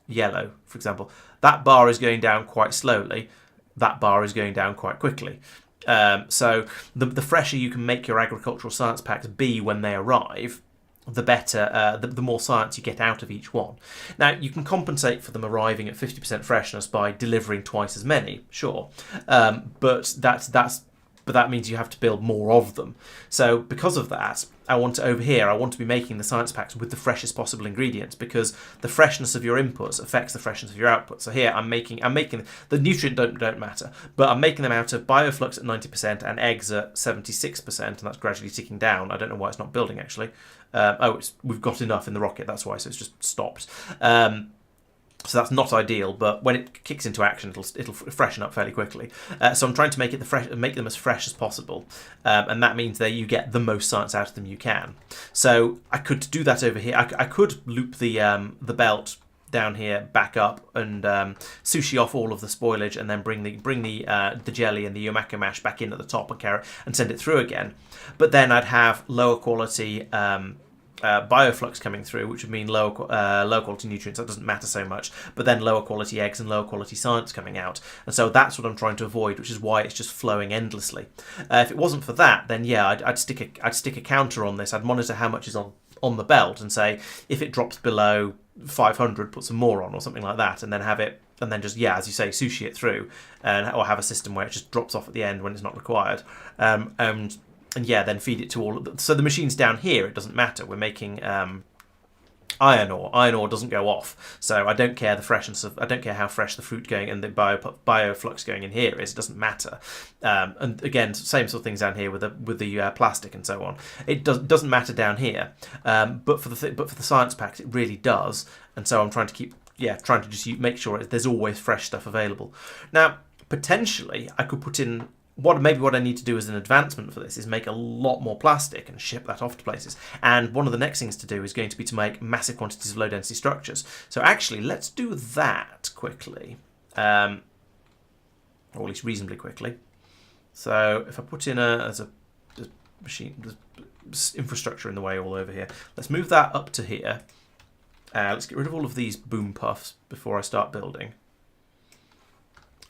Yellow, for example, that bar is going down quite slowly. That bar is going down quite quickly. So the fresher you can make your agricultural science packs be when they arrive, the better, the more science you get out of each one. Now, you can compensate for them arriving at 50% freshness by delivering twice as many, sure, but that means you have to build more of them. So because of that, I want to be making the science packs with the freshest possible ingredients, because the freshness of your inputs affects the freshness of your output. So here I'm making the nutrient don't matter, but I'm making them out of bioflux at 90% and eggs at 76%, and that's gradually ticking down. I don't know why it's not building actually. We've got enough in the rocket, that's why, so it's just stopped. So that's not ideal, but when it kicks into action, it'll freshen up fairly quickly. So I'm trying to make them as fresh as possible, and that means that you get the most science out of them you can. So I could do that over here. I could loop the belt down here back up and sushi off all of the spoilage, and then bring the jelly and the yomako mash back in at the top and send it through again. But then I'd have lower quality bioflux coming through, which would mean lower quality nutrients. That doesn't matter so much, but then lower quality eggs and lower quality science coming out, and so that's what I'm trying to avoid, which is why it's just flowing endlessly. If it wasn't for that, then yeah, I'd stick a counter on this. I'd monitor how much is on the belt and say if it drops below 500, put some more on or something like that, and then have it, and then just, yeah, as you say, sushi it through, or have a system where it just drops off at the end when it's not required. And yeah, then feed it to all of the... So the machines down here, it doesn't matter. We're making iron ore. Iron ore doesn't go off. So I don't care I don't care how fresh the fruit going and the bioflux going in here is. It doesn't matter. And again, same sort of things down here with the plastic and so on. It doesn't matter down here. But for the science packs, it really does. And so I'm trying to just make sure there's always fresh stuff available. Now, potentially, I could put in... What I need to do as an advancement for this is make a lot more plastic and ship that off to places. And one of the next things to do is going to be to make massive quantities of low-density structures. So actually, let's do that quickly, or at least reasonably quickly. So if I put in a machine, there's infrastructure in the way all over here. Let's move that up to here. Let's get rid of all of these boom puffs before I start building.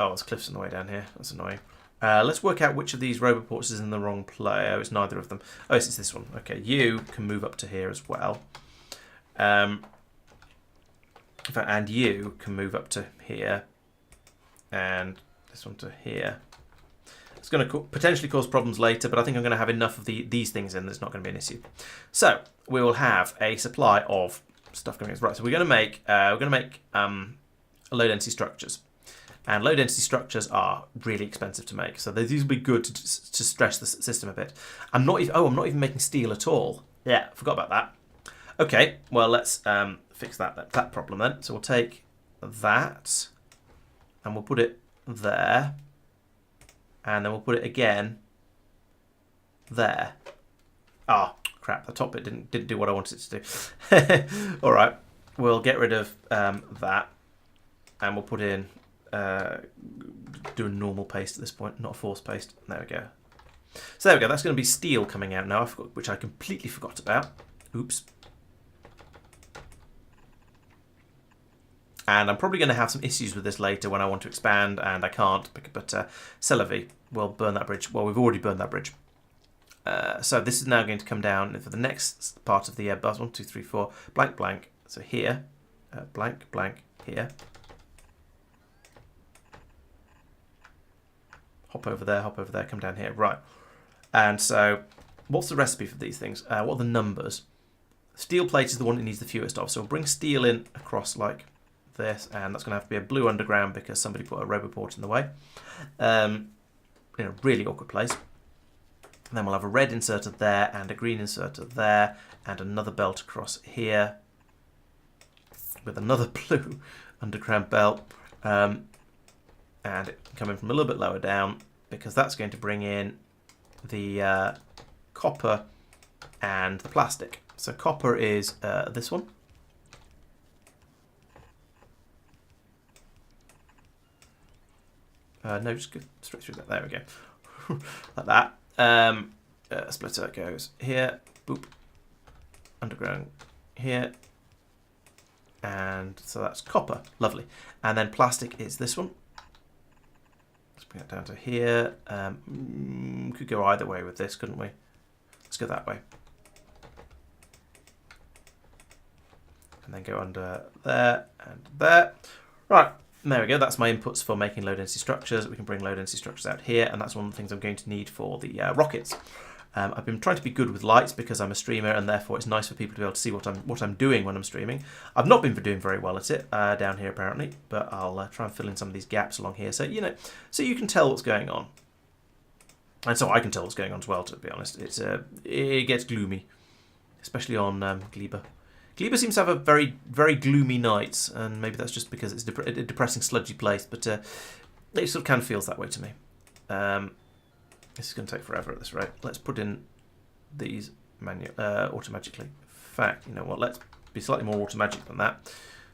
Oh, there's cliffs in the way down here. That's annoying. Let's work out which of these roboports is in the wrong play. Oh, it's neither of them. Oh, it's this one. Okay, you can move up to here as well. And you can move up to here. And this one to here. It's going to potentially cause problems later, but I think I'm going to have enough of these things in that it's not going to be an issue. So we will have a supply of stuff coming in. Right, so we're going to make low density structures. And low density structures are really expensive to make, so these will be good to stress the system a bit. I'm not even making steel at all. Yeah, forgot about that. Okay, well let's fix that problem then. So we'll take that and we'll put it there, and then we'll put it again there. crap, the top bit didn't do what I wanted it to do. All right, we'll get rid of that, and we'll put in do a normal paste at this point, not a force paste. There we go. So there we go. That's going to be steel coming out now, which I completely forgot about. Oops. And I'm probably going to have some issues with this later when I want to expand, and I can't. But c'est la vie. We'll burn that bridge. Well, we've already burned that bridge. So this is now going to come down for the next part of the bus. 1, 2, 3, 4. Blank, blank. So here. Blank, blank. Here. Hop over there, come down here. Right. And so what's the recipe for these things? What are the numbers? Steel plate is the one that needs the fewest of. So we'll bring steel in across like this, and that's going to have to be a blue underground because somebody put a roboport in the way. In a really awkward place. And then we'll have a red inserter there and a green inserter there and another belt across here with another blue underground belt. And it can come in from a little bit lower down because that's going to bring in the copper and the plastic. So copper is this one. No, just go straight through that. There we go. Like that. Splitter goes here. Boop. Underground here. And so that's copper. Lovely. And then plastic is this one. Let's bring it down to here. Could go either way with this, couldn't we? Let's go that way. And then go under there and there. Right. There we go, that's my inputs for making low density structures. We can bring low density structures out here, and that's one of the things I'm going to need for the rockets. I've been trying to be good with lights because I'm a streamer, and therefore it's nice for people to be able to see what I'm doing when I'm streaming. I've not been doing very well at it down here apparently, but I'll try and fill in some of these gaps along here, so so you can tell what's going on, and so I can tell what's going on as well. To be honest, it gets gloomy, especially on Gleba. Gleba seems to have a very, very gloomy nights, and maybe that's just because it's a depressing, sludgy place, but it sort of kind of feels that way to me. This is going to take forever at this rate. Let's put in these automagically. In fact, you know what, let's be slightly more automagic than that.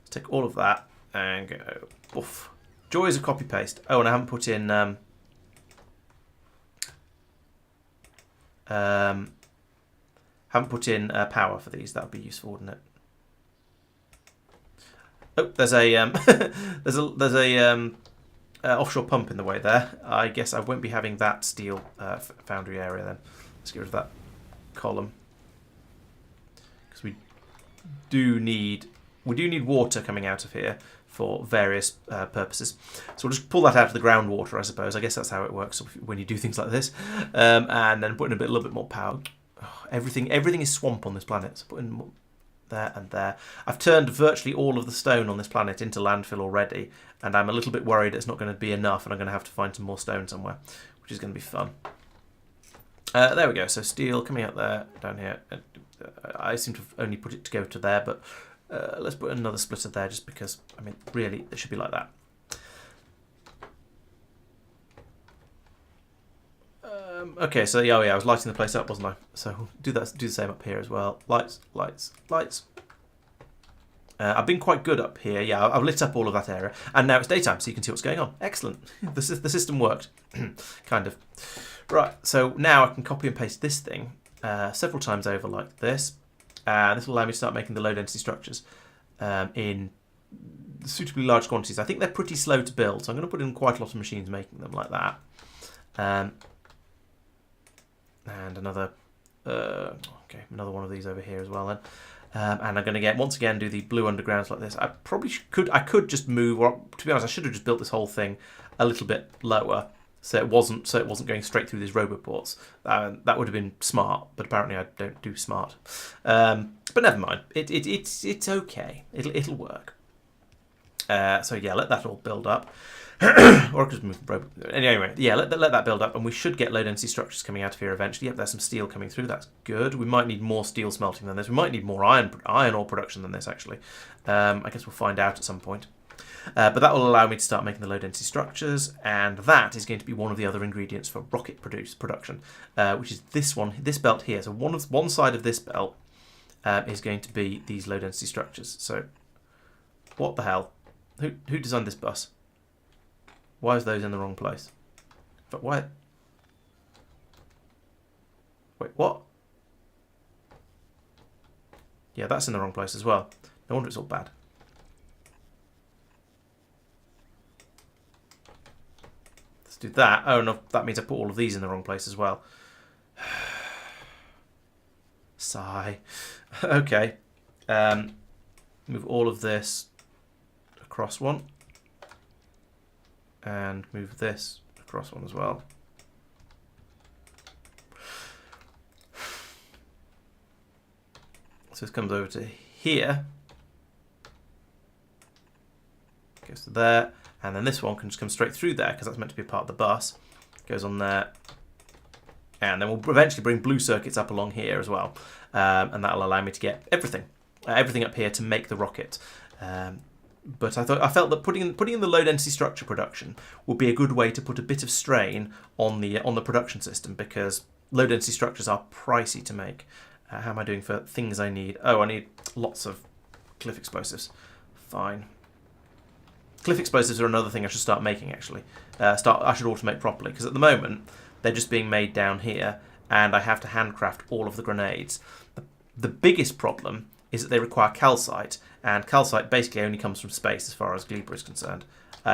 Let's take all of that and go, oof. Joys of copy-paste. Oh, and I haven't put in... haven't put in power for these. That would be useful, wouldn't it? Oh, there's a there's a offshore pump in the way there. I guess I won't be having that steel foundry area then. Let's get rid of that column because we do need water coming out of here for various purposes. So we'll just pull that out of the groundwater, I suppose. I guess that's how it works when you do things like this, and then put in a little bit more power. Oh, everything is swamp on this planet. So put in there and there. I've turned virtually all of the stone on this planet into landfill already, and I'm a little bit worried it's not going to be enough, and I'm going to have to find some more stone somewhere, which is going to be fun. There we go. So steel coming out there, down here. I seem to have only put it to go to there, but let's put another splitter there, just because. I mean, really, it should be like that. Okay, so yeah, I was lighting the place up, wasn't I? So do the same up here as well. Lights, lights, lights. I've been quite good up here. Yeah, I've lit up all of that area, and now it's daytime, so you can see what's going on. Excellent. The system worked, kind of. Right. So now I can copy and paste this thing several times over like this, and this will allow me to start making the low density structures in suitably large quantities. I think they're pretty slow to build, so I'm going to put in quite a lot of machines making them like that. And another one of these over here as well then. And I'm going to once again do the blue undergrounds like this. I could just move, or to be honest, I should have just built this whole thing a little bit lower so it wasn't going straight through these roboports. That would have been smart, but apparently I don't do smart. But never mind. It's okay. It'll work. So yeah, let that all build up. Or I could just move anyway, yeah, let that build up, and we should get low density structures coming out of here eventually. Yep, there's some steel coming through. That's good. We might need more steel smelting than this. We might need more iron ore production than this, actually. I guess we'll find out at some point. But that will allow me to start making the low density structures, and that is going to be one of the other ingredients for rocket production, which is this one, this belt here. So one side of this belt is going to be these low density structures. So what the hell? Who designed this bus? Why is those in the wrong place? But why? Wait, what? Yeah, that's in the wrong place as well. No wonder it's all bad. Let's do that. Oh no, that means I put all of these in the wrong place as well. Sigh. Okay. Move all of this across one. And move this across one as well. So this comes over to here. Goes to there. And then this one can just come straight through there because that's meant to be a part of the bus. Goes on there. And then we'll eventually bring blue circuits up along here as well. And that'll allow me to get everything up here to make the rocket. But I felt that putting in the low density structure production would be a good way to put a bit of strain on the production system, because low density structures are pricey to make. How am I doing for things I need? Oh, I need lots of cliff explosives. Fine. Cliff explosives are another thing I should start making, actually. I should automate properly, because at the moment they're just being made down here, and I have to handcraft all of the grenades. The biggest problem is that they require calcite, and calcite basically only comes from space as far as Gleba is concerned.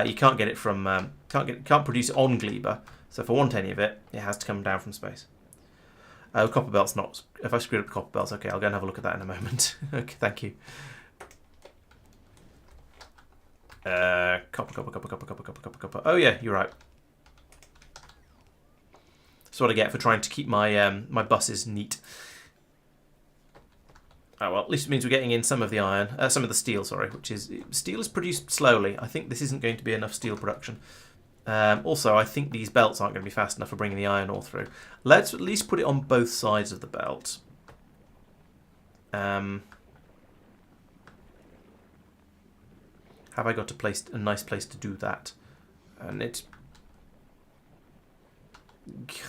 You can't get it from can't produce it on Gleba, so if I want any of it, it has to come down from space. Copper belt's not. If I screwed up the copper belts, okay, I'll go and have a look at that in a moment. Okay, thank you. Copper. Oh yeah, you're right. That's what I get for trying to keep my my buses neat. Oh well, at least it means we're getting in some of the iron, some of the steel. Sorry, which is steel is produced slowly. I think this isn't going to be enough steel production. Also, I think these belts aren't going to be fast enough for bringing the iron ore through. Let's at least put it on both sides of the belt. Have I got a nice place to do that? And it's...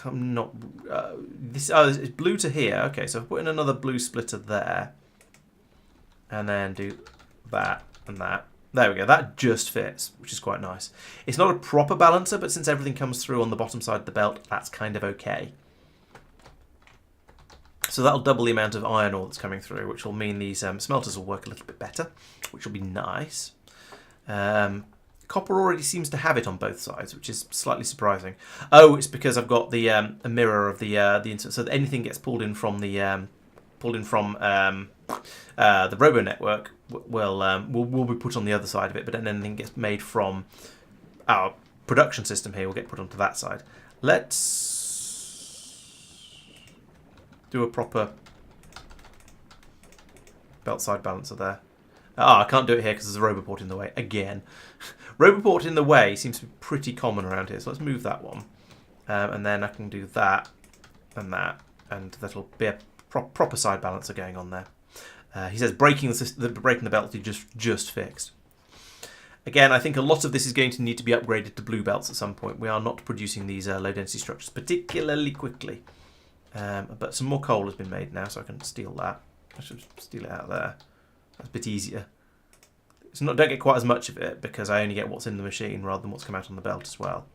I'm not... it's blue to here. Okay, so I've put in another blue splitter there. And then do that and that. There we go, that just fits, which is quite nice. It's not a proper balancer, but since everything comes through on the bottom side of the belt, that's kind of okay. So that'll double the amount of iron ore that's coming through, which will mean these smelters will work a little bit better, which will be nice. Copper already seems to have it on both sides, which is slightly surprising. Oh, it's because I've got the a mirror of the insert, so that anything gets pulled in from the Robo network will be put on the other side of it, but then anything gets made from our production system here will get put onto that side. Let's do a proper belt side balancer there. I can't do it here because there's a Roboport in the way again. Roboport in the way seems to be pretty common around here, so let's move that one, and then I can do that, and that'll be a proper side balancer going on there. He says breaking the belt he just fixed. Again, I think a lot of this is going to need to be upgraded to blue belts at some point. We are not producing these low density structures particularly quickly. But some more coal has been made now, so I can steal that. I should steal it out of there. That's a bit easier. Don't get quite as much of it because I only get what's in the machine rather than what's come out on the belt as well.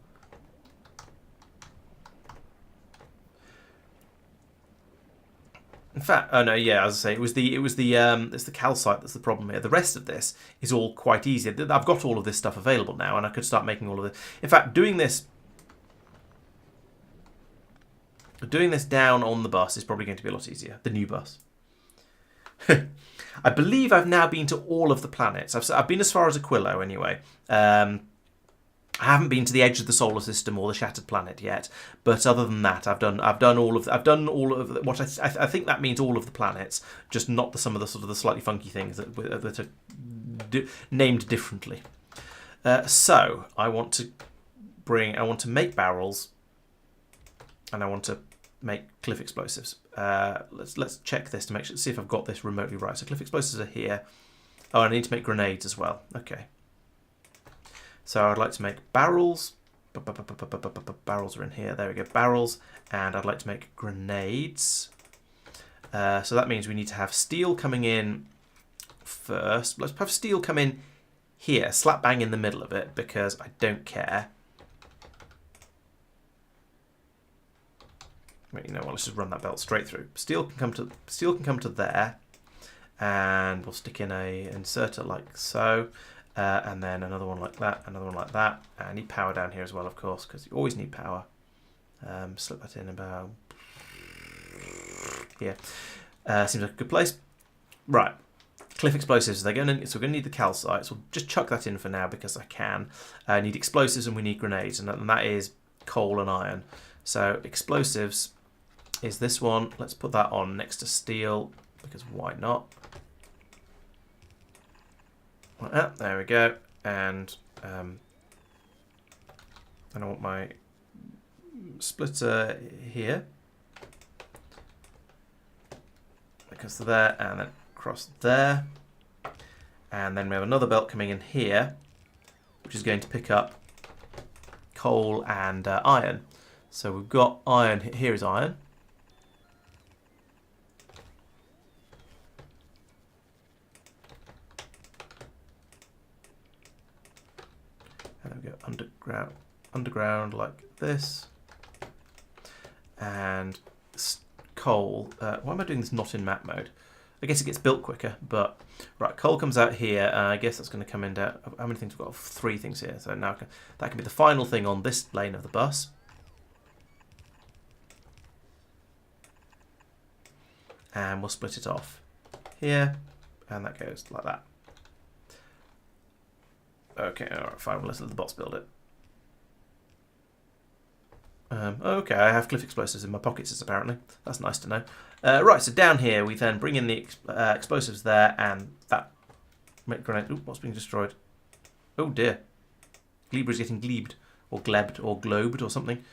In fact, oh no, yeah, as I say, it's the calcite that's the problem here. The rest of this is all quite easy. I've got all of this stuff available now, and I could start making all of it. In fact, doing this down on the bus is probably going to be a lot easier. The new bus. I believe I've now been to all of the planets. I've been as far as Aquilo anyway. I haven't been to the edge of the solar system or the shattered planet yet, but other than that, I've done all of what I think that means all of the planets, just not some of the sort of the slightly funky things that are named differently. So I want to make barrels, and I want to make cliff explosives. Let's check this to make sure, see if I've got this remotely right. So cliff explosives are here. Oh, I need to make grenades as well. Okay. So I'd like to make barrels. Barrels are in here. There we go. Barrels. And I'd like to make grenades. So that means we need to have steel coming in first. Let's have steel come in here, slap bang in the middle of it, because I don't care. Wait, you know what? Let's just run that belt straight through. Steel can come to there, and we'll stick in a inserter like so, and then another one like that, another one like that. I need power down here as well, of course, because you always need power. Slip that in about here. Seems like a good place. Right. Cliff explosives. So we're going to need the calcite. So we'll just chuck that in for now because I can. I need explosives and we need grenades, and that is coal and iron. So explosives is this one. Let's put that on next to steel because why not? Like that. There we go. And I want my splitter here. Because there and then across there. And then we have another belt coming in here, which is going to pick up coal and iron. So we've got iron. Here is iron. And then we go underground like this. And coal. Why am I doing this not in map mode? I guess it gets built quicker, but right, coal comes out here. I guess that's going to come in down. How many things we've got? 3 things here. So now that can be the final thing on this lane of the bus. And we'll split it off here, and that goes like that. Okay, all right, fine. We'll let the bots build it. Okay, I have cliff explosives in my pockets, apparently. That's nice to know. Right, so down here we then bring in the explosives there, and that grenade. Ooh, what's being destroyed? Oh dear. Gleba is getting glebed, or glebed, or globed, or something.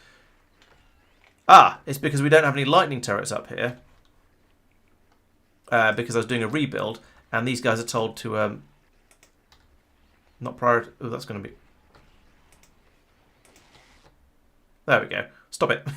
Ah, it's because we don't have any lightning turrets up here. Because I was doing a rebuild, and these guys are told to not prioritize. Oh, that's going to be. There we go. Stop it.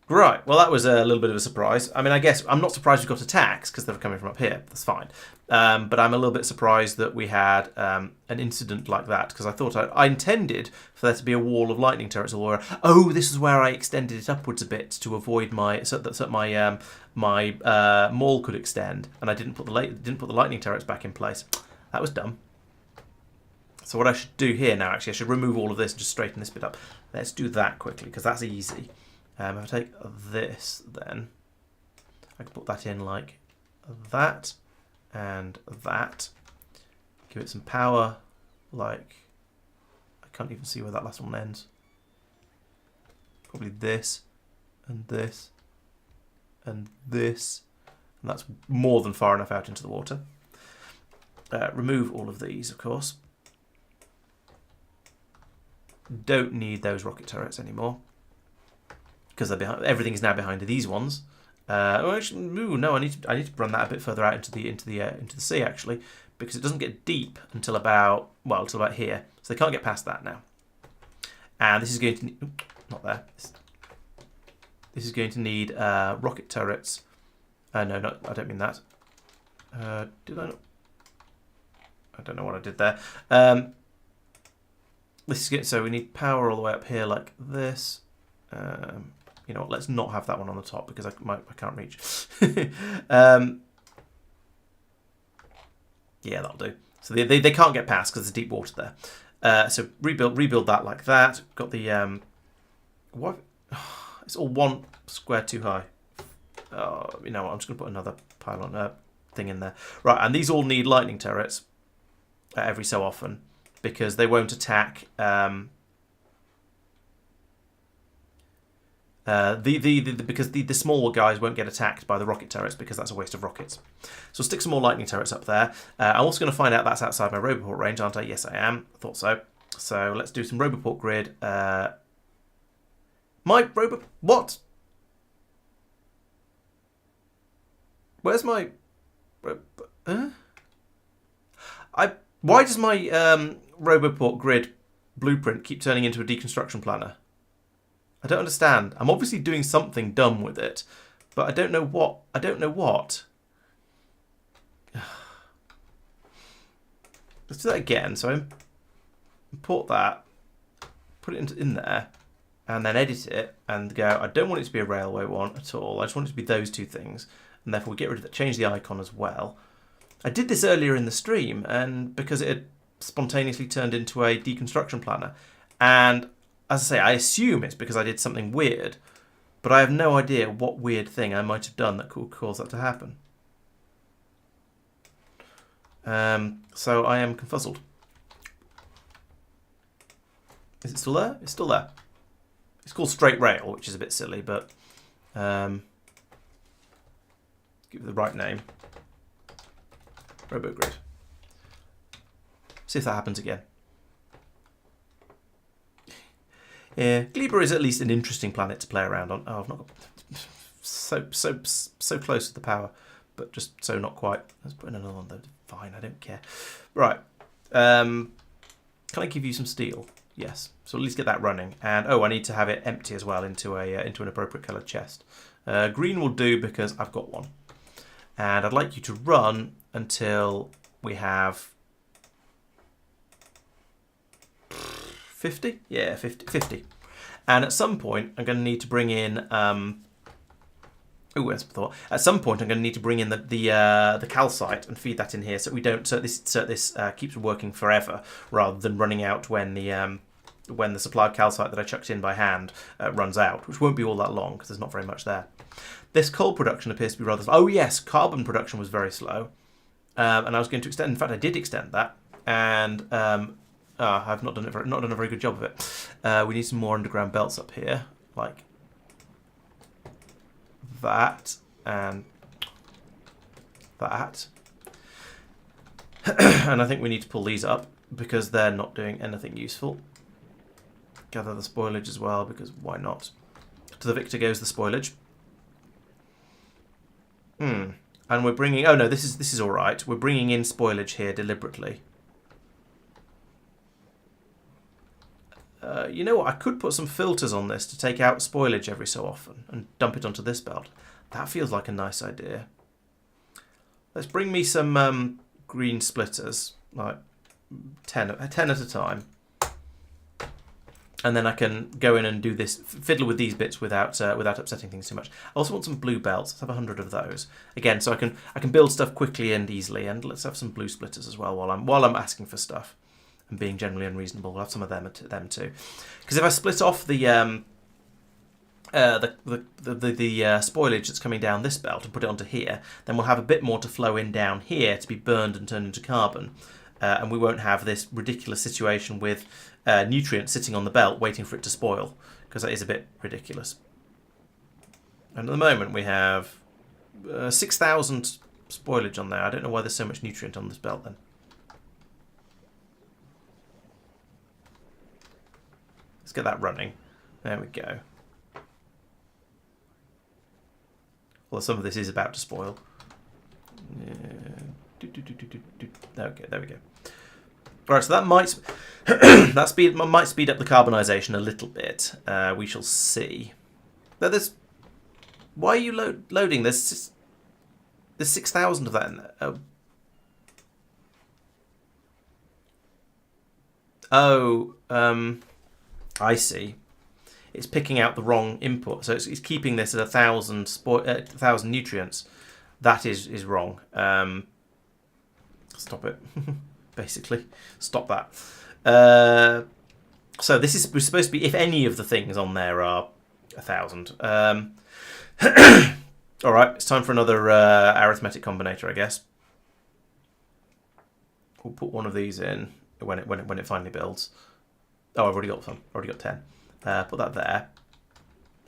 Right. Well, that was a little bit of a surprise. I mean, I guess I'm not surprised we got attacks because they're coming from up here. That's fine. But I'm a little bit surprised that we had an incident like that because I thought I intended for there to be a wall of lightning turrets all over. Oh, this is where I extended it upwards a bit to avoid so that my mall could extend, and I didn't put the lightning turrets back in place. That was dumb. So what I should do here now, actually, I should remove all of this and just straighten this bit up. Let's do that quickly, because that's easy. If I take this, then I can put that in like that and that. Give it some power, like... I can't even see where that last one ends. Probably this, and this, and this. And that's more than far enough out into the water. Remove all of these, of course. Don't need those rocket turrets anymore because they're behind. Everything is now behind these ones. Actually, no, I need to run that a bit further out into the sea actually, because it doesn't get deep until about here, so they can't get past that now. And this is going to need, not there. This is going to need rocket turrets. No, I don't mean that. Did I not? I don't know what I did there. This is good. So we need power all the way up here like this. You know what? Let's not have that one on the top because I can't reach. Yeah, that'll do. So they can't get past because there's deep water there. So rebuild that like that. Got the what? It's all one square too high. You know what? I'm just gonna put another pylon thing in there. Right, and these all need lightning turrets every so often, because they won't attack because the small guys won't get attacked by the rocket turrets because that's a waste of rockets. So stick some more lightning turrets up there. I'm also going to find out that's outside my Roboport range, aren't I? Yes, I am. I thought so. So let's do some Roboport grid. My what? Where's my? Why does my Roboport grid blueprint keep turning into a deconstruction planner? I don't understand. I'm obviously doing something dumb with it, but I don't know what. I don't know what. Let's do that again. So I import that, put it in there, and then edit it and go, I don't want it to be a railway one at all. I just want it to be those two things. And therefore we get rid of that, change the icon as well. I did this earlier in the stream, and because it had spontaneously turned into a deconstruction planner. And as I say, I assume it's because I did something weird, but I have no idea what weird thing I might have done that could cause that to happen. So I am confuzzled. Is it still there? It's still there. It's called straight rail, which is a bit silly, but give it the right name. RoboGrid. See if that happens again. Yeah, Gleba is at least an interesting planet to play around on. Oh, I've not got so close to the power, but just so not quite. Let's put in another one though. Fine, I don't care. Right. Can I give you some steel? Yes. So at least get that running. And oh, I need to have it empty as well into an appropriate coloured chest. Green will do because I've got one. And I'd like you to run until we have 50? Yeah, 50. And at some point, I'm going to need to bring in... At some point, I'm going to need to bring in the calcite and feed that in here, so we don't. So this keeps working forever, rather than running out when the supply of calcite that I chucked in by hand runs out, which won't be all that long because there's not very much there. This coal production appears to be rather slow. Oh yes, carbon production was very slow, and I was going to extend. In fact, I did extend that, and I've not done a very good job of it. We need some more underground belts up here, like that and that. And I think we need to pull these up because they're not doing anything useful. Gather the spoilage as well, because why not? To the victor goes the spoilage. And we're bringing... Oh no, this is all right. We're bringing in spoilage here deliberately. You know what? I could put some filters on this to take out spoilage every so often and dump it onto this belt. That feels like a nice idea. Let's bring me some green splitters, like 10 at a time. And then I can go in and do this, fiddle with these bits without upsetting things too much. I also want some blue belts. Let's have 100 of those. Again, so I can build stuff quickly and easily. And let's have some blue splitters as well while I'm asking for stuff and being generally unreasonable. We'll have some of them too. Because if I split off the spoilage that's coming down this belt and put it onto here, then we'll have a bit more to flow in down here to be burned and turned into carbon. And we won't have this ridiculous situation with nutrients sitting on the belt waiting for it to spoil, because that is a bit ridiculous. And at the moment we have 6,000 spoilage on there. I don't know why there's so much nutrient on this belt then. Let's get that running. There we go. Well, some of this is about to spoil. Okay, there we go. Right, so that might might speed up the carbonisation a little bit. We shall see. Now, why are you loading? There's 6,000 of that in there. I see. It's picking out the wrong input, so it's keeping this at 1,000 nutrients. That is wrong. Stop it. Basically, stop that. So this is supposed to be if any of the things on there are 1,000. All right, it's time for another arithmetic combinator, I guess. We'll put one of these in when it finally builds. Oh, I've already got some. Already got 10. Put that there,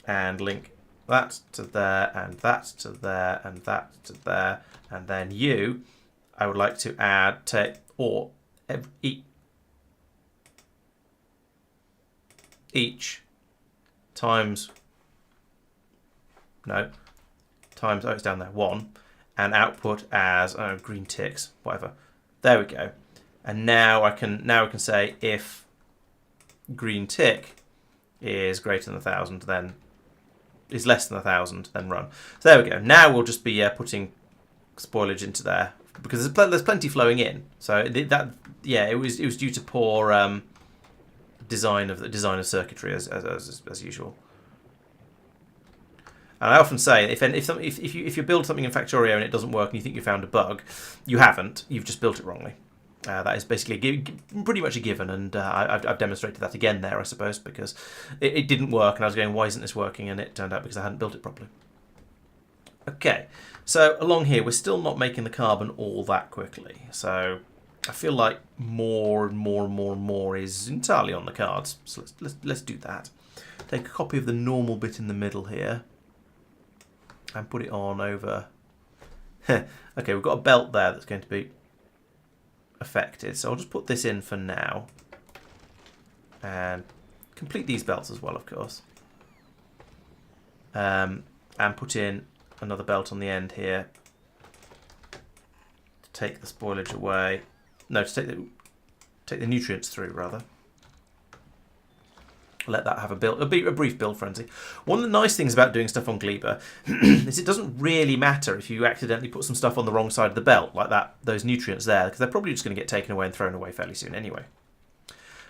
and link that to there, and that to there, and that to there, and then I would like to add each times oh, it's down there, 1, and output as green ticks, whatever. There we go. And now I can say if green tick is greater than 1,000, then is less than 1,000, then run. So there we go. Now we'll just be putting spoilage into there because there's plenty flowing in. So it was due to poor design of circuitry as usual. And I often say if you build something in Factorio and it doesn't work and you think you found a bug, you haven't. You've just built it wrongly. That is basically pretty much a given, and I've demonstrated that again there, I suppose, because it didn't work, and I was going, why isn't this working? And it turned out because I hadn't built it properly. Okay, so along here, we're still not making the carbon all that quickly, so I feel like more and more and more and more is entirely on the cards. So let's do that. Take a copy of the normal bit in the middle here, and put it on over. Okay, we've got a belt there that's going to be affected, so I'll just put this in for now and complete these belts as well, of course, and put in another belt on the end here to take the spoilage away. No, to take the nutrients through, rather. Let that have a brief build frenzy. One of the nice things about doing stuff on Gleba is it doesn't really matter if you accidentally put some stuff on the wrong side of the belt, like those nutrients there, because they're probably just going to get taken away and thrown away fairly soon anyway.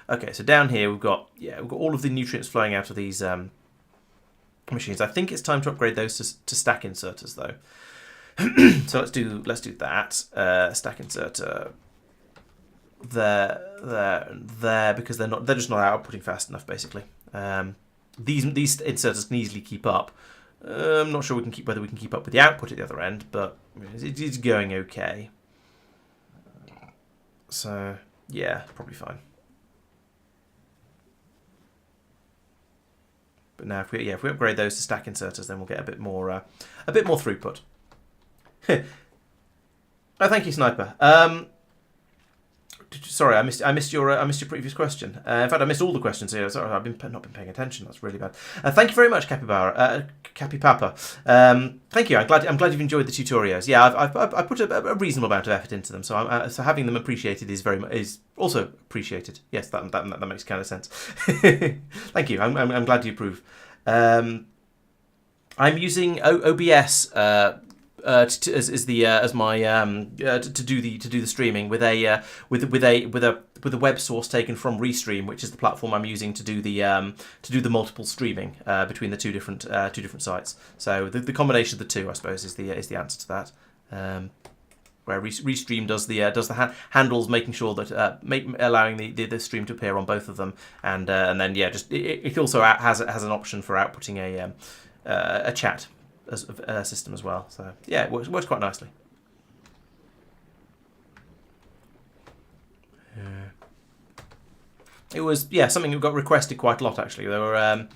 Okay, so down here we've got all of the nutrients flowing out of these machines. I think it's time to upgrade those to stack inserters though. So let's do that. Stack inserter. There, because they're just not outputting fast enough, basically. These inserters can easily keep up. I'm not sure whether we can keep up with the output at the other end, but it's going okay. So yeah, probably fine. But now if we upgrade those to stack inserters, then we'll get a bit more throughput. Oh, thank you, Sniper. Sorry, I missed your previous question. In fact, I missed all the questions here. Sorry, I've not been paying attention. That's really bad. Thank you very much, Capipapa. Thank you. I'm glad you've enjoyed the tutorials. Yeah, I put a reasonable amount of effort into them, so so having them appreciated is also appreciated. Yes, that makes kind of sense. Thank you. I'm glad you approve. I'm using OBS. To do the streaming with a web source taken from Restream, which is the platform I'm using to do the multiple streaming between the two different sites. So the combination of the two, I suppose, is the answer to that. Where Restream does the handles, making sure that allowing the stream to appear on both of them, and then it also has an option for outputting a chat system as well. So yeah, it works quite nicely. It was something that got requested quite a lot actually. There were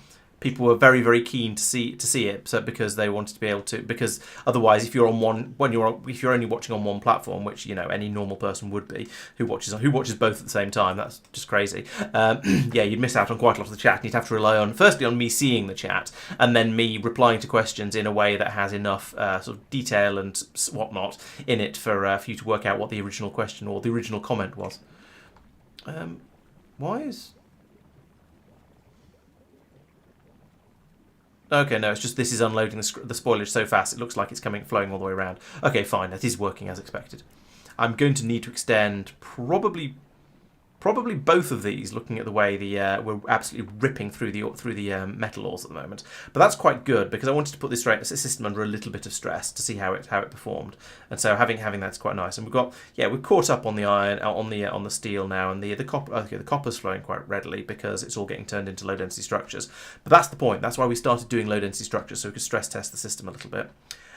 people were very, very keen to see it, so because they wanted to be able to, because otherwise if you're only watching on one platform, which any normal person would be who watches both at the same time, that's just crazy. You'd miss out on quite a lot of the chat, and you'd have to rely firstly on me seeing the chat, and then me replying to questions in a way that has enough sort of detail and whatnot in it for you to work out what the original question or the original comment was. Why is... Okay, no, it's just this is unloading the spoilage so fast it looks like it's flowing all the way around. Okay, fine, that is working as expected. I'm going to need to extend probably both of these, looking at the way we're absolutely ripping through the metal ores at the moment. But that's quite good because I wanted to put this system under a little bit of stress to see how it performed, and so having that's quite nice. And we've caught up on the iron, on the steel now, and the copper. Okay, the copper's flowing quite readily because it's all getting turned into low density structures. But that's the point. That's why we started doing low density structures, so we could stress test the system a little bit.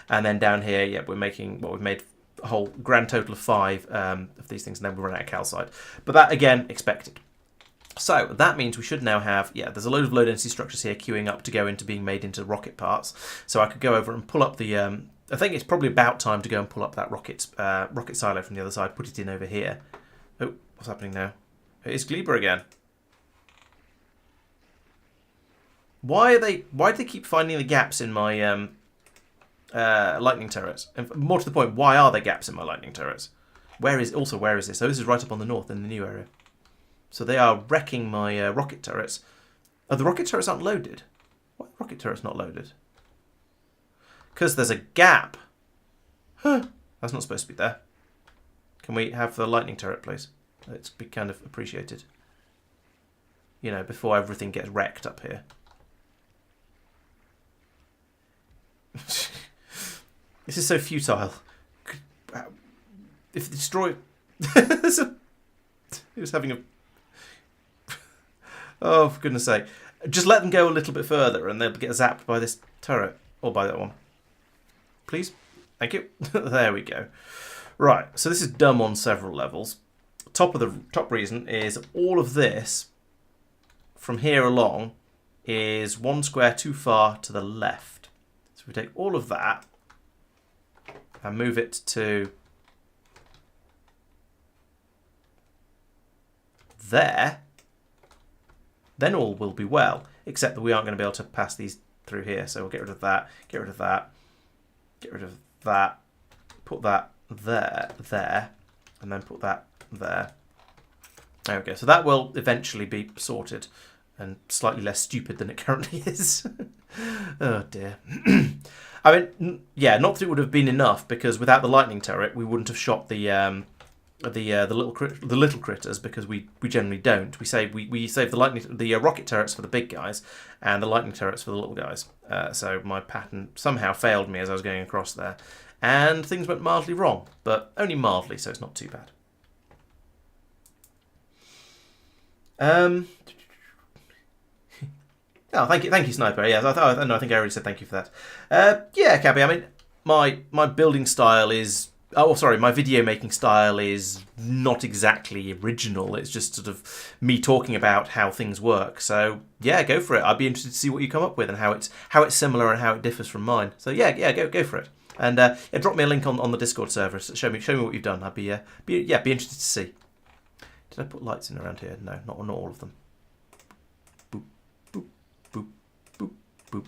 And then down here, we've made a whole grand total of 5 of these things, and then we run out of calcite. But that, again, expected. So that means we should now have, there's a load of low density structures here queuing up to go into being made into rocket parts. So I could go over and pull up the, I think it's probably about time to go and pull up that rocket silo from the other side, put it in over here. Oh, what's happening now? It's Gleba again. Why do they keep finding the gaps in my lightning turrets? And more to the point, why are there gaps in my lightning turrets? where is this? So this is right up on the north in the new area. So they are wrecking my rocket turrets. Oh, the rocket turrets aren't loaded. Why are rocket turrets not loaded? Because there's a gap. Huh. That's not supposed to be there. Can we have the lightning turret, please? It's be kind of appreciated. You know, before everything gets wrecked up here. This is so futile. If the destroy... He was having a... Oh, for goodness sake. Just let them go a little bit further and they'll get zapped by this turret. Or by that one. Please? Thank you. There we go. Right, so this is dumb on several levels. Top reason is all of this from here along is one square too far to the left. So we take all of that and move it to there. Then all will be well, except that we aren't going to be able to pass these through here. So we'll get rid of that, get rid of that, get rid of that, put that there, and then put that there. There we go. So that will eventually be sorted and slightly less stupid than it currently is. Oh dear. I mean, yeah, not that it would have been enough, because without the lightning turret, we wouldn't have shot the little critters, because we generally don't. We save the rocket turrets for the big guys and the lightning turrets for the little guys. So my pattern somehow failed me as I was going across there, and things went mildly wrong, but only mildly, so it's not too bad. Oh, thank you, Sniper. Yeah, I think I already said thank you for that. Yeah, Cabby. I mean, my building style is. Oh, sorry, my video making style is not exactly original. It's just sort of me talking about how things work. So yeah, go for it. I'd be interested to see what you come up with and how it's similar and how it differs from mine. So yeah, go for it. And yeah, drop me a link on the Discord server. Show me what you've done. I'd be interested to see. Did I put lights in around here? No, not all of them. Boop, boop, boop, boop, boop.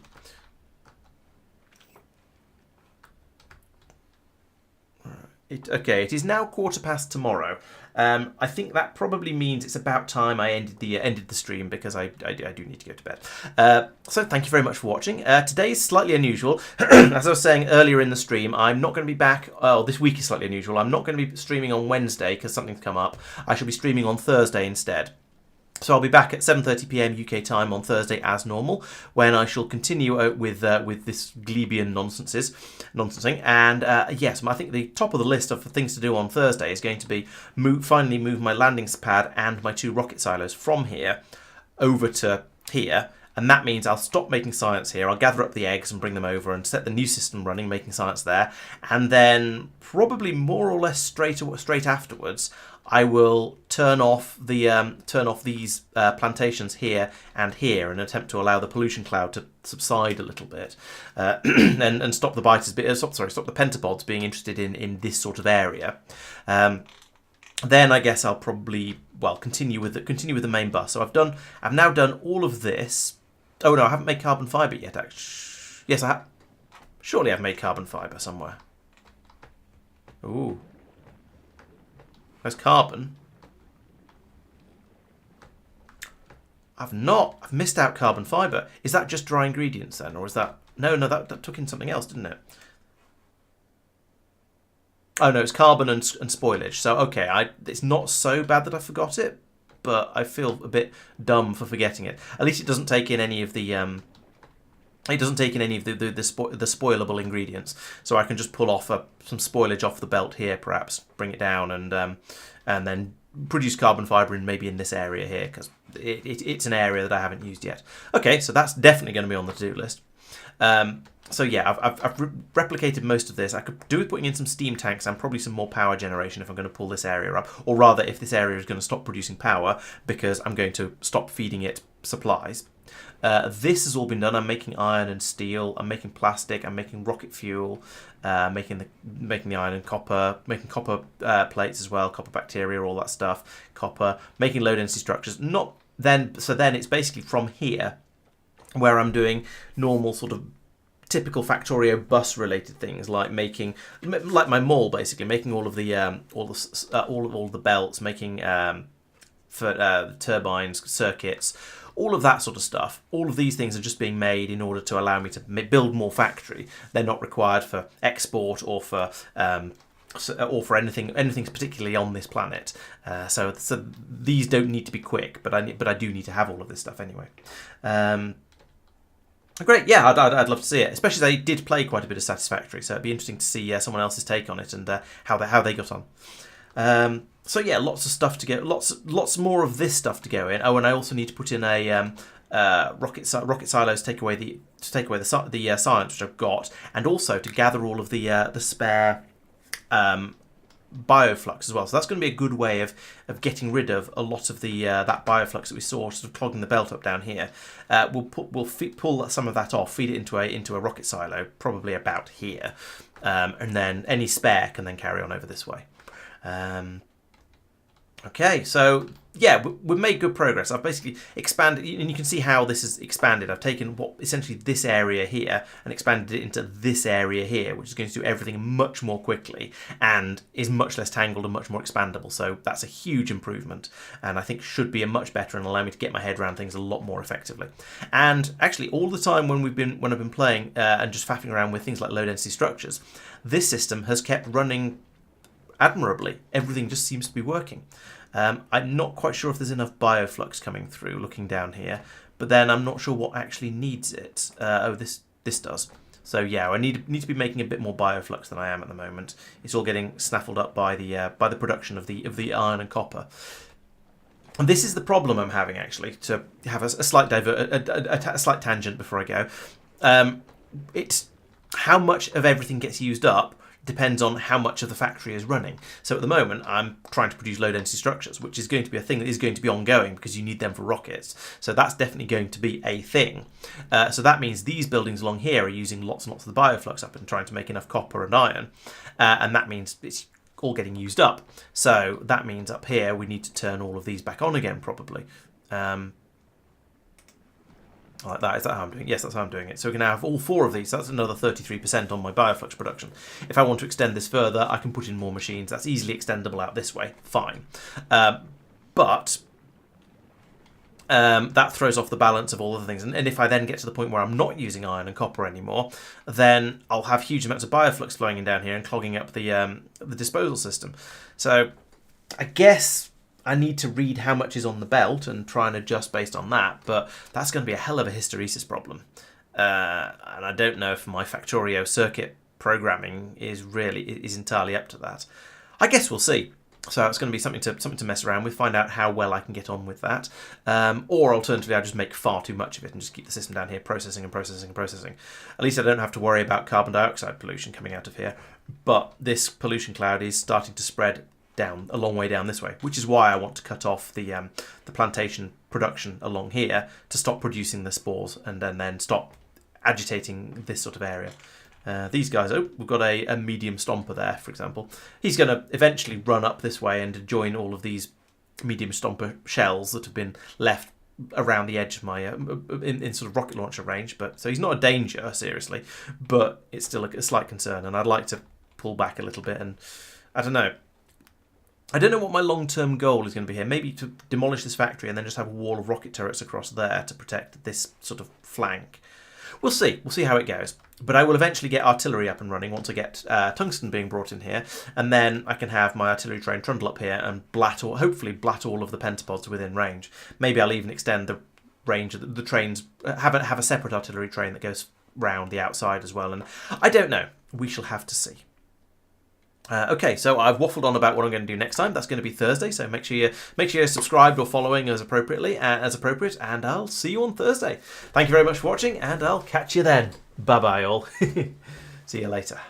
Okay, it is now 15:15 tomorrow. I think that probably means it's about time I ended the stream, because I do need to go to bed. So thank you very much for watching. Today is slightly unusual. As I was saying earlier in the stream, I'm not going to be back. Oh, this week is slightly unusual. I'm not going to be streaming on Wednesday because something's come up. I shall be streaming on Thursday instead. So I'll be back at 7:30 PM UK time on Thursday as normal, when I shall continue with this Glebian nonsensing. And yes, I think the top of the list of things to do on Thursday is going to be finally move my landing pad and my 2 rocket silos from here over to here. And that means I'll stop making science here. I'll gather up the eggs and bring them over and set the new system running, making science there. And then probably more or less straight afterwards, I will turn off these plantations here and here and attempt to allow the pollution cloud to subside a little bit, and stop the biters, stop the pentapods being interested in this sort of area. Then I guess I'll probably continue with the main bus. So I've now done all of this. Oh no, I haven't made carbon fibre yet. Actually, yes, I have. Surely I've made carbon fibre somewhere. Ooh. There's carbon. I've missed out carbon fibre. Is that just dry ingredients then? Or is that... No, that took in something else, didn't it? Oh no, it's carbon and spoilage. So, okay, it's not so bad that I forgot it, but I feel a bit dumb for forgetting it. At least it doesn't take in any of the... It doesn't take in any of the spoilable ingredients, so I can just pull off some spoilage off the belt here, perhaps bring it down, and then produce carbon fibre in this area here, because it's an area that I haven't used yet. Okay, so that's definitely going to be on the to-do list. So yeah, I've replicated most of this. I could do with putting in some steam tanks and probably some more power generation if I'm going to pull this area up, or rather, if this area is going to stop producing power because I'm going to stop feeding it supplies. This has all been done. I'm making iron and steel. I'm making plastic. I'm making rocket fuel. Making the iron and copper. Making copper plates as well. Copper bacteria, all that stuff. Copper. Making low density structures. So then it's basically from here where I'm doing normal sort of typical Factorio bus related things like making, like my mall basically, making all of the all the belts, making for turbines, circuits, all of that sort of stuff. All of these things are just being made in order to allow me to build more factory. They're not required for export or for anything particularly on this planet. So these don't need to be quick, but I do need to have all of this stuff anyway. Great, yeah, I'd love to see it, especially as they did play quite a bit of Satisfactory, so it'd be interesting to see someone else's take on it and how they got on. So yeah, lots of stuff to go, lots more of this stuff to go in. Oh, and I also need to put in a rocket silos to take away the science which I've got, and also to gather all of the spare bioflux as well. So that's going to be a good way of getting rid of a lot of the that bioflux that we saw sort of clogging the belt up down here. We'll pull some of that off, feed it into a rocket silo, probably about here, and then any spare can then carry on over this way. Okay, so yeah, we've made good progress. I've basically expanded, and you can see how this has expanded. I've taken essentially this area here and expanded it into this area here, which is going to do everything much more quickly and is much less tangled and much more expandable. So that's a huge improvement, and I think should be a much better and allow me to get my head around things a lot more effectively. And actually, all the time when I've been playing and just faffing around with things like low density structures, this system has kept running admirably. Everything just seems to be working. I'm not quite sure if there's enough bioflux coming through looking down here, but then I'm not sure what actually needs it. Oh, this does. So yeah, I need to be making a bit more bioflux than I am at the moment. It's all getting snaffled up by the production of the iron and copper. And this is the problem I'm having, actually, to have a slight a slight tangent before I go. It's how much of everything gets used up depends on how much of the factory is running. So at the moment, I'm trying to produce low density structures, which is going to be a thing that is going to be ongoing because you need them for rockets. So that's definitely going to be a thing. So that means these buildings along here are using lots and lots of the bioflux up and trying to make enough copper and iron. And that means it's all getting used up. So that means up here, we need to turn all of these back on again, probably. Like that. Is that how I'm doing it? Yes, that's how I'm doing it. So we can now have all 4 of these. So that's another 33% on my bioflux production. If I want to extend this further, I can put in more machines. That's easily extendable out this way. Fine. But that throws off the balance of all other things. And if I then get to the point where I'm not using iron and copper anymore, then I'll have huge amounts of bioflux flowing in down here and clogging up the disposal system. So I guess I need to read how much is on the belt and try and adjust based on that, but that's going to be a hell of a hysteresis problem. And I don't know if my Factorio circuit programming is entirely up to that. I guess we'll see. So it's going to be something to mess around with, find out how well I can get on with that. Or alternatively, I just make far too much of it and just keep the system down here processing and processing and processing. At least I don't have to worry about carbon dioxide pollution coming out of here. But this pollution cloud is starting to spread down a long way down this way, which is why I want to cut off the plantation production along here to stop producing the spores and then stop agitating this sort of area. These guys, we've got a medium stomper there, for example. He's going to eventually run up this way and join all of these medium stomper shells that have been left around the edge of my in sort of rocket launcher range. But so he's not a danger, seriously, but it's still a slight concern, and I'd like to pull back a little bit. And I don't know what my long-term goal is going to be here. Maybe to demolish this factory and then just have a wall of rocket turrets across there to protect this sort of flank. We'll see. We'll see how it goes. But I will eventually get artillery up and running once I get tungsten being brought in here, and then I can have my artillery train trundle up here and hopefully blat all of the pentapods within range. Maybe I'll even extend the range of the trains, have a separate artillery train that goes round the outside as well. And I don't know. We shall have to see. Okay, so I've waffled on about what I'm going to do next time. That's going to be Thursday, so make sure you're subscribed or following as appropriate, and I'll see you on Thursday. Thank you very much for watching, and I'll catch you then. Bye bye, all. See you later.